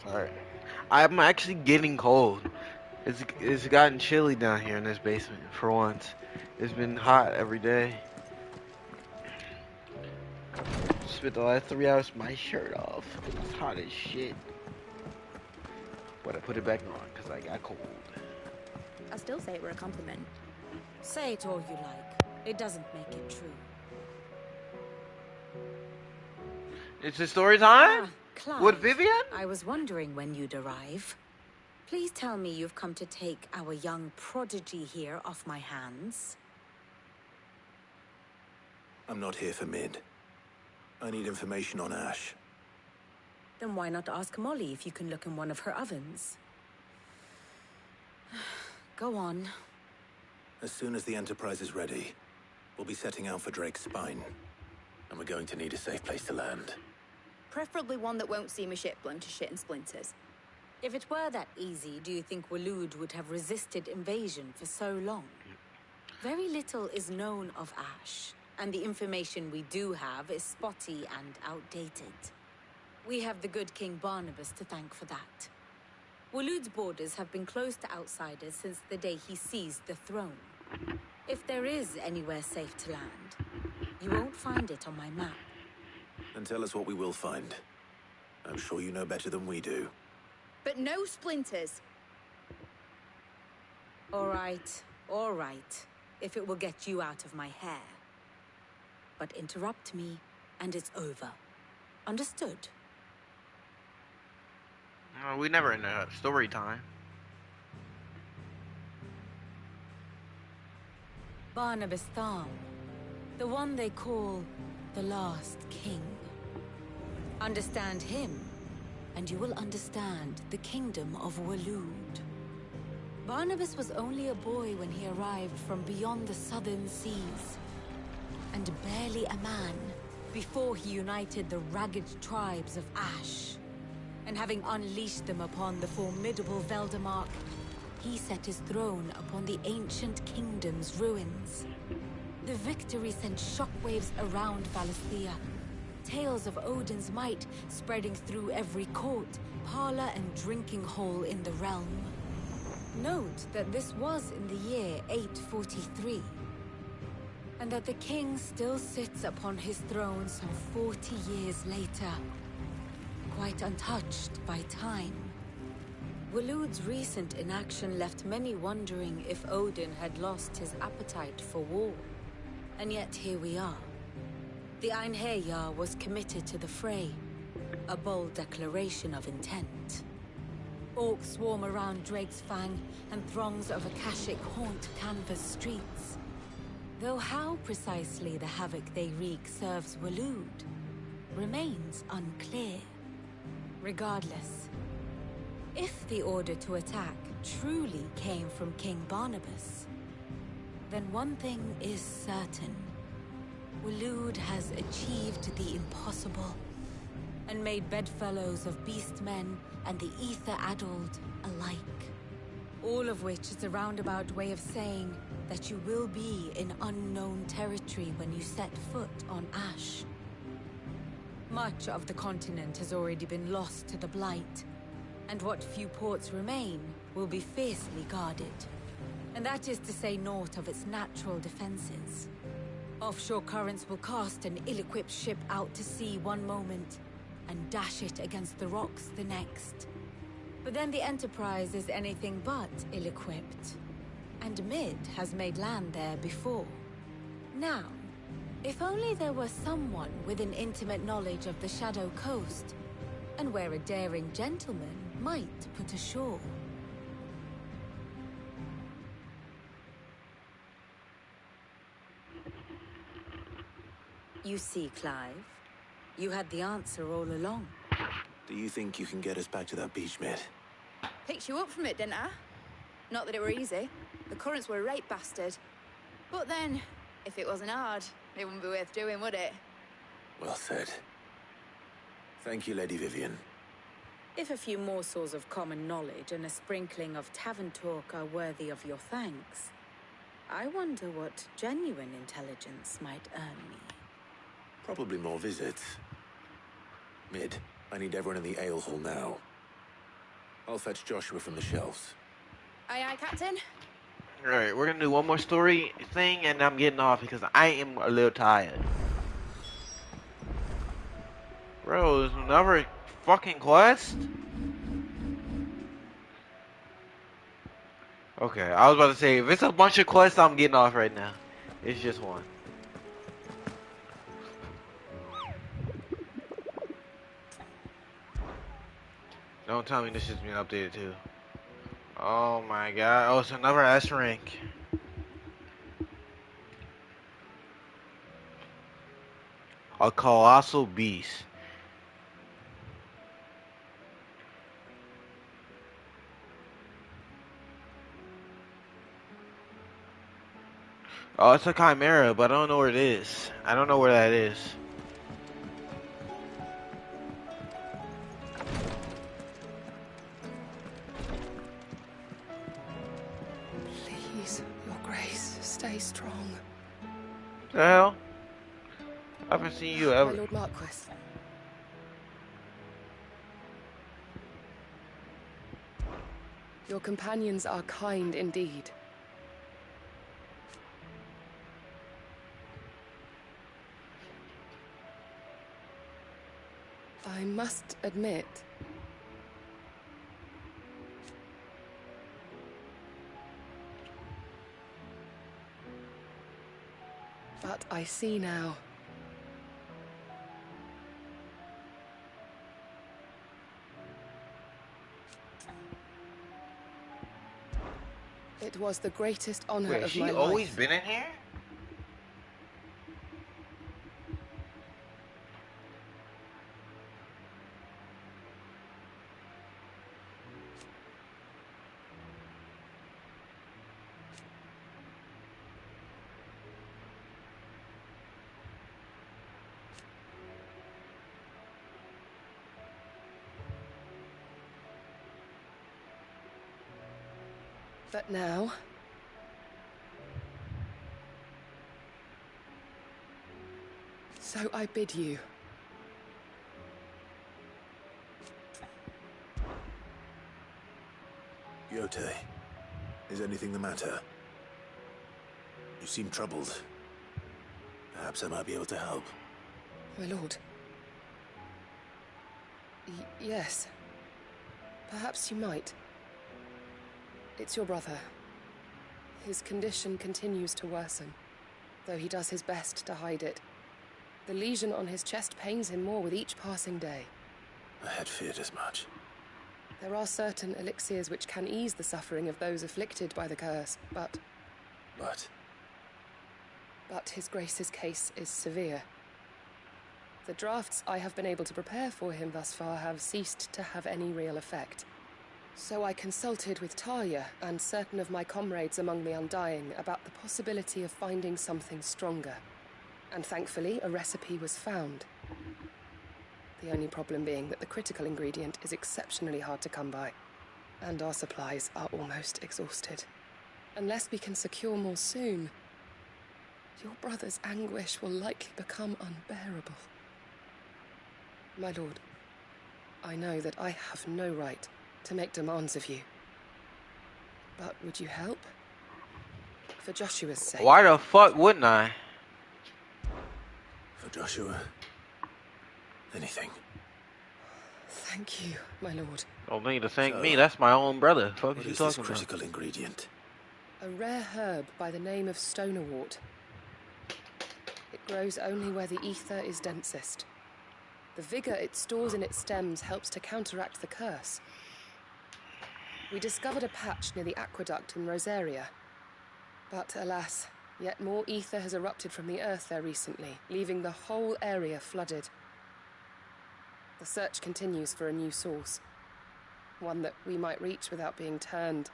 Alright. I'm actually getting cold. It's gotten chilly down here in this basement for once. It's been hot every day. Spent the last 3 hours with my shirt off. It's hot as shit. But I put it back on because I got cold. I still say it were a compliment. Say it all you like. It doesn't make it true. It's a story time? Clive, With Vivian? I was wondering when you'd arrive. Please tell me you've come to take our young prodigy here off my hands. I'm not here for Mid. I need information on Ash. Then why not ask Molly if you can look in one of her ovens? Go on. As soon as the Enterprise is ready, we'll be setting out for Drake's Spine. And we're going to need a safe place to land. Preferably one that won't see my ship blown to shit and splinters. If it were that easy, do you think Waloed would have resisted invasion for so long? Very little is known of Ash, and the information we do have is spotty and outdated. We have the good King Barnabas to thank for that. Waloed's borders have been closed to outsiders since the day he seized the throne. If there is anywhere safe to land, you won't find it on my map. And tell us what we will find. I'm sure you know better than we do. But no splinters. All right. If it will get you out of my hair. But interrupt me, and it's over. Understood? We never in a story time. Barnabas Tham, the one they call the last king. Understand him, and you will understand the kingdom of Waloed. Barnabas was only a boy when he arrived from beyond the southern seas, and barely a man before he united the ragged tribes of Ash. And having unleashed them upon the formidable Veldamark, he set his throne upon the ancient kingdom's ruins. The victory sent shockwaves around Valisthea, tales of Odin's might spreading through every court, parlor, and drinking hole in the realm. Note that this was in the year 843, and that the king still sits upon his throne some 40 years later, quite untouched by time. Waloed's recent inaction left many wondering if Odin had lost his appetite for war. And yet here we are. The Einherjar was committed to the fray, a bold declaration of intent. Orcs swarm around Drake's Fang, and throngs of Akashic haunt Canvas streets. Though how precisely the havoc they wreak serves Waloed remains unclear. Regardless, if the order to attack truly came from King Barnabas, then one thing is certain. Waloed has achieved the impossible, and made bedfellows of beastmen and the ether-addled alike. All of which is a roundabout way of saying that you will be in unknown territory when you set foot on Ash. Much of the continent has already been lost to the Blight, and what few ports remain will be fiercely guarded. And that is to say naught of its natural defenses. Offshore currents will cast an ill-equipped ship out to sea one moment, and dash it against the rocks the next. But then the Enterprise is anything but ill-equipped, and Mid has made land there before. Now, if only there were someone with an intimate knowledge of the Shadow Coast, and where a daring gentleman might put ashore. You see, Clive, you had the answer all along. Do you think you can get us back to that beach, Mid? Picked you up from it, didn't I? Not that it were easy. The currents were a right bastard. But then, if it wasn't hard, it wouldn't be worth doing, would it? Well said. Thank you, Lady Vivian. If a few morsels of common knowledge and a sprinkling of tavern talk are worthy of your thanks, I wonder what genuine intelligence might earn me. Probably more visits. Mid, I need everyone in the ale hall now. I'll fetch Joshua from the shelves. Aye, aye, Captain. Alright, we're gonna do one more story thing and I'm getting off because I am a little tired. Bro, there's another fucking quest? Okay, I was about to say, if it's a bunch of quests, I'm getting off right now. It's just one. Don't tell me this is being updated too. Oh my god. Oh, it's another S rank. A colossal beast. Oh, it's a chimera, but I don't know where it is. I don't know where that is. Please, Your Grace, stay strong. The hell? I haven't seen you ever. My Lord Marquis. Your companions are kind indeed. I must admit, but I see now. It was the greatest honor Wait, of she my life. always been in here? But now, so I bid you. Yote, is anything the matter? You seem troubled. Perhaps I might be able to help. My lord. Yes. Perhaps you might. It's your brother. His condition continues to worsen, though he does his best to hide it. The lesion on his chest pains him more with each passing day. I had feared as much. There are certain elixirs which can ease the suffering of those afflicted by the curse, but His Grace's case is severe. The drafts I have been able to prepare for him thus far have ceased to have any real effect. So I consulted with Talia and certain of my comrades among the Undying about the possibility of finding something stronger. And thankfully, a recipe was found. The only problem being that the critical ingredient is exceptionally hard to come by, and our supplies are almost exhausted. Unless we can secure more soon, your brother's anguish will likely become unbearable. My lord, I know that I have no right to make demands of you. But would you help? For Joshua's sake. Why the fuck wouldn't I? For Joshua. Anything. Thank you, my lord. Don't need to thank me. That's my own brother. Fuck What you is talking this critical about? ingredient? A rare herb by the name of stonerwort. It grows only where the ether is densest. The vigor it stores in its stems helps to counteract the curse. We discovered a patch near the aqueduct in Rosaria. But alas, yet more ether has erupted from the earth there recently, leaving the whole area flooded. The search continues for a new source. One that we might reach without being turned.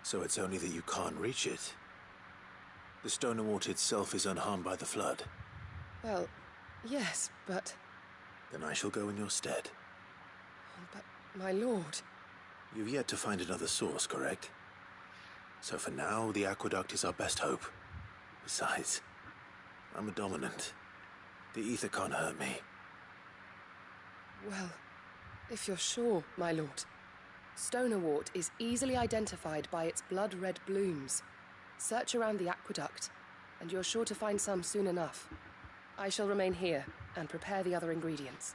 So it's only that you can't reach it. The Stonerwort itself is unharmed by the flood. Well, yes, but... Then I shall go in your stead. But, my lord... You've yet to find another source, correct? So for now, the aqueduct is our best hope. Besides, I'm a dominant. The ether can't hurt me. Well, if you're sure, my lord. Stonerwort is easily identified by its blood-red blooms. Search around the aqueduct, and you're sure to find some soon enough. I shall remain here and prepare the other ingredients.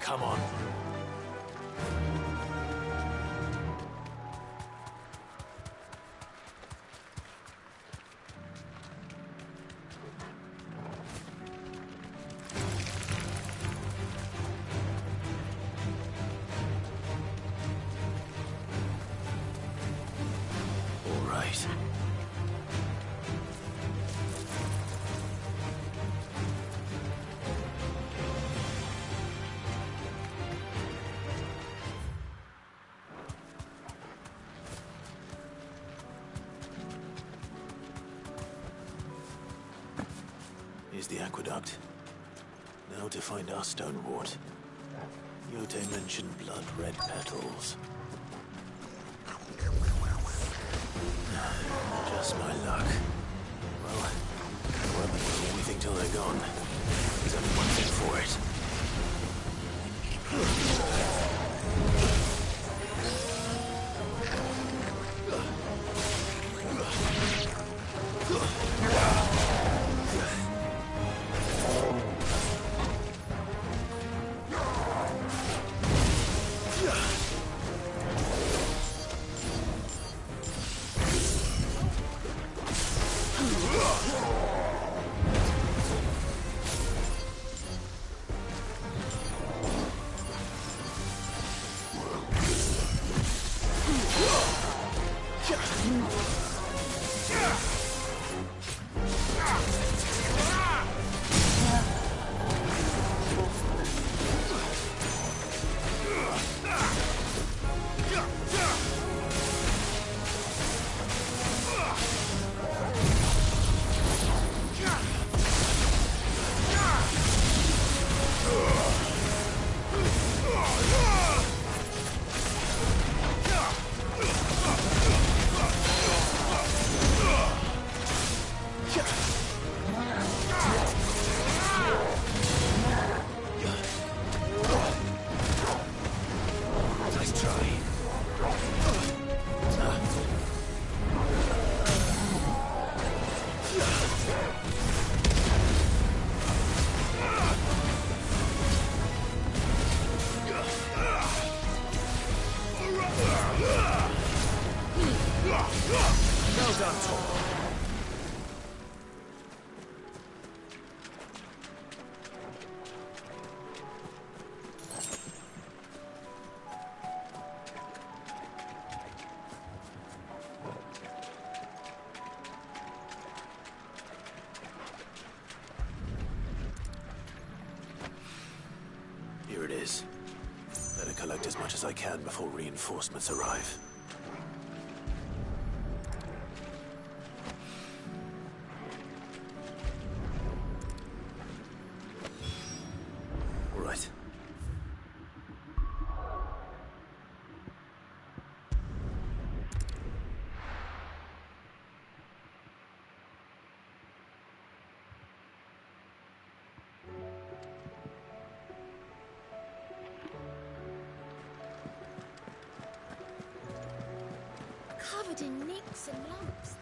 come on. All right. Here's the aqueduct. Now to find our stonewort. Yote mentioned blood-red petals. Just my luck. Well, I won't see anything till they're gone. There's only one thing for it. Well done, Tom. Here it is. Better collect as much as I can before reinforcements arrive. All right. Covered in nicks and lumps.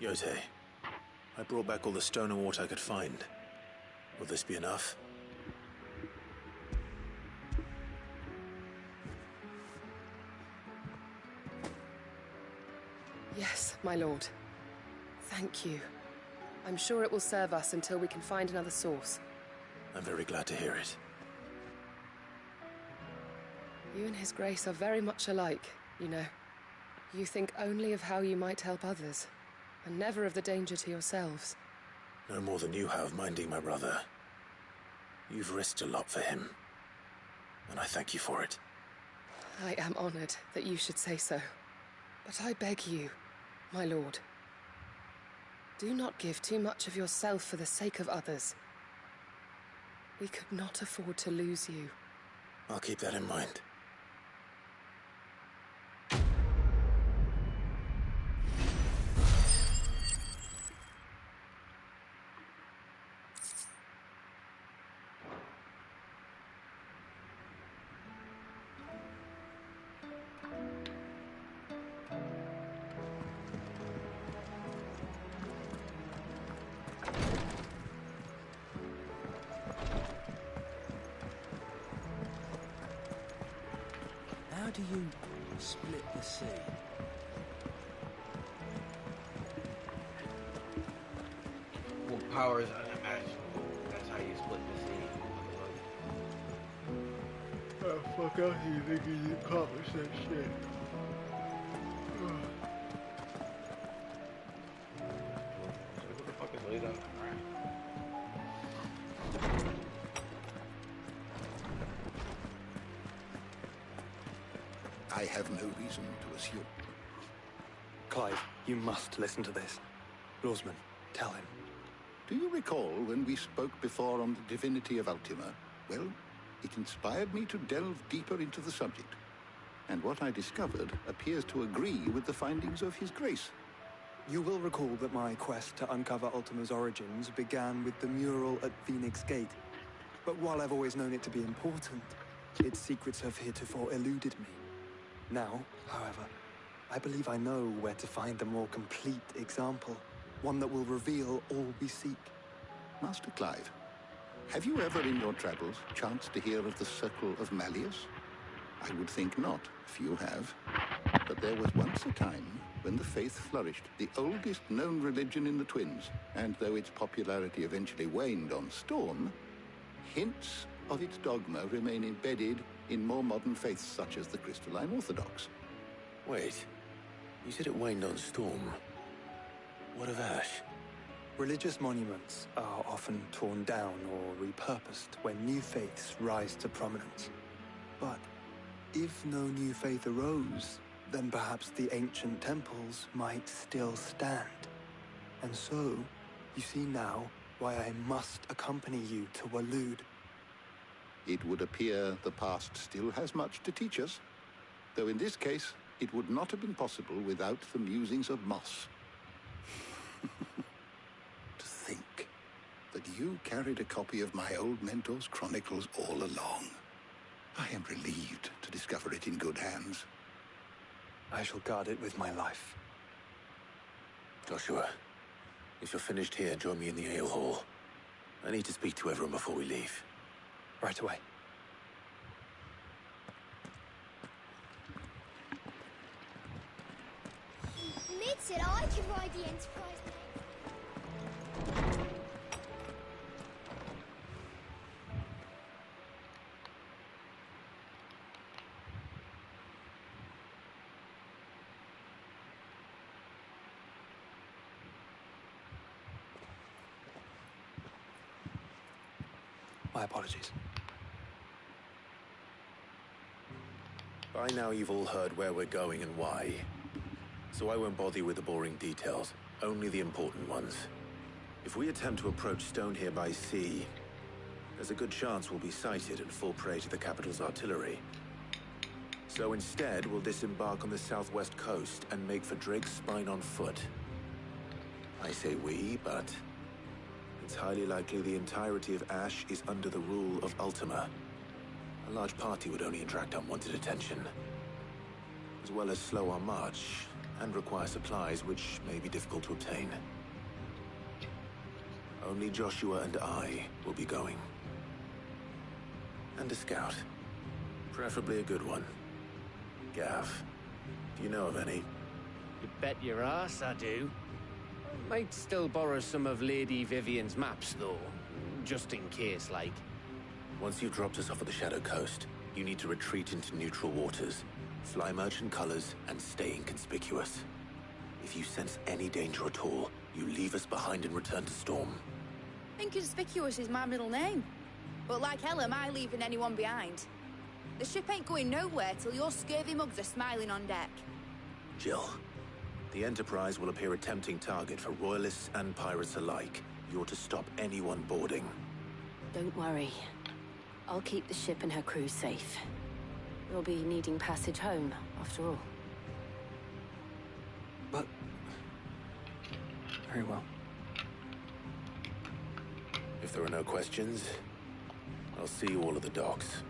Yote, I brought back all the stone and water I could find. Will this be enough? Yes, my lord. Thank you. I'm sure it will serve us until we can find another source. I'm very glad to hear it. You and His Grace are very much alike, you know. You think only of how you might help others, and never of the danger to yourselves. No more than you have minding my brother. You've risked a lot for him, and I thank you for it. I am honored that you should say so. But I beg you, my lord, do not give too much of yourself for the sake of others. We could not afford to lose you. I'll keep that in mind. How do you split the sea? Well, power is unimaginable. That's how you split the sea. Oh, fuck else do you think you accomplish that shit? What the fuck is laid out? I have no reason to assume. Clive, you must listen to this. Lawsman, tell him. Do you recall when we spoke before on the divinity of Ultima? Well, it inspired me to delve deeper into the subject. And what I discovered appears to agree with the findings of His Grace. You will recall that my quest to uncover Ultima's origins began with the mural at Phoenix Gate. But while I've always known it to be important, its secrets have heretofore eluded me. Now, however, I believe I know where to find the more complete example, one that will reveal all we seek. Master Clive, have you ever in your travels chanced to hear of the Circle of Malleus? I would think not, if you have. But there was once a time when the faith flourished, the oldest known religion in the Twins, and though its popularity eventually waned on Storm, hints of its dogma remain embedded in more modern faiths such as the Crystalline Orthodox. Wait, you said it waned on Storm. What of Ash? Religious monuments are often torn down or repurposed when new faiths rise to prominence. But if no new faith arose, then perhaps the ancient temples might still stand. And so, you see now why I must accompany you to Waloed. It would appear the past still has much to teach us, though in this case, it would not have been possible without the musings of Moss. To think that you carried a copy of my old mentor's chronicles all along. I am relieved to discover it in good hands. I shall guard it with my life. Joshua, if you're finished here, join me in the ale hall. I need to speak to everyone before we leave. Right away. Mid said I can ride the Enterprise. My apologies. By now you've all heard where we're going and why. So I won't bother you with the boring details, only the important ones. If we attempt to approach Stone here by sea, there's a good chance we'll be sighted and fall prey to the capital's artillery. So instead, we'll disembark on the southwest coast and make for Drake's Spine on foot. I say we, but it's highly likely the entirety of Ash is under the rule of Ultima. A large party would only attract unwanted attention, as well as slow our march and require supplies which may be difficult to obtain. Only Joshua and I will be going. And a scout. Preferably a good one. Gav, do you know of any? You bet your ass I do. Might still borrow some of Lady Vivian's maps, though. Just in case, like. Once you've dropped us off at the Shadow Coast, you need to retreat into neutral waters, fly merchant colors, and stay inconspicuous. If you sense any danger at all, you leave us behind and return to Storm. Inconspicuous is my middle name. But like hell am I leaving anyone behind. The ship ain't going nowhere till your scurvy mugs are smiling on deck. Jill, the Enterprise will appear a tempting target for royalists and pirates alike. You're to stop anyone boarding. Don't worry. I'll keep the ship and her crew safe. We'll be needing passage home, after all. But... very well. If there are no questions, I'll see you all at the docks.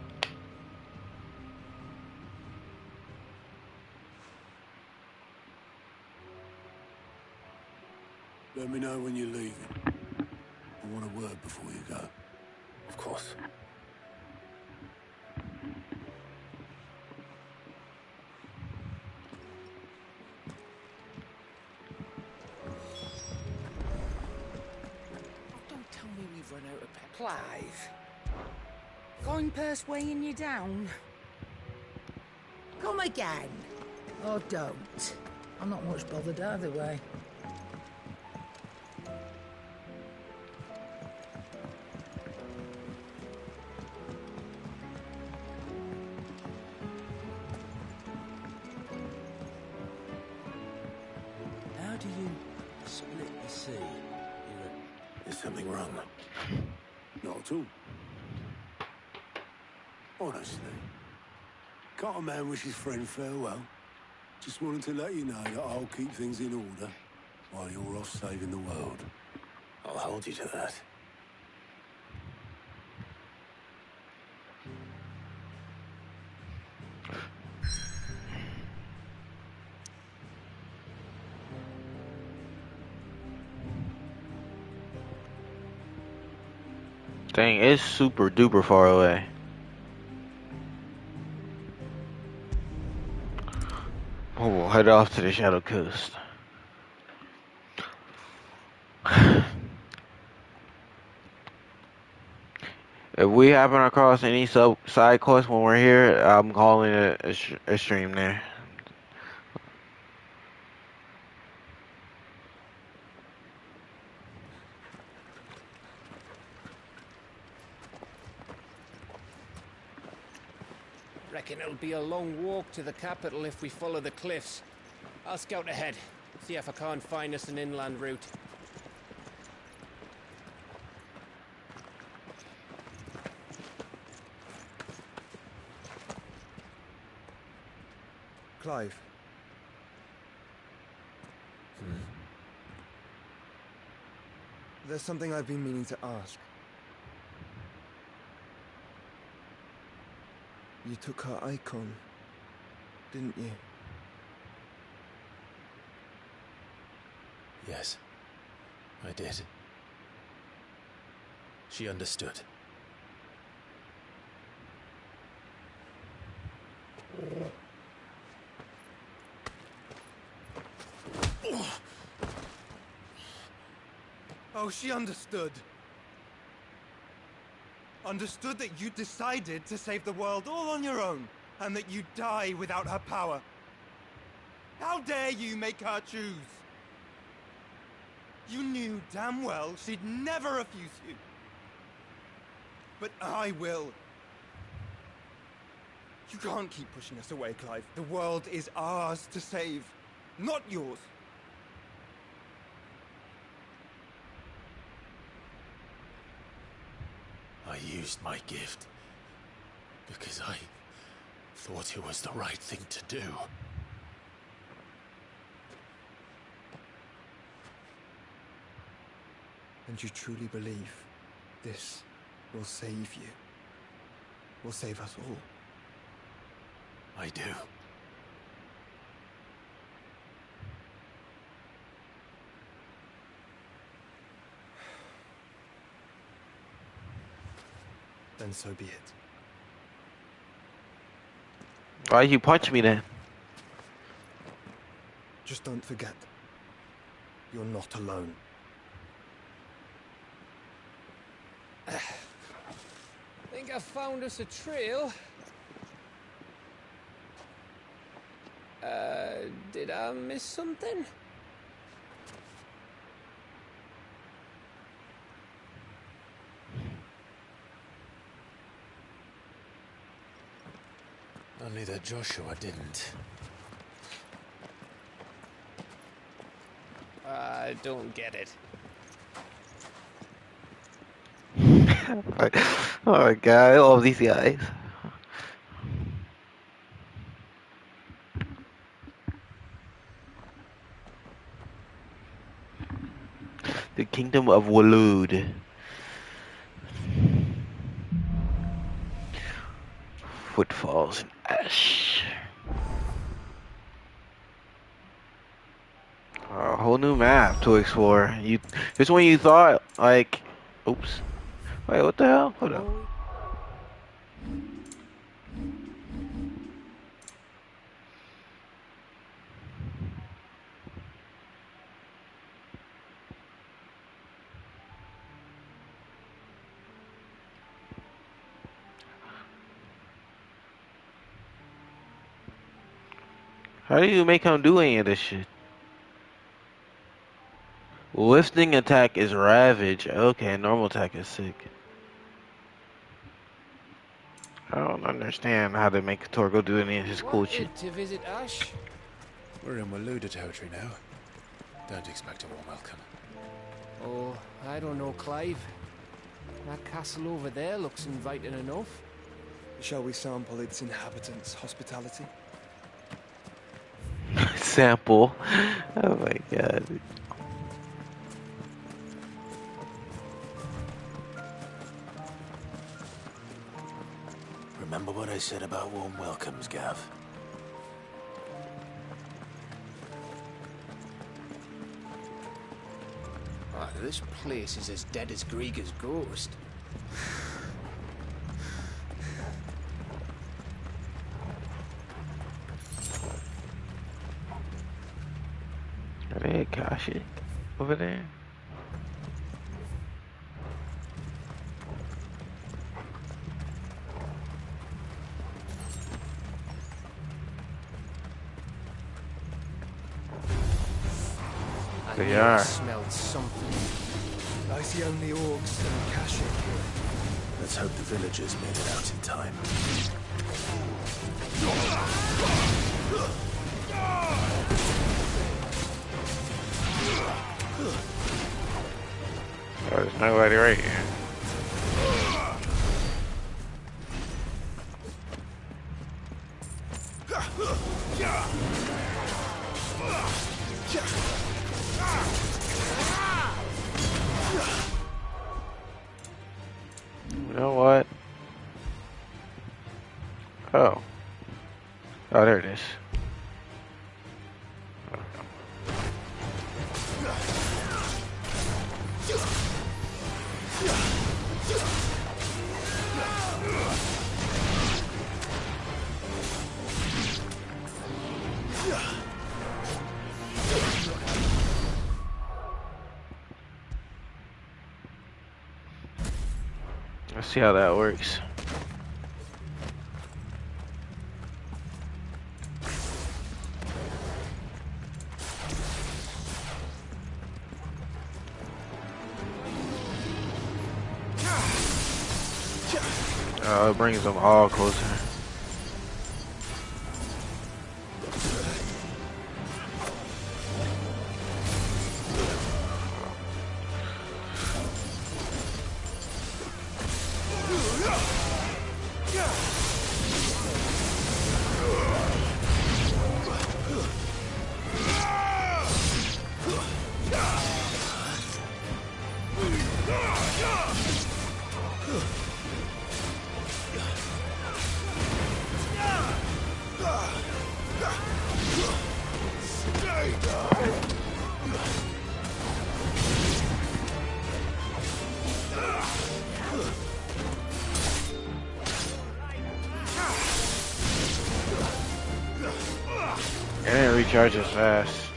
Let me know when you're leaving. I want a word before you go. Of course. run out of petrol. Clive. Going purse weighing you down? Come again. Or don't. I'm not much bothered either way. How do you split the sea? Is something wrong? Not at all. Honestly. Can't a man wish his friend farewell? Just wanted to let you know that I'll keep things in order while you're off saving the world. I'll hold you to that. Dang, it's super duper far away. Oh, we'll head off to the Shadow Coast. If we happen across any side quests when we're here, I'm calling it a stream there. Reckon it'll be a long walk to the capital if we follow the cliffs. I'll scout ahead, see if I can't find us an inland route. Clive. There's something I've been meaning to ask. You took her icon, didn't you? Yes, I did. She understood. Oh, she understood. Understood that you decided to save the world all on your own, and that you'd die without her power. How dare you make her choose? You knew damn well she'd never refuse you. But I will. You can't keep pushing us away, Clive. The world is ours to save, not yours. I used my gift because I thought it was the right thing to do. And you truly believe this will save you? Will save us all? I do. Then so be it. Why'd you punch me then? Just don't forget, you're not alone. Think I found us a trail. Did I miss something? Only that Joshua didn't. I don't get it. Oh my god, I love these guys. The Kingdom of Waloed. Footfalls in ash. A whole new map to explore. This one you thought like, oops. Wait, what the hell? Hold up. How do you make him do any of this shit? Lifting attack is ravage. Okay, normal attack is sick. I don't understand how to make Torgo do any of his cool shit. Wanted to visit Ash. We're in Waluda territory now. Don't expect a warm welcome. Oh, I don't know, Clive. That castle over there looks inviting enough. Shall we sample its inhabitants' hospitality? Sample. Oh my god. Remember what I said about warm welcomes, Gav? Ah, this place is as dead as Grieger's ghost. Are they Akashi over there? They are. Smelled something. I see only orcs and Kashyyyk here. Let's hope the villagers made it out in time. Oh, there's nobody right here. You know what? Oh. Oh, there it is. Let's see how that works. Oh, it brings them all closer. It didn't recharge as fast.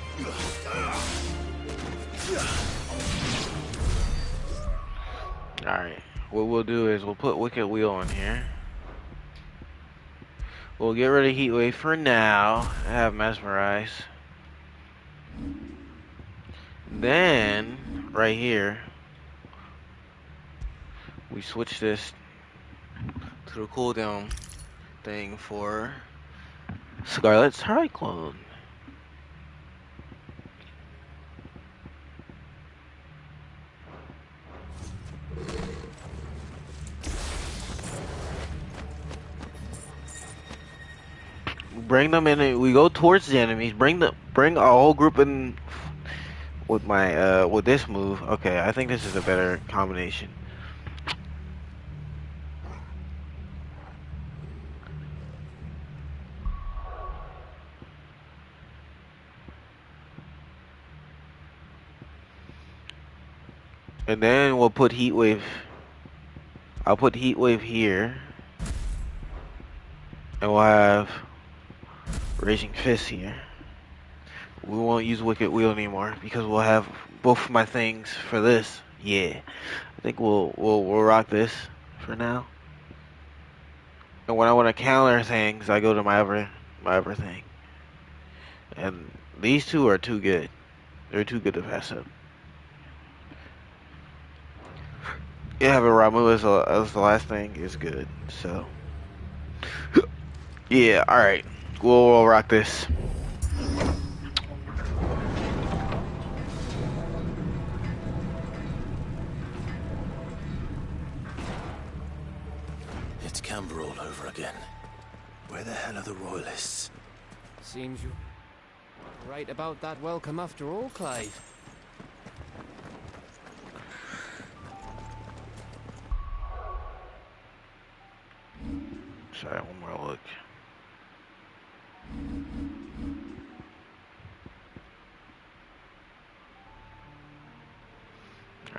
Alright, what we'll do is we'll put Wicked Wheel in here. We'll get rid of Heatwave for now. I have Mesmerize. Then, right here, we switch this to the cooldown thing for Scarlet Cyclone. Bring them in. We go towards the enemies. Bring our whole group in with my with this move. Okay, I think this is a better combination. And then we'll put Heatwave. I'll put Heatwave here. And we'll have Raging Fist here. We won't use Wicked Wheel anymore because we'll have both my things for this. Yeah. I think we'll rock this for now. And when I want to counter things, I go to my other thing. And these two are too good. They're too good to pass up. Yeah, but Ramu as the last thing is good. So, yeah, alright. We'll rock this. It's Canberra all over again. Where the hell are the royalists? Seems you right about that welcome after all, Clive. Sorry, one more look.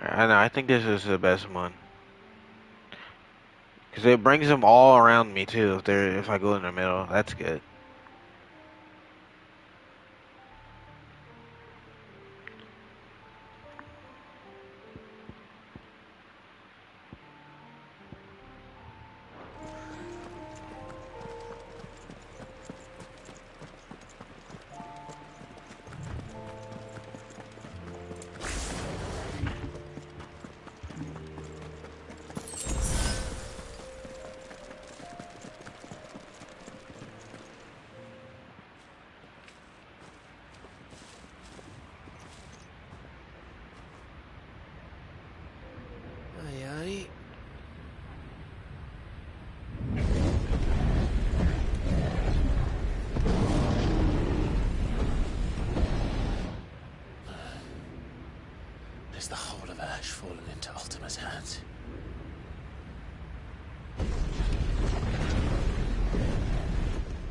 I know, I think this is the best one. Cause it brings them all around me too. If I go in the middle, that's good. Is the whole of Ash fallen into Ultima's hands?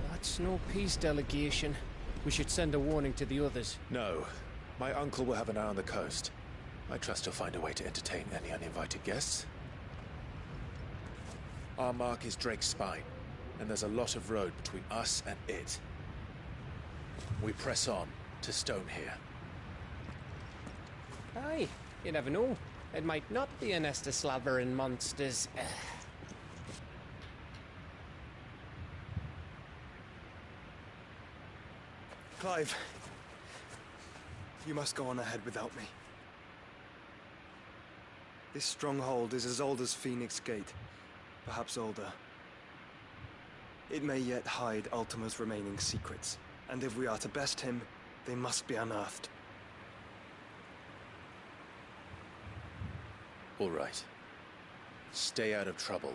That's no peace delegation. We should send a warning to the others. No. My uncle will have an eye on the coast. I trust he'll find a way to entertain any uninvited guests. Our mark is Drake's Spine, and there's a lot of road between us and it. We press on to Stone here. Aye, you never know. It might not be a nest of slabbering monsters. Clive, you must go on ahead without me. This stronghold is as old as Phoenix Gate, perhaps older. It may yet hide Ultima's remaining secrets, and if we are to best him, they must be unearthed. All right. Stay out of trouble.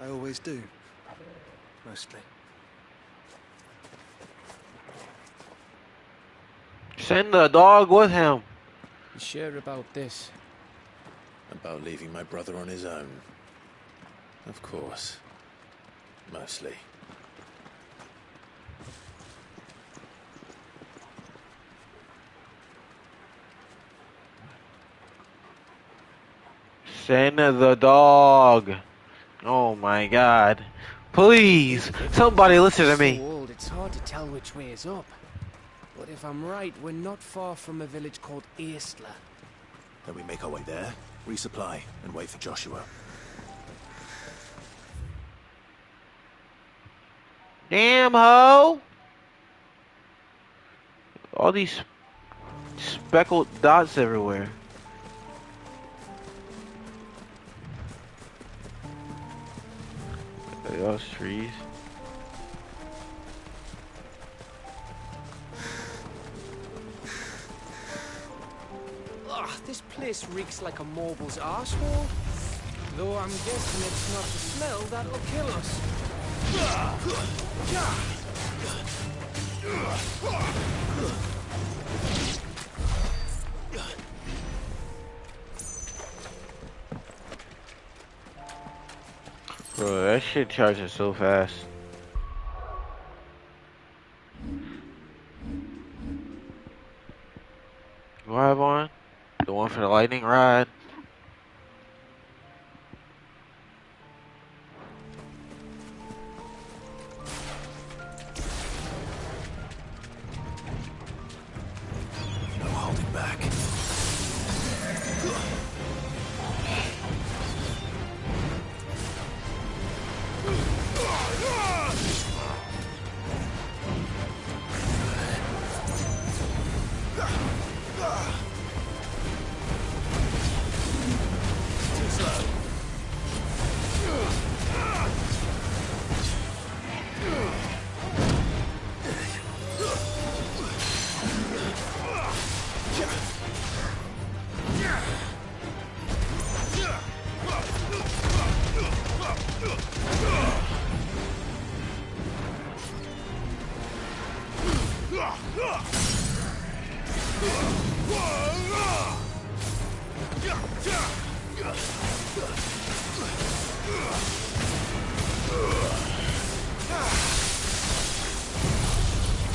I always do. Mostly. Send the dog with him. You sure about this? About leaving my brother on his own. Of course. Mostly. Send the dog. Oh my god. Please, somebody listen to me. So old, it's hard to tell which way is up. But if I'm right, we're not far from a village called Eastla. Then we make our way there, resupply, and wait for Joshua. Damn ho! All these speckled dots everywhere. Those trees. Ugh, this place reeks like a mobile's arsehole. Though I'm guessing it's not the smell that'll kill us. Bro, that shit charges so fast. What I have on? The one for the lightning rod. No holding back.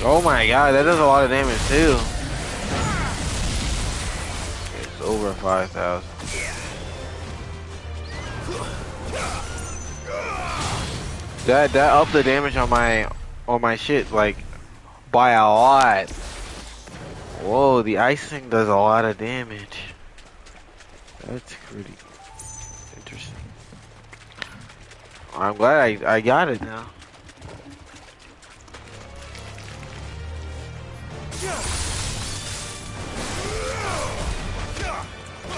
Oh my god, that does a lot of damage too. It's over 5,000. That upped the damage on my shit like by a lot. Whoa, the ice thing does a lot of damage. That's pretty interesting. I'm glad I got it now.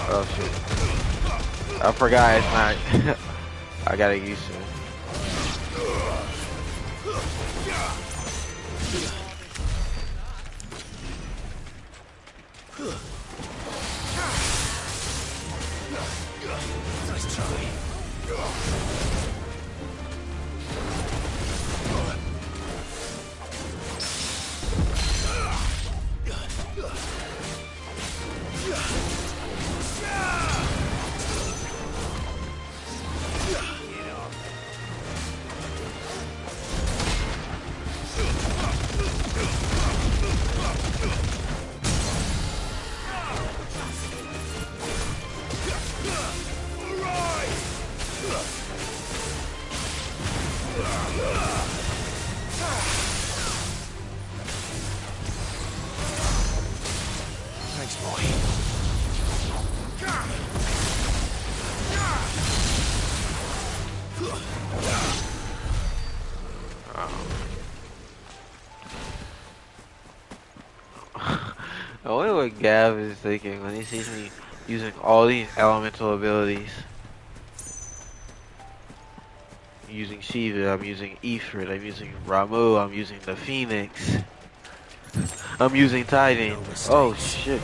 Oh shit. I forgot it's not. I gotta get used to it. Nice try. Thanks, boy. I wonder what Gav is thinking when he sees me using all these elemental abilities. I'm using Shiva, I'm using Ifrit, I'm using Ramu, I'm using the Phoenix. I'm using Titan. Oh shit.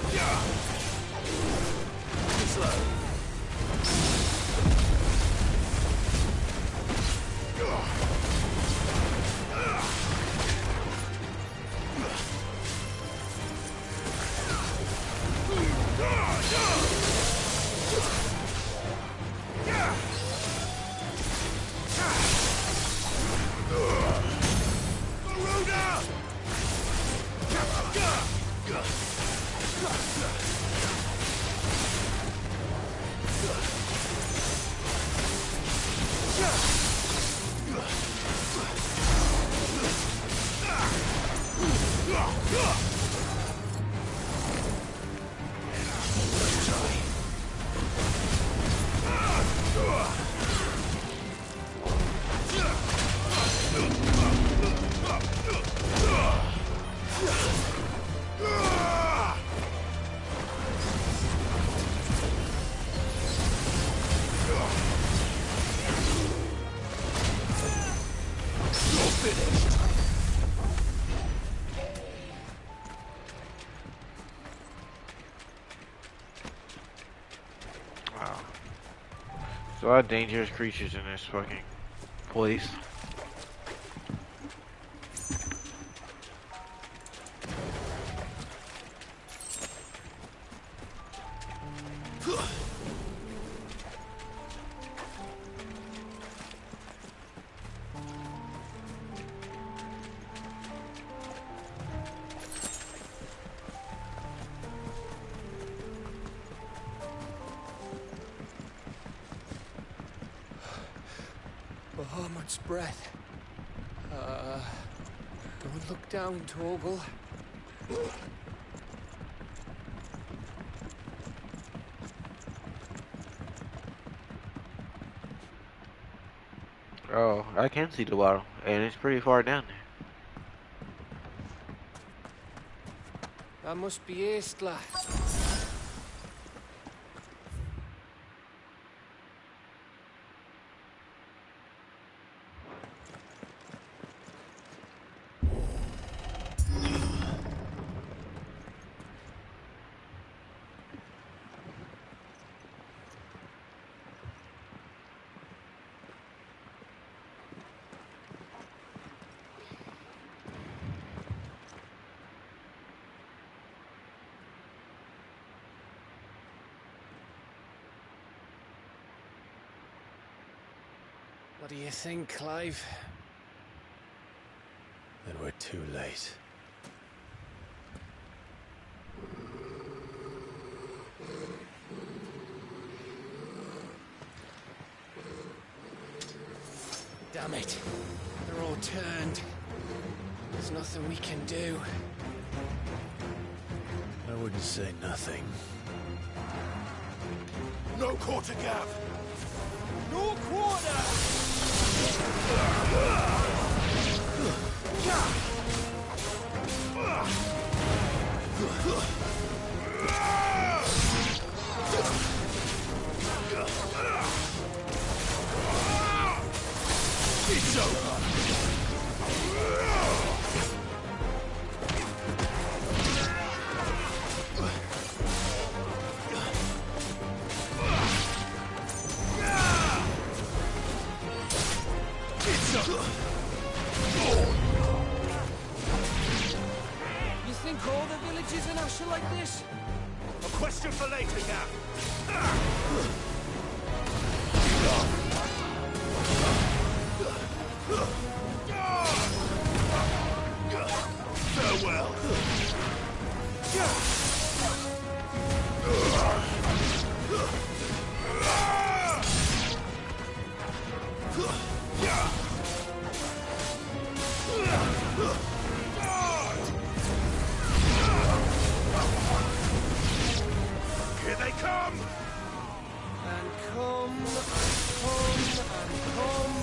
There's a lot of dangerous creatures in this fucking place. Bahamut's breath. Don't look down, Torgal. Oh, I can see the bottom, and it's pretty far down there. That must be Estla. What do you think, Clive? Then we're too late. Damn it. They're all turned. There's nothing we can do. I wouldn't say nothing. No quarter gap! No quarter! It's over! You think all the villages in Ash are like this? A question for later, Gap. Farewell. Here they come! And come, and come.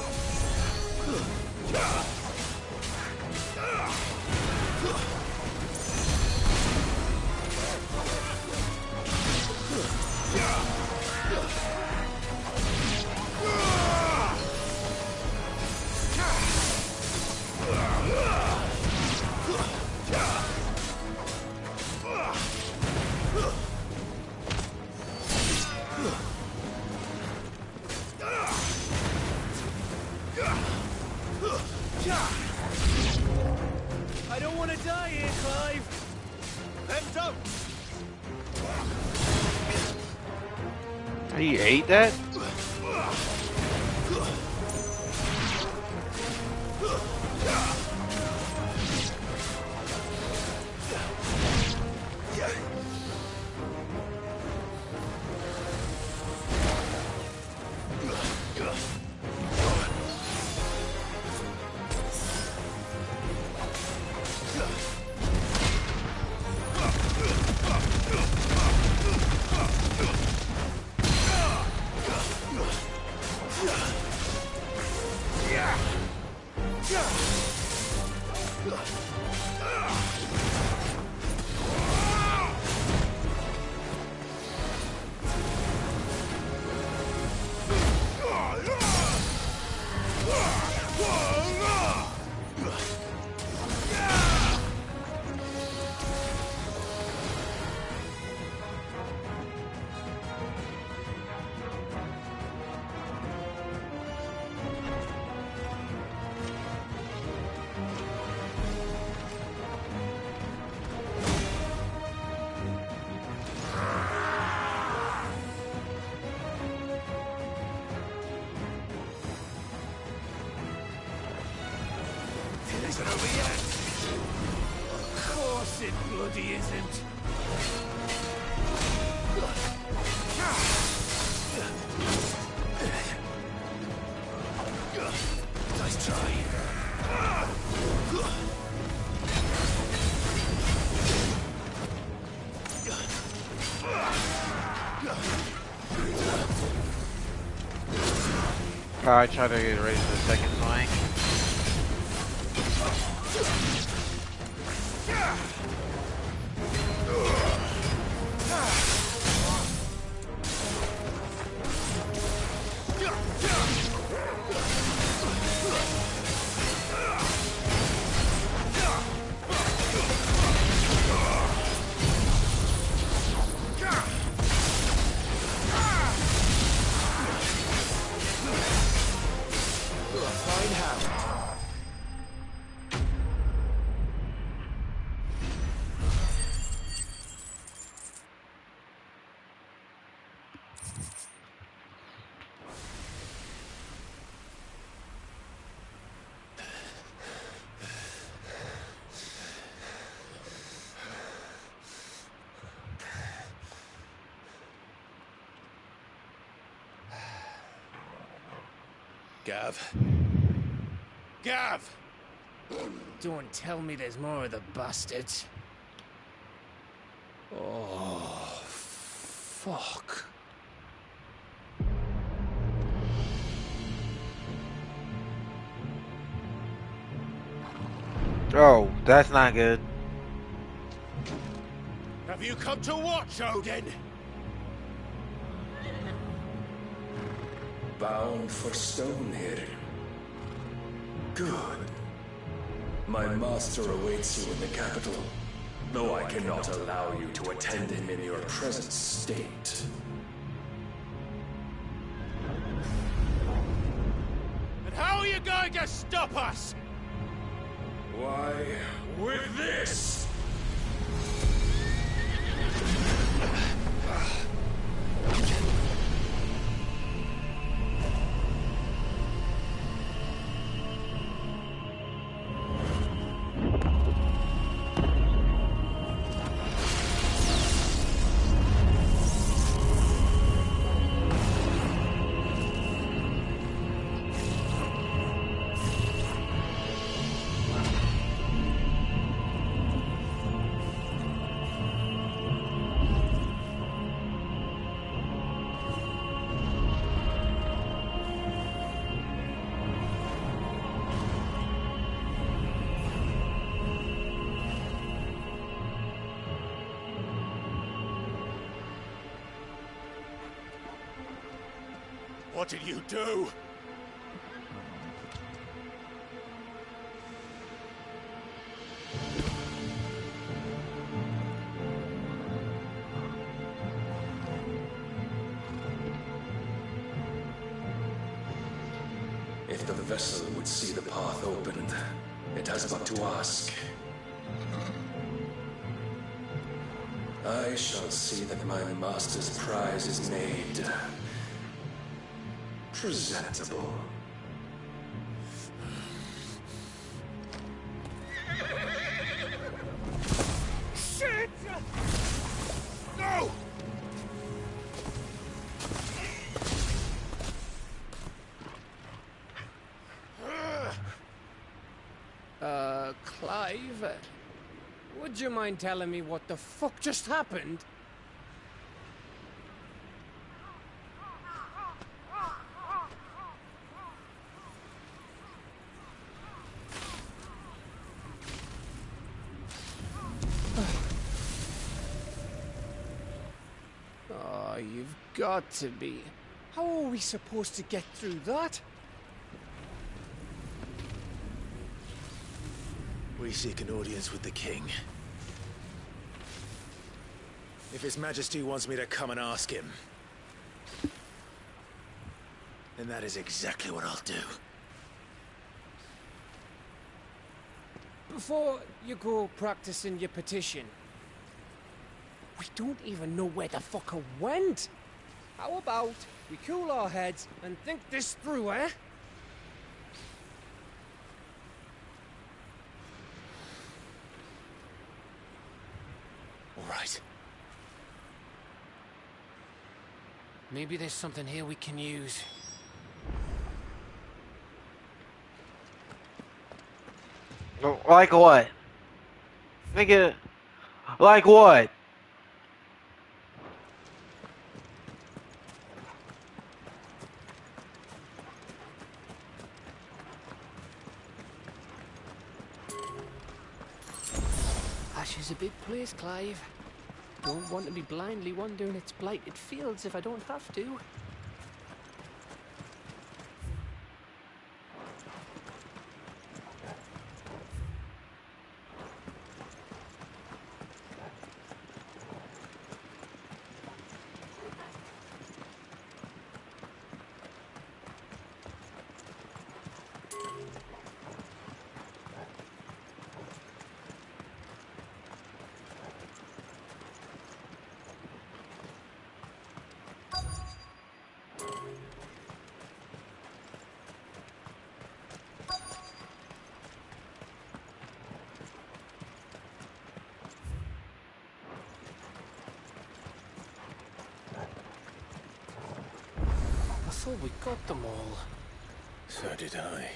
I don't want to die here, Clive. Then don't! He ate that? It isn't over yet! Of course it bloody isn't! Nice try. I try to get ready for the second flank. Gav. Gav! Don't tell me there's more of the bastards. Oh, fuck. Oh, that's not good. Have you come to watch, Odin? Bound for Stonehill. Good. My master awaits you in the capital, though I cannot allow you to attend him in your present state. And how are you going to stop us? Why, with this! What did you do? If the vessel would see the path opened, it has but to ask. I shall see that my master's prize is made presentable. Shit! No! Clive, would you mind telling me what the fuck just happened? Oh, you've got to be. How are we supposed to get through that? We seek an audience with the king. If His Majesty wants me to come and ask him, then that is exactly what I'll do. Before you go practicing your petition, we don't even know where the fucker went. How about we cool our heads and think this through, eh? All right. Maybe there's something here we can use. Like what? Nigga, like what? Ash is a big place, Clive. Don't want to be blindly wandering its blighted fields if I don't have to. I thought we got them all. So did I.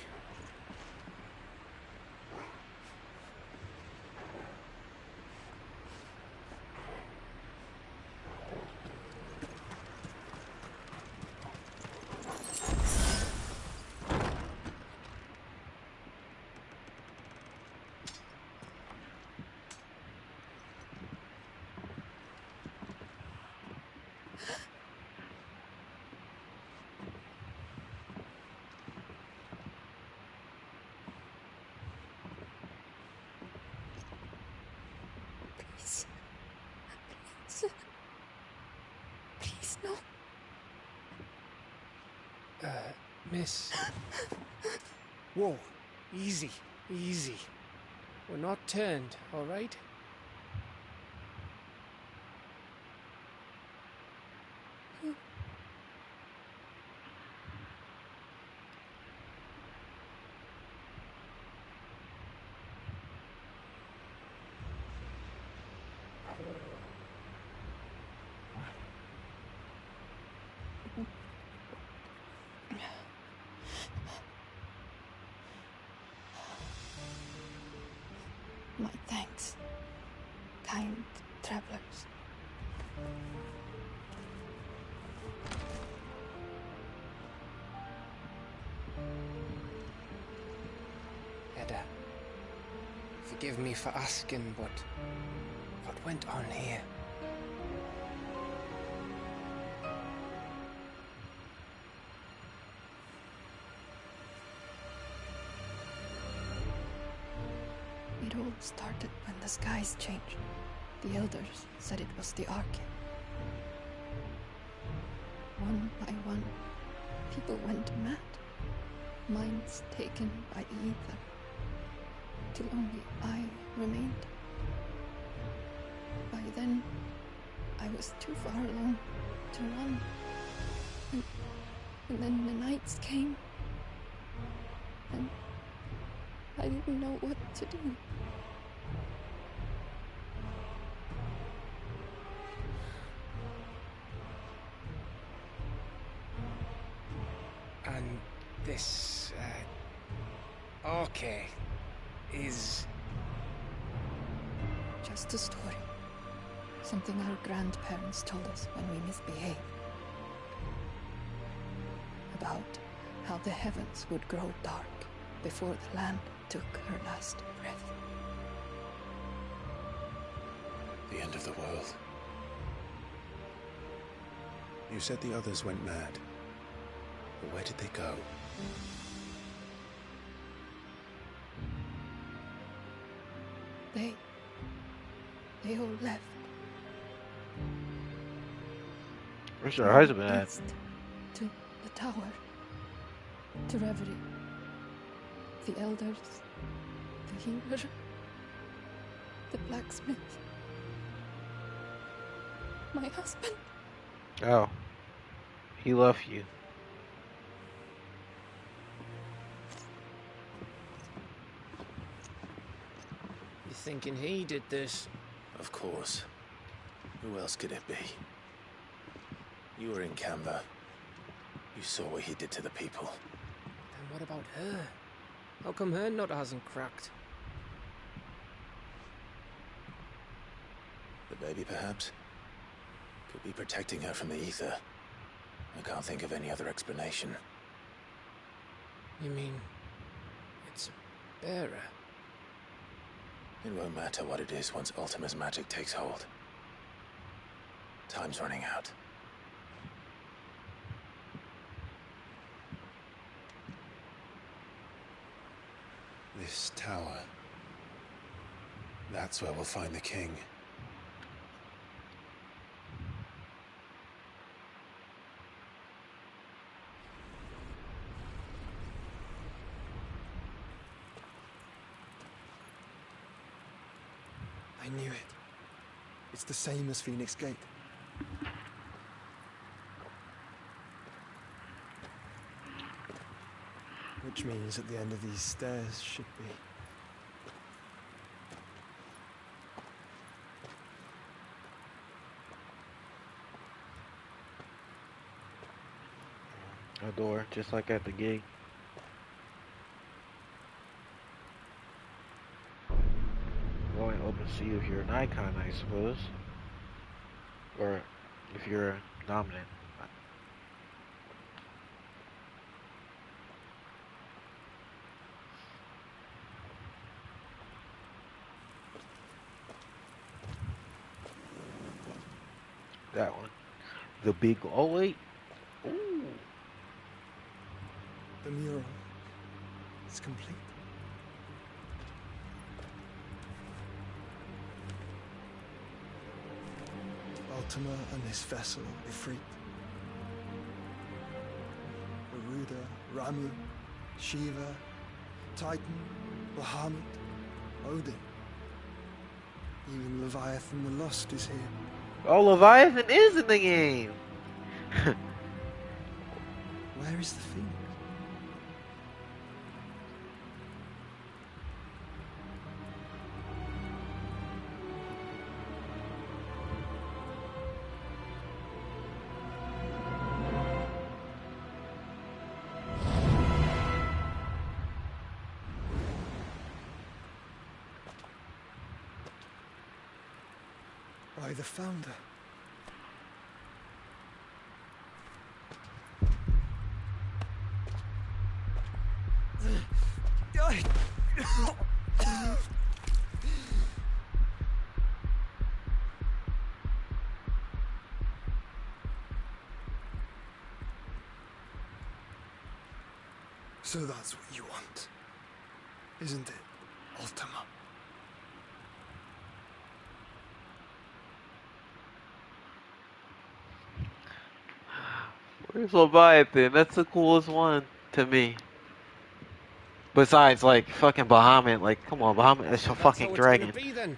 Please. Please, no. Miss. Whoa. Easy. Easy. We're not turned, all right? My thanks, kind travelers. Edda, forgive me for asking, but what went on here? It all started when the skies changed. The elders said it was the Arcane. One by one, people went mad. Minds taken by the ether. Till only I remained. By then, I was too far along to run. And then the nights came. And I didn't know what to do. And this, okay, is... Just a story. Something our grandparents told us when we misbehaved. About how the heavens would grow dark before the land took her last breath. The end of the world. You said the others went mad. But where did they go? They all left. Where's her husband at? East to the tower. To Reverie. The elders. The healer. The blacksmith. My husband. Oh. He left you. You thinking he did this? Of course. Who else could it be? You were in Canva. You saw what he did to the people. Then what about her? How come her nut hasn't cracked? The baby, perhaps? Could be protecting her from the ether. I can't think of any other explanation. You mean... it's a bearer? It won't matter what it is once Ultima's magic takes hold. Time's running out. This tower. That's where we'll find the king. I knew it. It's the same as Phoenix Gate. Which means at the end of these stairs should be... A door, just like at the gate. see if you're an icon, I suppose. Or if you're a dominant. That one. The big, oh wait. Ooh. The mural is complete. Ultima and his vessel Ifrit. Garuda, Ramu, Shiva, Titan, Bahamut, Odin. Even Leviathan the Lost is here. Oh, Leviathan is in the game! Where is the Phoenix? By the Founder. So that's what you want, isn't it, Ultima? Where's Leviathan? That's the coolest one to me. Besides, like, fucking Bahamut. Like, come on, Bahamut is a fucking dragon. That's how it's gonna be, then.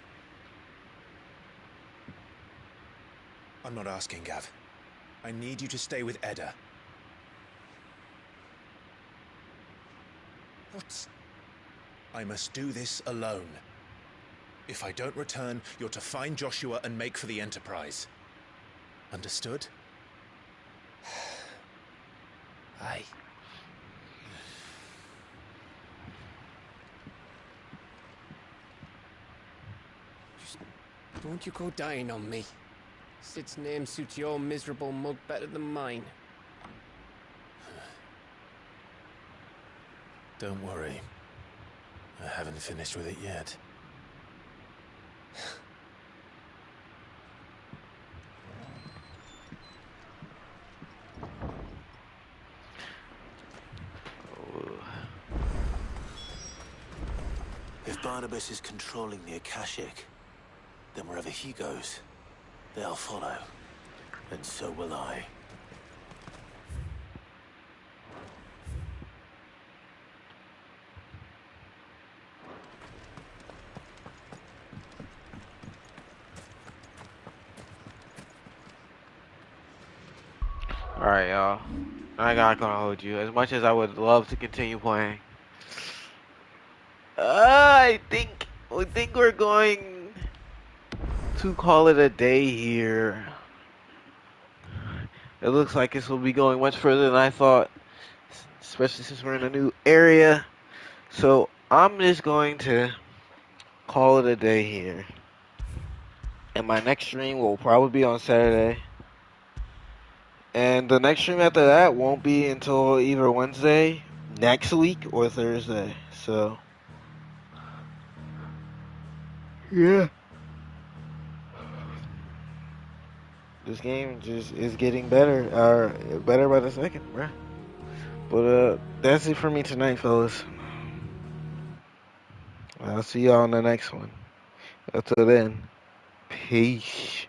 I'm not asking, Gav. I need you to stay with Edda. What? I must do this alone. If I don't return, you're to find Joshua and make for the Enterprise. Understood? Aye. Just don't you go dying on me. Sid's name suits your miserable mug better than mine. Don't worry. I haven't finished with it yet. If Barnabas is controlling the Akashic, then wherever he goes, they'll follow. And so will I. Alright, y'all. I'm not gonna hold you. As much as I would love to continue playing, I think we're going to call it a day here. It looks like this will be going much further than I thought, especially since we're in a new area. So I'm just going to call it a day here. And my next stream will probably be on Saturday. And the next stream after that won't be until either Wednesday next week or Thursday. So, yeah. This game just is getting better. Better by the second, bruh. But, that's it for me tonight, fellas. I'll see y'all on the next one. Until then, peace.